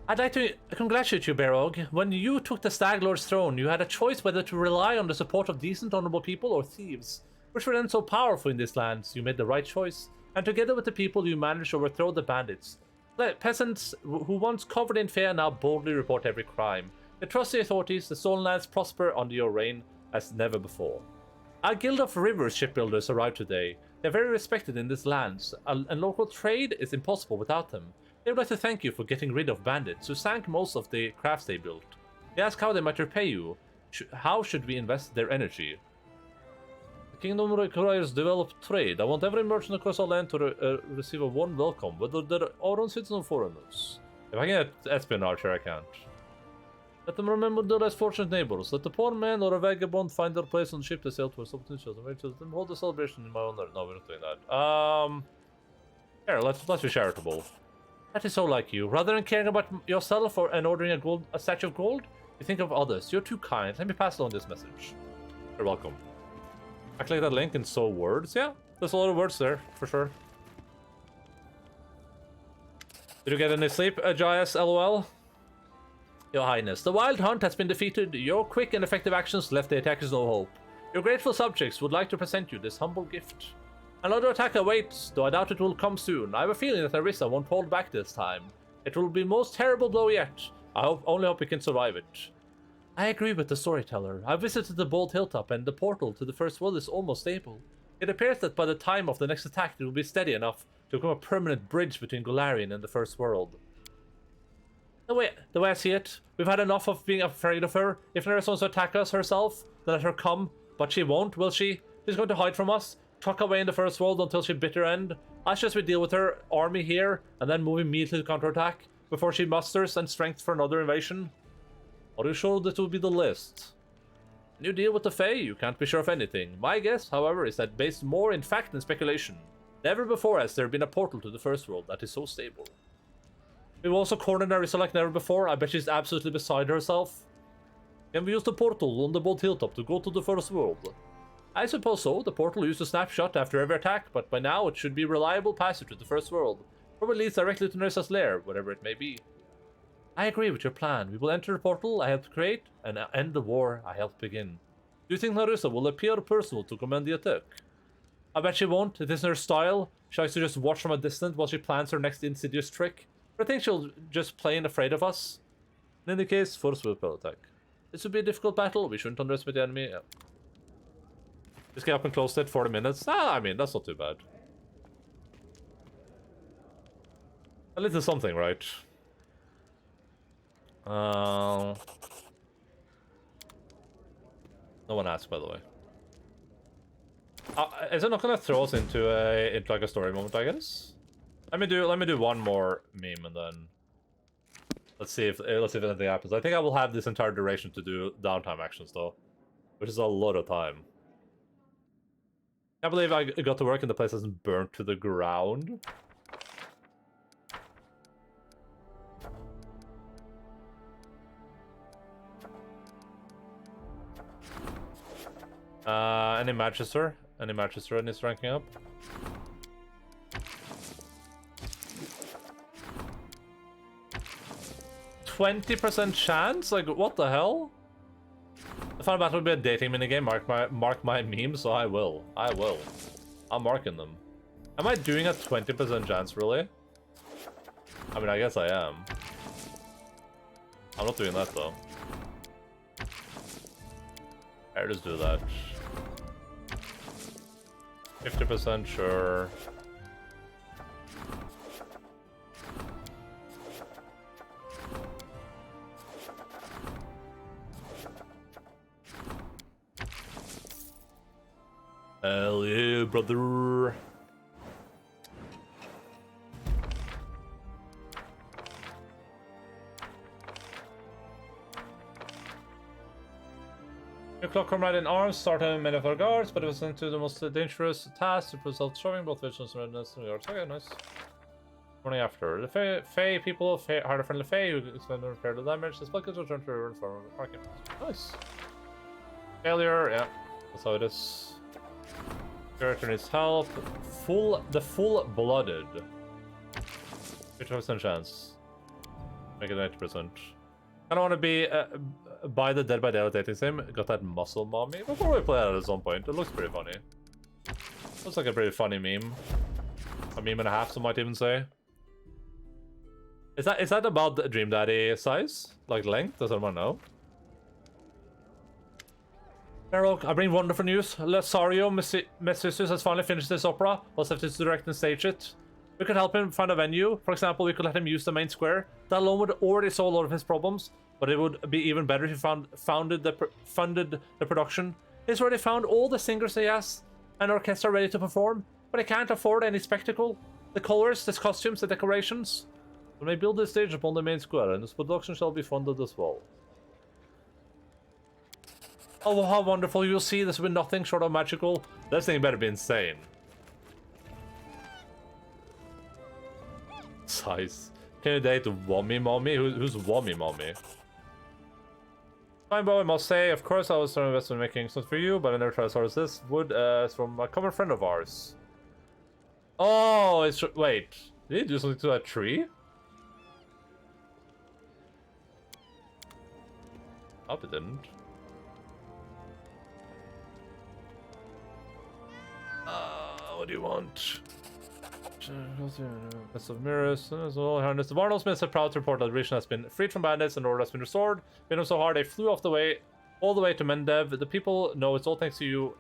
I'd like to congratulate you, Barog. When you took the Stag Lord's throne, you had a choice whether to rely on the support of decent, honorable people or thieves, which were then so powerful in these lands. You made the right choice, and together with the people, you managed to overthrow the bandits. The peasants who once covered in fear now boldly report every crime. They trust the authorities. The stolen lands prosper under your reign as never before. Our Guild of Rivers shipbuilders arrived today. They're very respected in these lands, and local trade is impossible without them. They would like to thank you for getting rid of bandits who sank most of the crafts they built. They ask how they might repay you. How should we invest their energy? The kingdom requires developed trade. I want every merchant across our land to receive a warm welcome, whether they're our own citizens or foreigners. If I can get espionage here, I can't. Let them remember their less fortunate neighbors. Let the poor man or a vagabond find their place on the ship they sail towards something children. Let them hold a celebration in my honor. No, we're not doing that. Here, let's be charitable. That is so like you. Rather than caring about yourself and ordering a statue of gold, you think of others. You're too kind. Let me pass along this message. You're welcome. I click that link and so words. Yeah, there's a lot of words there, for sure. Did you get any sleep, Jais? LOL? Your Highness, the Wild Hunt has been defeated. Your quick and effective actions left the attackers no hope. Your grateful subjects would like to present you this humble gift. Another attack awaits, though I doubt it will come soon. I have a feeling that Arissa won't hold back this time. It will be the most terrible blow yet. Only hope we can survive it. I agree with the storyteller. I visited the Bold Hilltop, and the portal to the First World is almost stable. It appears that by the time of the next attack, it will be steady enough to become a permanent bridge between Golarion and the First World. The way I see it, we've had enough of being afraid of her. If Nerissa wants to attack us herself, then let her come. But she won't, will she? She's going to hide from us, tuck away in the First World until she bitter end. I suggest we deal with her army here, and then move immediately to counterattack, before she musters and strength for another invasion. Are you sure this will be the list? When you deal with the Fae, you can't be sure of anything. My guess, however, is that based more in fact than speculation. Never before has there been a portal to the First World that is so stable. We've also cornered Arissa like never before. I bet she's absolutely beside herself. Can we use the portal on the Bold Hilltop to go to the First World? I suppose so. The portal used a snapshot after every attack, but by now it should be a reliable passage to the First World. Probably leads directly to Nerissa's lair, whatever it may be. I agree with your plan. We will enter the portal I helped create and end the war I helped begin. Do you think Narissa will appear personal to command the attack? I bet she won't. It isn't her style. She likes to just watch from a distance while she plans her next insidious trick. But I think she'll just plain afraid of us. In any case, force will attack. This would be a difficult battle. We shouldn't underestimate the enemy. Yeah. Just get up and close it 40 minutes. Ah, I mean, that's not too bad. A little something, right? No one asked, by the way. Is it not gonna throw us into like a story moment? I guess. Let me do one more meme and then let's see if anything happens. I think I will have this entire duration to do downtime actions though, which is a lot of time. Can't believe I got to work and the place hasn't burnt to the ground. Any Manchester? Any Manchester needs ranking up? %20 chance? Like, what the hell? The final battle will be a dating minigame. Mark my meme, so I will. I'm marking them. Am I doing a 20% chance, really? I mean, I guess I am. I'm not doing that, though. I'll just do that. 50% sure. Hell yeah, brother. Your clock comrade in arms started many of our guards, but it was into the most dangerous task to result showing both vigilance and readiness in the guards. Okay, nice. Morning after. The Fae people hired a friendly Fae who expended and repaired the damage. This bucket returned to ruin for market. Nice. Failure, yeah. That's how it is. Character needs help. The full-blooded. 50% chance. Make it 90%. I don't want to be by the Dead by Daylight dating sim. Got that muscle mommy. We'll probably play that at some point. It looks pretty funny. Looks like a pretty funny meme. A meme and a half, some might even say. Is that about the Dream Daddy size? Like length? Does anyone know? Errol, I bring wonderful news. Lesario Messisus has finally finished this opera. We'll have to direct and stage it. We could help him find a venue. For example, we could let him use the main square. That alone would already solve a lot of his problems, but it would be even better if he funded the production. He's already found all the singers he has, and orchestra ready to perform, but he can't afford any spectacle. The colors, the costumes, the decorations. We may build this stage upon the main square, and this production shall be funded as well. Oh, how wonderful. You'll see this will be nothing short of magical. This thing better be insane. Size. Can you date Wommy Mommy? Who's Wommy Mommy? Fine, boy, I must say, of course I was so invested in making something for you, but I never tried as hard as this. Wood is from a common friend of ours. Oh, it's... Wait. Did he do something to that tree? I hope it didn't. What do you want? Best of mirrors. The Varnal Smiths are proud to report that the region has been freed from bandits and order has been restored. Been them so hard they flew off the way, all the way to Mendev. The people know it's all thanks to you.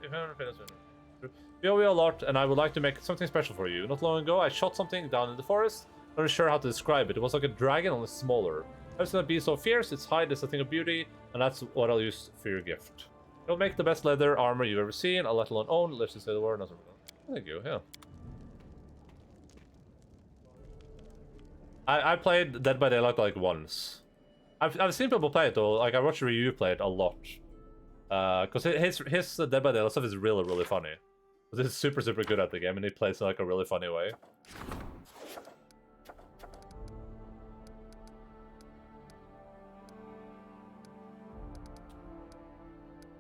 We owe you a lot, and I would like to make something special for you. Not long ago, I shot something down in the forest. Not really sure how to describe it. It was like a dragon, only smaller. I was gonna be so fierce. Its hide is a thing of beauty, and that's what I'll use for your gift. It'll make the best leather armor you've ever seen. I'll let alone own. Let's just say the word. Thank you. Yeah. I played Dead by Daylight like once. I've seen people play it though. Like I watched Ryu play it a lot. Because his Dead by Daylight stuff is really funny. Because he's super good at the game and he plays in like a really funny way.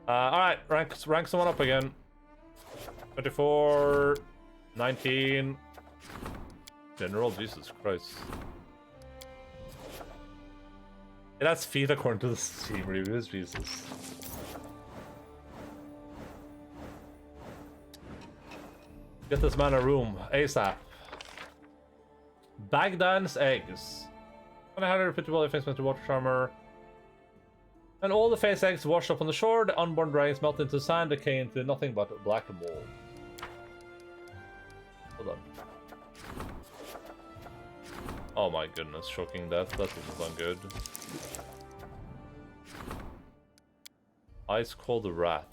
Alright, rank someone up again. 24, 19. General, Jesus Christ. Yeah, that's feet according to the Steam reviews, Jesus. Get this man a room, ASAP. Bagdan's eggs. When I had a repeatable face to water charmer. And all the face eggs washed up on the shore, the unborn dragons melt into sand, decay into nothing but black mold. Hold on. Oh my goodness, shocking death. That doesn't sound good. Ice cold wrath.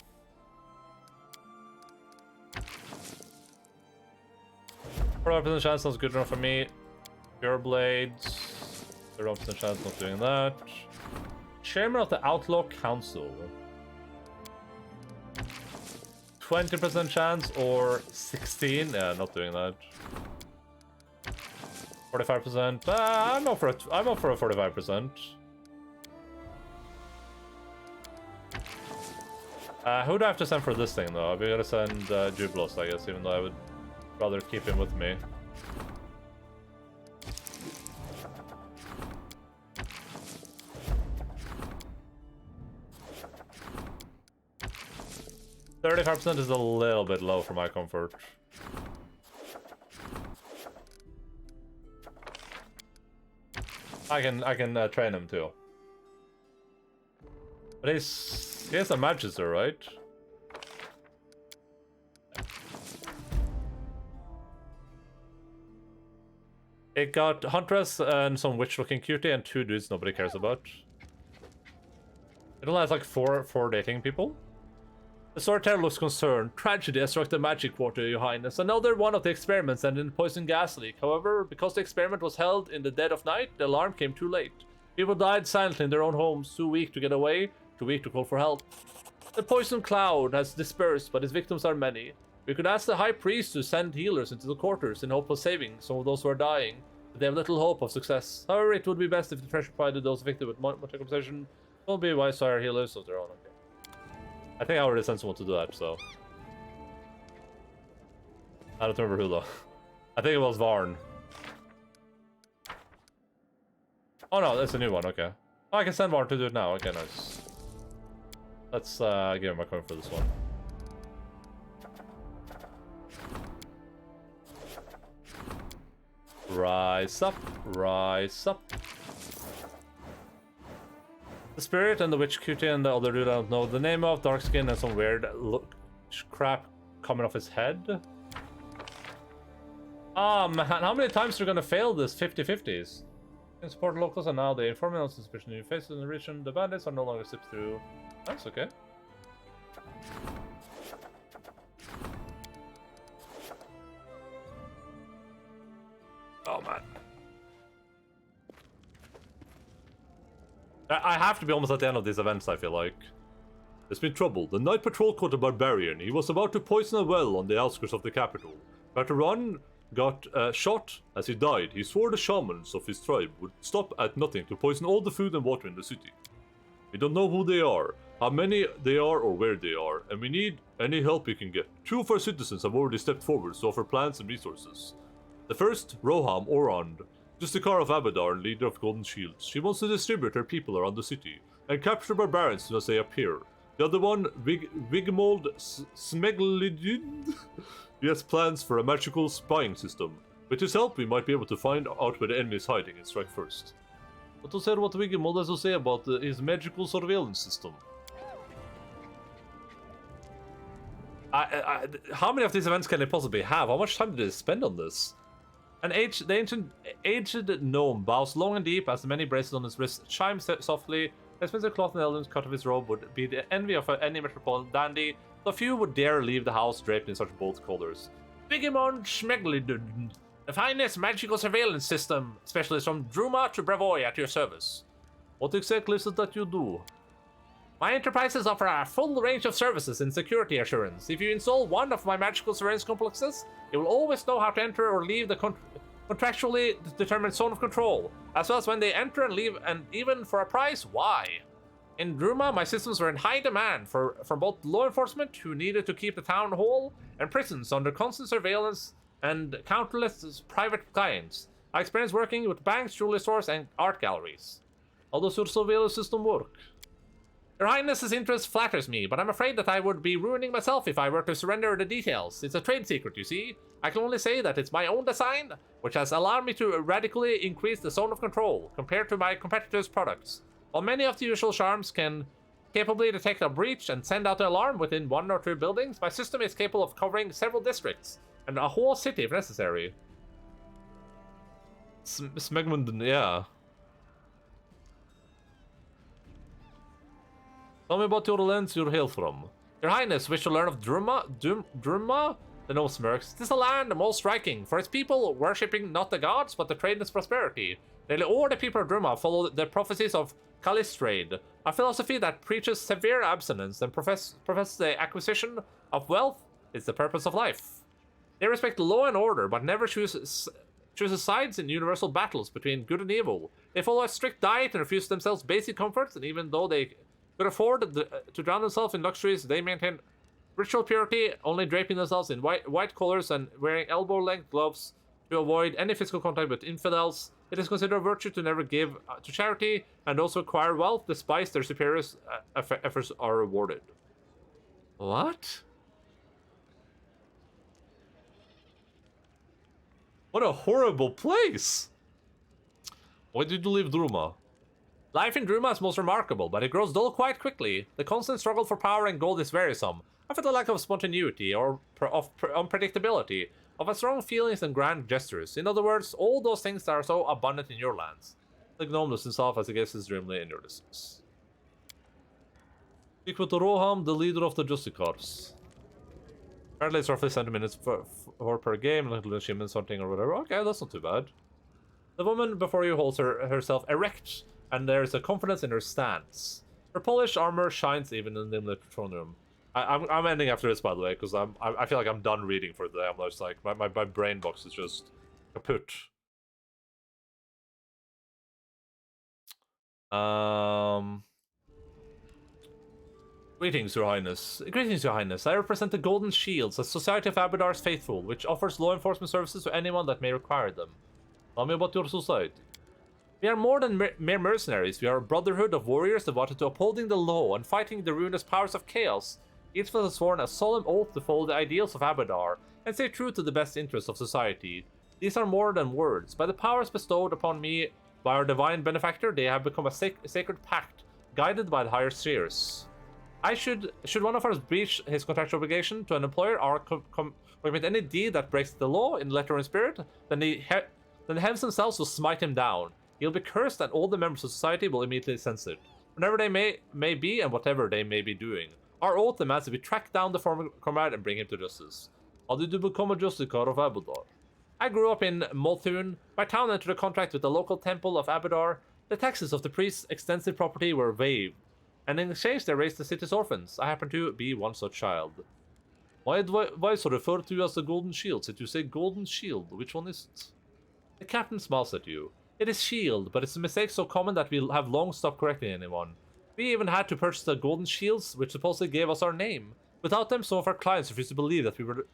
%% chance sounds good enough for me. Pure blades. 0% chance not doing that. Chairman of the Outlaw Council. 20% chance or 16? Yeah, not doing that. 45%. I'm up for a 45%. Who do I have to send for this thing though? We gotta send Jublos, I guess, even though I would rather keep him with me. %35% is a little bit low for my comfort. I can train him too. But he has a Magister, right? It got Huntress and some witch-looking cutie and 2 dudes nobody cares about. It only has like four dating people. The storyteller looks concerned. Tragedy has struck the magic quarter, Your Highness. Another one of the experiments ended in poison gas leak. However, because the experiment was held in the dead of night, the alarm came too late. People died silently in their own homes, too weak to get away, too weak to call for help. The poison cloud has dispersed, but its victims are many. We could ask the High Priest to send healers into the quarters in hope of saving some of those who are dying, but they have little hope of success. However, it would be best if the treasure provided those affected with much compensation. Don't be wise to hire healers of their own. Okay. I think I already sent someone to do that, so... I don't remember who though. I think it was Varn. Oh no, that's a new one, okay. Oh, I can send Varn to do it now, okay, nice. Let's give him a coin for this one. Rise up, rise up. The spirit and the witch cutie and the other dude I don't know the name of, dark skin and some weird crap coming off his head. Ah man, how many times are we gonna fail this 50-50s? Can support locals and now they inform me on suspicion of new faces in the region. The bandits are no longer slipped through. That's okay. Oh man. I have to be almost at the end of these events, I feel like. There's been trouble. The night patrol caught a barbarian. He was about to poison a well on the outskirts of the capital. Veteran got shot as he died. He swore the shamans of his tribe would stop at nothing to poison all the food and water in the city. We don't know who they are, how many they are or where they are, and we need any help we can get. 2 of our citizens have already stepped forward to offer plans and resources. The first, Roham Orand, Justikar of Abadar and leader of Golden Shields. She wants to distribute her people around the city and capture barbarians as soon as they appear. The other one, Vigmold Smeglidid, he has plans for a magical spying system. With his help, we might be able to find out where the enemy is hiding and strike first. What to say what Vigmold has to say about his magical surveillance system? How many of these events can they possibly have? How much time did they spend on this? The ancient aged gnome bows long and deep as the many bracelets on his wrist chime softly. The expensive cloth and elegant cut of his robe would be the envy of any metropolitan dandy, though few would dare leave the house draped in such bold colors. Bigimon Schmeglidun, the finest magical surveillance system, specialist from Druma to Bravoy at your service. What exactly is it that you do? My enterprises offer a full range of services in security assurance. If you install one of my magical surveillance complexes, you will always know how to enter or leave the contractually determined zone of control, as well as when they enter and leave, and even for a price, why. In Druma, my systems were in high demand from both law enforcement, who needed to keep the town whole, and prisons under constant surveillance, and countless private clients. I experienced working with banks, jewelry stores, and art galleries. How does your surveillance system work? Your Highness's interest flatters me, but I'm afraid that I would be ruining myself if I were to surrender the details. It's a trade secret, you see. I can only say that it's my own design, which has allowed me to radically increase the zone of control compared to my competitors' products. While many of the usual charms can capably detect a breach and send out an alarm within 1 or 2 buildings, my system is capable of covering several districts and a whole city if necessary. Smegmund, yeah. Tell me about your lands you hail from. Your Highness wish to learn of Druma? The gnome smirks. This is a land most striking, for its people worshipping not the gods, but the trade and its prosperity. Nearly all the people of Druma follow the prophecies of Kalistrade, a philosophy that preaches severe abstinence and professes the acquisition of wealth is the purpose of life. They respect law and order, but never chooses sides in universal battles between good and evil. They follow a strict diet and refuse themselves basic comforts, and even though they could afford to drown themselves in luxuries, they maintain ritual purity, only draping themselves in white collars and wearing elbow-length gloves to avoid any physical contact with infidels. It is considered a virtue to never give to charity, and those who acquire wealth despite their superiors' efforts are rewarded. What? What a horrible place! Why did you leave Druma? Life in Druma is most remarkable, but it grows dull quite quickly. The constant struggle for power and gold is wearisome. I feel the lack of spontaneity or of unpredictability, of a strong feelings and grand gestures. In other words, all those things that are so abundant in your lands. The gnome looks himself as he guesses dreamily in your distance. Speak with Roham, the leader of the Justicars. Apparently it's roughly 70 minutes per game, like achievement something or whatever. Okay, that's not too bad. The woman before you holds herself erect, and there's a confidence in her stance. Her polished armor shines even in the dim throne room. I'm ending after this, by the way, because I feel like I'm done reading for the day. I'm just like my brain box is just kaput. Greetings, Your Highness. Greetings, Your Highness. I represent the Golden Shields, a society of Abadar's faithful, which offers law enforcement services to anyone that may require them. Tell me about your society. We are more than mere mercenaries. We are a brotherhood of warriors devoted to upholding the law and fighting the ruinous powers of chaos. Each of us has sworn a solemn oath to follow the ideals of Abadar and stay true to the best interests of society. These are more than words. By the powers bestowed upon me by our divine benefactor, they have become a sacred pact, guided by the higher spheres. Should one of us breach his contractual obligation to an employer or commit any deed that breaks the law in letter and spirit, then the heavens themselves will smite him down. He'll be cursed, and all the members of society will immediately sense it, whenever they may be and whatever they may be doing. Our oath demands that we track down the former comrade and bring him to justice. How did you become a Justicar of Abadar? I grew up in Multhun. My town entered a contract with the local temple of Abadar. The taxes of the priest's extensive property were waived, and in exchange they raised the city's orphans. I happen to be one such child. My advisor referred to you as the Golden Shield. Did you say Golden Shield? Which one is it? The captain smiles at you. It is Shield, but it's a mistake so common that we have long stopped correcting anyone. We even had to purchase the Golden Shields, which supposedly gave us our name. Without them, some of our clients refused to believe that we were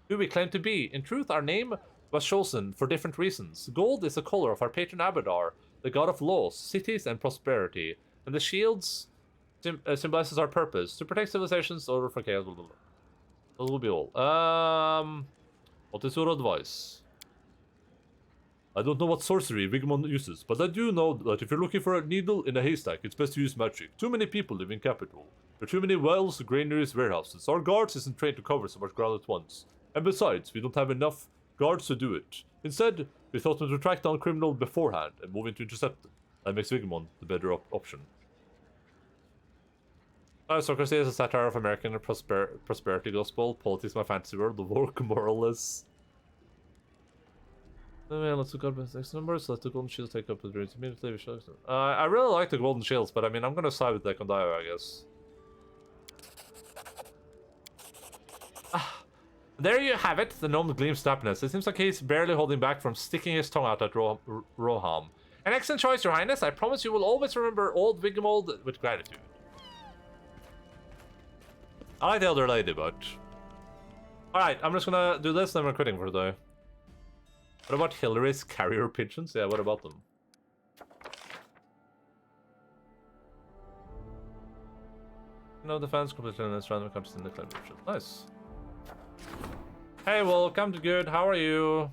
who we claimed to be. In truth, our name was chosen for different reasons. Gold is the color of our patron Abadar, the god of laws, cities, and prosperity. And the shields symbolizes our purpose, to protect civilizations over for chaos. Blah, blah, blah. That will be all. What is your advice? I don't know what sorcery Vigmon uses, but I do know that if you're looking for a needle in a haystack, it's best to use magic. Too many people live in capital. There are too many wells, granaries, warehouses. Our guards isn't trained to cover so much ground at once. And besides, we don't have enough guards to do it. Instead, we thought to track down criminals beforehand and move in to intercept them. That makes Vigmon the better option. Aristocracy is a satire of American prosperity gospel. Politics my fantasy world. The work moralless. Let's look up the next numbers. Let the Golden Shields take up the dreams immediately. I really like the Golden Shields, but I mean, I'm gonna side with the Kondaio, I guess. There you have it, the gnome's gleams happiness. It seems like he's barely holding back from sticking his tongue out at Roham. An excellent choice, Your Highness. I promise you will always remember old Vigmold with gratitude. I like the elder lady, but... Alright, I'm just gonna do this, then we're quitting for the day. What about Hillary's carrier pigeons? Yeah, what about them? No defense completely in this random comes in the claim. Nice. Hey, welcome to good. How are you?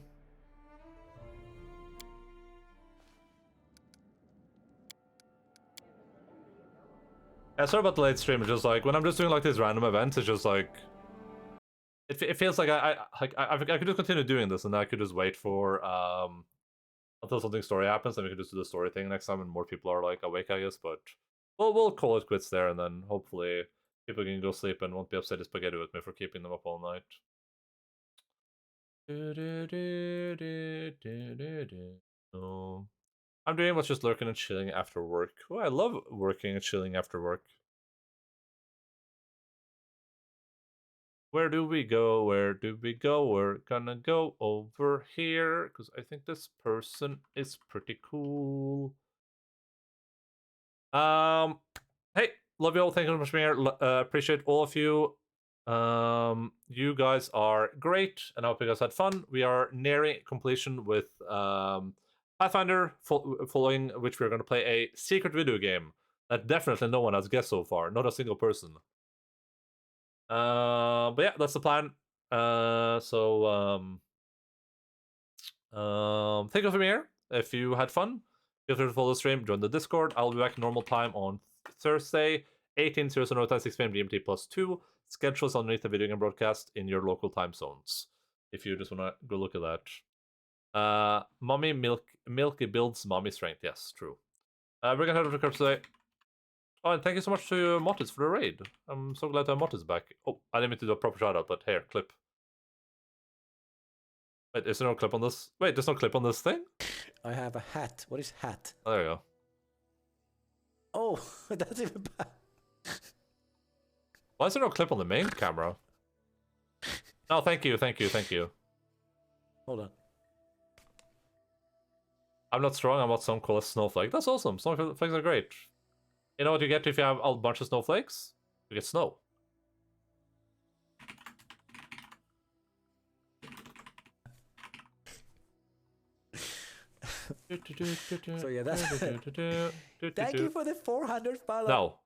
Yeah, sorry about the late stream. It's just like when I'm just doing like these random events, it's just like it feels like I could just continue doing this, and I could just wait for until something story happens, and we can just do the story thing next time, and more people are like awake, I guess. But we'll call it quits there, and then hopefully people can go sleep and won't be upset as spaghetti with me for keeping them up all night. No. I'm doing what's just lurking and chilling after work. Oh, I love working and chilling after work. Where do we go? Where do we go? We're gonna go over here, because I think this person is pretty cool. Hey, love you all. Thank you so much for being here. Appreciate all of you. You guys are great, and I hope you guys had fun. We are nearing completion with Pathfinder, following which we're going to play a secret video game that definitely no one has guessed so far. Not a single person. But yeah, that's the plan. Thank you for being here. If you had fun, feel free to follow the stream, join the Discord. I'll be back normal time on Thursday, 18:00 6 p.m. GMT +2. Schedules underneath the video game broadcast in your local time zones. If you just want to go look at that. Milky builds mommy strength. Yes, true. We're gonna head over to Curbs today. Oh, and thank you so much to Motis for the raid. I'm so glad to have Motis back. Oh, I didn't mean to do a proper shout out, but here, clip. Wait, is there no clip on this? Wait, there's no clip on this thing? I have a hat. What is hat? Oh, there you go. Oh, that's even bad. Why is there no clip on the main camera? Oh, thank you, thank you, thank you. Hold on. I'm not strong, I'm not some cool as snowflake. That's awesome. Snowflakes are great. You know what you get if you have a bunch of snowflakes? You get snow. So yeah, that's thank you for the 400 follow. No.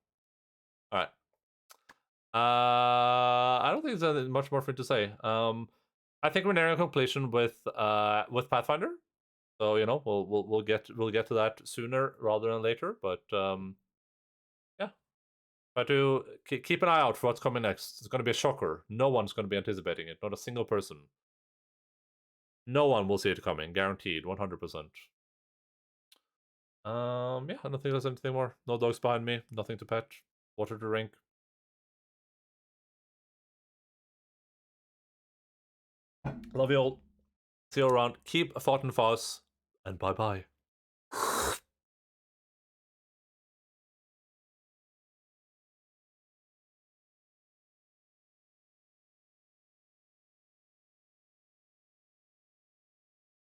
Alright. I don't think there's much more for me to say. I think we're nearing completion with Pathfinder. So, you know, we'll get to that sooner rather than later, but yeah. Try to keep an eye out for what's coming next. It's going to be a shocker. No one's going to be anticipating it. Not a single person. No one will see it coming. Guaranteed. 100%. Yeah, I don't think there's anything more. No dogs behind me. Nothing to pet. Water to drink. Love you all. See you around. Keep fighting fast. And bye-bye.